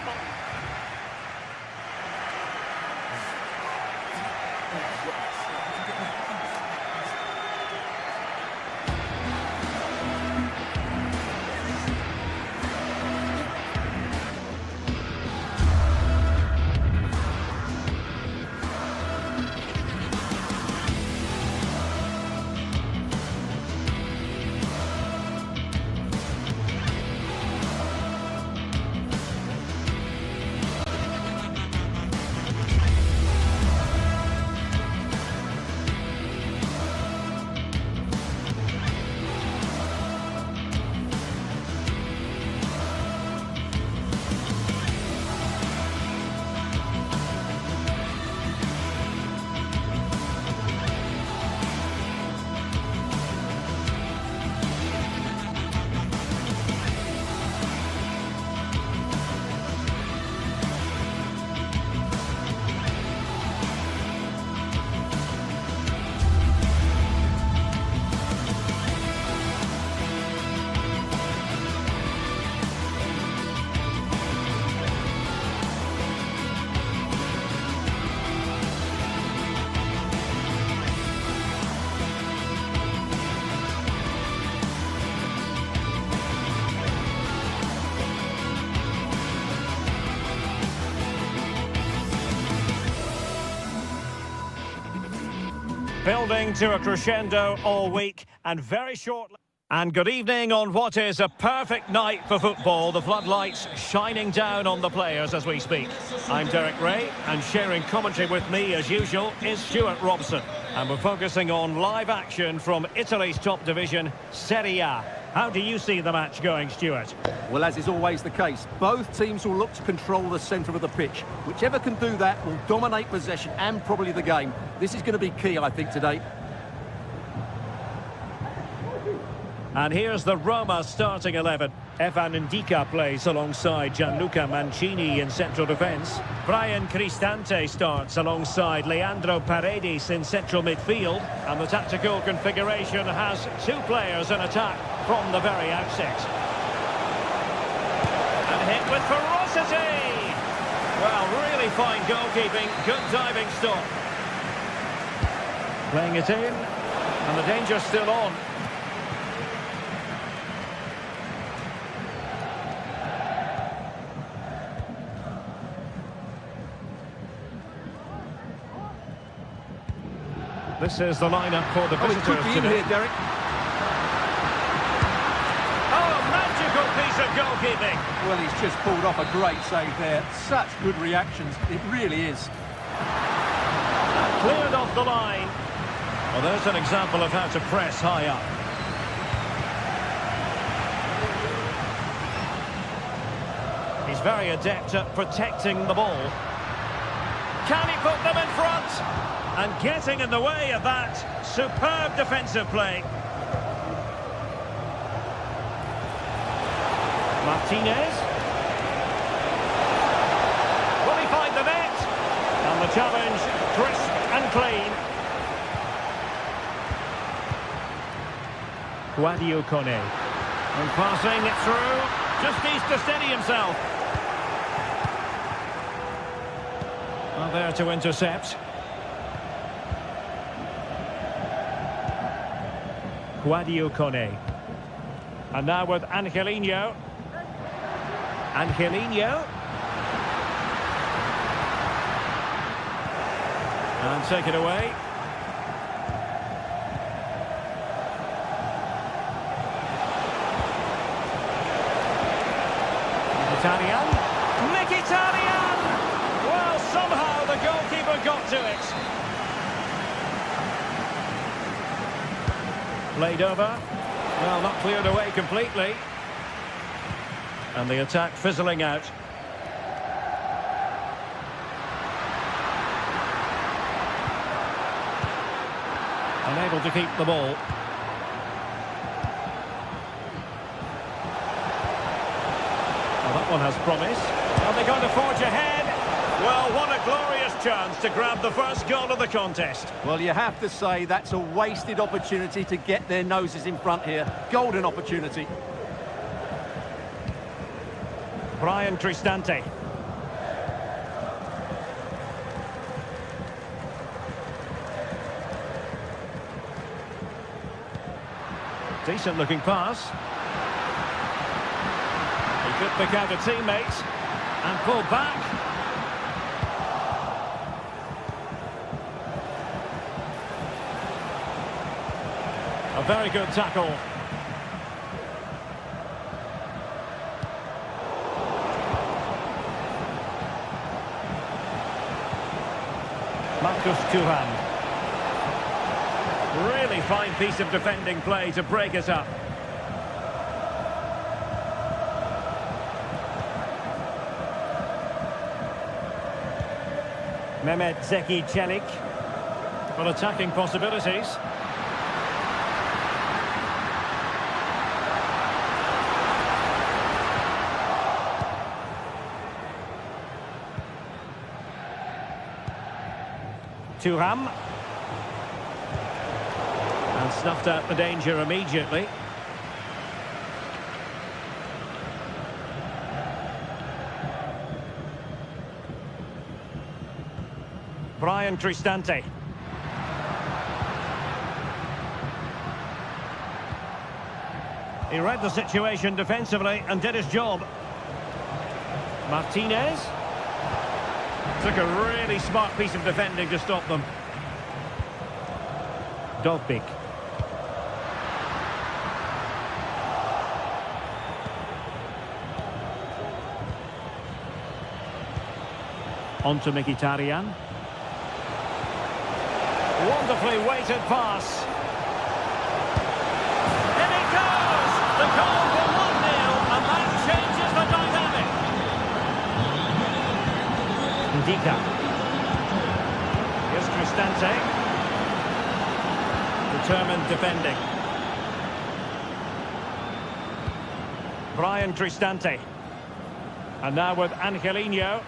Speaker 1: Building to a crescendo all week, and very shortly. And good evening on what is a perfect night for football. The floodlights shining down on the players as we speak. I'm Derek Ray, and sharing commentary with me as usual is Stuart Robson. And we're focusing on live action from Italy's top division, Serie A. How do you see the match going, Stuart?
Speaker 2: Well, as is always the case, both teams will look to control the centre of the pitch. Whichever can do that will dominate possession and probably the game. This is going to be key, I think, today.
Speaker 1: And here's the Roma starting 11. Evan Ndika plays alongside Gianluca Mancini in central defence. Brian Cristante starts alongside Leandro Paredes in central midfield. And the tactical configuration has two players in attack from the very outset. And hit with ferocity! Well, really fine goalkeeping, good diving stop. Playing it in, and the danger's still on. This is the lineup for the visitors
Speaker 2: could be in
Speaker 1: today.
Speaker 2: here, Derek.
Speaker 1: Oh, magical piece of goalkeeping.
Speaker 4: Well, he's just pulled off a great save there. Such good reactions. It really is.
Speaker 1: Cleared off the line. Well, there's an example of how to press high up. He's very adept at protecting the ball. Can he put them in front? And getting in the way of that superb defensive play. Martinez. Will he find the net? And the challenge, crisp and clean. Guadio Kone. And passing it through. Just needs to steady himself. Well, there to intercept. Guadio Kone. And now with Angelino. Angelino. And take it away. Mkhitaryan. Mkhitaryan! Well, somehow the goalkeeper got to it. Played over. Well, not cleared away completely. And the attack fizzling out. Unable to keep the ball. Well, that one has promise. Are they going to forge ahead? Well, what a glorious chance to grab the first goal of the contest.
Speaker 2: Well, you have to say that's a wasted opportunity to get their noses in front here. Golden opportunity.
Speaker 1: Brian Cristante. Decent looking pass. He could pick out a teammate and pull back. A very good tackle. Marcus Thuram. Really fine piece of defending play to break it up. Mehmet Zeki Çelik. Well, attacking possibilities. Thuram. And snuffed out the danger immediately. Brian Cristante. He read the situation defensively and did his job. Martinez. Took a really smart piece of defending to stop them. Dovbik. On to Mkhitaryan. Wonderfully weighted pass. In it goes! The goal for 1-0, and that changes the dynamic. Ndika. Here's Cristante. Determined defending. Brian Cristante. And now with Angelino.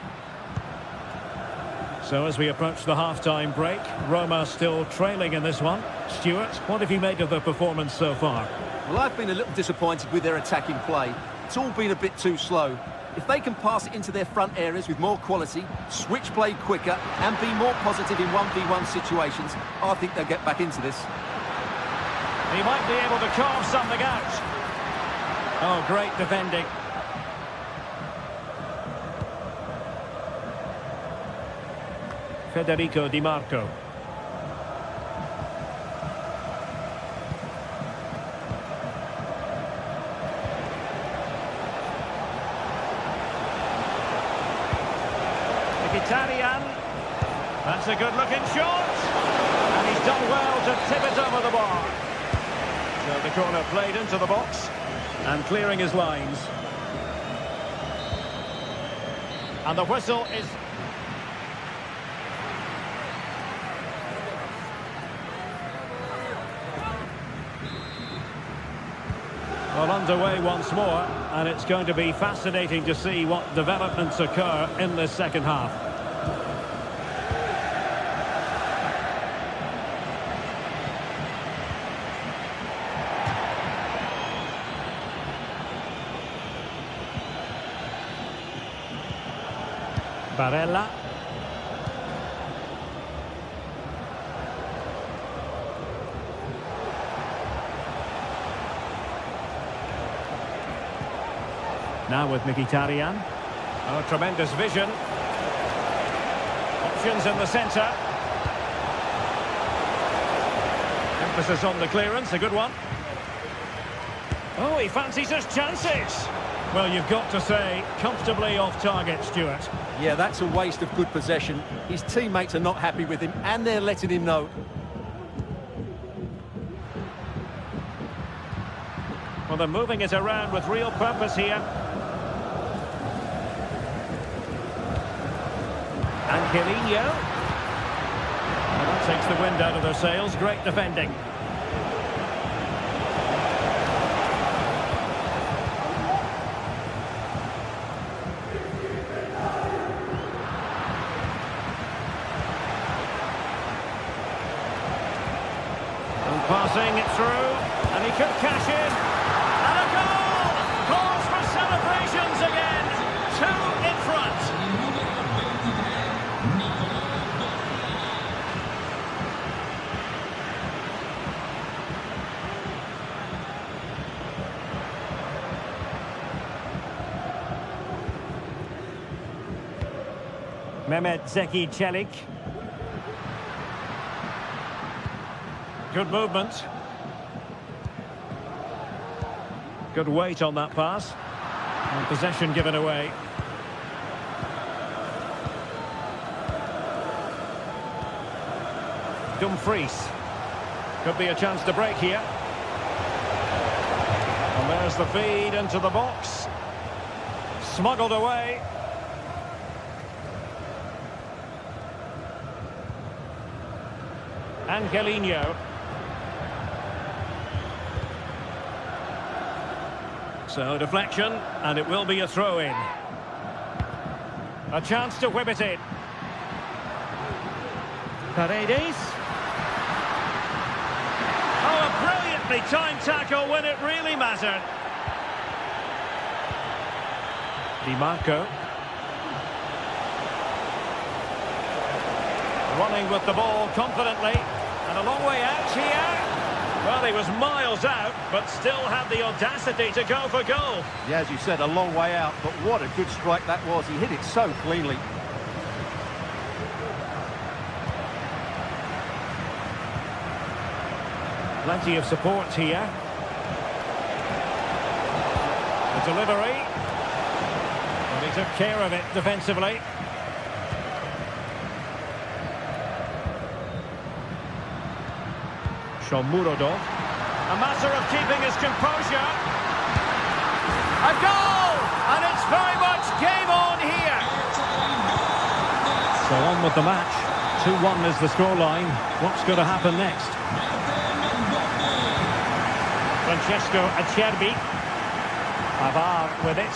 Speaker 1: So as we approach the half-time break, Roma still trailing in this one. Stuart, what have you made of the performance so far?
Speaker 2: Well, I've been a little disappointed with their attacking play. It's all been a bit too slow. If they can pass it into their front areas with more quality, switch play quicker and be more positive in 1v1 situations, I think they'll get back into this.
Speaker 1: He might be able to carve something out. Oh, great defending. Federico Di Marco. Mkhitaryan. That's a good-looking shot. And he's done well to tip it over the bar. So the corner played into the box and clearing his lines. And the whistle is... Well, underway once more, and it's going to be fascinating to see what developments occur in this second half. Barella. Now with Mkhitaryan. Oh, tremendous vision. Options in the centre. Emphasis on the clearance, a good one. Oh, he fancies his chances. Well, you've got to say, comfortably off target, Stuart.
Speaker 2: Yeah, that's a waste of good possession. His teammates are not happy with him, and they're letting him know.
Speaker 1: Well, they're moving it around with real purpose here. Angelino. Well, that takes the wind out of their sails. Great defending. And passing it through, and he could cash in. And a goal! Calls for celebrations again. 2 in front. Mehmet Zeki Çelik. Good movement. Good weight on that pass. And possession given away. Dumfries. Could be a chance to break here. And there's the feed into the box. Smuggled away. Angelino. So deflection, and it will be a throw-in. A chance to whip it in. Paredes. Oh, a brilliantly timed tackle when it really mattered. Di Marco. Running with the ball confidently. And a long way out here. Well, he was miles out, but still had the audacity to go for goal.
Speaker 2: Yeah, as you said, a long way out, but what a good strike that was. He hit it so cleanly.
Speaker 1: Plenty of support here. The delivery. And he took care of it defensively. Shomurodov. A matter of keeping his composure. A goal! And it's very much game on here. So on with the match. 2-1 is the scoreline. What's going to happen next? Francesco Acerbi. Pavard with it.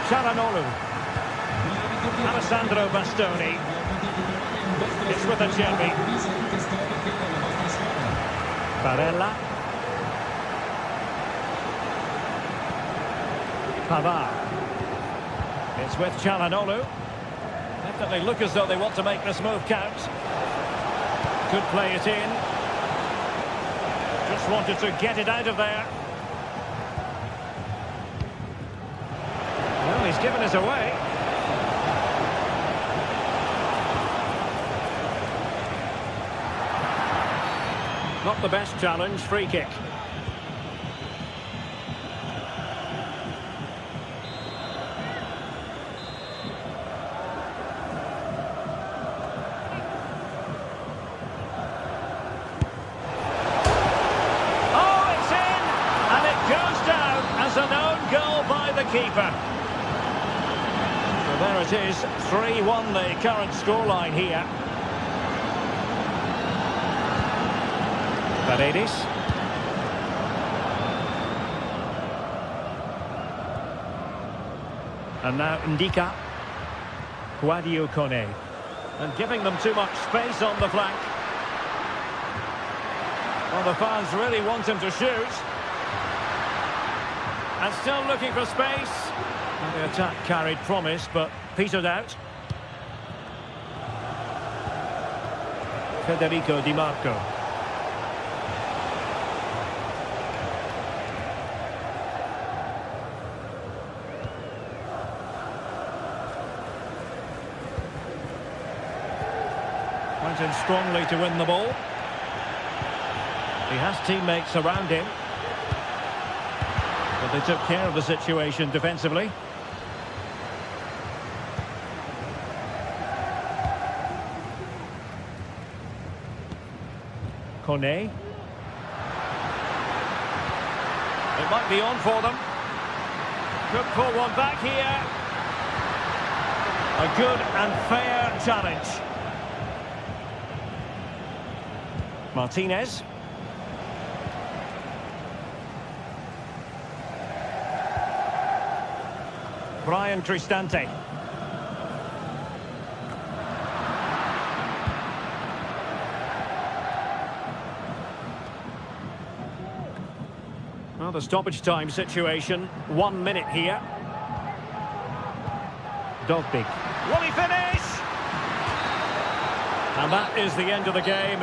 Speaker 1: Çalhanoğlu. Alessandro Bastoni. It's with Acerbi. Barella. Pavard. It's with Çalhanoğlu. Definitely look as though they want to make this move count. Could play it in. Just wanted to get it out of there. Well, he's given us away. Not the best challenge, free kick. An own goal by the keeper. So there it is, 3-1 the current scoreline here. Paredes. And now Ndika. Guadio Kone. And giving them too much space on the flank. Well, the fans really want him to shoot. And still looking for space. And the attack carried promise, but petered out. Federico Di Marco. Went in strongly to win the ball. He has teammates around him. But they took care of the situation defensively. Kone. It might be on for them. Could pull one back here. A good and fair challenge. Martinez. Brian Cristante. Well, the stoppage time situation, 1 minute here. Dogbig. Will he finish? And that is the end of the game.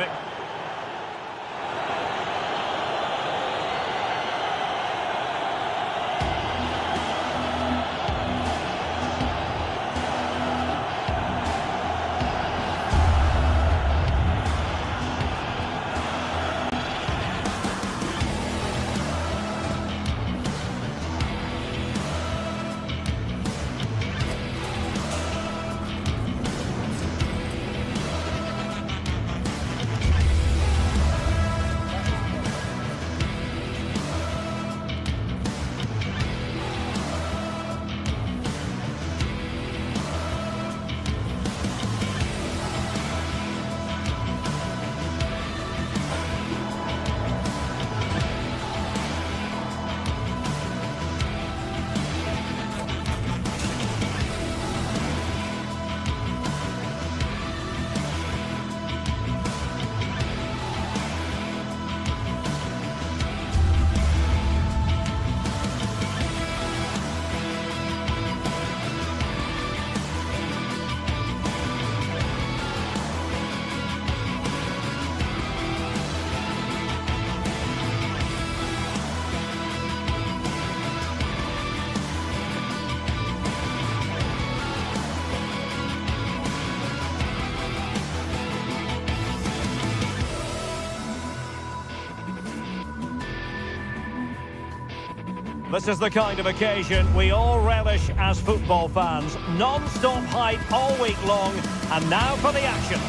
Speaker 1: This is the kind of occasion we all relish as football fans. Non-stop hype all week long, and now for the action.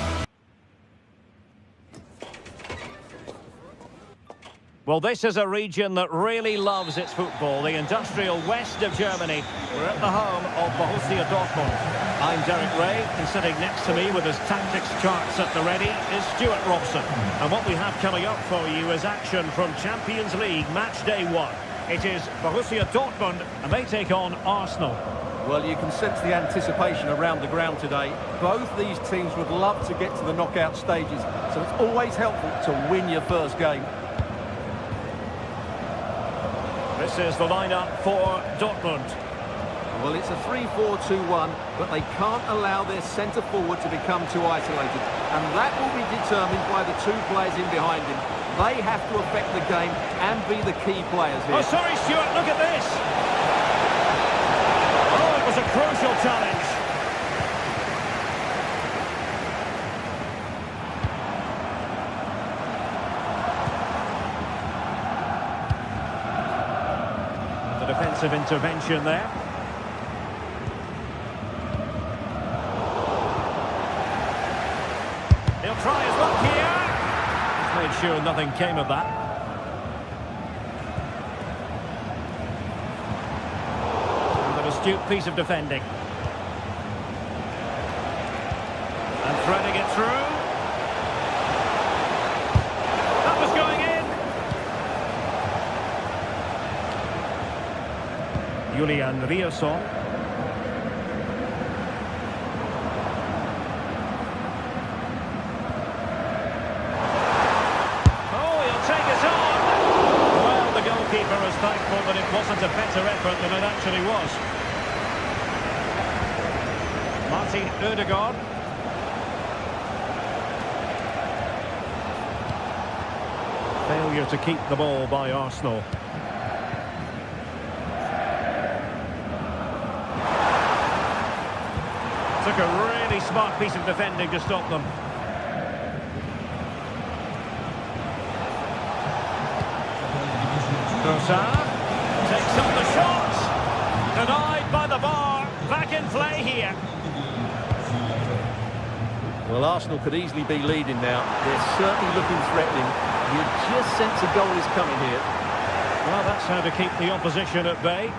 Speaker 1: Well, this is a region that really loves its football, the industrial west of Germany. We're at the home of Borussia Dortmund. I'm Derek Ray, and sitting next to me with his tactics charts at the ready is Stuart Robson. And what we have coming up for you is action from Champions League match day 1. It is Borussia Dortmund, and they take on Arsenal.
Speaker 2: Well, you can sense the anticipation around the ground today. Both these teams would love to get to the knockout stages, so it's always helpful to win your first game.
Speaker 1: This is the lineup for Dortmund.
Speaker 2: Well, it's a 3-4-2-1, but they can't allow their centre-forward to become too isolated. And that will be determined by the two players in behind him. They have to affect the game and be the key players here.
Speaker 1: Oh, sorry, Stuart, look at this! Oh, it was a crucial challenge. The defensive intervention there. He'll try his luck here. Made sure nothing came of that. And an astute piece of defending. And threading it through. That was going in. Julian Rierson. Keeper is thankful that it wasn't a better effort than it actually was. Martin Ødegaard. Failure to keep the ball by Arsenal. Took a really smart piece of defending to stop them. Takes up the shot. Denied by the bar. Back in play here.
Speaker 2: Well, Arsenal could easily be leading now. They're certainly looking threatening. You just sense a goal is coming here.
Speaker 1: Well, that's how to keep the opposition at bay.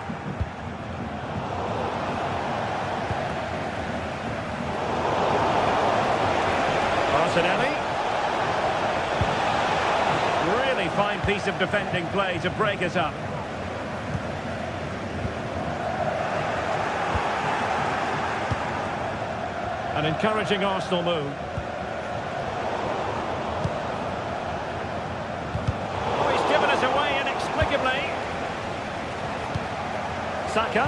Speaker 1: Martinelli. Really fine piece of defending play to break it up. An encouraging Arsenal move. Oh, he's given us away inexplicably. Saka.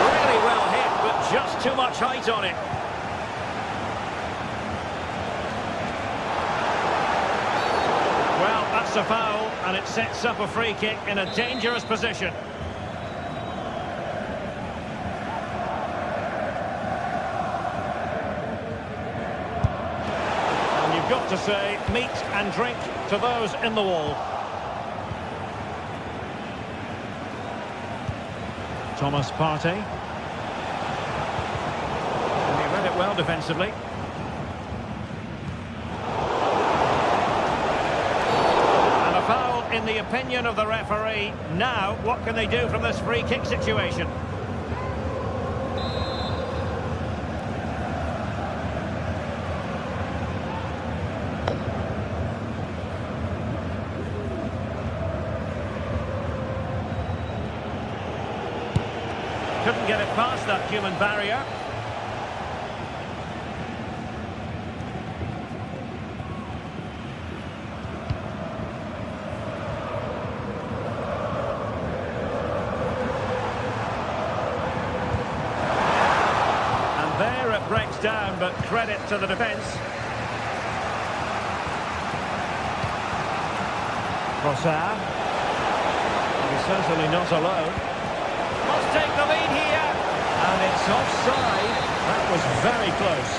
Speaker 1: Really well hit, but just too much height on it. Well, that's a foul, and it sets up a free kick in a dangerous position. And you've got to say, meat and drink to those in the wall. Thomas Partey. And he read it well defensively. In the opinion of the referee. Now, what can they do from this free kick situation? Couldn't get it past that human barrier. Breaks down, but credit to the defence. Trossard. He's certainly not alone. Must take the lead here. And it's offside. That was very close.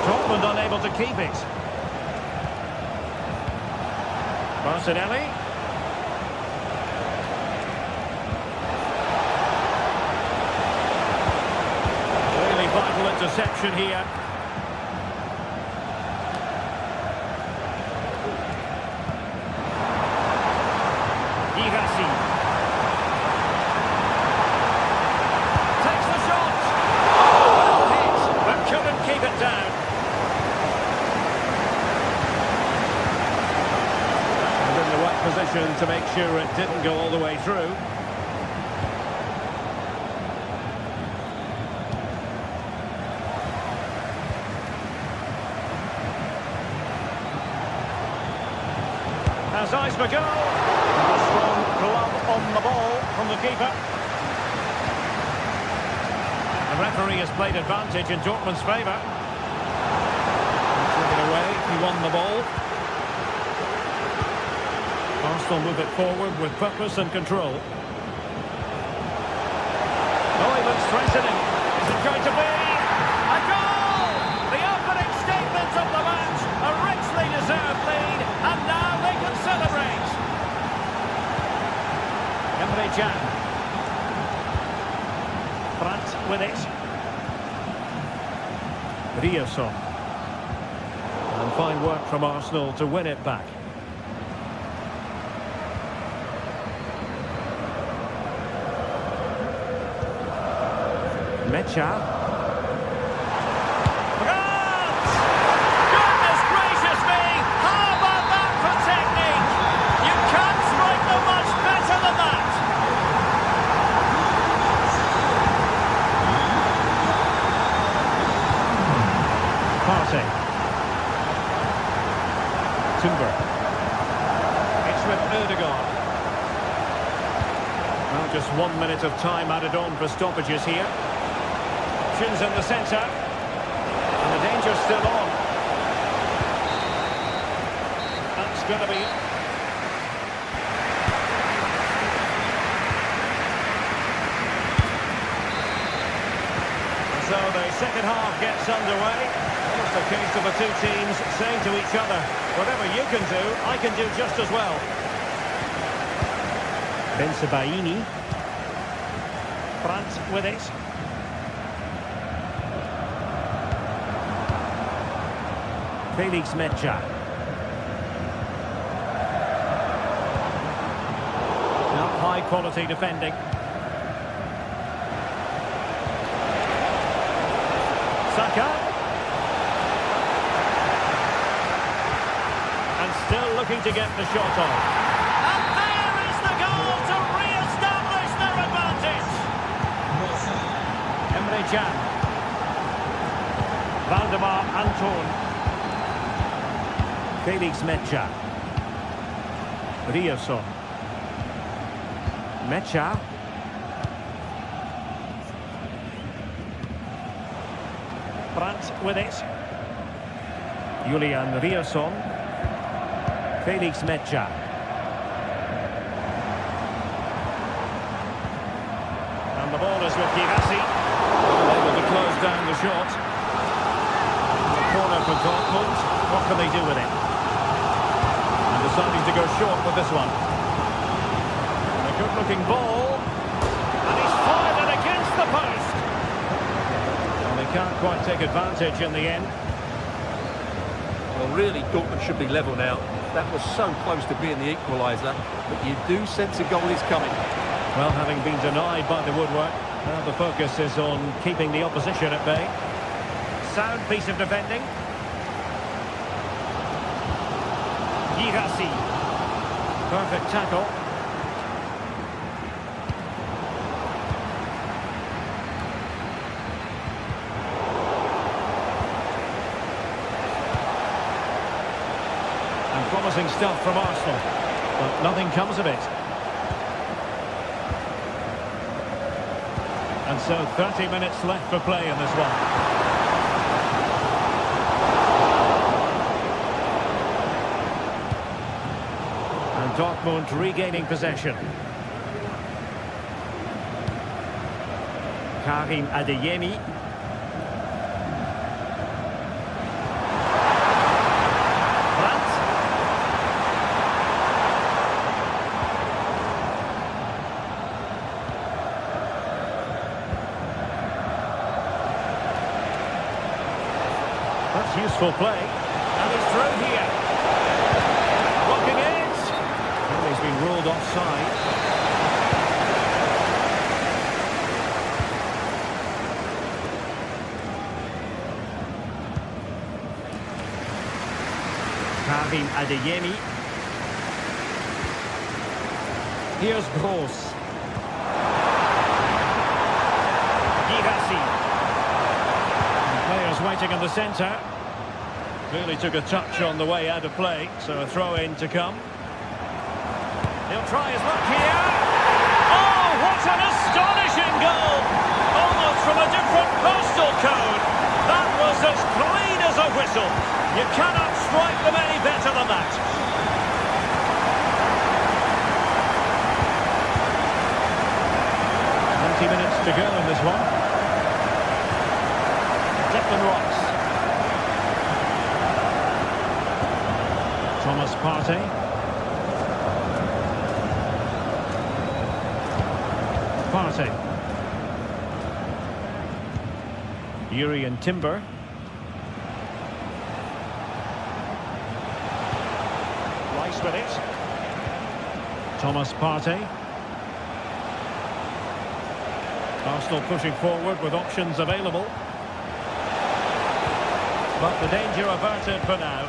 Speaker 1: Dortmund unable to keep it. Martinelli. Really vital interception here. Takes the shot. Oh, well hit, but couldn't keep it down. And in the right position to make sure it didn't go all the way through. Has eyes for goal. A strong glove on the ball from the keeper. The referee has played advantage in Dortmund's favour. He took it away, he won the ball. Arsenal move it forward with purpose and control. Oh, he looks threatening. Is it going to be a goal? The opening statement of the match. A richly deserved lead, and now they can celebrate. Emre Can. Brandt with it. Rioson. And fine work from Arsenal to win it back. Mecha. Goodness gracious me! How about that for technique? You can't strike them much better than that. Partey. Timber. It's with Ødegaard. Well, just 1 minute of time added on for stoppages here. Options in the centre. And the danger's still on. That's going to be... So the second half gets underway. It's a case of the two teams saying to each other, whatever you can do, I can do just as well. Bensebaini. Brandt with it. Felix Mecha. Now high quality defending. Saka. And still looking to get the shot on. And there is the goal to re-establish their advantage. Emre Can. Valdemar Anton. Felix Mecha. Rioson. Mecha. Brandt with it. Julian Rioson. Felix Mecha. And the ball is with Girassi. Able to close down the shot. The corner for Dortmund. What can they do with it? Deciding to go short with this one. And a good-looking ball. And he's fired it against the post. And they can't quite take advantage in the end.
Speaker 2: Well, really, Dortmund should be level now. That was so close to being the equaliser, but you do sense a goal is coming.
Speaker 1: Well, having been denied by the woodwork, now the focus is on keeping the opposition at bay. Sound piece of defending. Girassi. Perfect tackle. And promising stuff from Arsenal, but nothing comes of it. And so 30 minutes left for play in this one. Dortmund regaining possession. Karim Adeyemi. Brandt. Wonderful play. And he's through here. Blocking it. Well, he's been ruled offside. Karim Adeyemi. Here's Gross. Players waiting in the centre. Clearly took a touch on the way out of play, so a throw-in to come. He'll try his luck here. Oh, what an astonishing goal! Almost from a different postal code. That was as clean as a whistle. You cannot strike them any better than that. Minutes to go in this one. Declan Rice. Thomas Partey. Partey. Yuri and Timber. Rice with it. Thomas Partey. Arsenal pushing forward with options available. But the danger averted for now.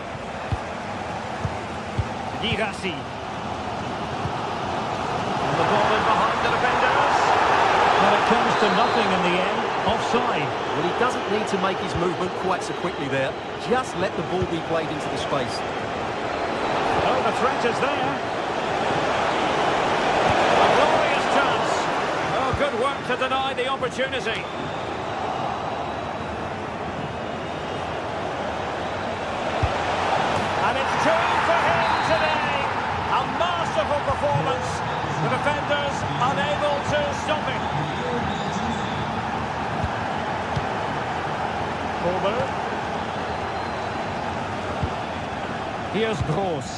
Speaker 1: Girassi. And the ball in behind the defenders. And it comes to nothing in the end. Offside.
Speaker 2: Well, he doesn't need to make his movement quite so quickly there. Just let the ball be played into the space.
Speaker 1: Oh, the threat is there. A glorious chance. Oh, good work to deny the opportunity. And it's two for him today. A masterful performance. The defenders unable to stop him. Over. Here's Gross.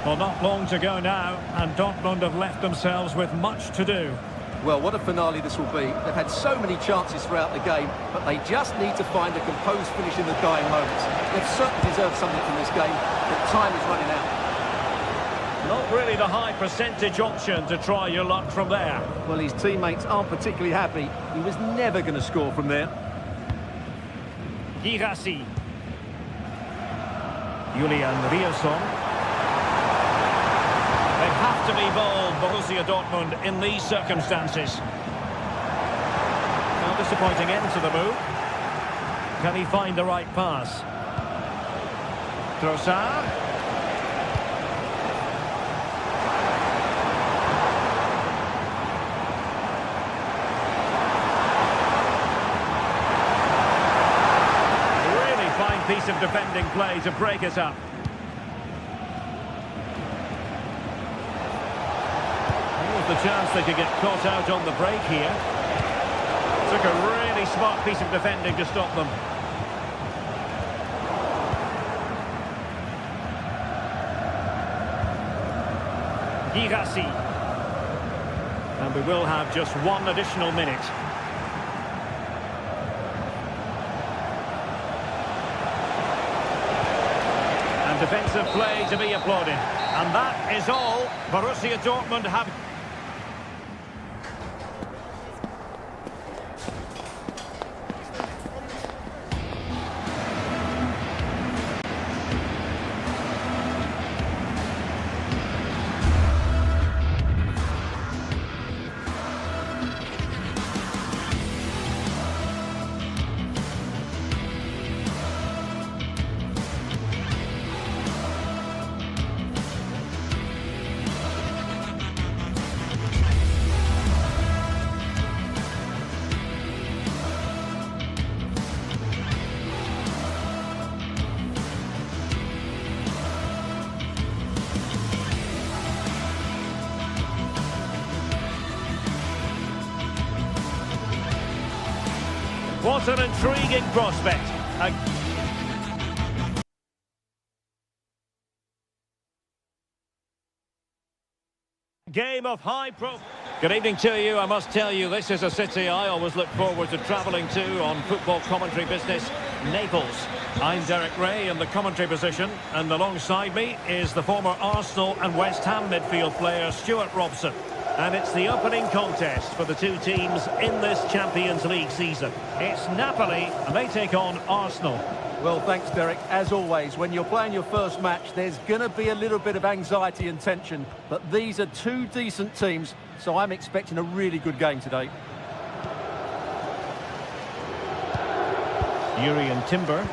Speaker 1: Well, not long to go now, and Dortmund have left themselves with much to do.
Speaker 2: Well, what a finale this will be. They've had so many chances throughout the game, but they just need to find a composed finish in the dying moments. They've certainly deserved something from this game, but time is running out.
Speaker 1: Not really the high percentage option to try your luck from there.
Speaker 2: Well, his teammates aren't particularly happy. He was never going to score from there.
Speaker 1: Girassi. Julian Rierson. They have to be bold, Borussia Dortmund, in these circumstances. Well, disappointing end to the move. Can he find the right pass? Trossard. Really fine piece of defending play to break it up. The chance they could get caught out on the break here. Took a really smart piece of defending to stop them. Girassi. And we will have just one additional minute. And defensive play to be applauded. And that is all. Borussia Dortmund have... What an intriguing prospect. A game of high profile. Good evening to you. I must tell you, this is a city I always look forward to travelling to on football commentary business. Naples. I'm Derek Ray in the commentary position, and alongside me is the former Arsenal and West Ham midfield player Stuart Robson. And it's the opening contest for the two teams in this Champions League season. It's Napoli, and they take on Arsenal.
Speaker 2: Well, thanks, Derek. As always, when you're playing your first match, there's going to be a little bit of anxiety and tension. But these are two decent teams, so I'm expecting a really good game today.
Speaker 1: Jurriën Timber.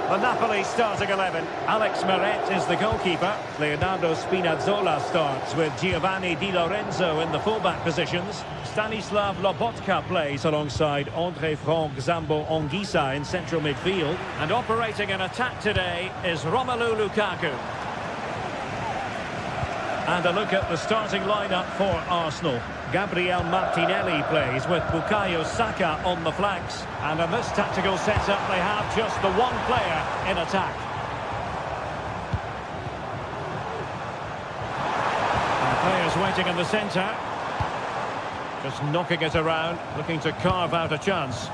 Speaker 1: The Napoli starting 11. Alex Meret is the goalkeeper. Leonardo Spinazzola starts with Giovanni Di Lorenzo in the fullback positions. Stanislav Lobotka plays alongside André-Franck Zambo-Anguissa in central midfield. And operating an attack today is Romelu Lukaku. And a look at the starting lineup for Arsenal. Gabriel Martinelli plays with Bukayo Saka on the flanks. And in this tactical setup, they have just the one player in attack. And the players waiting in the centre. Just knocking it around, looking to carve out a chance.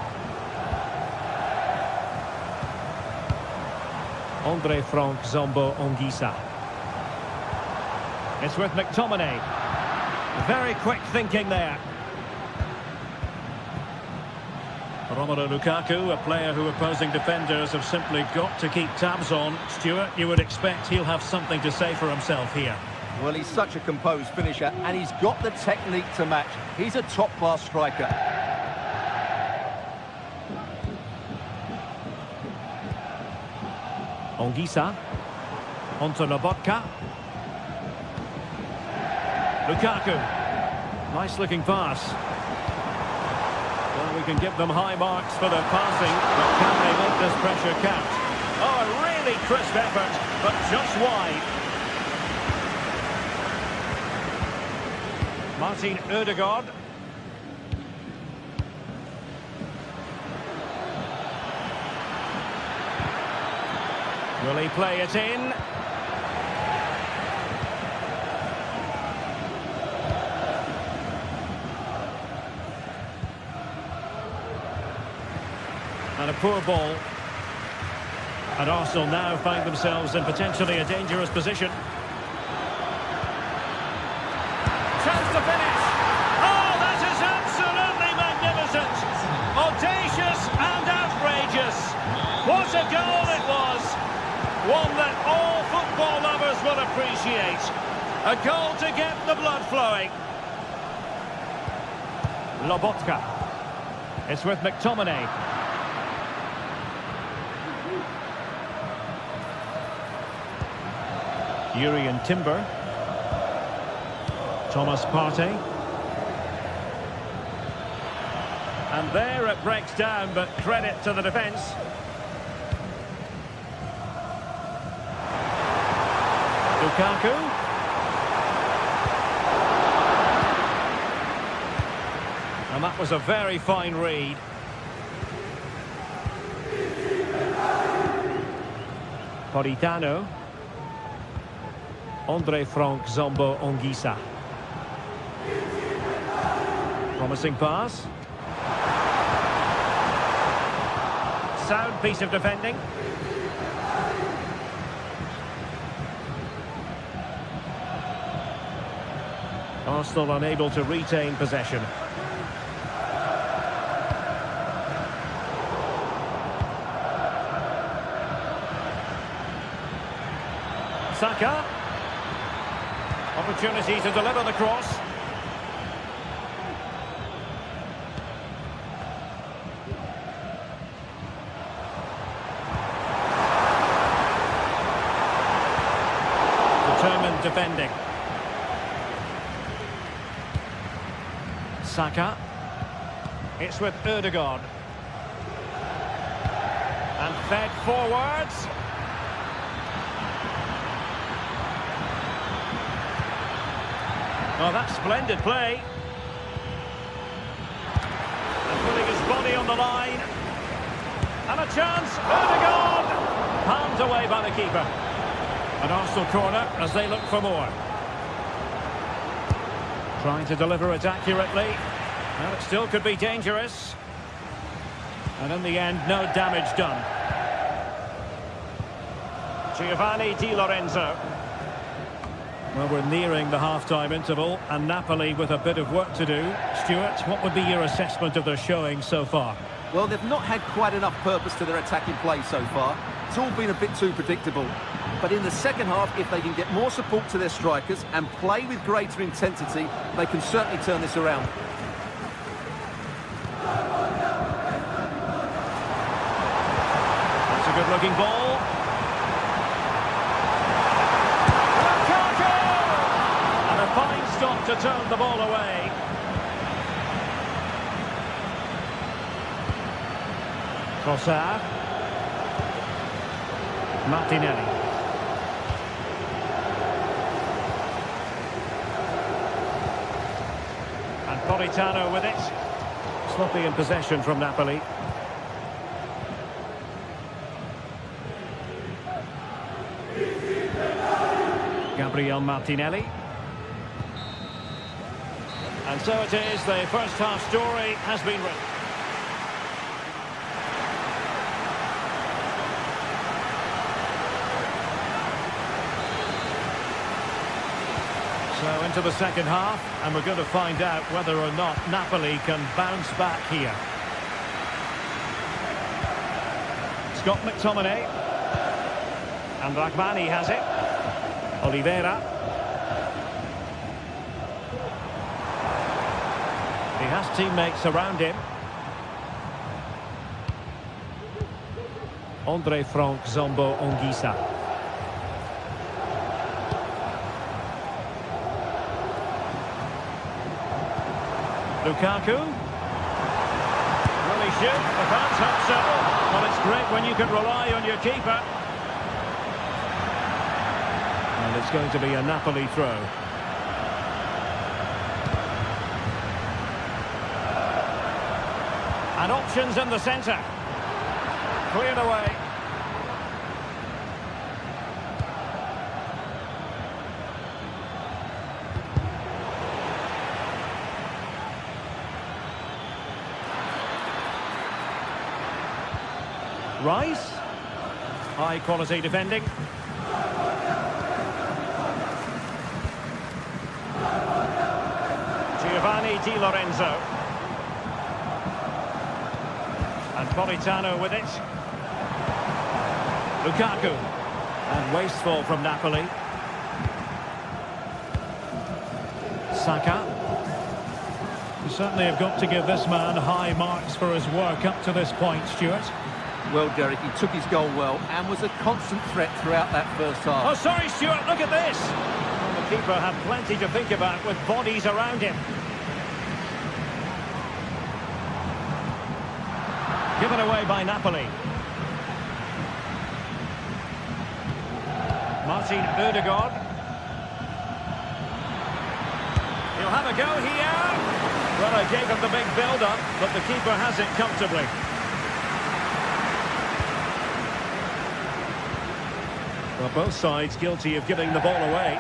Speaker 1: André-Franck Zambo-Anguissa. It's with McTominay. Very quick thinking there. Romelu Lukaku, a player who opposing defenders have simply got to keep tabs on. Stuart, you would expect he'll have something to say for himself here.
Speaker 2: Well, he's such a composed finisher, and he's got the technique to match. He's a top-class striker.
Speaker 1: Anguissa. Onto Lobotka. Lukaku. Nice looking pass. Well, we can give them high marks for their passing, but can they make this pressure count? Oh, a really crisp effort, but just wide. Martin Ødegaard. Will he play it in? And a poor ball. And Arsenal now find themselves in potentially a dangerous position. Chance to finish. Oh, that is absolutely magnificent. Audacious and outrageous. What a goal it was. One that all football lovers will appreciate. A goal to get the blood flowing. Lobotka. It's with McTominay. Jurriën Timber. Thomas Partey. And there it breaks down, but credit to the defence. Lukaku. And that was a very fine read. Politano. André-Franck Zambo-Anguissa. Promising pass. Sound piece of defending. Arsenal unable to retain possession. Saka. Opportunity to deliver the cross. Determined defending. Saka. It's with Ødegaard. And fed forwards. Oh, that's splendid play. And putting his body on the line. And a chance. Ødegaard. Palmed away by the keeper. An Arsenal corner as they look for more. Trying to deliver it accurately. Well, it still could be dangerous. And in the end, no damage done. Giovanni Di Lorenzo. Well, we're nearing the half-time interval, and Napoli with a bit of work to do. Stuart, what would be your assessment of their showing so far?
Speaker 2: Well, they've not had quite enough purpose to their attacking play so far. It's all been a bit too predictable. But in the second half, if they can get more support to their strikers and play with greater intensity, they can certainly turn this around.
Speaker 1: That's a good-looking ball. And a fine stop to turn the ball away. Trossard. Martinelli. And Politano with it. Sloppy in possession from Napoli. Gabriel Martinelli. And so it is, the first half story has been written. So into the second half, and we're going to find out whether or not Napoli can bounce back here. Scott McTominay. And Rahmani has it. Oliveira. He has teammates around him. Andre Frank Zombo Ongisa. Lukaku. Will he shoot? The fans hope so. Well, it's great when you can rely on your keeper. And it's going to be a Napoli throw. And options in the centre. Cleared away. Rice. High quality defending. Giovanni Di Lorenzo. And Politano with it. Lukaku. And wasteful from Napoli. Saka. You certainly have got to give this man high marks for his work up to this point, Stuart.
Speaker 2: Well, Derek, he took his goal well and was a constant threat throughout that first half.
Speaker 1: Oh, sorry, Stuart, look at this. Well, the keeper had plenty to think about with bodies around him. Given away by Napoli. Martin Ødegaard. He'll have a go here. Well, I gave him the big build-up, but the keeper has it comfortably. Well, both sides guilty of giving the ball away.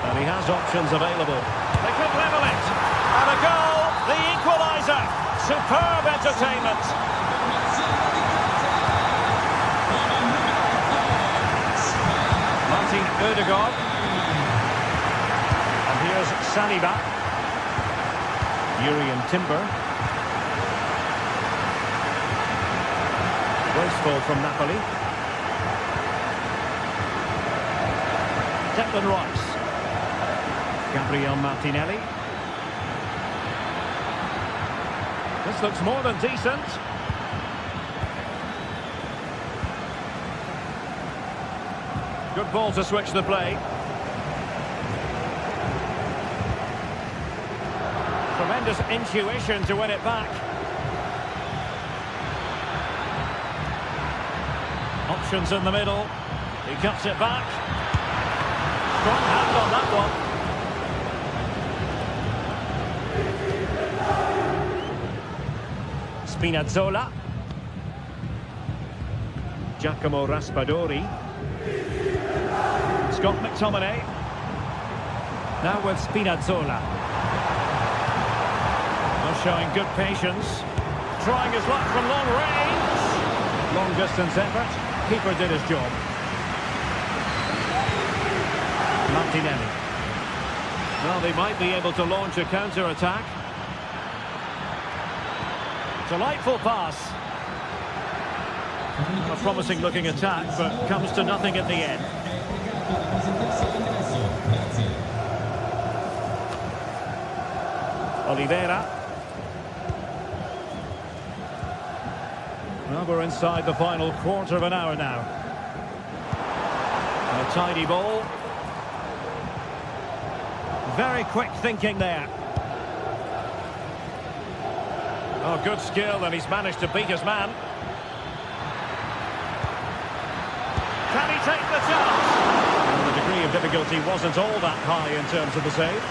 Speaker 1: And he has options available. They could level it. And a goal, the equaliser. Superb entertainment. Martin Ødegaard. And here's Saliba. Urian Timber. Wasteful from Napoli. Declan Rice. Gabriel Martinelli. This looks more than decent. Good ball to switch the play. Tremendous intuition to win it back. Options in the middle. He cuts it back. Strong hand on that one. Spinazzola. Giacomo Raspadori. Scott McTominay. Now with Spinazzola. showing good patience. Trying his luck from long range. Long distance effort. Keeper did his job. Martinelli. Well, they might be able to launch a counter-attack. Delightful pass. A promising looking attack, but comes to nothing in the end. Oliveira. Well, we're inside the final quarter of an hour now. A tidy ball. Very quick thinking there. Oh, good skill, and he's managed to beat his man. Can he take the chance? Well, the degree of difficulty wasn't all that high in terms of the save.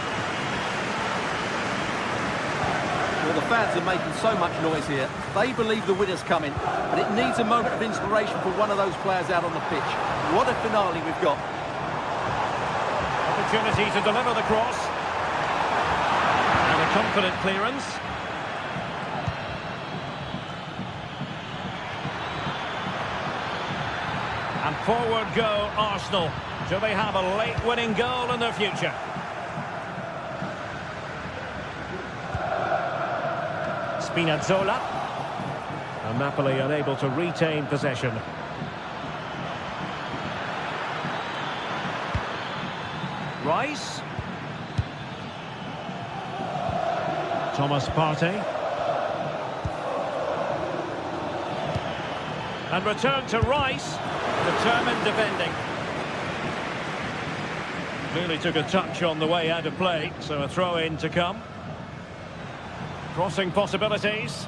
Speaker 2: Well, the fans are making so much noise here. They believe the winner's coming, but it needs a moment of inspiration for one of those players out on the pitch. What a finale we've got.
Speaker 1: Opportunity to deliver the cross. And a confident clearance. And forward go Arsenal. Do they have a late winning goal in their future? Spinazzola. And Napoli unable to retain possession. Rice. Thomas Partey. And return to Rice. Determined defending. Really took a touch on the way out of play, so a throw-in to come. Crossing possibilities.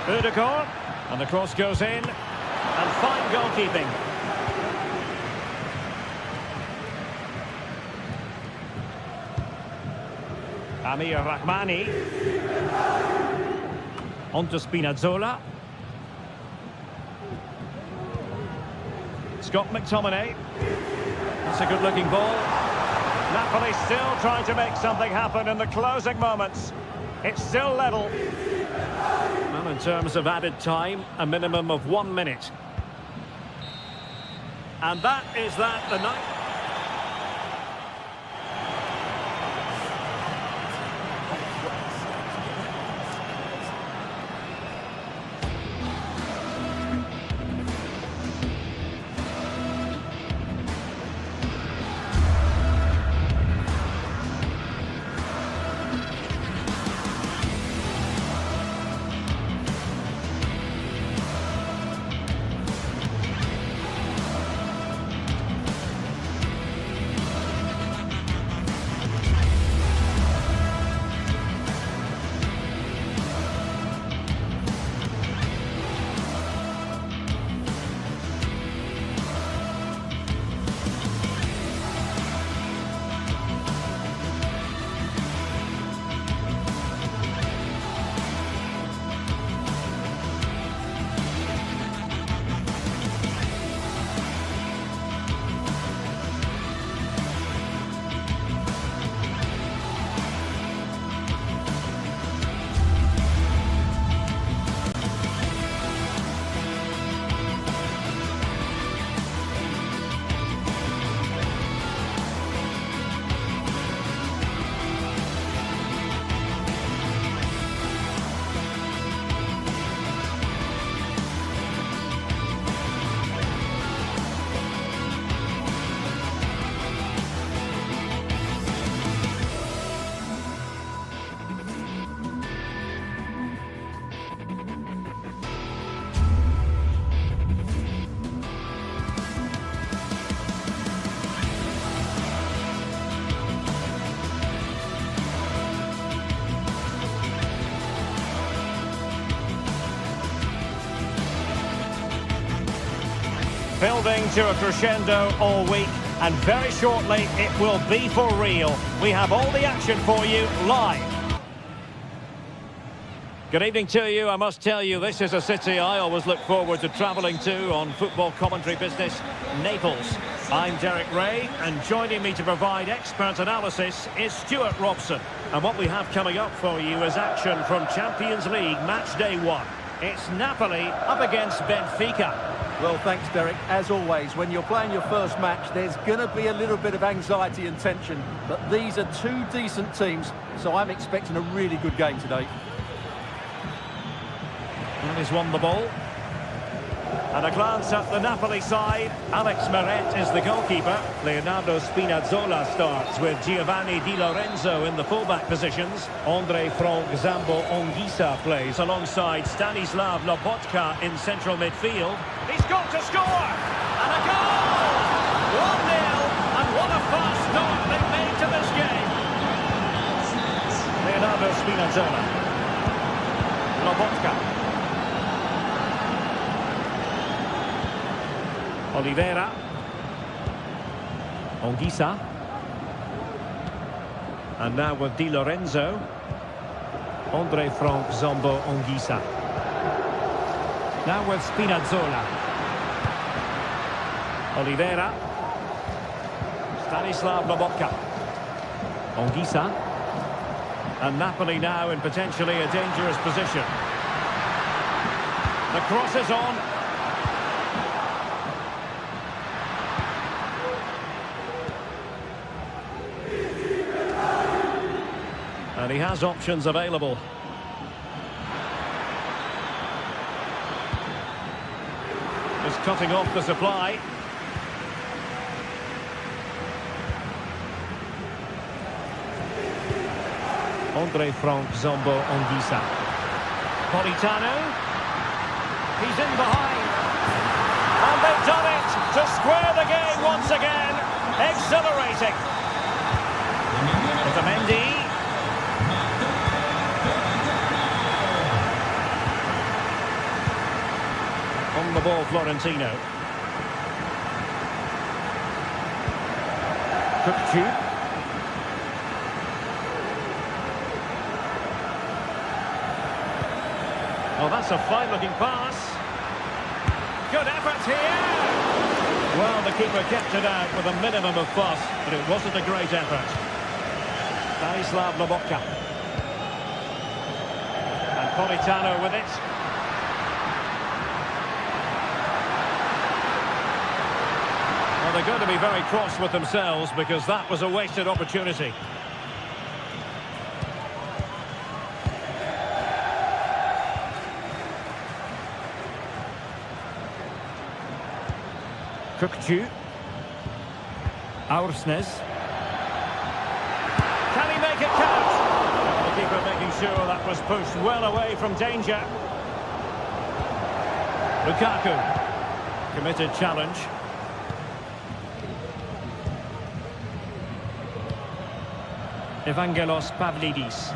Speaker 1: Udegaard. And the cross goes in. And fine goalkeeping. Amir Rahmani. On to Spinazzola. Scott McTominay. That's a good-looking ball. Napoli still trying to make something happen in the closing moments. It's still level. Well, in terms of added time, a minimum of 1 minute. And that is that, the night. Building to a crescendo all week, and very shortly it will be for real. We have all the action for you live. Good evening to you. I must tell you, this is a city I always look forward to travelling to on football commentary business, Naples. I'm Derek Ray, and joining me to provide expert analysis is Stuart Robson. And what we have coming up for you is action from Champions League match day 1. It's Napoli up against Benfica.
Speaker 2: Well, thanks, Derek. As always, when you're playing your first match, there's going to be a little bit of anxiety and tension. But these are two decent teams, so I'm expecting a really good game today.
Speaker 1: And he's won the ball. And a glance at the Napoli side. Alex Meret is the goalkeeper. Leonardo Spinazzola starts with Giovanni Di Lorenzo in the fullback positions. Andre Frank Zambo Anguissa plays alongside Stanislav Lobotka in central midfield. He's got to score! And a goal! 1-0, and what a fast start they've made to this game. Leonardo Spinazzola. Lobotka. Oliveira. Anguissa. And now with Di Lorenzo. Andre Frank Zambo Anguissa. Now with Spinazzola. Oliveira. Stanislav Lobotka. Anguissa. And Napoli now in potentially a dangerous position. The cross is on. And he has options available. Just cutting off the supply. Andre Frank Zambo Anguissa. Politano. He's in behind. And they've done it to square the game once again. Exhilarating. Otamendi. On the ball, Florentino. Cook. Oh, that's a fine-looking pass. Good effort here. Well, the keeper kept it out with a minimum of fuss, but it wasn't a great effort. Stanislav Lobotka. And Politano with it. Well, they're going to be very cross with themselves because that was a wasted opportunity. Cookju. Aursnes. Can he make it count? The keeper making sure that was pushed well away from danger. Lukaku. Committed challenge. Evangelos Pavlidis.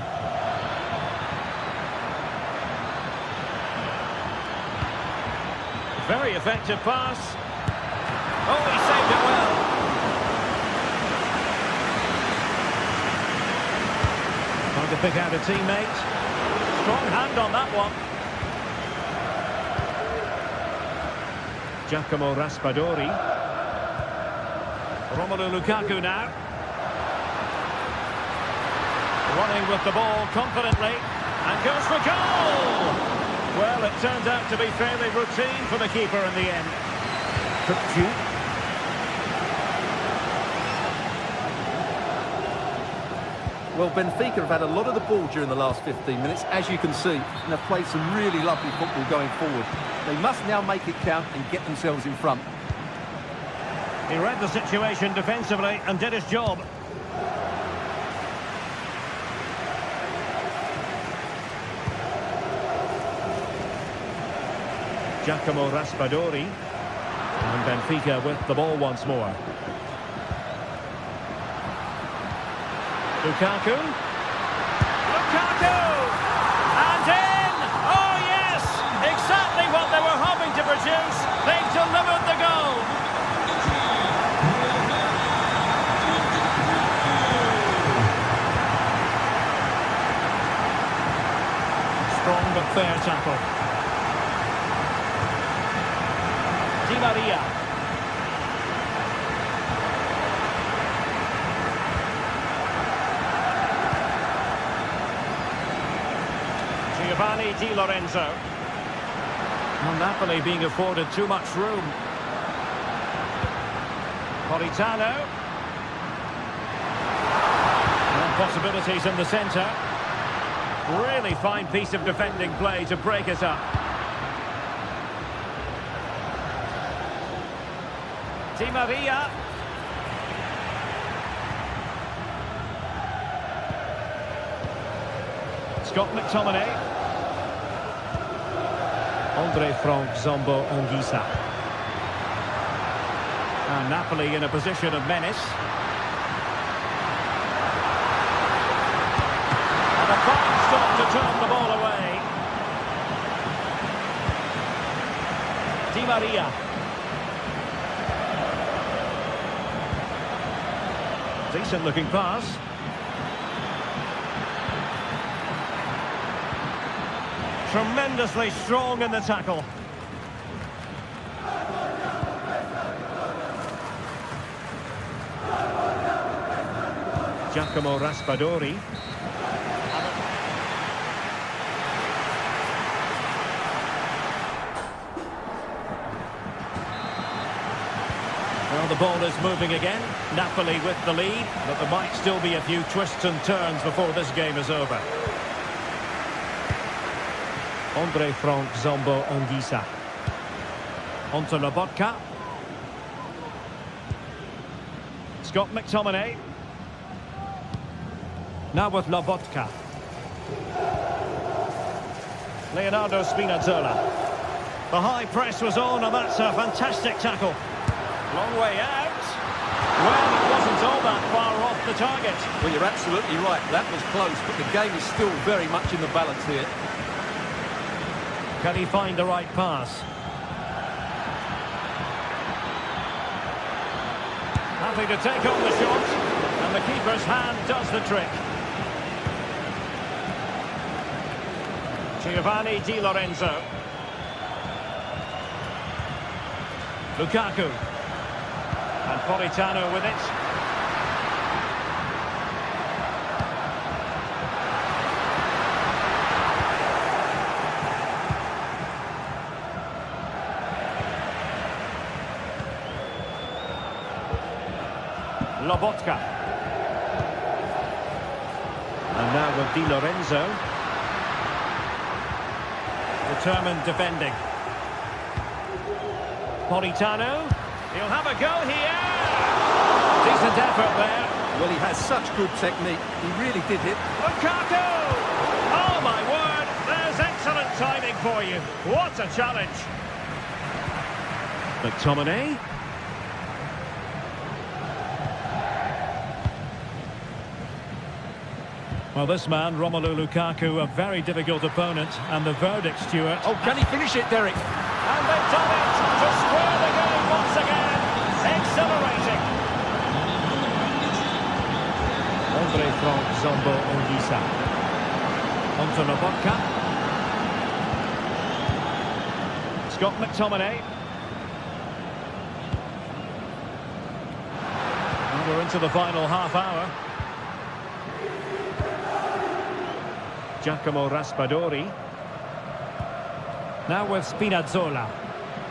Speaker 1: Very effective pass. Oh, he saved it well. Trying to pick out a teammate. Strong hand on that one. Giacomo Raspadori. Romelu Lukaku now. Running with the ball confidently. And goes for goal! Well, it turned out to be fairly routine for the keeper in the end. Cookju.
Speaker 2: Well, Benfica have had a lot of the ball during the last 15 minutes, as you can see, and have played some really lovely football going forward. They must now make it count and get themselves in front.
Speaker 1: He read the situation defensively and did his job. Giacomo Raspadori. And Benfica with the ball once more. Lukaku. Lukaku! And in! Oh, yes! Exactly what they were hoping to produce. They've delivered the goal. Strong Strong but fair tackle. Di Maria. Giovanni Di Lorenzo. Well, Napoli being afforded too much room. Politano. And possibilities in the centre. Really fine piece of defending play to break it up. Di Maria. Scott McTominay. Andre Frank Zombo Anguissa. And Napoli in a position of menace. And a fine stop to turn the ball away. Di Maria. Decent looking pass. Tremendously strong in the tackle. Giacomo Raspadori. Well, the ball is moving again. Napoli with the lead, but there might still be a few twists and turns before this game is over. Andre Frank Zombo Anguissa. Onto Lobotka. Scott McTominay. Now with Lobotka. Leonardo Spinazzola. The high press was on, and that's a fantastic tackle. Long way out. Well, it wasn't all that far off the target.
Speaker 2: Well, you're absolutely right. That was close, but the game is still very much in the balance here.
Speaker 1: Can he find the right pass? Happy to take on the shot, and the keeper's hand does the trick. Giovanni Di Lorenzo. Lukaku. And Politano with it. Lobotka. And now with Di Lorenzo. Determined defending. Politano. He'll have a go here. Decent effort there.
Speaker 2: Well, he has such good technique. He really did hit.
Speaker 1: Lukaku! Oh, my word. There's excellent timing for you. What a challenge. McTominay. Well, this man, Romelu Lukaku, a very difficult opponent, and the verdict, Stuart.
Speaker 2: Oh, can he finish it, Derek?
Speaker 1: And they've done it to square the game once again. Exhilarating. Andre Frank Zombo Anguissa. Onto Lobotka. Scott McTominay. And we're into the final half hour. Giacomo Raspadori. Now with Spinazzola.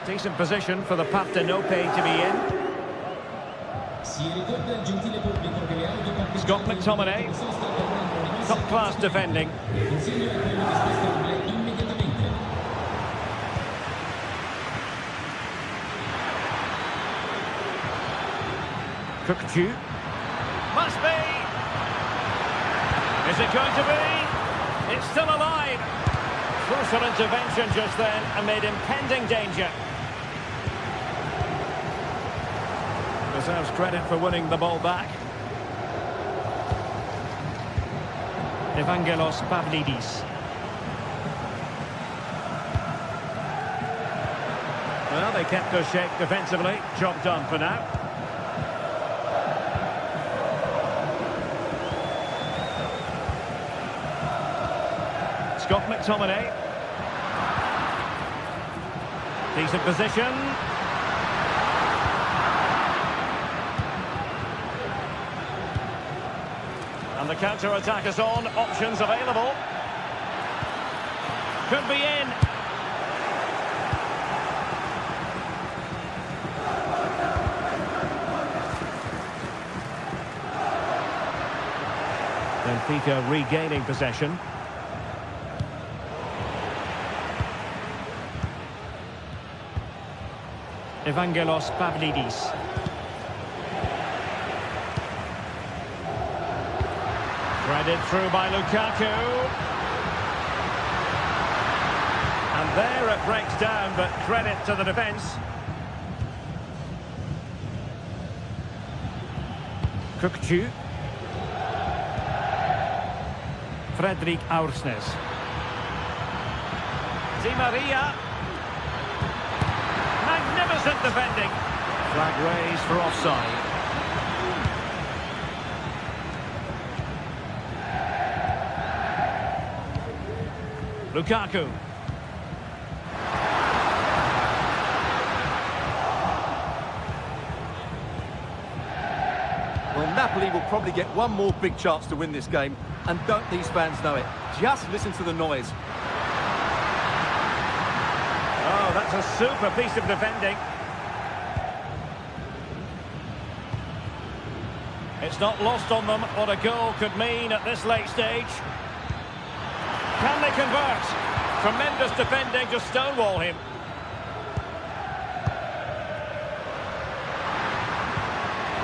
Speaker 1: Decent position for the Partenope to be in. Scott McTominay. Top-class defending. Cookju. Must be! Is it going to be? It's still alive. Crucial intervention just then amid impending danger. Deserves credit for winning the ball back. Evangelos Pavlidis. Well, they kept us shape defensively. Job done for now. Scott McTominay. Decent position. And the counter-attack is on. Options available. Could be in. Benfica regaining possession. Evangelos Pavlidis. Threaded through by Lukaku. And there it breaks down, but credit to the defence. Kukcu. Fredrik Aursnes. Di Maria. Magnificent defending. Flag raised for offside. Lukaku.
Speaker 2: Well, Napoli will probably get one more big chance to win this game, and don't these fans know it? Just listen to the noise.
Speaker 1: Oh, that's a super piece of defending. It's not lost on them what a goal could mean at this late stage. Can they convert? Tremendous defending to stonewall him.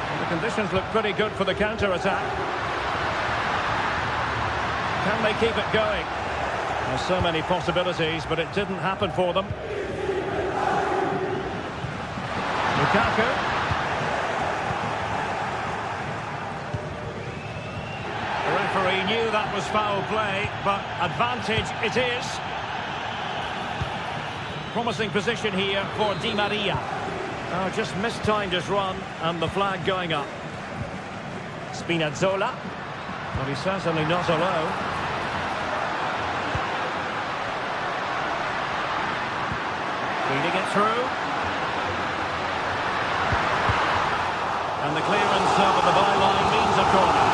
Speaker 1: And the conditions look pretty good for the counter-attack. Can they keep it going? There's so many possibilities, but it didn't happen for them. Lukaku. The referee knew that was foul play, but advantage it is. Promising position here for Di Maria. Oh, just mistimed his run, and the flag going up. Spinazzola. Well, he's certainly not alone. Feeding it through. And the clearance over the byline means a corner.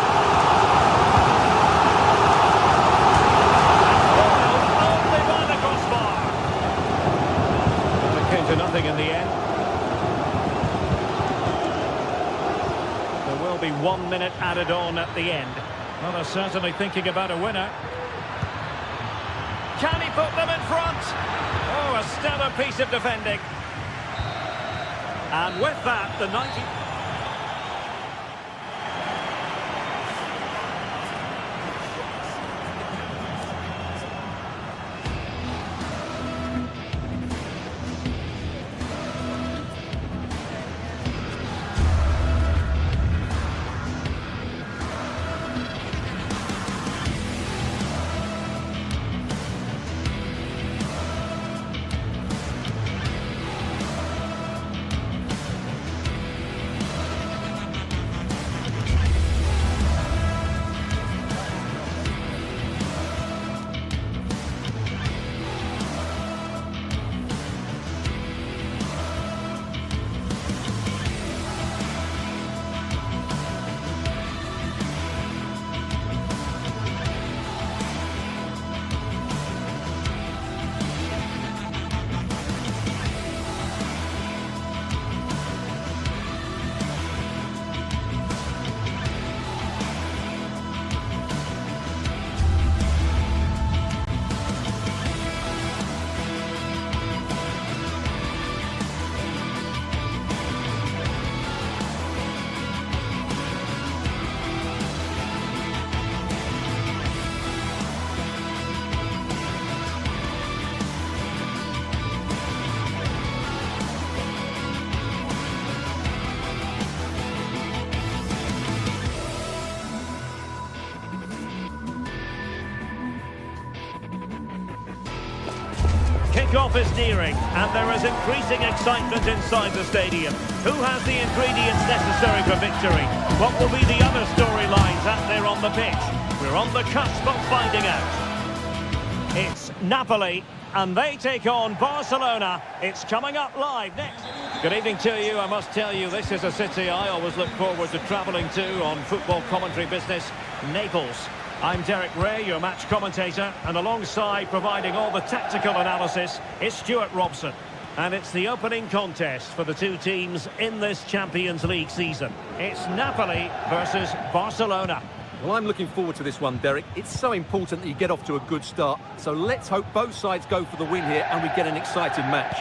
Speaker 1: Only by the crossbar. Well, it came to nothing in the end. There will be 1 minute added on at the end. Well, they're certainly thinking about a winner. Can he put them in front? Oh, a stellar piece of defending. And with that, the 90th... Kick-off is nearing, and there is increasing excitement inside the stadium. Who has the ingredients necessary for victory? What will be the other storylines out there on the pitch? We're on the cusp of finding out. It's Napoli and they take on Barcelona. It's coming up live next. Good evening to you. I must tell you, this is a city I always look forward to travelling to on football commentary business, Naples. I'm Derek Ray, your match commentator, and alongside providing all the tactical analysis is Stuart Robson. And it's the opening contest for the two teams in this Champions League season. It's Napoli versus Barcelona.
Speaker 2: Well, I'm looking forward to this one, Derek. It's so important that you get off to a good start. So let's hope both sides go for the win here and we get an exciting match.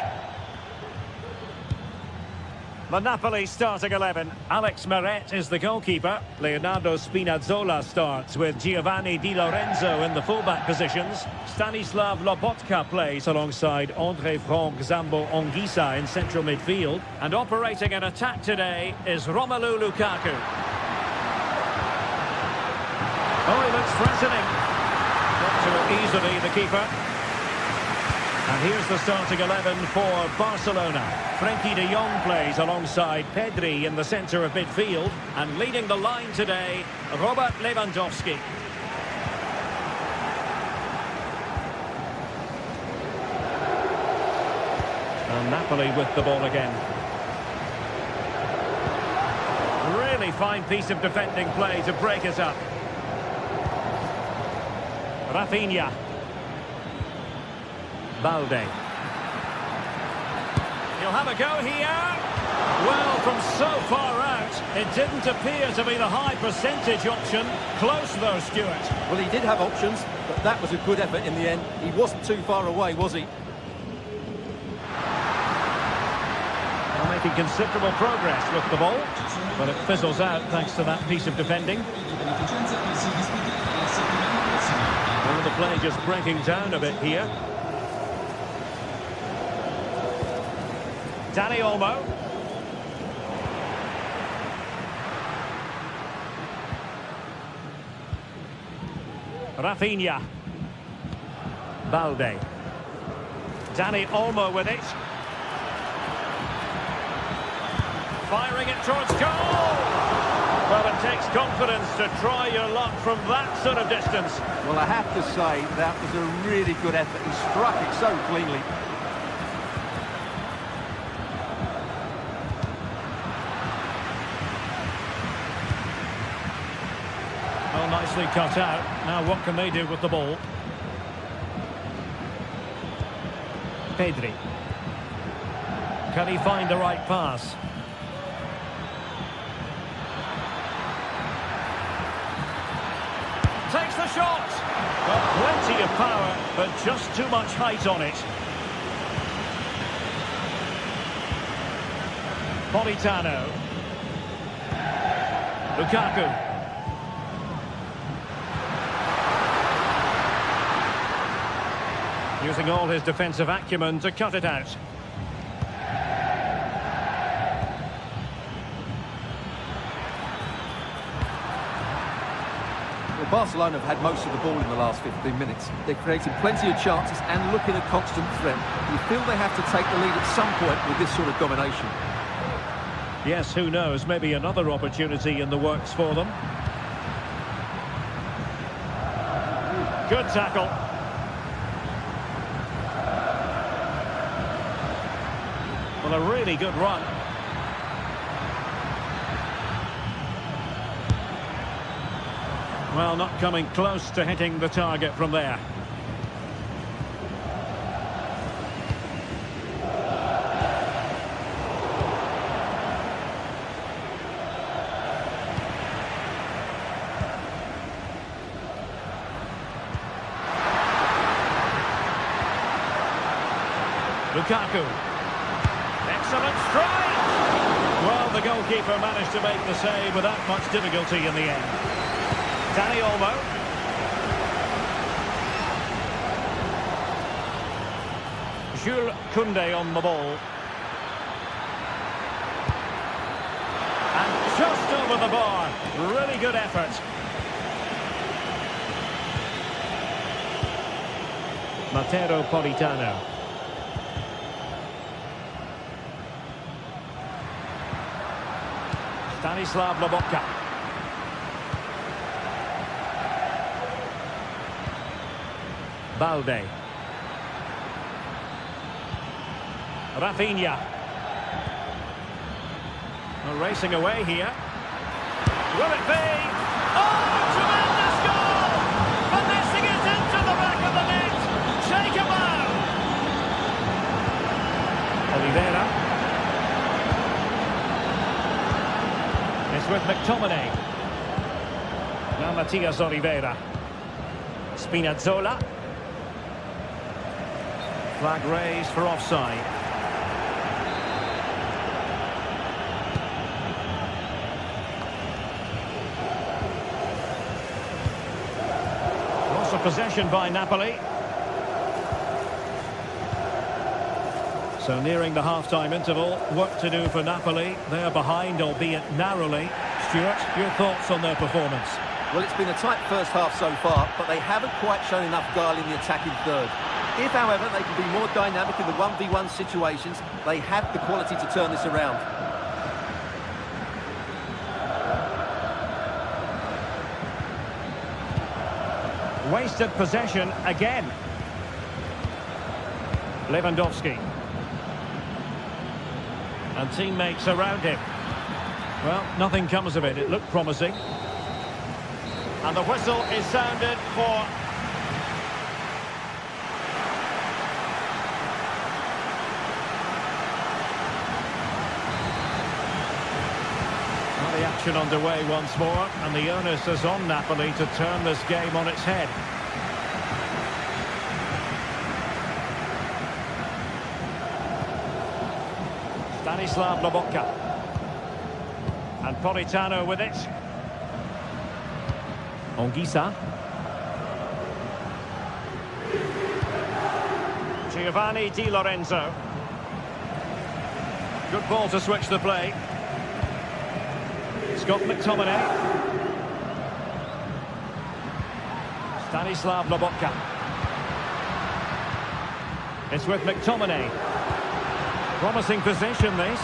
Speaker 1: The Napoli starting 11. Alex Meret is the goalkeeper. Leonardo Spinazzola starts with Giovanni Di Lorenzo in the fullback positions. Stanislav Lobotka plays alongside André Franck Zambo Anguissa in central midfield. And operating an attack today is Romelu Lukaku. Oh, he looks threatening. Not too easily, the keeper. And here's the starting 11 for Barcelona. Frenkie de Jong plays alongside Pedri in the centre of midfield. And leading the line today, Robert Lewandowski. And Napoli with the ball again. Really fine piece of defending play to break it up. Rafinha. Balde. He'll have a go here. Well, from so far out, it didn't appear to be the high percentage option. Close though, Stuart.
Speaker 2: Well, he did have options, but that was a good effort in the end. He wasn't too far away, was he?
Speaker 1: They're making considerable progress with the ball, but it fizzles out thanks to that piece of defending. Well, the play just breaking down a bit here. Dani Olmo. Rafinha. Balde. Dani Olmo with it. Firing it towards goal. Well, it takes confidence to try your luck from that sort of distance.
Speaker 2: Well, I have to say, that was a really good effort. He struck it so cleanly.
Speaker 1: Well, nicely cut out. Now what can they do with the ball? Pedri. Can he find the right pass? Takes the shot! Well, plenty of power, but just too much height on it. Politano. Lukaku. Using all his defensive acumen to cut it out.
Speaker 2: Well, Barcelona have had most of the ball in the last 15 minutes. They're creating plenty of chances and looking a constant threat. You feel they have to take the lead at some point with this sort of domination.
Speaker 1: Yes, who knows? Maybe another opportunity in the works for them. Good tackle. Well, a really good run. Well, not coming close to hitting the target from there. Lukaku. Excellent strike! Well, the goalkeeper managed to make the save without much difficulty in the end. Dani Olmo. Jules Koundé on the ball. And just over the bar. Really good effort. Matteo Politano. Stanislav Lobotka. Balde. Rafinha. Well, racing away here. Will it be? Oh, tremendous goal! Finessing it into the back of the net. Shake him out. Oliveira. It's with McTominay. Now Matias Oliveira. Spinazzola. Flag raised for offside. Loss of possession by Napoli. So nearing the half-time interval, work to do for Napoli. They're behind, albeit narrowly. Stuart, your thoughts on their performance?
Speaker 2: Well, it's been a tight first half so far, but they haven't quite shown enough guile in the attacking third. If, however, they can be more dynamic in the 1v1 situations, they have the quality to turn this around.
Speaker 1: Wasted possession again. Lewandowski. And teammates around him. Well, nothing comes of it. It looked promising. And the whistle is sounded for... Well, the action underway once more, and the onus is on Napoli to turn this game on its head. Stanislav Lobotka. And Politano with it. Ongisa. Giovanni Di Lorenzo. Good ball to switch the play. Scott McTominay. Stanislav Lobotka. It's with McTominay. Promising position, this.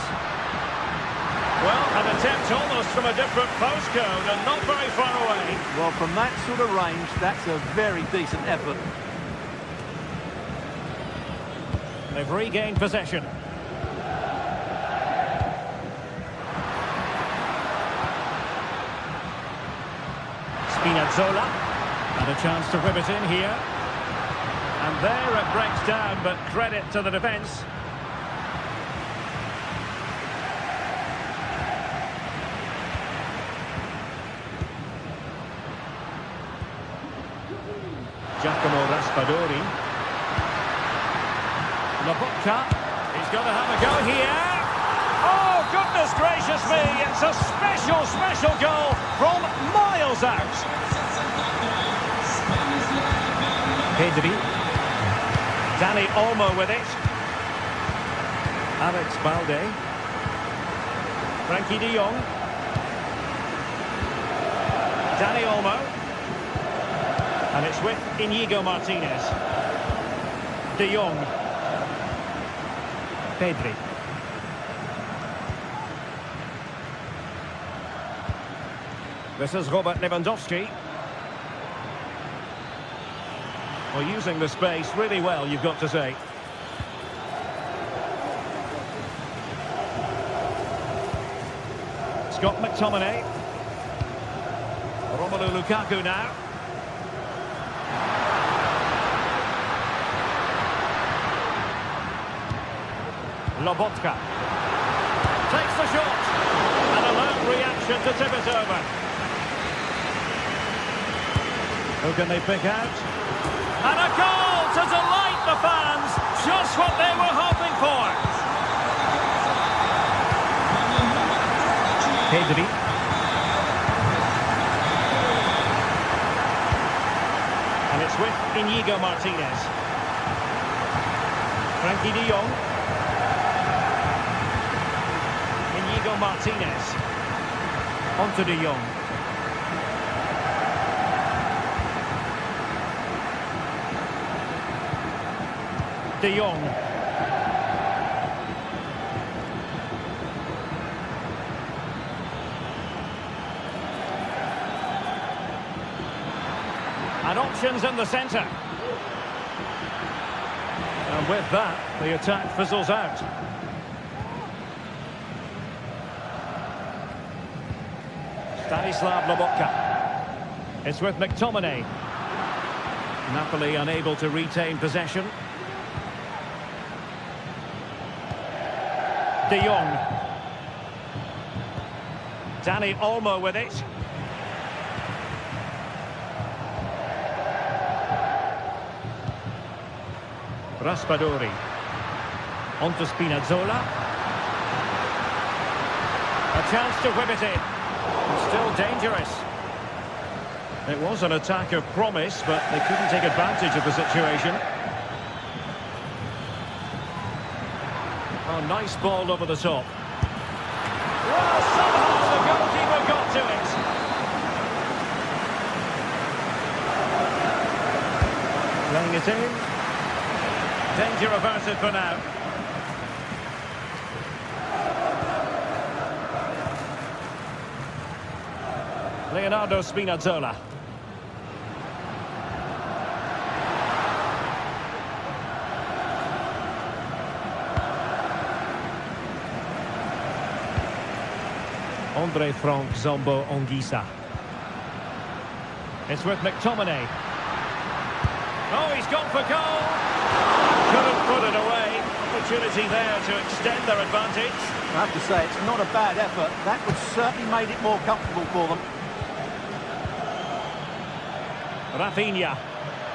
Speaker 1: Well, an attempt almost from a different postcode and not very far away.
Speaker 2: Well, from that sort of range, that's a very decent effort.
Speaker 1: They've regained possession. Spinazzola. And a chance to whip it in here. And there it breaks down, but credit to the defence. Giacomo Raspadori. Lobotka. He's got to have a go here. Oh, goodness gracious me. It's a special, special goal from miles out. Pedri. Dani Olmo with it. Alex Balde. Frankie de Jong. Dani Olmo. And it's with Inigo Martinez. De Jong. Pedri. This is Robert Lewandowski. Well, using the space really well, you've got to say. Scott McTominay. Romelu Lukaku now. Lobotka takes the shot, and a lone reaction to tip it over. Who can they pick out? And a goal to delight the fans, just what they were hoping for. Pedri. And it's with Inigo Martinez. Frankie de Jong. Martinez. Onto de Jong. De Jong. And options in the centre. And with that, the attack fizzles out. Stanislav Lobotka. It's with McTominay. Napoli unable to retain possession. De Jong. Dani Olmo with it. Raspadori. On to Spinazzola. A chance to whip it in. Still dangerous. It was an attack of promise, but they couldn't take advantage of the situation. Oh, nice ball over the top. Well, somehow the goalkeeper got to it. Playing it in. Danger averted for now. Leonardo Spinazzola. Andre Frank Zombo Onguisa. It's with McTominay. Oh, he's gone for goal. Couldn't put it away. Opportunity there to extend their advantage.
Speaker 2: I have to say, it's not a bad effort. That would certainly made it more comfortable for them.
Speaker 1: Rafinha.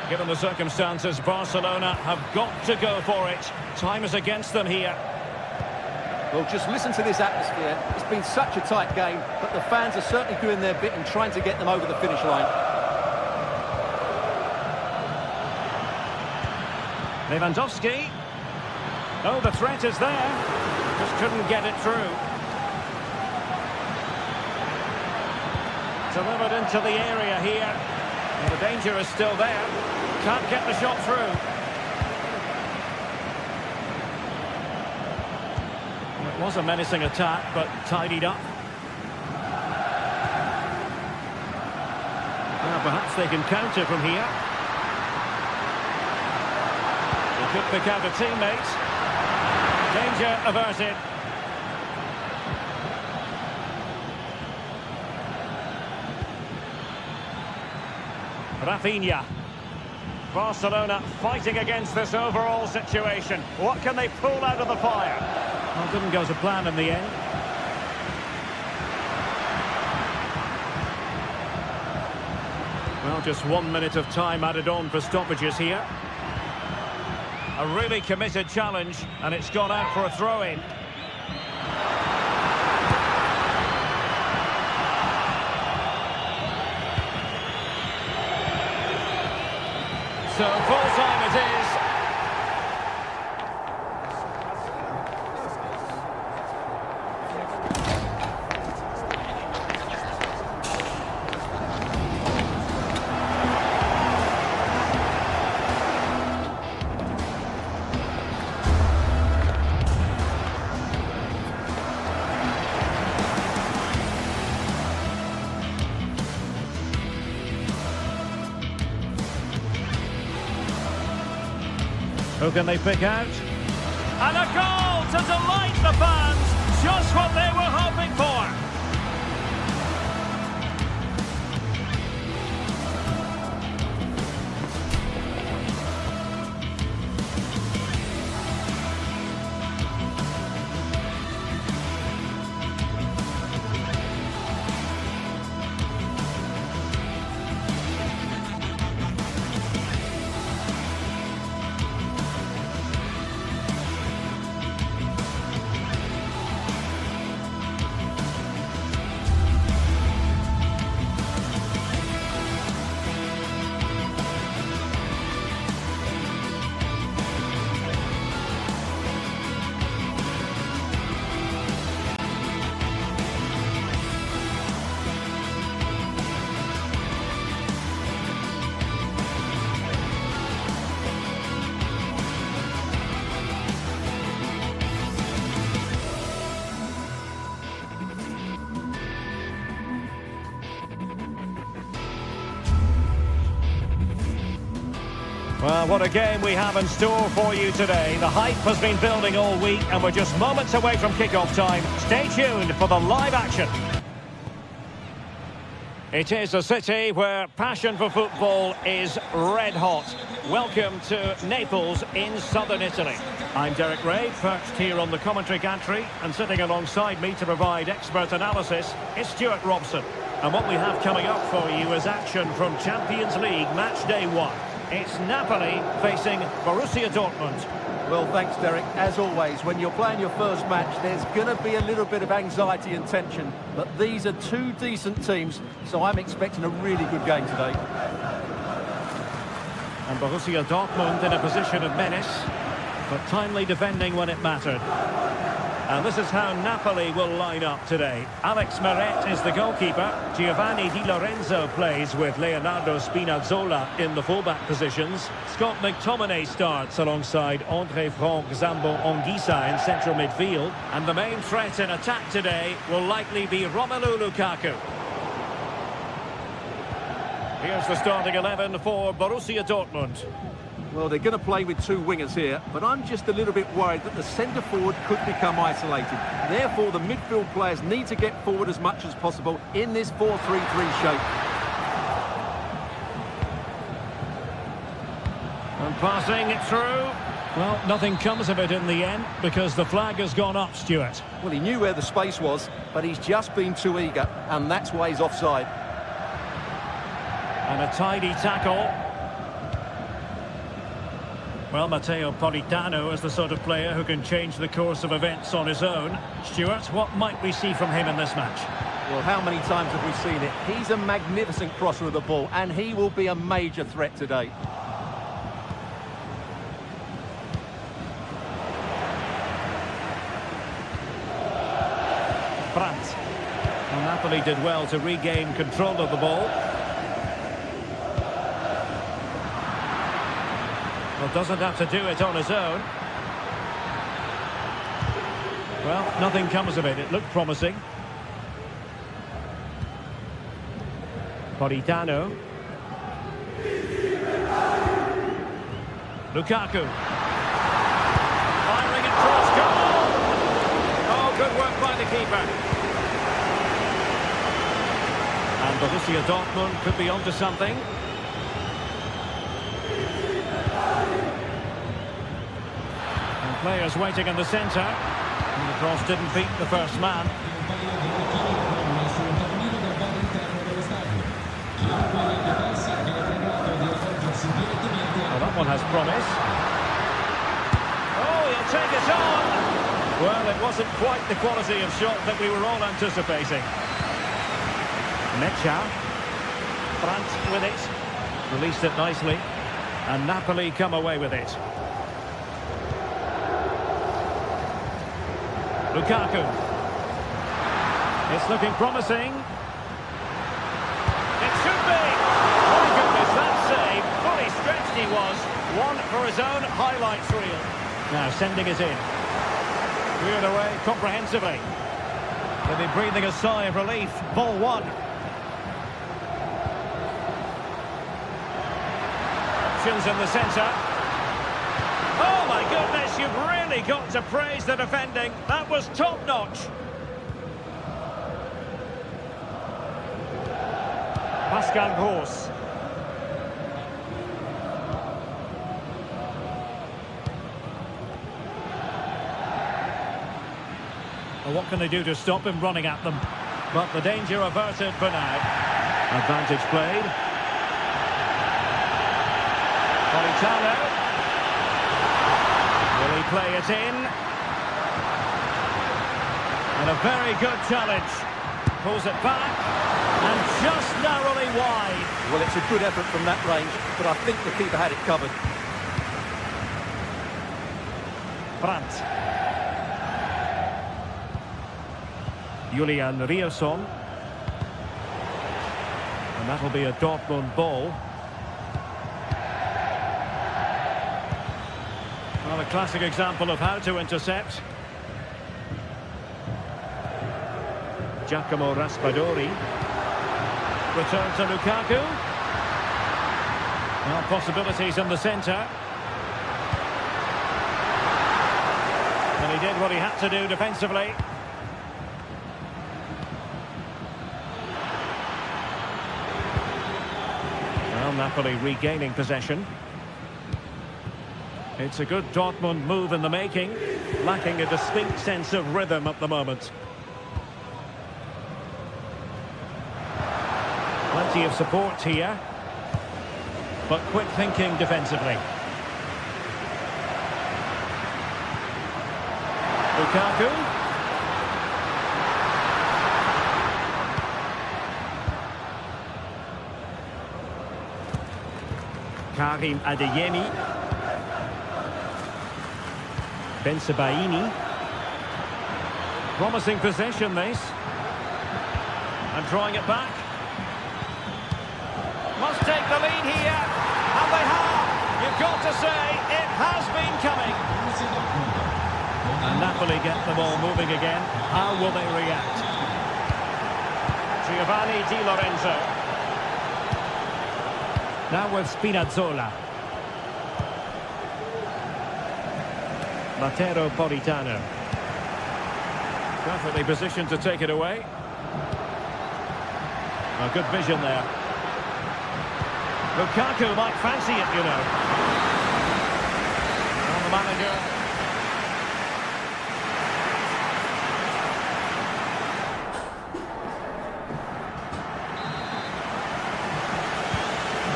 Speaker 1: Given the circumstances, Barcelona have got to go for it. Time is against them here.
Speaker 2: Well, just listen to this atmosphere. It's been such a tight game, but the fans are certainly doing their bit and trying to get them over the finish line.
Speaker 1: Lewandowski. Oh, the threat is there. Just couldn't get it through. Delivered into the area here. And the danger is still there. Can't get the shot through. It was a menacing attack, but tidied up. Well, perhaps they can counter from here. They could pick out a teammate. Danger averted. Rafinha. Barcelona fighting against this overall situation. What can they pull out of the fire? Well, didn't go to plan in the end. Well, just 1 minute of time added on for stoppages here. A really committed challenge, and it's gone out for a throw-in. So full time it is. Who can they pick out? And a goal to delight the fans! Just what they were hoping for! Well, what a game we have in store for you today. The hype has been building all week and we're just moments away from kickoff time. Stay tuned for the live action. It is a city where passion for football is red hot. Welcome to Naples in southern Italy. I'm Derek Ray, perched here on the commentary gantry, and sitting alongside me to provide expert analysis is Stuart Robson. And what we have coming up for you is action from Champions League match day 1. It's Napoli facing Borussia Dortmund.
Speaker 2: Well, thanks, Derek. As always, when you're playing your first match, there's going to be a little bit of anxiety and tension. But these are two decent teams, so I'm expecting a really good game today.
Speaker 1: And Borussia Dortmund in a position of menace, but timely defending when it mattered. And this is how Napoli will line up today. Alex Meret is the goalkeeper. Giovanni Di Lorenzo plays with Leonardo Spinazzola in the fullback positions. Scott McTominay starts alongside André Franck Zambo Anguissa in central midfield. And the main threat in attack today will likely be Romelu Lukaku. Here's the starting 11 for Borussia Dortmund.
Speaker 2: Well, they're going to play with two wingers here, but I'm just a little bit worried that the centre-forward could become isolated. Therefore, the midfield players need to get forward as much as possible in this 4-3-3 shape.
Speaker 1: And passing it through. Well, nothing comes of it in the end because the flag has gone up, Stuart.
Speaker 2: Well, he knew where the space was, but he's just been too eager, and that's why he's offside.
Speaker 1: And a tidy tackle. Well, Matteo Politano is the sort of player who can change the course of events on his own. Stuart, what might we see from him in this match?
Speaker 2: Well, how many times have we seen it? He's a magnificent crosser of the ball, and he will be a major threat today.
Speaker 1: Brandt. Well, Napoli did well to regain control of the ball. Well, doesn't have to do it on his own. Well, nothing comes of it. It looked promising. Politano. Lukaku. Firing it cross goal. Oh, good work by the keeper. And Borussia Dortmund could be onto something. Players waiting in the centre. And the cross didn't beat the first man. Well, that one has promise. Oh, he'll take it on! Well, it wasn't quite the quality of shot that we were all anticipating. Mecha. Brandt with it. Released it nicely. And Napoli come away with it. Lukaku. It's looking promising. It should be. My goodness, that save. Fully stretched he was. One for his own highlights reel. Now sending it in. Cleared away comprehensively. They'll be breathing a sigh of relief. Ball one. Options in the centre. Oh my goodness, you've really got to praise the defending. That was top-notch. Pascal Gross. Well, what can they do to stop him running at them? But the danger averted for now. Advantage played. Politano. Will he play it in? And a very good challenge. Pulls it back. And just narrowly wide.
Speaker 2: Well, it's a good effort from that range, but I think the keeper had it covered.
Speaker 1: Brandt. Julian Rierson. And that'll be a Dortmund ball. Well, a classic example of how to intercept. Giacomo Raspadori. Return to Lukaku. Well, possibilities in the centre. And he did what he had to do defensively. Well, Napoli regaining possession. It's a good Dortmund move in the making, lacking a distinct sense of rhythm at the moment. Plenty of support here, but quick thinking defensively. Lukaku. Karim Adeyemi. Bensebaini. Promising possession, this. And drawing it back. Must take the lead here. And they have. You've got to say, it has been coming. And Napoli get the ball moving again. How will they react? Giovanni Di Lorenzo. Now with Spinazzola. Matteo Politano. Perfectly positioned to take it away. A good vision there. Lukaku might fancy it, you know. And the manager.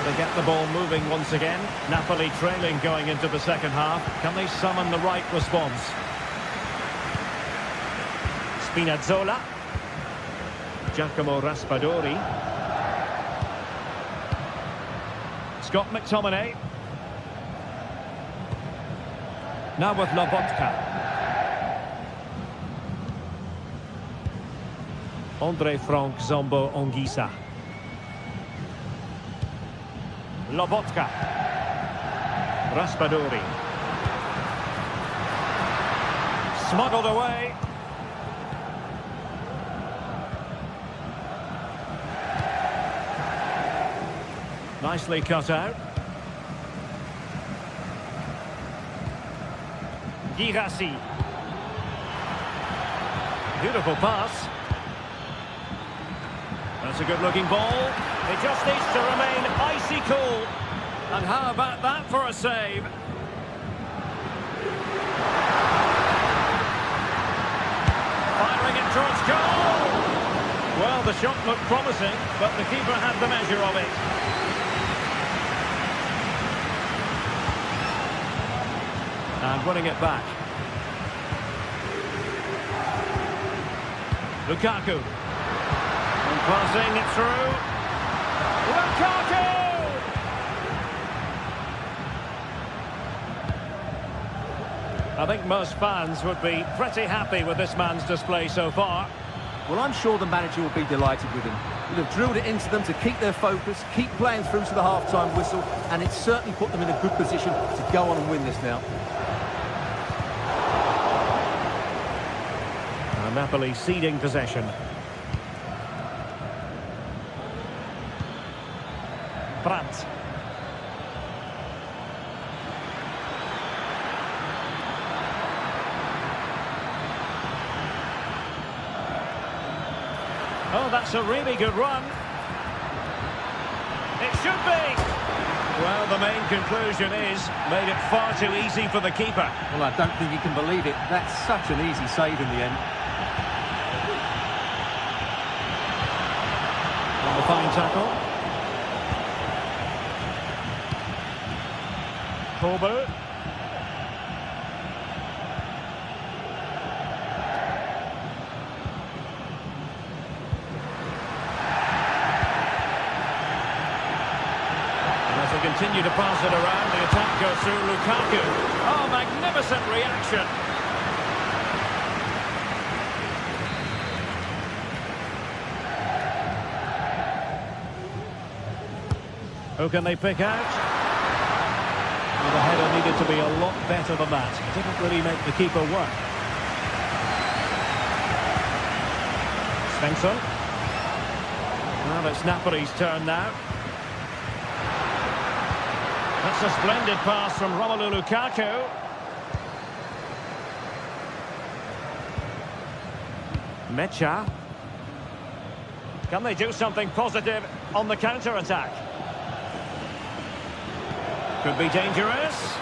Speaker 1: They get the ball moving once again. Napoli trailing going into the second half. Can they summon the right response? Spinazzola. Giacomo Raspadori. Scott McTominay. Now with Lobotka. Andre Frank Zombo Ongisa. Lobotka. Raspadori. Smuggled away. Nicely cut out. Girassi. Beautiful pass. That's a good-looking ball. It just needs to remain icy cool. And how about that for a save? Firing it towards goal. Well, the shot looked promising, but the keeper had the measure of it. And winning it back. Lukaku. And passing it through. Lukaku! I think most fans would be pretty happy with this man's display so far.
Speaker 2: Well, I'm sure the manager will be delighted with him. He'll have drilled it into them to keep their focus, keep playing through to the half-time whistle, and it's certainly put them in a good position to go on and win this now.
Speaker 1: Napoli ceding possession. Brandt. Oh, that's a really good run. It should be. Well, the main conclusion is made it far too easy for the keeper.
Speaker 2: Well, I don't think you can believe it. That's such an easy save in the end.
Speaker 1: A fine tackle. Kolbe. As they continue to pass it around, the attack goes through Lukaku. Oh, magnificent reaction. Who can they pick out? Well, the header needed to be a lot better than that. It didn't really make the keeper work. Svensson. Well, it's Napoli's turn now. That's a splendid pass from Romelu Lukaku. Mecha. Can they do something positive on the counter-attack? Could be dangerous.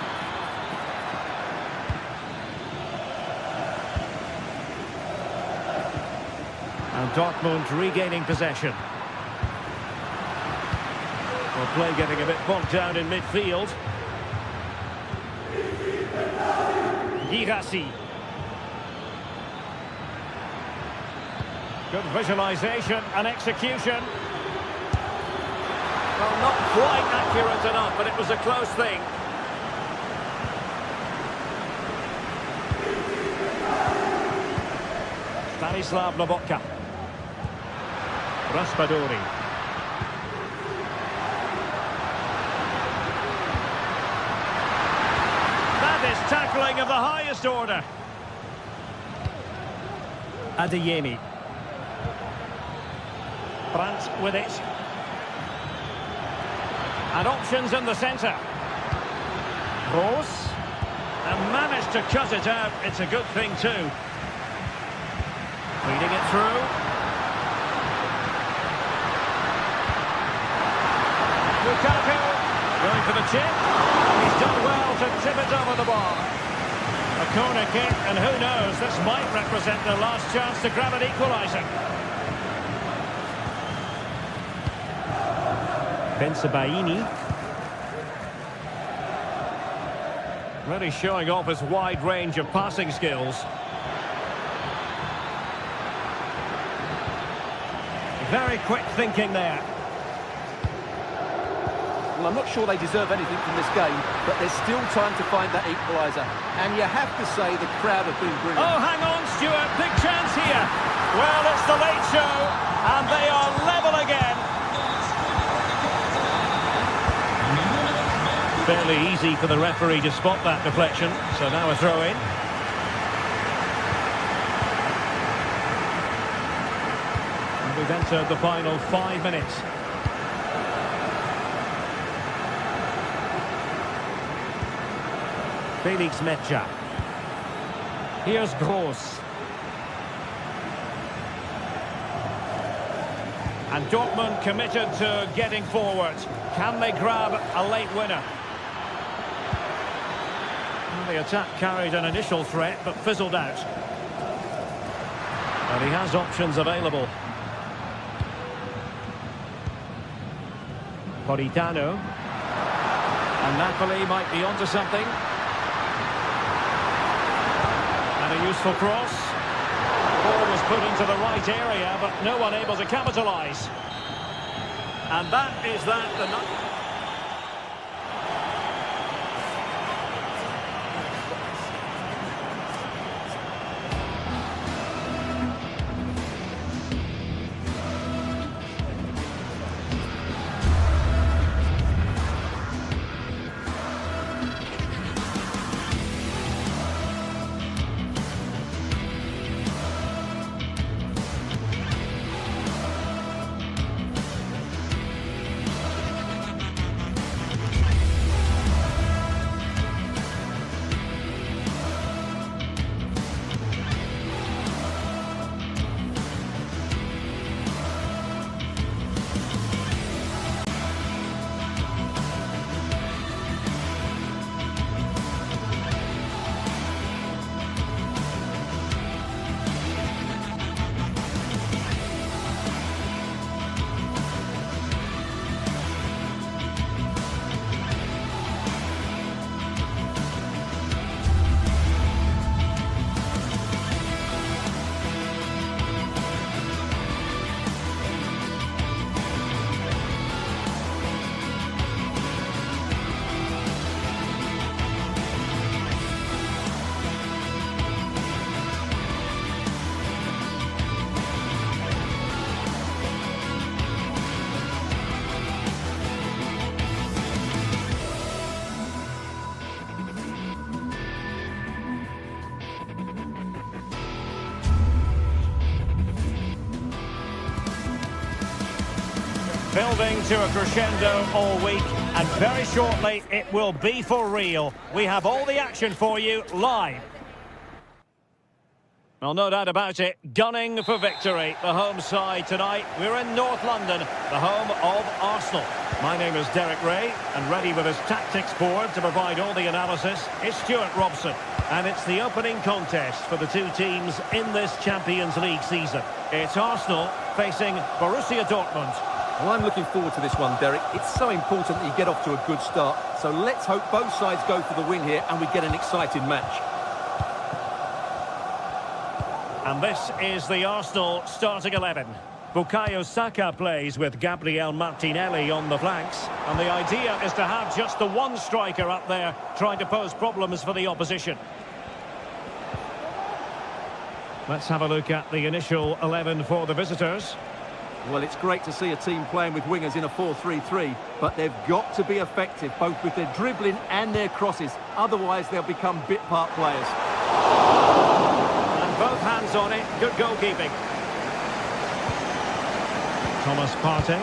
Speaker 1: And Dortmund regaining possession. Well, play getting a bit bogged down in midfield. Girassi. Good visualisation and execution. Well, not quite accurate enough, but it was a close thing. Stanislav Lobotka. Raspadori. That is tackling of the highest order. Adeyemi. Brandt with it. And options in the centre. Rose. And managed to cut it out. It's a good thing too. Feeding it through. Lukaku going for the chip. He's done well to tip it over the bar. A corner kick, and who knows, this might represent the last chance to grab an equaliser. Bensebaini. Really showing off his wide range of passing skills. Very quick thinking there.
Speaker 2: Well, I'm not sure they deserve anything from this game, but there's still time to find that equaliser. And you have to say the crowd have been brilliant.
Speaker 1: Oh, hang on, Stuart. Big chance here. Well, it's the late show, and they are level again. Fairly easy for the referee to spot that deflection, so now a throw-in. We've entered the final 5 minutes. Felix Mecha. Here's Gross. And Dortmund committed to getting forward. Can they grab a late winner? Well, the attack carried an initial threat, but fizzled out. And he has options available. Politano. And Napoli might be onto something. And a useful cross. Ball was put into the right area, but no one able to capitalise. And that is that. Building to a crescendo all week. And very shortly, it will be for real. We have all the action for you live. Well, no doubt about it, gunning for victory. The home side tonight. We're in North London, the home of Arsenal. My name is Derek Ray, and ready with his tactics board to provide all the analysis is Stuart Robson. And it's the opening contest for the two teams in this Champions League season. It's Arsenal facing Borussia Dortmund.
Speaker 2: Well, I'm looking forward to this one, Derek. It's so important that you get off to a good start. So let's hope both sides go for the win here and we get an exciting match.
Speaker 1: And this is the Arsenal starting 11. Bukayo Saka plays with Gabriel Martinelli on the flanks. And the idea is to have just the one striker up there trying to pose problems for the opposition. Let's have a look at the initial 11 for the visitors.
Speaker 2: Well, it's great to see a team playing with wingers in a 4-3-3, but they've got to be effective, both with their dribbling and their crosses. Otherwise, they'll become bit-part players.
Speaker 1: And both hands on it. Good goalkeeping. Thomas Partey.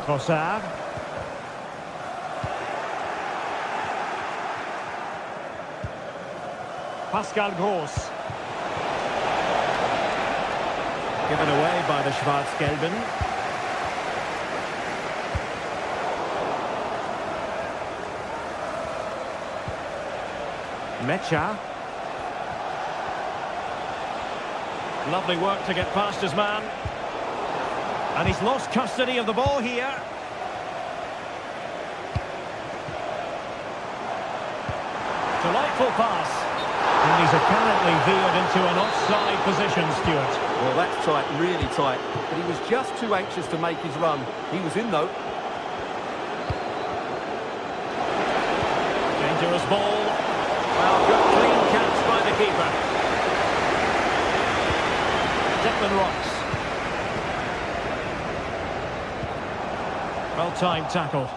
Speaker 1: Trossard. Pascal Gross. Given away by the Schwarz-Gelben. Mecha. Lovely work to get past his man. And he's lost custody of the ball here. Delightful pass. And he's apparently veered into an offside position, Stuart.
Speaker 2: Well, that's tight, really tight. But he was just too anxious to make his run. He was in, though.
Speaker 1: Dangerous ball. Well, good clean catch by the keeper. Declan Rice. Well-timed tackle.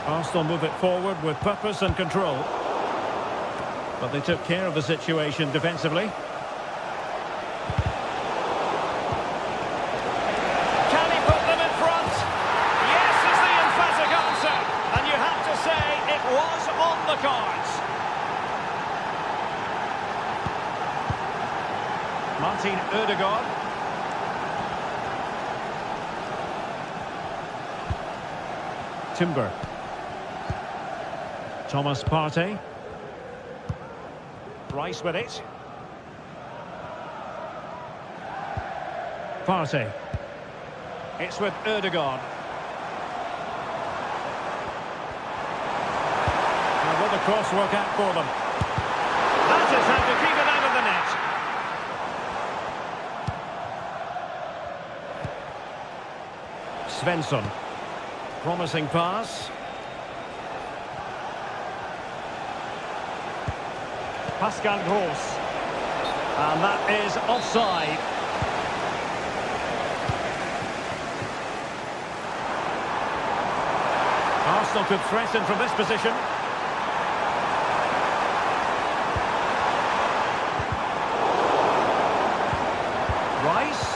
Speaker 1: Arsenal move it forward with purpose and control. But they took care of the situation defensively. Can he put them in front? Yes is the emphatic answer. And you have to say it was on the cards. Martin Ødegaard. Timber. Thomas Partey. Rice with it. Partey. It's with Ødegaard. And will the cross work out for them? That is how to keep it out of the net. Svensson. Promising pass. Pascal Gross. And that is offside. Arsenal could threaten from this position. Rice.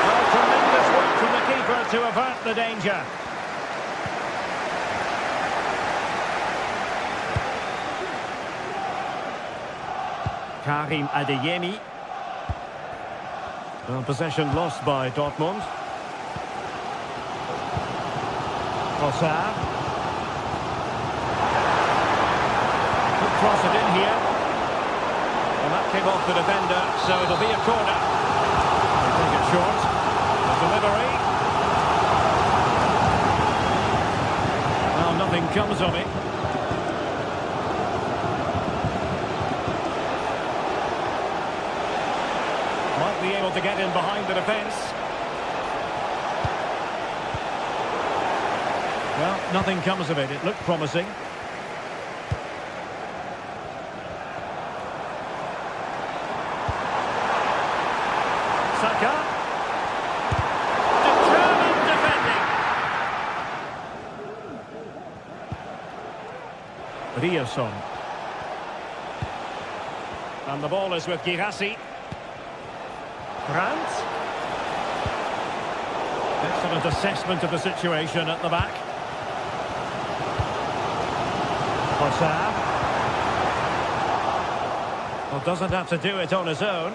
Speaker 1: Well, tremendous work from the keeper to avert the danger. Karim Adeyemi. Well, possession lost by Dortmund. Trossard. Could cross it in here. And that came off the defender, so it'll be a corner. They take it short. The delivery. Well, nothing comes of it. Might be able to get in behind the defence. Well, nothing comes of it. It looked promising. Saka. Determined defending. Riasson. And the ball is with Girassi. Brandt. Excellent assessment of the situation at the back. Ossar. Well, doesn't have to do it on his own.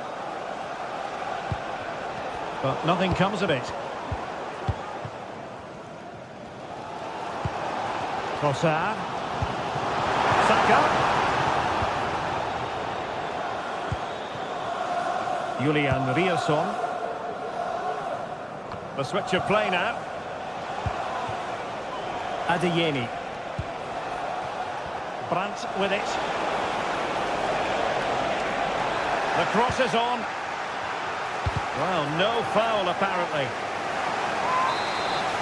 Speaker 1: But nothing comes of it. Ossar. Saka. Julian Rierson. The switch of play now. Adeyemi. Brandt with it. The cross is on. Well, no foul apparently.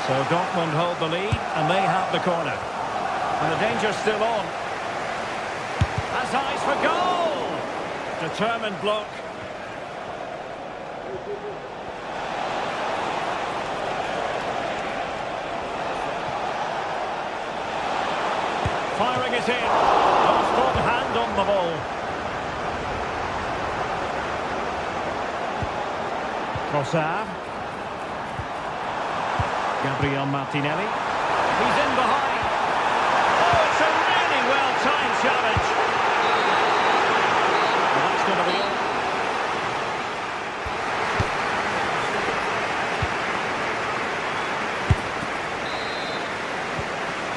Speaker 1: So Dortmund hold the lead and they have the corner. And the danger's still on. Has eyes for goal! Determined block. Firing it in. No strong hand on the ball. Trossard. Gabriel Martinelli. He's in behind. Oh, it's a really well-timed challenge. And that's going to be all.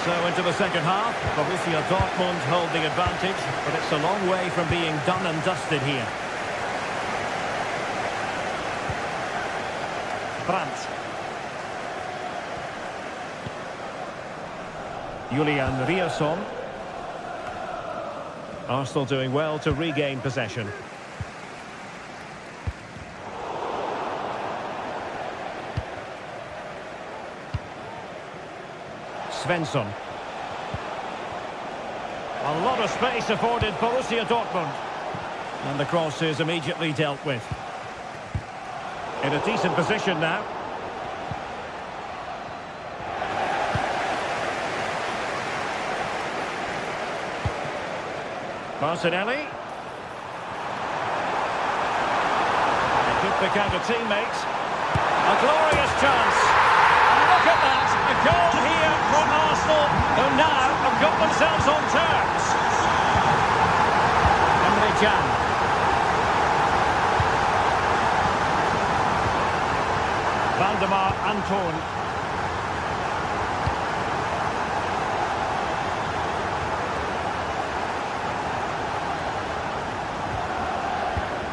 Speaker 1: So into the second half, Borussia Dortmund hold the advantage, but it's a long way from being done and dusted here. Brandt. Julian Rierson. Arsenal doing well to regain possession. Svensson. A lot of space afforded Borussia Dortmund. And the cross is immediately dealt with. In a decent position now. Martinelli. They could pick out a teammate. A glorious chance. And look at that. A goal here from Arsenal, who now have got themselves on terms. Emre Can. Valdemar Anton.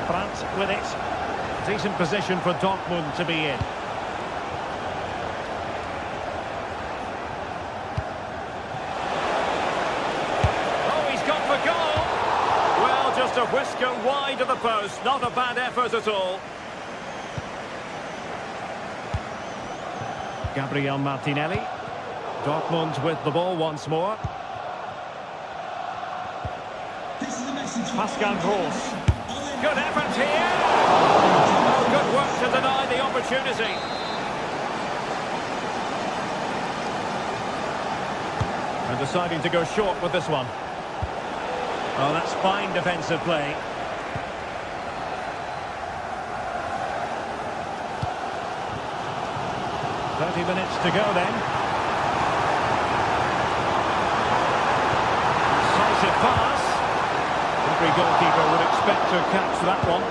Speaker 1: Brandt with it. Decent position for Dortmund to be in. Oh, he's gone for goal. Well, just a whisker wide of the post. Not a bad effort at all. Gabriel Martinelli. Dortmund with the ball once more. Pascal Gross. Good effort here. Oh, good work to deny the opportunity. And deciding to go short with this one. Oh, that's fine defensive play. Minutes to go then. Decisive pass. Every goalkeeper would expect to catch that one.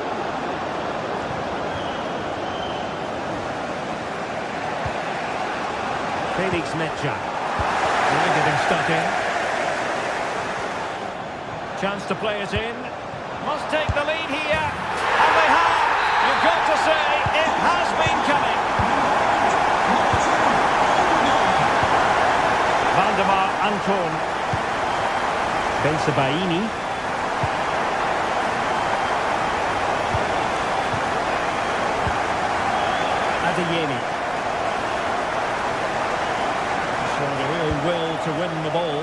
Speaker 1: Felix Mecha. Really getting stuck in. Chance to play it in. Must take the lead here. And they have. You've got to say, it has been coming. Valdemar Anton. Bensebaini. Adeyemi. Showing a real will to win the ball.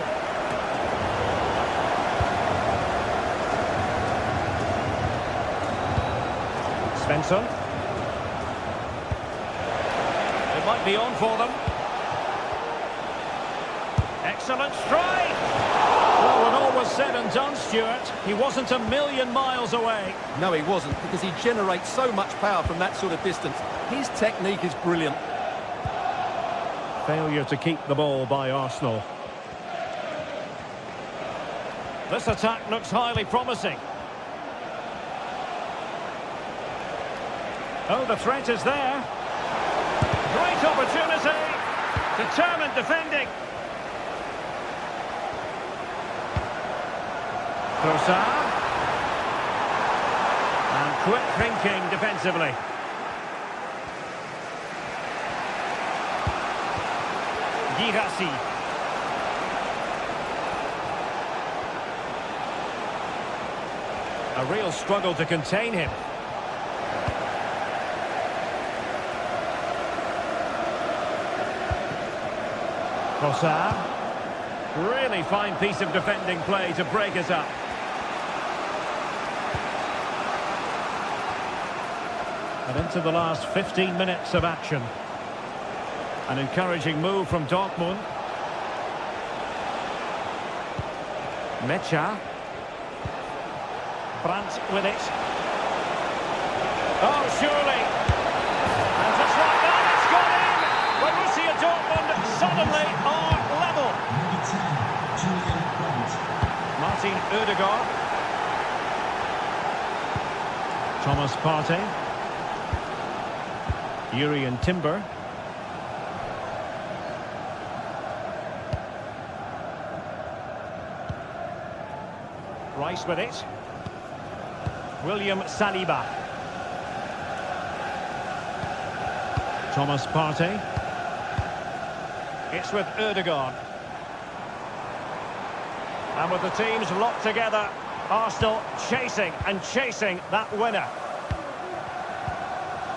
Speaker 1: Svensson. It might be on for them. Excellent strike! Well, when all was said and done, Stuart. He wasn't a million miles away.
Speaker 2: No, he wasn't, because he generates so much power from that sort of distance. His technique is brilliant.
Speaker 1: Failure to keep the ball by Arsenal. This attack looks highly promising. Oh, the threat is there. Great opportunity. Determined defending. Trossard. And quick thinking defensively. Girassi. A real struggle to contain him. Trossard. Really fine piece of defending play to break us up. And into the last 15 minutes of action. An encouraging move from Dortmund. Mecha. Brandt with it. Oh, surely. And just like that, it's gone in. Borussia Dortmund suddenly are level. Martin Odegaard. Thomas Partey. Urian Timber. Rice with it. William Saliba. Thomas Partey. It's with Odegaard. And with the teams locked together, Arsenal chasing and chasing that winner.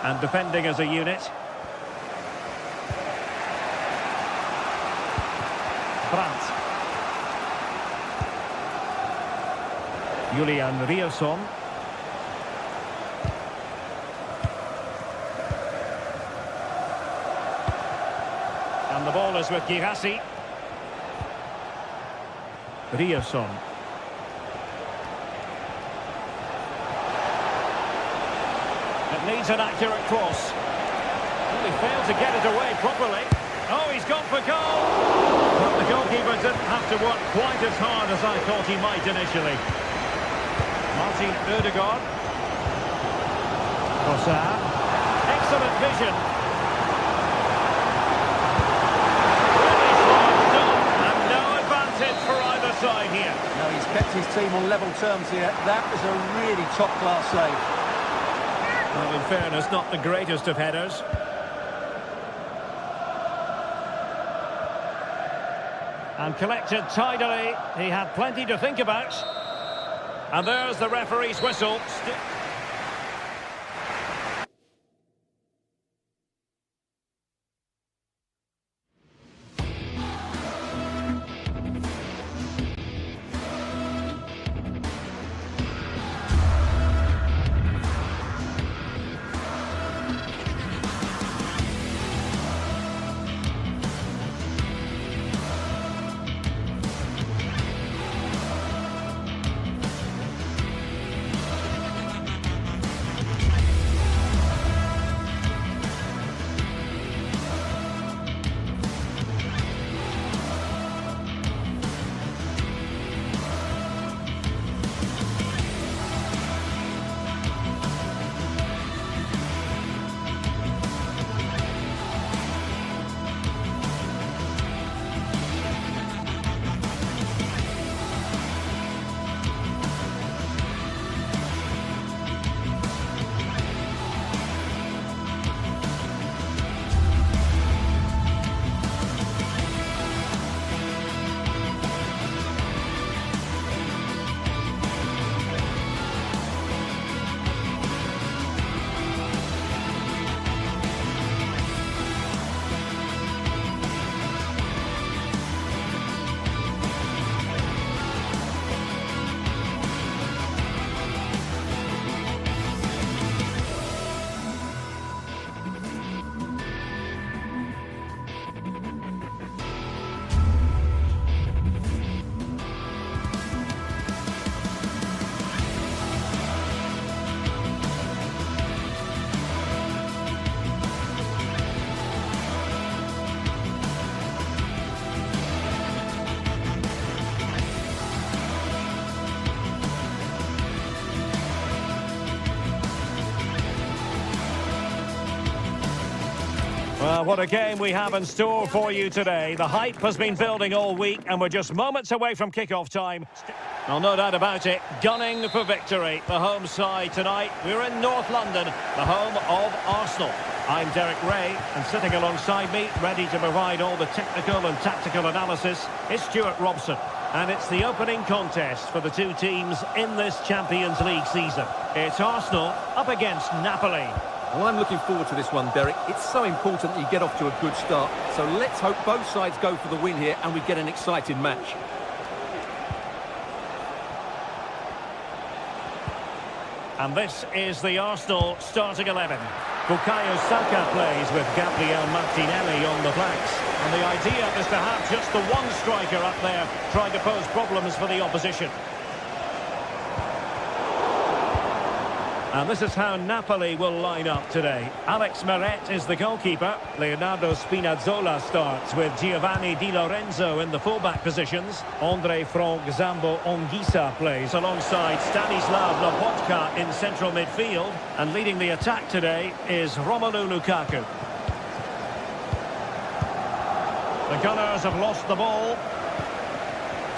Speaker 1: And defending as a unit. Brandt. Julian Rielson. And the ball is with Girassi. Rielson. It needs an accurate cross. Well, he failed to get it away properly. Oh, he's gone for goal. But the goalkeeper didn't have to work quite as hard as I thought he might initially. Martin Odegaard. Trossard. Excellent vision. Really smart done. And no advantage for either side here.
Speaker 2: No, he's kept his team on level terms here. That was a really top-class save.
Speaker 1: Well, in fairness, not the greatest of headers. And collected tidily. He had plenty to think about. And there's the referee's whistle. Well, what a game we have in store for you today. The hype has been building all week and we're just moments away from kick-off time. Well, no doubt about it, gunning for victory. The home side tonight, we're in North London, the home of Arsenal. I'm Derek Ray, and sitting alongside me, ready to provide all the technical and tactical analysis, is Stuart Robson. And it's the opening contest for the two teams in this Champions League season. It's Arsenal up against Napoli.
Speaker 2: Well, I'm looking forward to this one, Derek. It's so important that you get off to a good start. So let's hope both sides go for the win here and we get an exciting match.
Speaker 1: And this is the Arsenal starting 11. Bukayo Saka plays with Gabriel Martinelli on the flanks. And the idea is to have just the one striker up there trying to pose problems for the opposition. And this is how Napoli will line up today. Alex Meret is the goalkeeper. Leonardo Spinazzola starts with Giovanni Di Lorenzo in the fullback positions. Andre Frank Zambo Anguissa plays alongside Stanislav Lobotka in central midfield. And leading the attack today is Romelu Lukaku. The Gunners have lost the ball.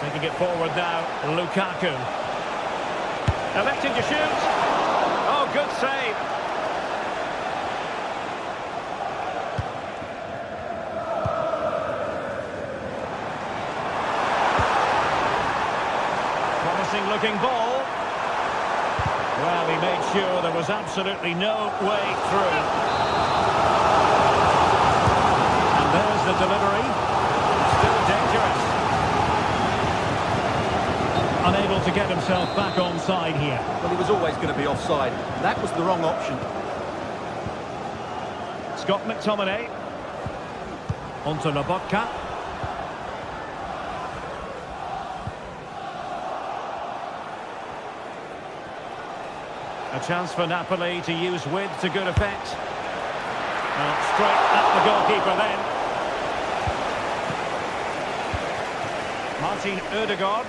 Speaker 1: Taking it forward now, Lukaku. Electing to shoot. Oh, good save. Promising looking ball. Well, he made sure there was absolutely no way through. And there's the delivery. Still dangerous. Unable to get himself back onside here.
Speaker 2: Well, he was always going to be offside. That was the wrong option.
Speaker 1: Scott McTominay. Onto Lobotka. A chance for Napoli to use width to good effect. Straight at the goalkeeper then. Martin Ødegaard.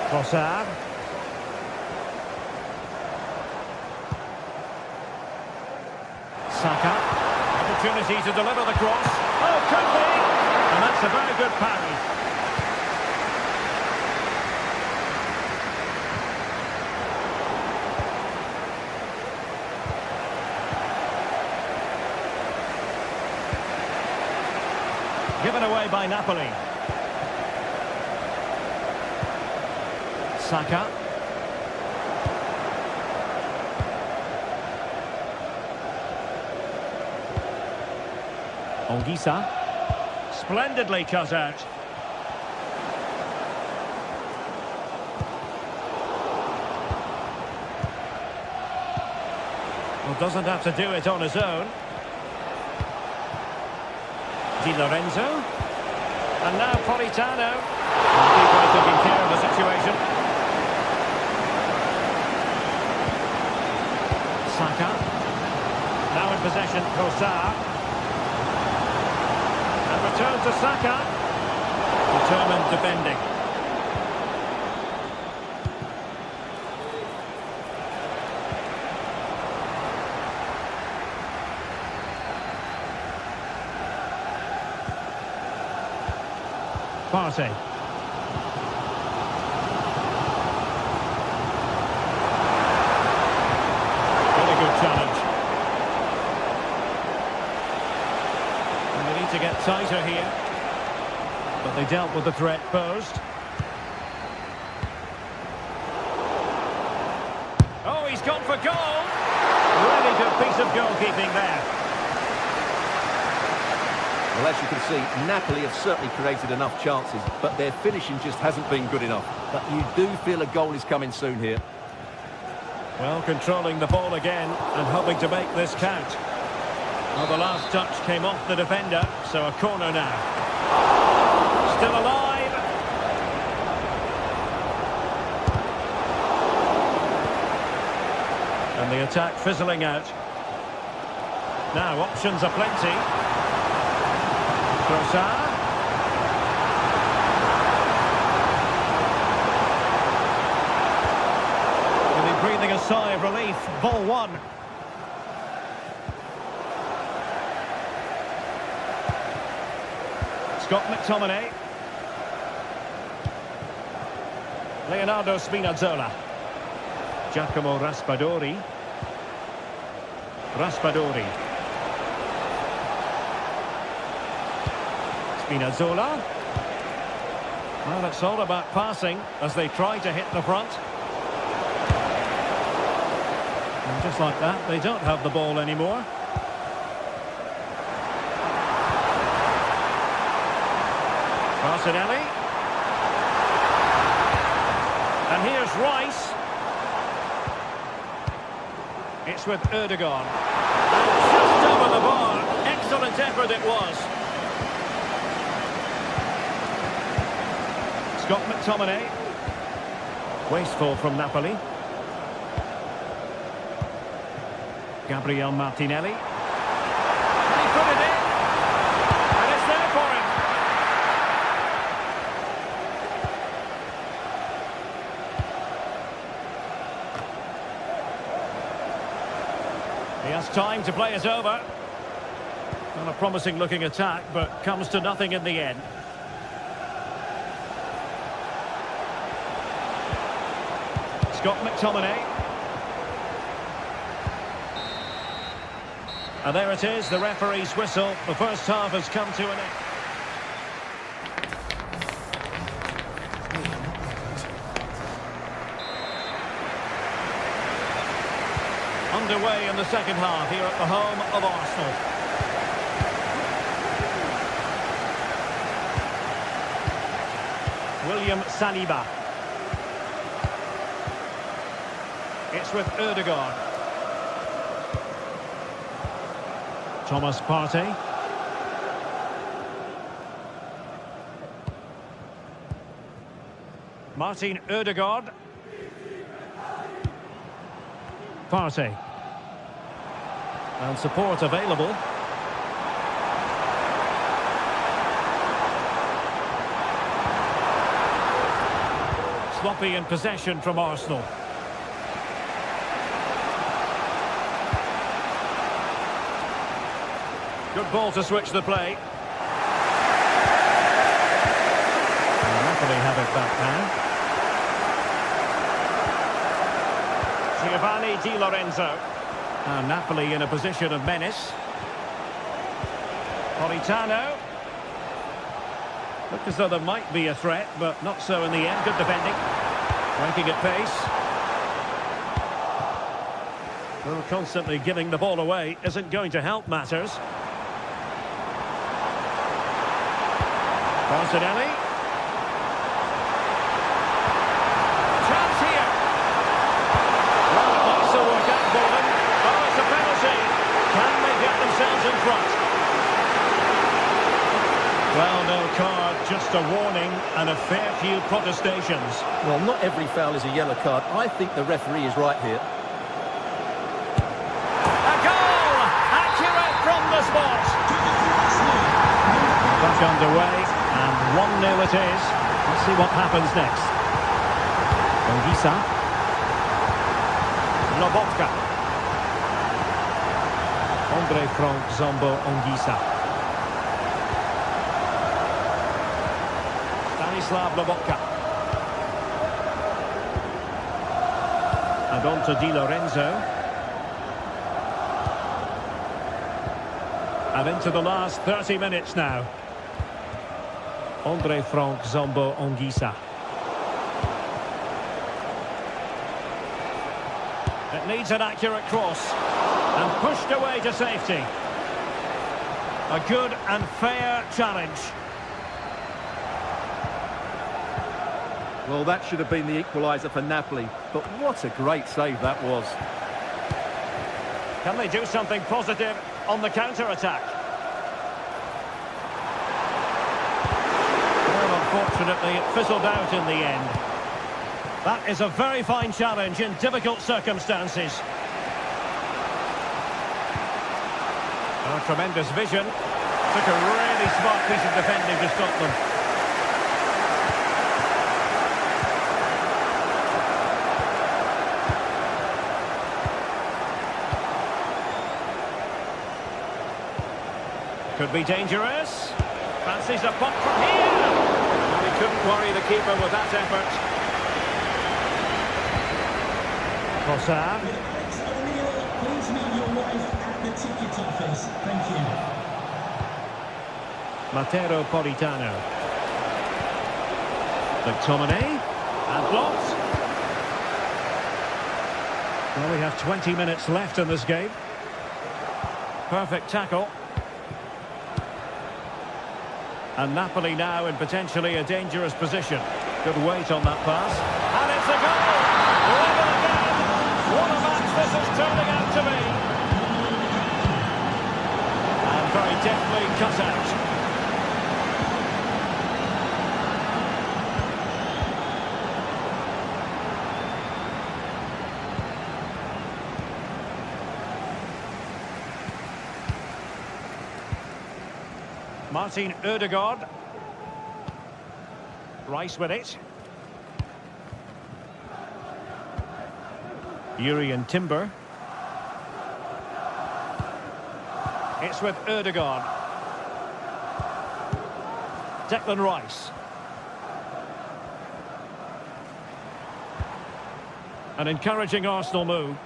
Speaker 1: Trossard. Saka. Opportunity to deliver the cross. Oh, could be! And that's a very good parry. Given away by Napoli. Saka. Anguissa. Splendidly cut out. Well, doesn't have to do it on his own. Di Lorenzo. And now Politano. Keeper taking care of the situation. Saka. Now in possession, Trossard. And return to Saka. Determined defending. Partey. Challenge. And they need to get tighter here. But they dealt with the threat posed. Oh, he's gone for goal. Really good piece of goalkeeping there.
Speaker 2: Well, as you can see, Napoli have certainly created enough chances, but their finishing just hasn't been good enough. But you do feel a goal is coming soon here.
Speaker 1: Well, controlling the ball again and hoping to make this count. Well, the last touch came off the defender, so a corner now. Still alive. And the attack fizzling out. Now, options are plenty. Trossard. Breathing a sigh of relief. Ball one. Scott McTominay. Leonardo Spinazzola. Giacomo Raspadori. Raspadori. Spinazzola. Well, it's all about passing as they try to hit the front. And just like that, they don't have the ball anymore. Martinelli. And here's Rice. It's with Erdogan. And just over the bar. Excellent effort it was. Scott McTominay. Wasteful from Napoli. Gabriel Martinelli. And he put it in. And it's there for him. He has time to play it over. Not a promising looking attack, but comes to nothing in the end. Scott McTominay. And there it is, the referee's whistle. The first half has come to an end. Underway in the second half here at the home of Arsenal. William Saliba. It's with Erdogan. Thomas Partey. Martin Ødegaard. Partey. And support available. Sloppy in possession from Arsenal. Good ball to switch the play. And Napoli have it back now. Giovanni Di Lorenzo. And Napoli in a position of menace. Politano. Looked as though there might be a threat, but not so in the end. Good defending. Breaking at pace. Well, constantly giving the ball away isn't going to help matters. Martinelli. Chance here. Well, it might still work out for them. Oh, it's a penalty. Can they get themselves in front? Well, no card, just a warning and a fair few protestations.
Speaker 2: Well, not every foul is a yellow card. I think the referee is right here.
Speaker 1: A goal! Accurate from the spot. Back underway, and 1-0 it is. Let's see what happens next. Ongisa. Lobotka. Andre Frank Zombo Ongisa. Stanislav Lobotka. And on to Di Lorenzo. And into the last 30 minutes now. Andre Frank Zombo Ongisa. It needs an accurate cross. And pushed away to safety. A good and fair challenge.
Speaker 2: Well, that should have been the equaliser for Napoli. But what a great save that was.
Speaker 1: Can they do something positive on the counter-attack? Well, unfortunately, it fizzled out in the end. That is a very fine challenge in difficult circumstances. Oh, tremendous vision. Took a really smart piece of defending to stop them. Could be dangerous. Fancies a pop from here. Well, he couldn't worry the keeper with that effort. Trossard.
Speaker 3: Alex O'Neill, please meet your wife at the ticket office. Thank you.
Speaker 1: Matteo Politano. McTominay. And blocked. Well, we have 20 minutes left in this game. Perfect tackle. And Napoli now in potentially a dangerous position. Good weight on that pass. And it's a goal! Level again! What a match this is turning out to be! And very deftly cut out. Martin Ødegaard. Rice with it. Urian Timber. It's with Ødegaard. Declan Rice. An encouraging Arsenal move.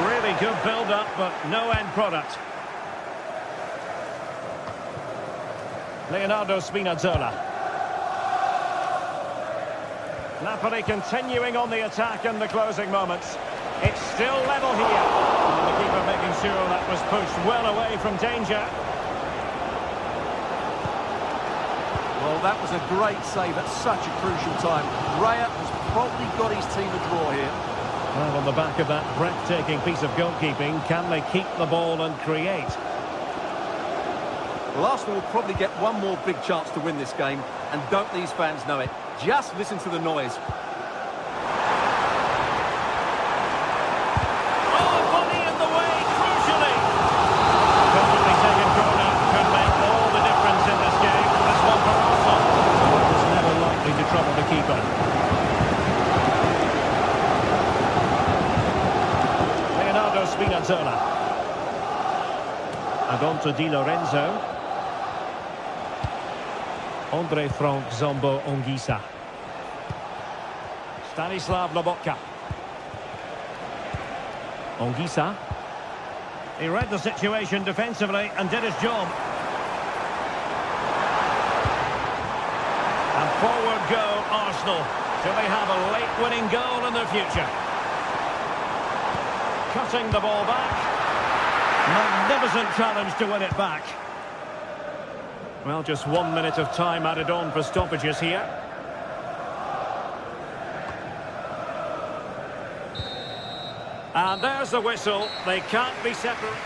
Speaker 1: Really good build-up, but no end product. Leonardo Spinazzola. Napoli continuing on the attack in the closing moments. It's still level here. And the keeper making sure that was pushed well away from danger.
Speaker 2: Well, that was a great save at such a crucial time. Raya has probably got his team a draw here.
Speaker 1: Well, on the back of that breathtaking piece of goalkeeping, can they keep the ball and create?
Speaker 2: Well, Arsenal will probably get one more big chance to win this game, and don't these fans know it? Just listen to the noise.
Speaker 1: Oh, body in the way, crucially! Perfectly taken corner could make all the difference in this game. This one for Arsenal. So it was never likely to trouble the keeper. Spinazzola. Adonto Di Lorenzo. Andre Frank Zombo Ongisa. Stanislav Lobotka. Ongisa. He read the situation defensively and did his job. And forward go Arsenal. Do they have a late winning goal in their future? Cutting the ball back. Magnificent challenge to win it back. Well, just 1 minute of time added on for stoppages here. And there's the whistle. They can't be separated.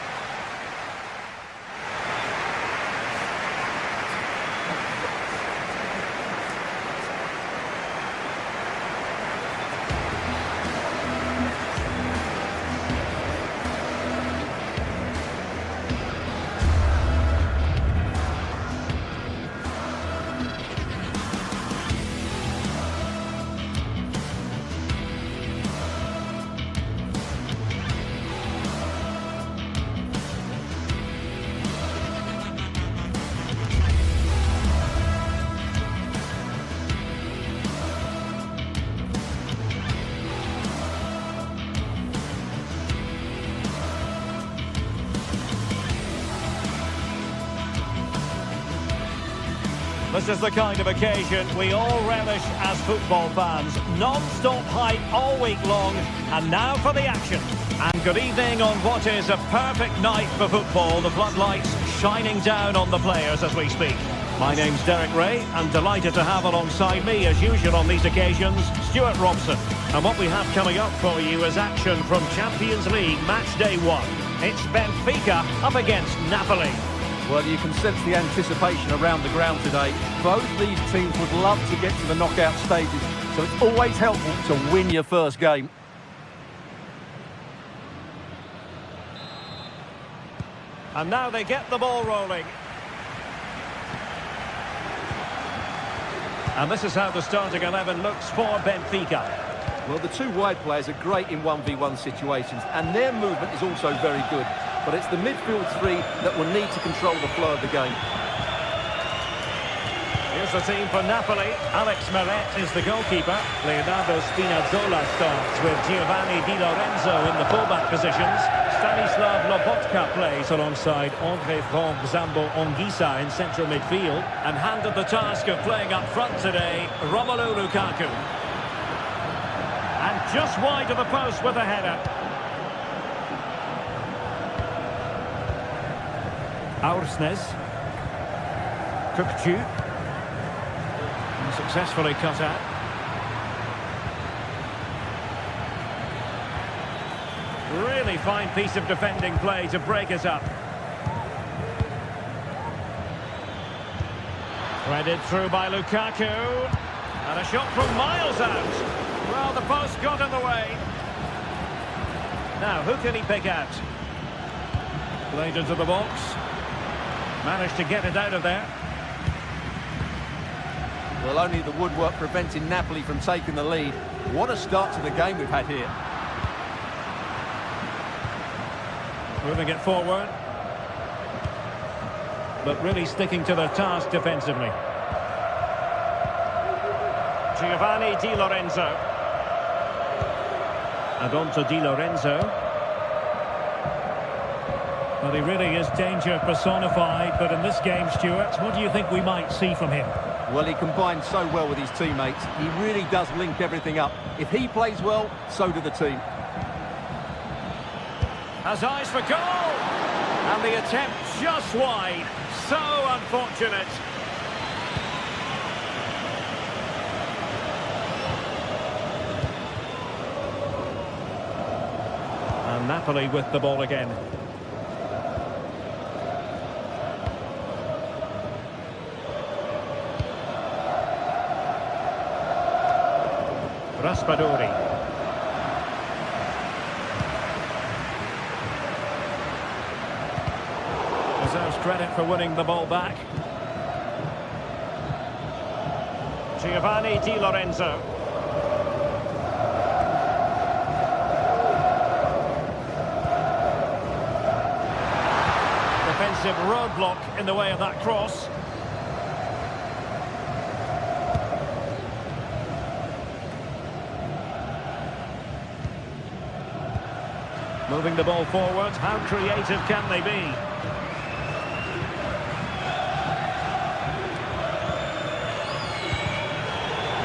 Speaker 1: This is the kind of occasion we all relish as football fans. Non-stop hype all week long, and now for the action. And good evening on what is a perfect night for football. The floodlights shining down on the players as we speak. My name's Derek Ray, and delighted to have alongside me, as usual on these occasions, Stuart Robson. And what we have coming up for you is action from Champions League Match Day 1. It's Benfica up against Napoli.
Speaker 2: Well, you can sense the anticipation around the ground today. Both these teams would love to get to the knockout stages, so it's always helpful to win your first game.
Speaker 1: And now they get the ball rolling. And this is how the starting 11 looks for Benfica.
Speaker 2: Well, the two wide players are great in 1v1 situations, and their movement is also very good. But it's the midfield three that will need to control the flow of the game.
Speaker 1: Here's the team for Napoli. Alex Meret is the goalkeeper. Leonardo Spinazzola starts with Giovanni Di Lorenzo in the fullback positions. Stanislav Lobotka plays alongside André Franck Zambo Anguissa in central midfield. And handed the task of playing up front today, Romelu Lukaku. And just wide of the post with a header. Aursnes. Kukcu. Successfully cut out. Really fine piece of defending play to break us up. Threaded through by Lukaku. And a shot from miles out. Well, the post got in the way. Now, who can he pick out? Played into the box. Managed to get it out of there.
Speaker 2: Well, only the woodwork preventing Napoli from taking the lead. What a start to the game we've had here.
Speaker 1: Moving it forward. But really sticking to their task defensively. Giovanni Di Lorenzo. And on to Di Lorenzo. Well, he really is danger personified, but in this game, Stuart, what do you think we might see from him?
Speaker 2: Well, he combines so well with his teammates. He really does link everything up. If he plays well, so do the team.
Speaker 1: Has eyes for goal! And the attempt just wide. So unfortunate. And Napoli with the ball again. Raspadori. Deserves credit for winning the ball back. Giovanni Di Lorenzo. Defensive roadblock in the way of that cross. Moving the ball forward, how creative can they be?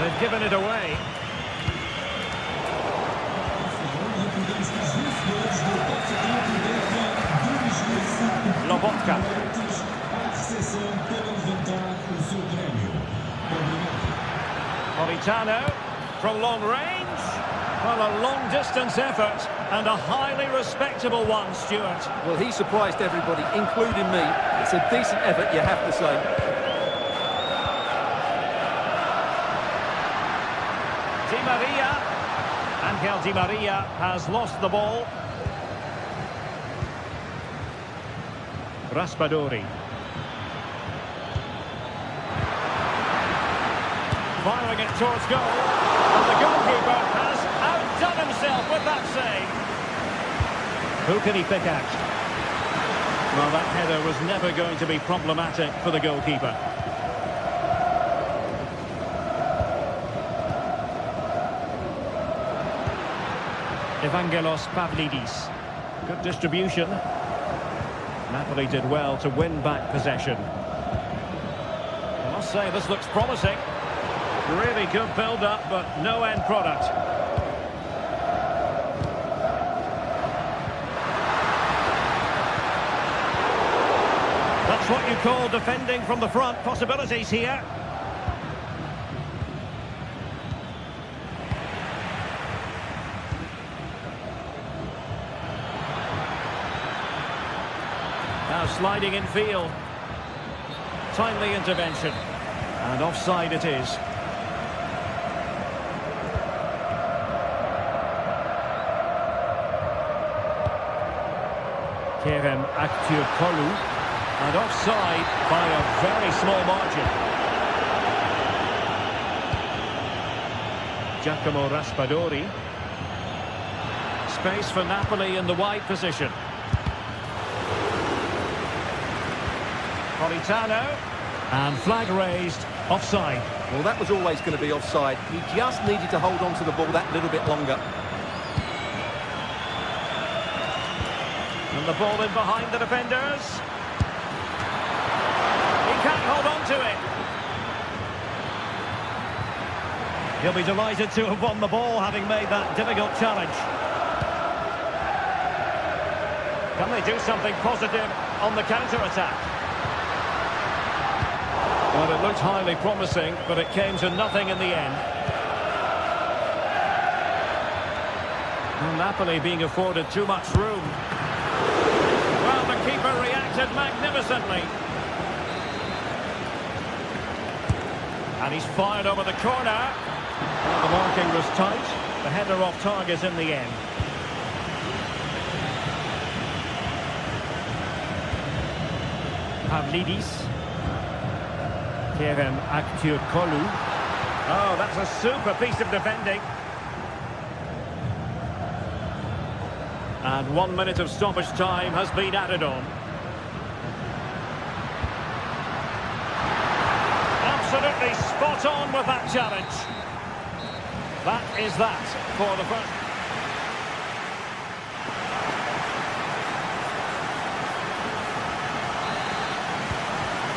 Speaker 1: They've given it away. Lobotka. Politano from long range. Well, a long-distance effort and a highly respectable one, Stuart.
Speaker 2: Well, he surprised everybody, including me. It's a decent effort, you have to say.
Speaker 1: Di Maria. Angel Di Maria has lost the ball. Raspadori. Firing it towards goal. And the goalkeeper has outdone himself with that save. Who can he pick out? Well, that header was never going to be problematic for the goalkeeper. Evangelos Pavlidis. Good distribution. Napoli did well to win back possession. I must say, this looks promising. Really good build-up, but no end product. That's what you call defending from the front. Possibilities here. Now sliding in field. Timely intervention. And offside it is. Kerem Aktürkoğlu, and offside by a very small margin. Giacomo Raspadori. Space for Napoli in the wide position. Politano. And flag raised. Offside.
Speaker 2: Well, that was always going to be offside. He just needed to hold on to the ball that little bit longer.
Speaker 1: And the ball in behind the defenders. He can't hold on to it. He'll be delighted to have won the ball, having made that difficult challenge. Can they do something positive on the counter-attack? Well, it looked highly promising, but it came to nothing in the end. And Napoli being afforded too much room. Well, the keeper reacted magnificently. And he's fired over the corner. Well, the marking was tight. The header off target in the end. Pavlidis. Kerem Aktürkoğlu. Oh, that's a super piece of defending. And 1 minute of stoppage time has been added on. Absolutely spot on with that challenge. That is that for the first.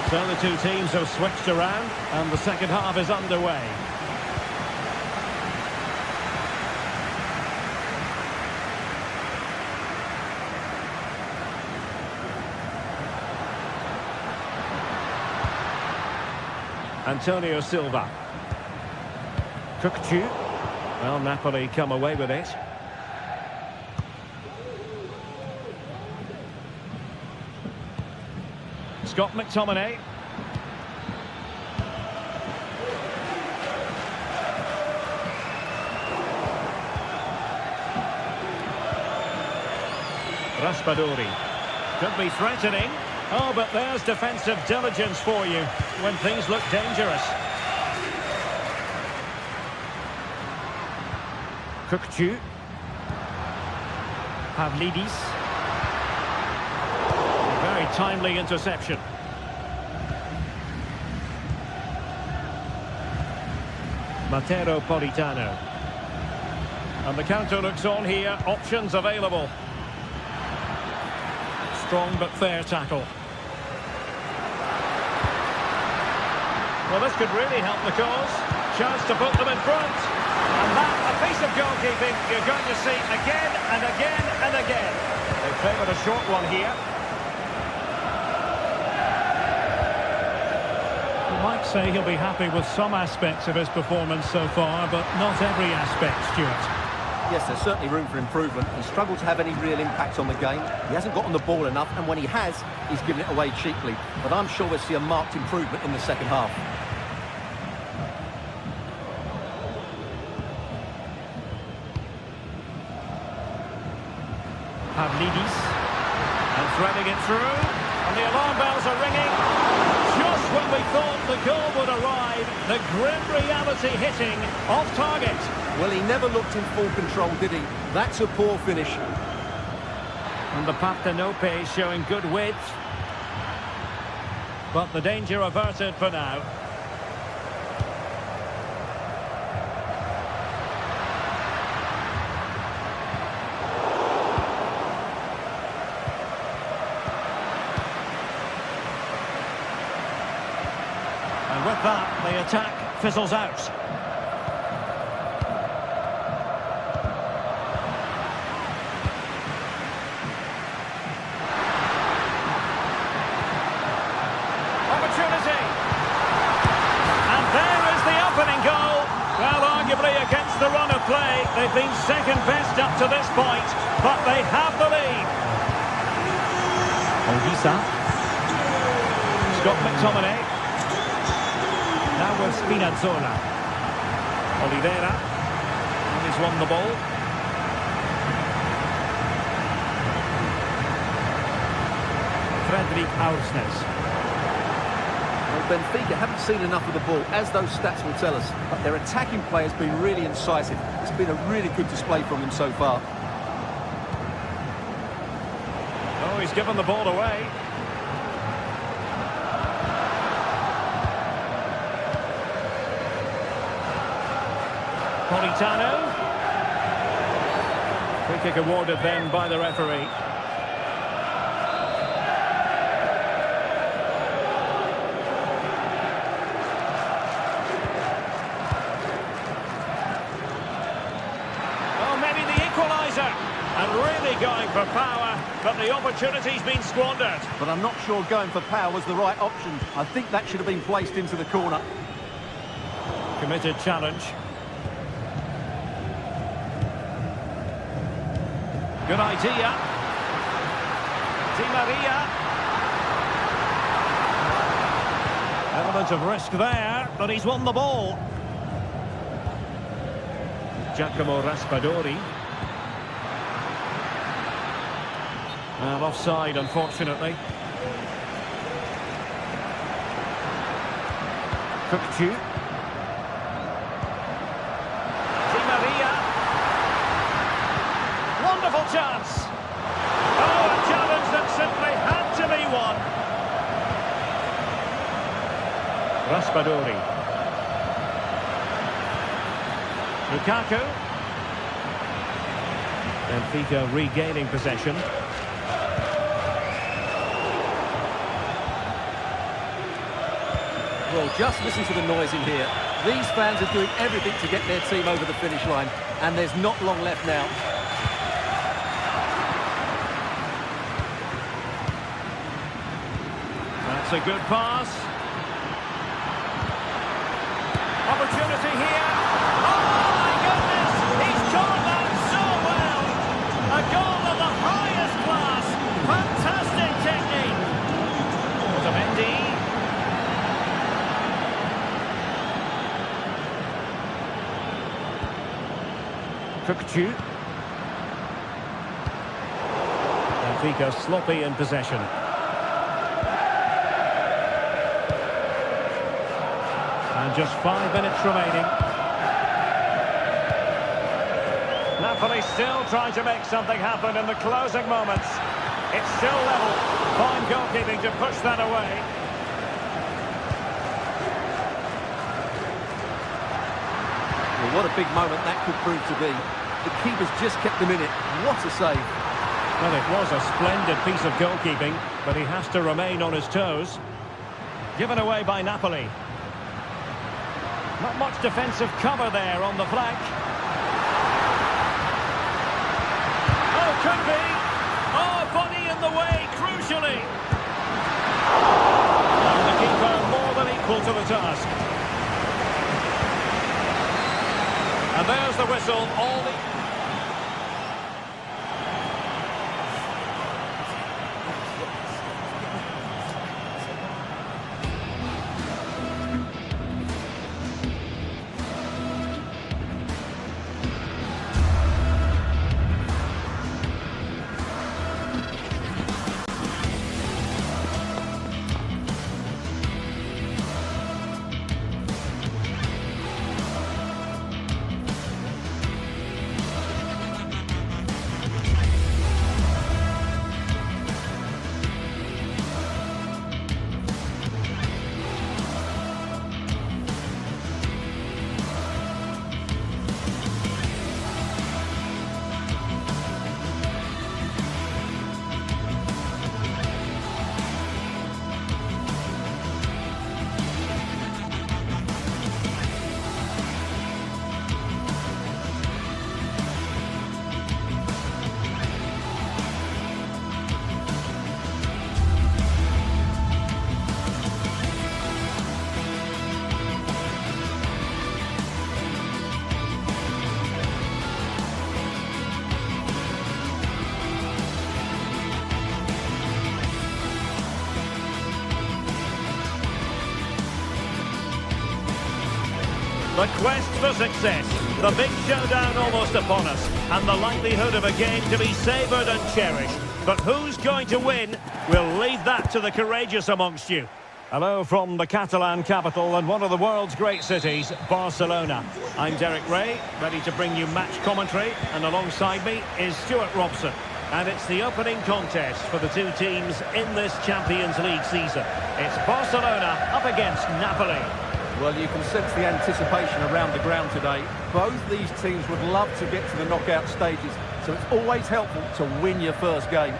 Speaker 1: So the two teams have switched around and the second half is underway. Antonio Silva. Kukçu. Well, Napoli come away with it. Scott McTominay. Raspadori. Could be threatening. Oh, but there's defensive diligence for you when things look dangerous. Kukçu. Pavlidis. Very timely interception. Matteo Politano. And the counter looks on here. Options available. Strong but fair tackle. Well, this could really help the cause. Chance to put them in front. And that, a piece of goalkeeping you're going to see again and again and again. They favoured a short one here.
Speaker 5: You might say he'll be happy with some aspects of his performance so far, but not every aspect, Stuart.
Speaker 2: Yes, there's certainly room for improvement. He's struggled to have any real impact on the game. He hasn't got on the ball enough, and when he has, he's given it away cheaply. But I'm sure we'll see a marked improvement in the second half.
Speaker 1: Pavlidis. And threading it through. And the alarm bells are ringing. Just when we thought the goal would arrive, the grim reality hitting off target.
Speaker 2: Well, he never looked in full control, did he? That's a poor finish.
Speaker 1: And the Partenope showing good width. But the danger averted for now. And with that, the attack fizzles out. Against the run of play, they've been second best up to this point, but they have the lead. Olisa. Scott McTominay. Now with Spinazzola. Oliveira. And he's won the ball. Fredrik Aursnes. Well,
Speaker 2: Benfica haven't seen enough of the ball, as those stats will tell us. But their attacking play has been really incisive. It's been a really good display from them so far.
Speaker 1: Oh, he's given the ball away. Politano. Free kick awarded then by the referee. Oh, maybe the equaliser. And really going for power, but the opportunity's been squandered.
Speaker 2: But I'm not sure going for power was the right option. I think that should have been placed into the corner.
Speaker 1: Committed challenge. Good idea. Di Maria. Element of risk there, but he's won the ball. Giacomo Raspadori. Offside, unfortunately. Cookchu. Di Maria. Wonderful chance. Oh, a challenge that simply had to be won. Raspadori. Lukaku. Benfica regaining possession.
Speaker 2: Well, just listen to the noise in here. These fans are doing everything to get their team over the finish line, and there's not long left now.
Speaker 1: That's a good pass. Opportunity here. Oh, my goodness! He's caught that so well! A goal of the highest class. Fantastic technique. Otamendi. Cookchu. Benfica sloppy in possession. And just 5 minutes remaining. Napoli still trying to make something happen in the closing moments. It's still level. Fine goalkeeping to push that away.
Speaker 2: Well, what a big moment that could prove to be. The keeper's just kept them in it. What a save.
Speaker 1: Well, it was a splendid piece of goalkeeping, but he has to remain on his toes. Given away by Napoli. Not much defensive cover there on the flank. Oh, could be. Oh, body in the way, crucially. And the keeper more than equal to the task. And there's the whistle. All the... The quest for success, the big showdown almost upon us, and the likelihood of a game to be savoured and cherished. But who's going to win? We'll leave that to the courageous amongst you. Hello from the Catalan capital and one of the world's great cities, Barcelona. I'm Derek Ray, ready to bring you match commentary, and alongside me is Stuart Robson. And it's the opening contest for the two teams in this Champions League season. It's Barcelona up against Napoli.
Speaker 2: Well, you can sense the anticipation around the ground today. Both these teams would love to get to the knockout stages, so it's always helpful to win your first game.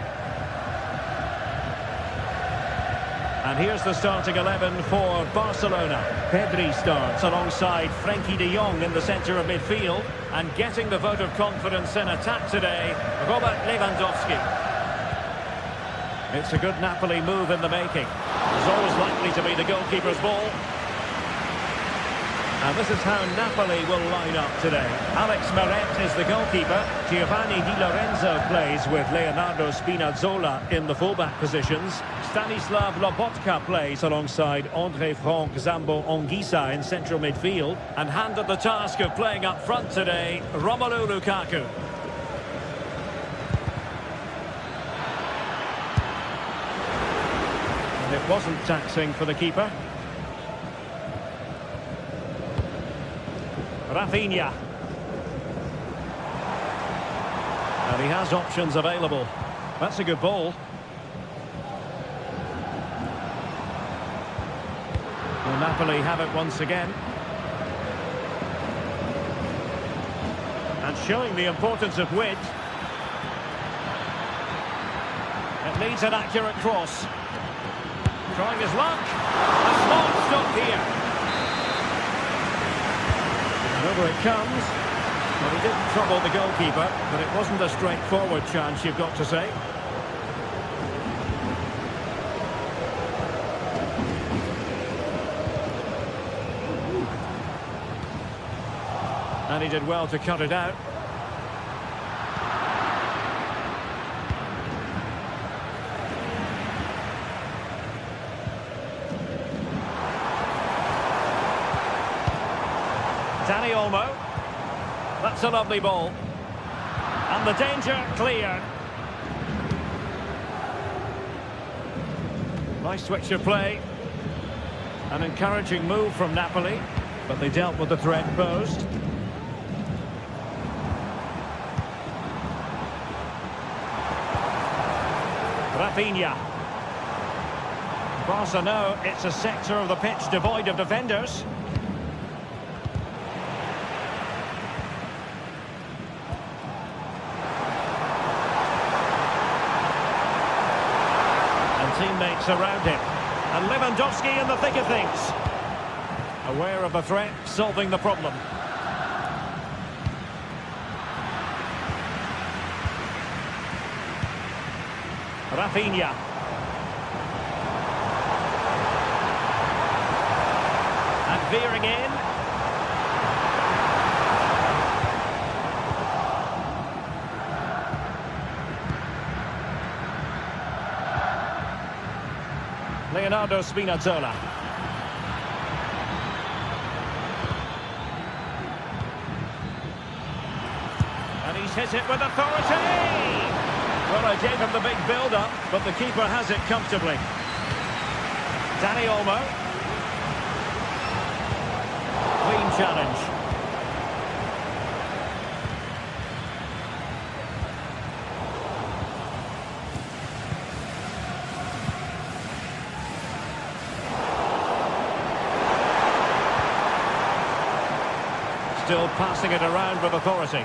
Speaker 1: And here's the starting 11 for Barcelona. Pedri starts alongside Frenkie de Jong in the centre of midfield. And getting the vote of confidence in attack today, Robert Lewandowski. It's a good Napoli move in the making. It's always likely to be the goalkeeper's ball. And this is how Napoli will line up today. Alex Meret is the goalkeeper. Giovanni Di Lorenzo plays with Leonardo Spinazzola in the fullback positions. Stanislav Lobotka plays alongside André Franck Zambo Anguissa in central midfield. And handed the task of playing up front today, Romelu Lukaku. And it wasn't taxing for the keeper. Rafinha. And he has options available. That's a good ball. Will Napoli have it once again? And showing the importance of width. It needs an accurate cross. Trying his luck. A smart stop here. Over it comes. Well, he didn't trouble the goalkeeper, but it wasn't a straightforward chance, you've got to say. And he did well to cut it out. Dani Olmo. That's a lovely ball. And the danger cleared. Nice switch of play. An encouraging move from Napoli, but they dealt with the threat posed. Rafinha. Barca know it's a sector of the pitch devoid of defenders. Teammates around him. And Lewandowski in the thick of things. Aware of the threat, solving the problem. Rafinha. And veering in. Leonardo Spinazzola. And he's hit it with authority! Well, I gave him the big build-up, but the keeper has it comfortably. Dani Olmo. Clean challenge. Still passing it around with authority.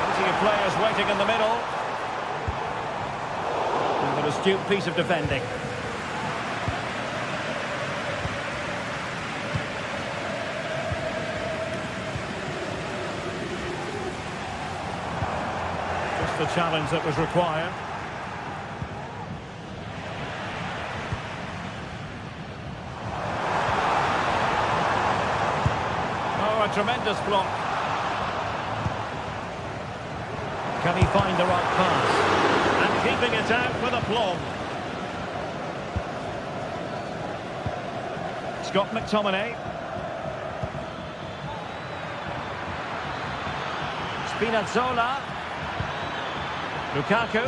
Speaker 1: Plenty of players waiting in the middle. And an astute piece of defending. Just the challenge that was required. A tremendous block. Can he find the right pass? And keeping it out with aplomb. Scott McTominay. Spinazzola. Lukaku.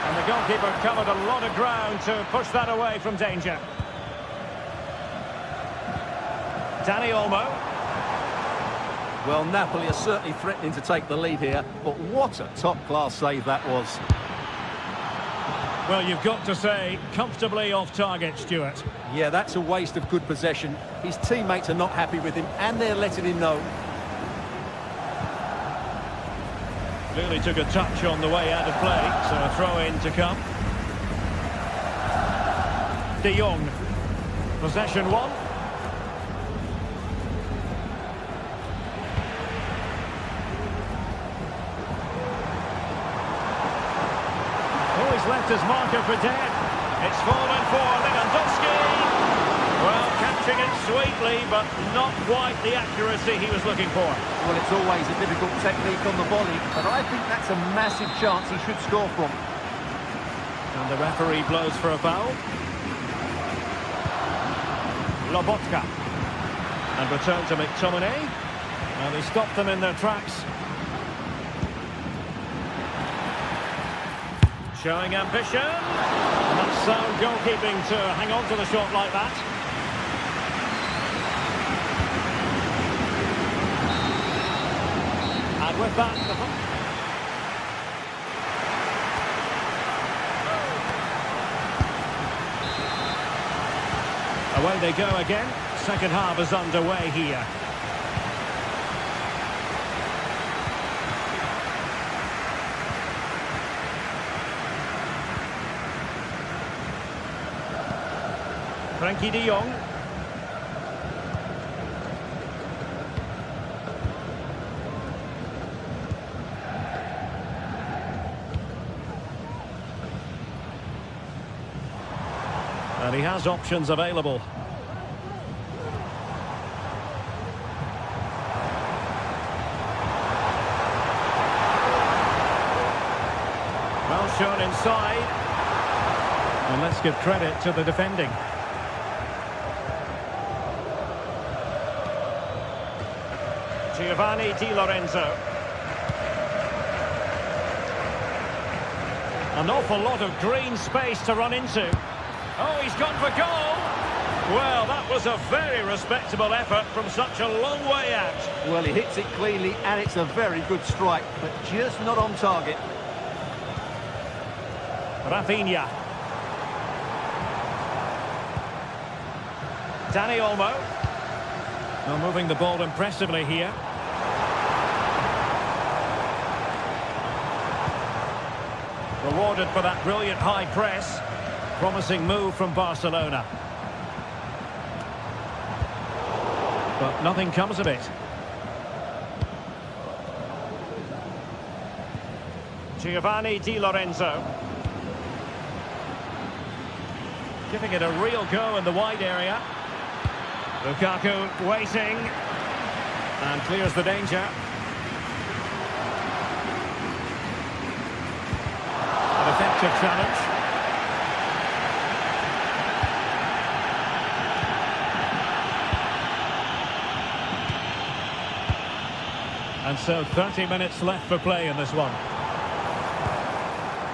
Speaker 1: And the goalkeeper covered a lot of ground to push that away from danger. Dani Olmo.
Speaker 2: Well, Napoli are certainly threatening to take the lead here, but what a top-class save that was.
Speaker 5: Well, you've got to say, comfortably off target, Stuart.
Speaker 2: Yeah, that's a waste of good possession. His teammates are not happy with him, and they're letting him know.
Speaker 1: Clearly took a touch on the way out of play, so a throw-in to come. De Jong. Possession one. Left his marker for dead. It's fallen for Lewandowski. Well, catching it sweetly, but not quite the accuracy he was looking for.
Speaker 2: Well, it's always a difficult technique on the volley, but I think that's a massive chance he should score from.
Speaker 1: And the referee blows for a foul. Lobotka. And return to McTominay. And he stopped them in their tracks. Showing ambition. And that's sound goalkeeping to hang on to the shot like that. And with that, away they go again. Second half is underway here. Frenkie de Jong. And he has options available. Well shown inside. And let's give credit to the defending. Giovanni Di Lorenzo. An awful lot of green space to run into. Oh, he's gone for goal. Well, that was a very respectable effort from such a long way out.
Speaker 2: Well, he hits it cleanly, and it's a very good strike, but just not on target.
Speaker 1: Rafinha. Dani Olmo. Well, moving the ball impressively here. Rewarded for that brilliant high press. Promising move from Barcelona. But nothing comes of it. Giovanni Di Lorenzo. Giving it a real go in the wide area. Lukaku waiting. And clears the danger. An effective challenge. And so 30 minutes left for play in this one.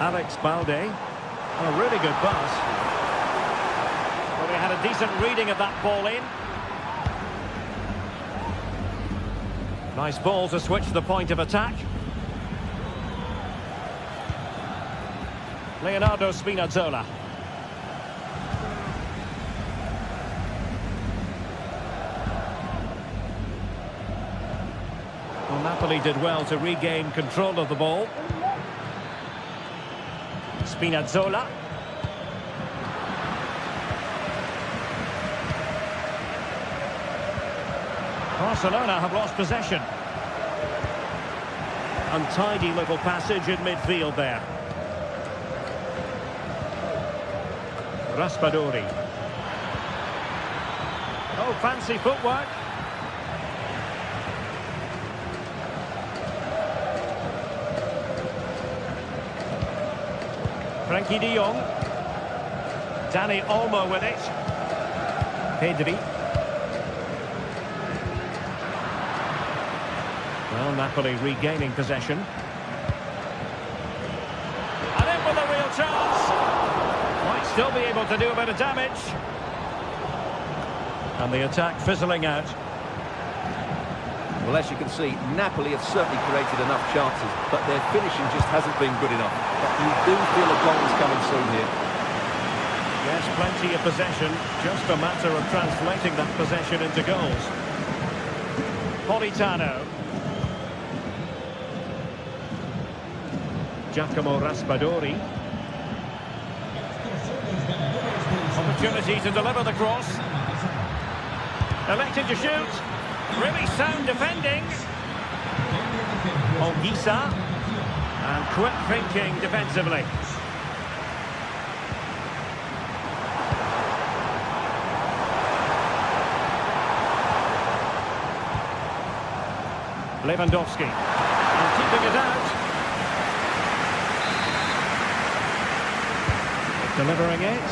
Speaker 1: Alex Balde. A really good pass. Well, he had a decent reading of that ball in. Nice ball to switch the point of attack. Leonardo Spinazzola. Well, Napoli did well to regain control of the ball. Spinazzola. Barcelona have lost possession. Untidy little passage in midfield there. Raspadori. Oh, fancy footwork. Frenkie de Jong. Dani Olmo with it. Pedri. Well, Napoli regaining possession. And in with a real chance. still be able to do a bit of damage. And the attack fizzling out.
Speaker 2: Well, as you can see, Napoli have certainly created enough chances, but their finishing just hasn't been good enough. But you do feel a goal is coming soon here.
Speaker 1: Yes, plenty of possession. Just a matter of translating that possession into goals. Politano. Giacomo Raspadori. Opportunity to deliver the cross. Elected to shoot. Really sound defending. Olgisa. And quick thinking defensively. Lewandowski. And keeping it out. Delivering it.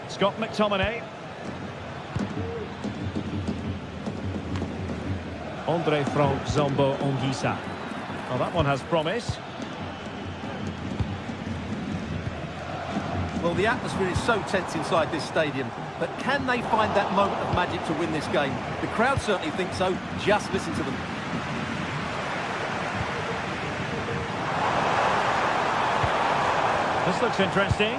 Speaker 1: Scott McTominay. Andre Frank Zombo Ongisa. Well, that one has promise.
Speaker 2: Well, the atmosphere is so tense inside this stadium, but can they find that moment of magic to win this game? The crowd certainly think so. Just listen to them.
Speaker 1: This looks interesting.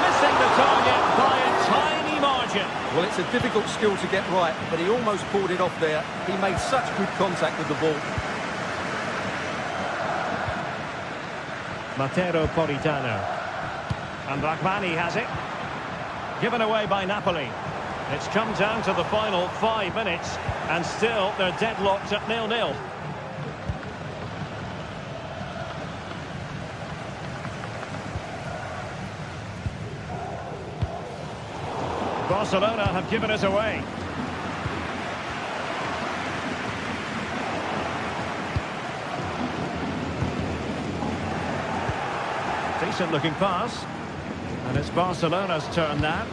Speaker 1: Missing the target by a tiny margin.
Speaker 2: Well, it's a difficult skill to get right, but he almost pulled it off there. He made such good contact with the ball.
Speaker 1: Matteo Politano. And Rahmani has it. Given away by Napoli. It's come down to the final 5 minutes, and still they're deadlocked at 0-0. Barcelona have given it away. Decent looking pass. And it's Barcelona's turn now.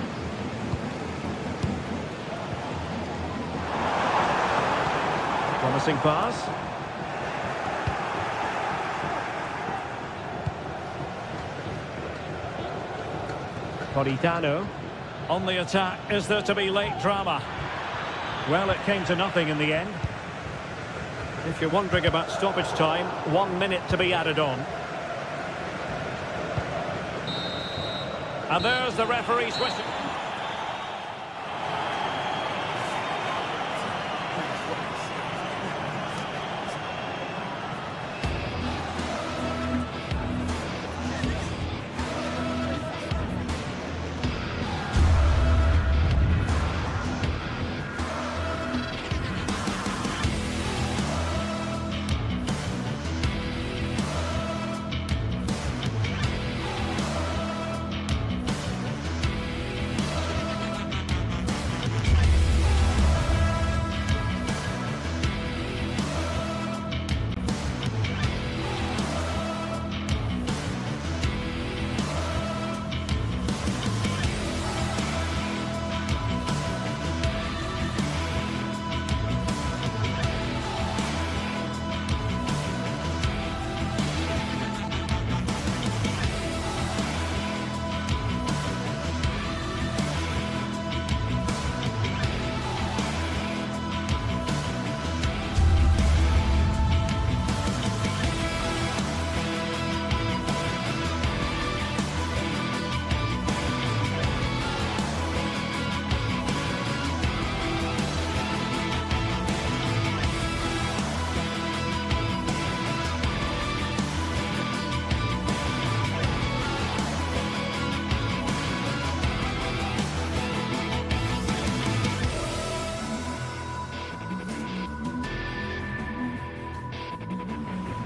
Speaker 1: Promising pass. Politano. On the attack, is there to be late drama? Well, it came to nothing in the end. If you're wondering about stoppage time, 1 minute to be added on. And there's the referee's whistle.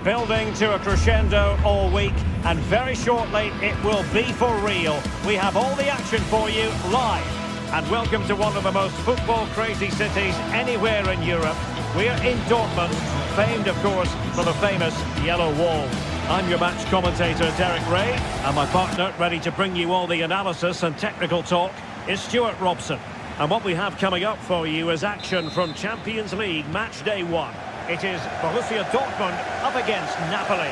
Speaker 1: Building to a crescendo all week, and very shortly it will be for real. We have all the action for you live. And welcome to one of the most football-crazy cities anywhere in Europe. We are in Dortmund, famed, of course, for the famous Yellow Wall. I'm your match commentator, Derek Ray, and my partner, ready to bring you all the analysis and technical talk, is Stuart Robson. And what we have coming up for you is action from Champions League match day 1. It is Borussia Dortmund up against Napoli.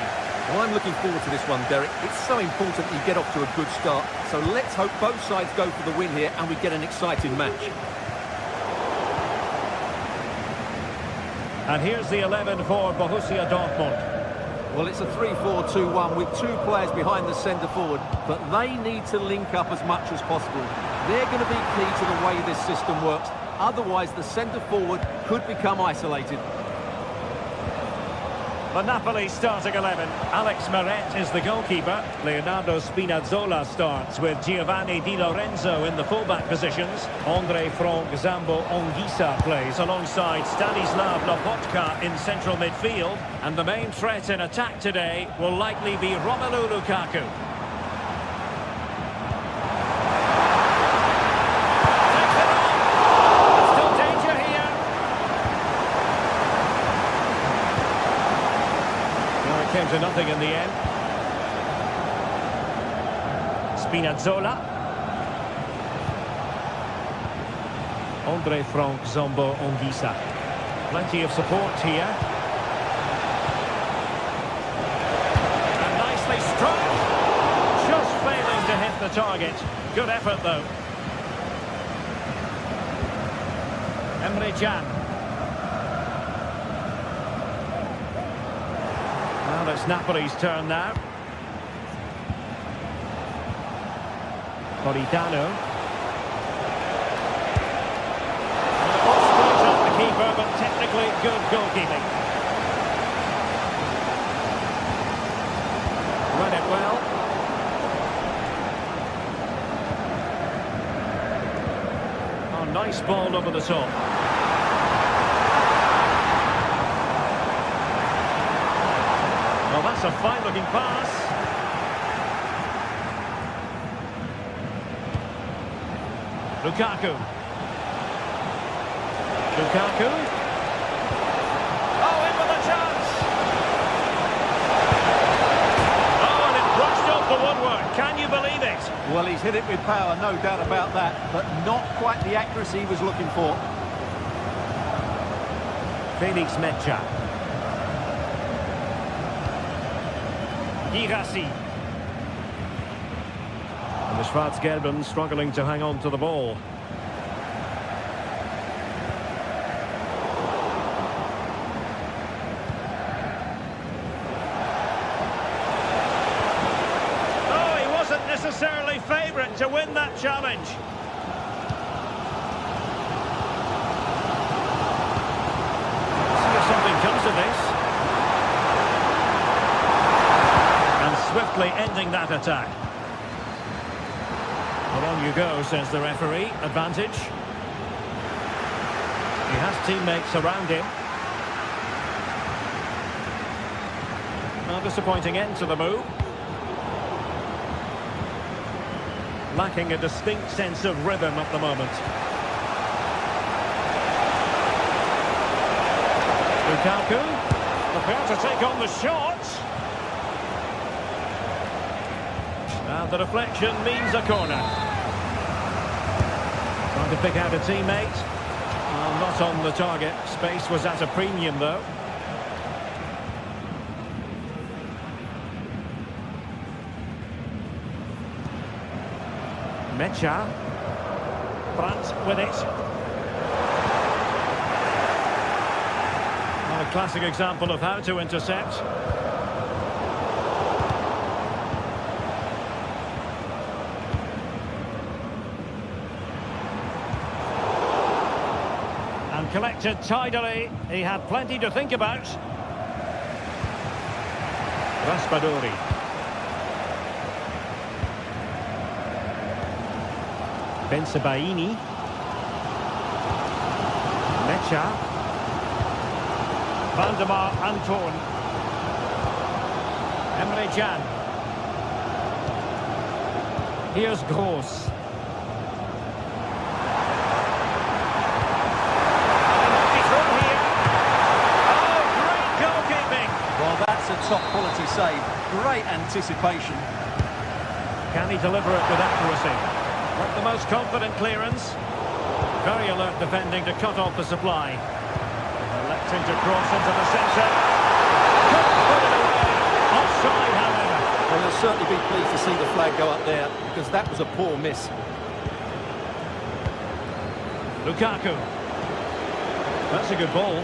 Speaker 2: Well, I'm looking forward to this one, Derek. It's so important that you get off to a good start. So let's hope both sides go for the win here and we get an exciting match.
Speaker 1: And here's the 11 for Borussia Dortmund.
Speaker 2: Well, it's a 3-4-2-1 with two players behind the centre forward, but they need to link up as much as possible. They're going to be key to the way this system works. Otherwise, the centre forward could become isolated.
Speaker 1: The Napoli starting 11. Alex Meret is the goalkeeper. Leonardo Spinazzola starts with Giovanni Di Lorenzo in the fullback positions. Andre Frank Zambo Anguissa plays alongside Stanislav Lobotka in central midfield. And the main threat in attack today will likely be Romelu Lukaku. Came to nothing in the end. Spinazzola. Andre Frank Zambo Anguissa. Plenty of support here. And nicely struck. Just failing to hit the target. Good effort though. Emre Can. Well, it's Napoli's turn now. Politano. Scores up the keeper, but technically good goalkeeping. Read it well. Oh, nice ball over the top. Well, that's a fine-looking pass. Lukaku. Lukaku. Oh, in with a chance. Oh, and it brushed off the woodwork. Can you believe it?
Speaker 2: Well, he's hit it with power, no doubt about that, but not quite the accuracy he was looking for.
Speaker 1: Felix Mecha. Girassi. And the Schwarz-Gelben struggling to hang on to the ball. Oh, he wasn't necessarily favourite to win that challenge. See if something comes of this. Swiftly ending that attack. Well, on you go, says the referee. Advantage. He has teammates around him. A disappointing end to the move. Lacking a distinct sense of rhythm at the moment. Lukaku. Prepared to take on the shot. And the deflection means a corner. Trying to pick out a teammate. Well, not on the target. Space was at a premium, though. Mecha. Brandt with it. Well, a classic example of how to intercept. Collected tidily. He had plenty to think about. Raspadori. Bensebaini. Mecha. Valdemar Anton. Emre Can. Here's Gross.
Speaker 4: Top quality save, great anticipation.
Speaker 1: Can he deliver it with accuracy? Not the most confident clearance. Very alert defending to cut off the supply. Electing to cross into the centre. Couldn't put it away. Offside, however.
Speaker 2: Well, they'll certainly be pleased to see the flag go up there, because that was a poor miss.
Speaker 1: Lukaku. That's a good ball.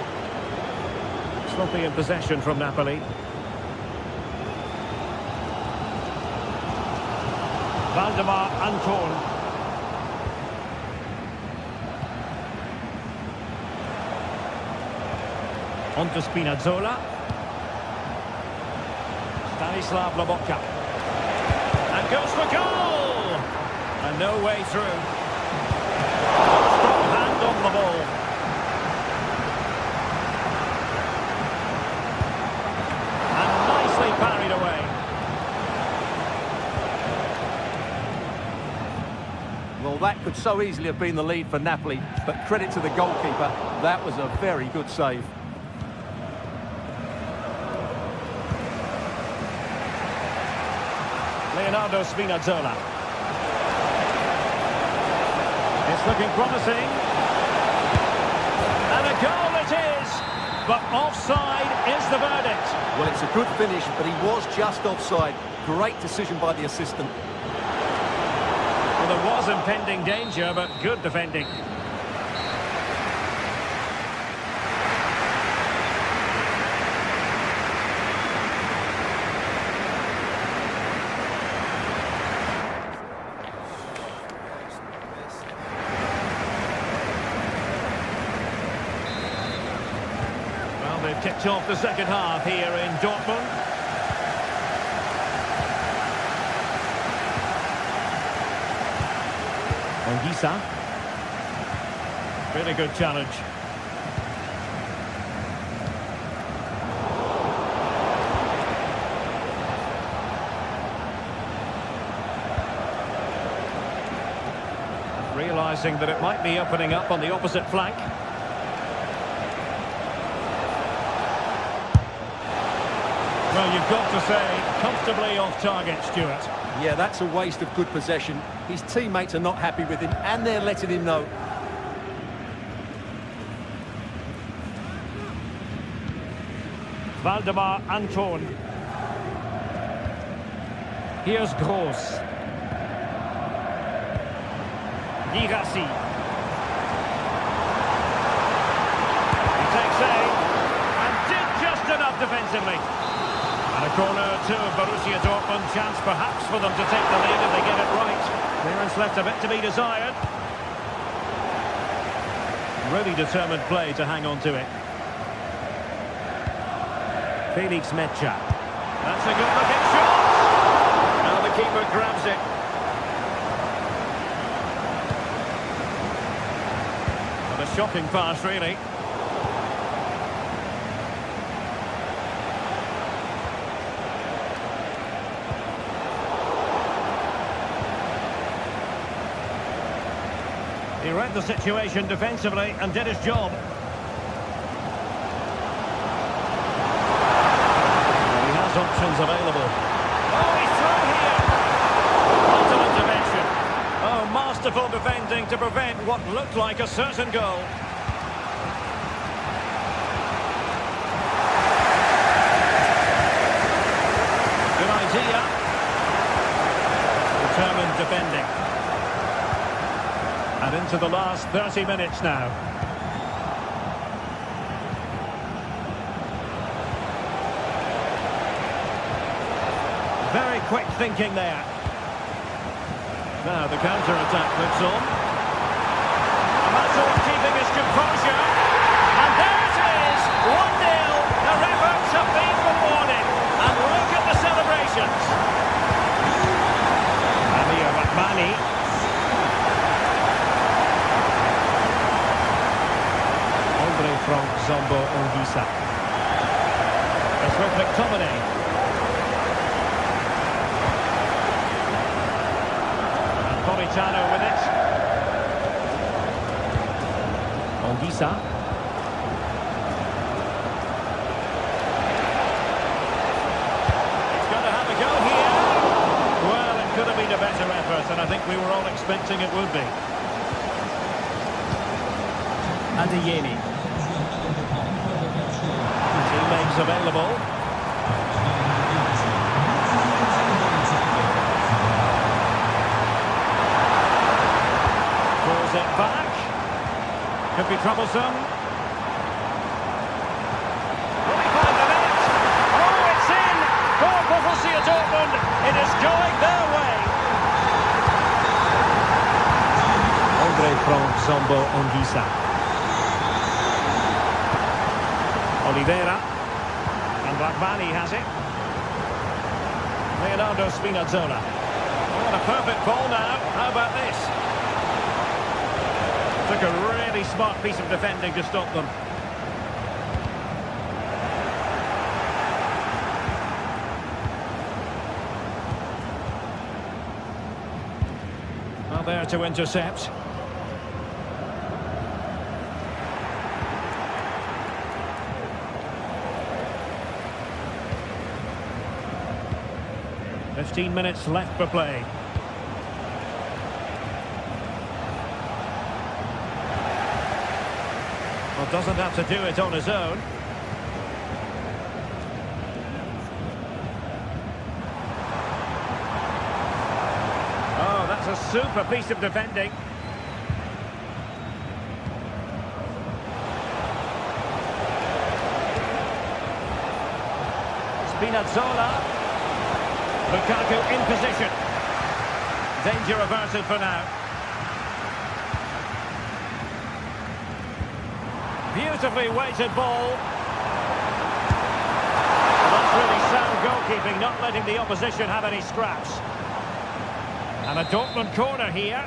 Speaker 1: Sloppy in possession from Napoli. Valdemar Anton. On to Spinazzola. Stanislav Lobotka. And goes for goal! And no way through. Strong hand on the ball. And nicely parried away.
Speaker 2: Well, that could so easily have been the lead for Napoli, but credit to the goalkeeper, that was a very good save.
Speaker 1: Leonardo Spinazzola. It's looking promising. And a goal it is! But offside is the verdict.
Speaker 2: Well, it's a good finish, but he was just offside. Great decision by the assistant.
Speaker 1: Well, there was impending danger, but good defending. Well, they've kicked off the second half here in Dortmund. Ongisa. Really good challenge. Realising that it might be opening up on the opposite flank. Well, you've got to say, comfortably off target, Stuart.
Speaker 2: Yeah, that's a waste of good possession. His teammates are not happy with him, and they're letting him know.
Speaker 1: Valdemar Anton. Here's Gross. Girassi. He takes aim and did just enough defensively. And a corner to Borussia Dortmund. Chance perhaps for them to take the lead if they get it right. Clearance left a bit to be desired. Really determined play to hang on to it. Felix Mecha. That's a good looking shot. Now the keeper grabs it. What a shocking pass, really. He read the situation defensively and did his job. He has options available. Oh, he's through here! What an intervention. Oh, masterful defending to prevent what looked like a certain goal. Good idea. Determined defending. And into the last 30 minutes now. Very quick thinking there. Now the counter-attack moves on. A matter of keeping his composure. And there it is! 1-0. Their efforts have been rewarded. And look at the celebrations. Amir Rahmani. From Zombo Ongisa. That's with McTominay. And Politano with it. Ongisa. It's going to have a go here. Well, it could have been a better effort, and I think we were all expecting it would be. Adeyemi. Teammates available. Pulls it back. Could be troublesome. Will he find the net? Oh, it's in! For Borussia Dortmund, it is going their way. Andre from Zombo Ongisa. Oliveira. And Ragbani has it. Leonardo Spinazzola. Oh, and a perfect ball now. How about this? Took a really smart piece of defending to stop them. Well, there to intercept. "15 minutes left for play." Well, doesn't have to do it on his own. Oh, that's a super piece of defending. Spinazzola. Lukaku in position. Danger averted for now. Beautifully weighted ball. Well, that's really sound goalkeeping, not letting the opposition have any scraps. And a Dortmund corner here.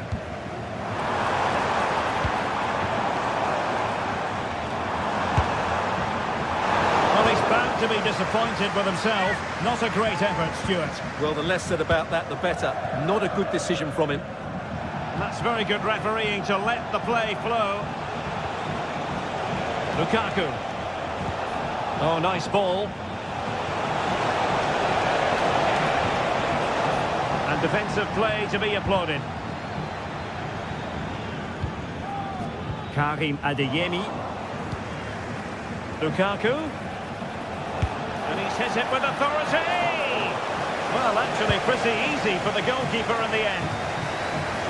Speaker 1: Well, he's bound to be disappointed with himself. Not a great effort, Stuart.
Speaker 2: Well, the less said about that, the better. Not a good decision from him.
Speaker 1: And that's very good refereeing to let the play flow. Lukaku. Oh, nice ball. And defensive play to be applauded. Karim Adeyemi. Lukaku. And he's hit it with authority. Well, actually pretty easy for the goalkeeper in the end.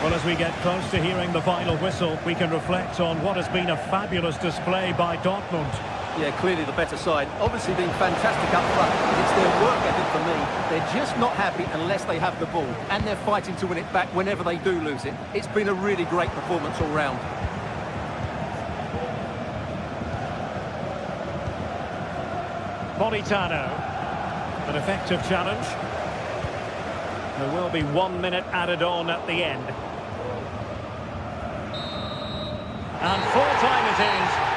Speaker 5: Well, as we get close to hearing the final whistle, we can reflect on what has been a fabulous display by Dortmund.
Speaker 2: Yeah, clearly the better side. Obviously being fantastic up front. It's their work ethic for me. They're just not happy unless they have the ball. And they're fighting to win it back whenever they do lose it. It's been a really great performance all round.
Speaker 1: Politano. An effective challenge. There will be 1 minute added on at the end. And full time it is.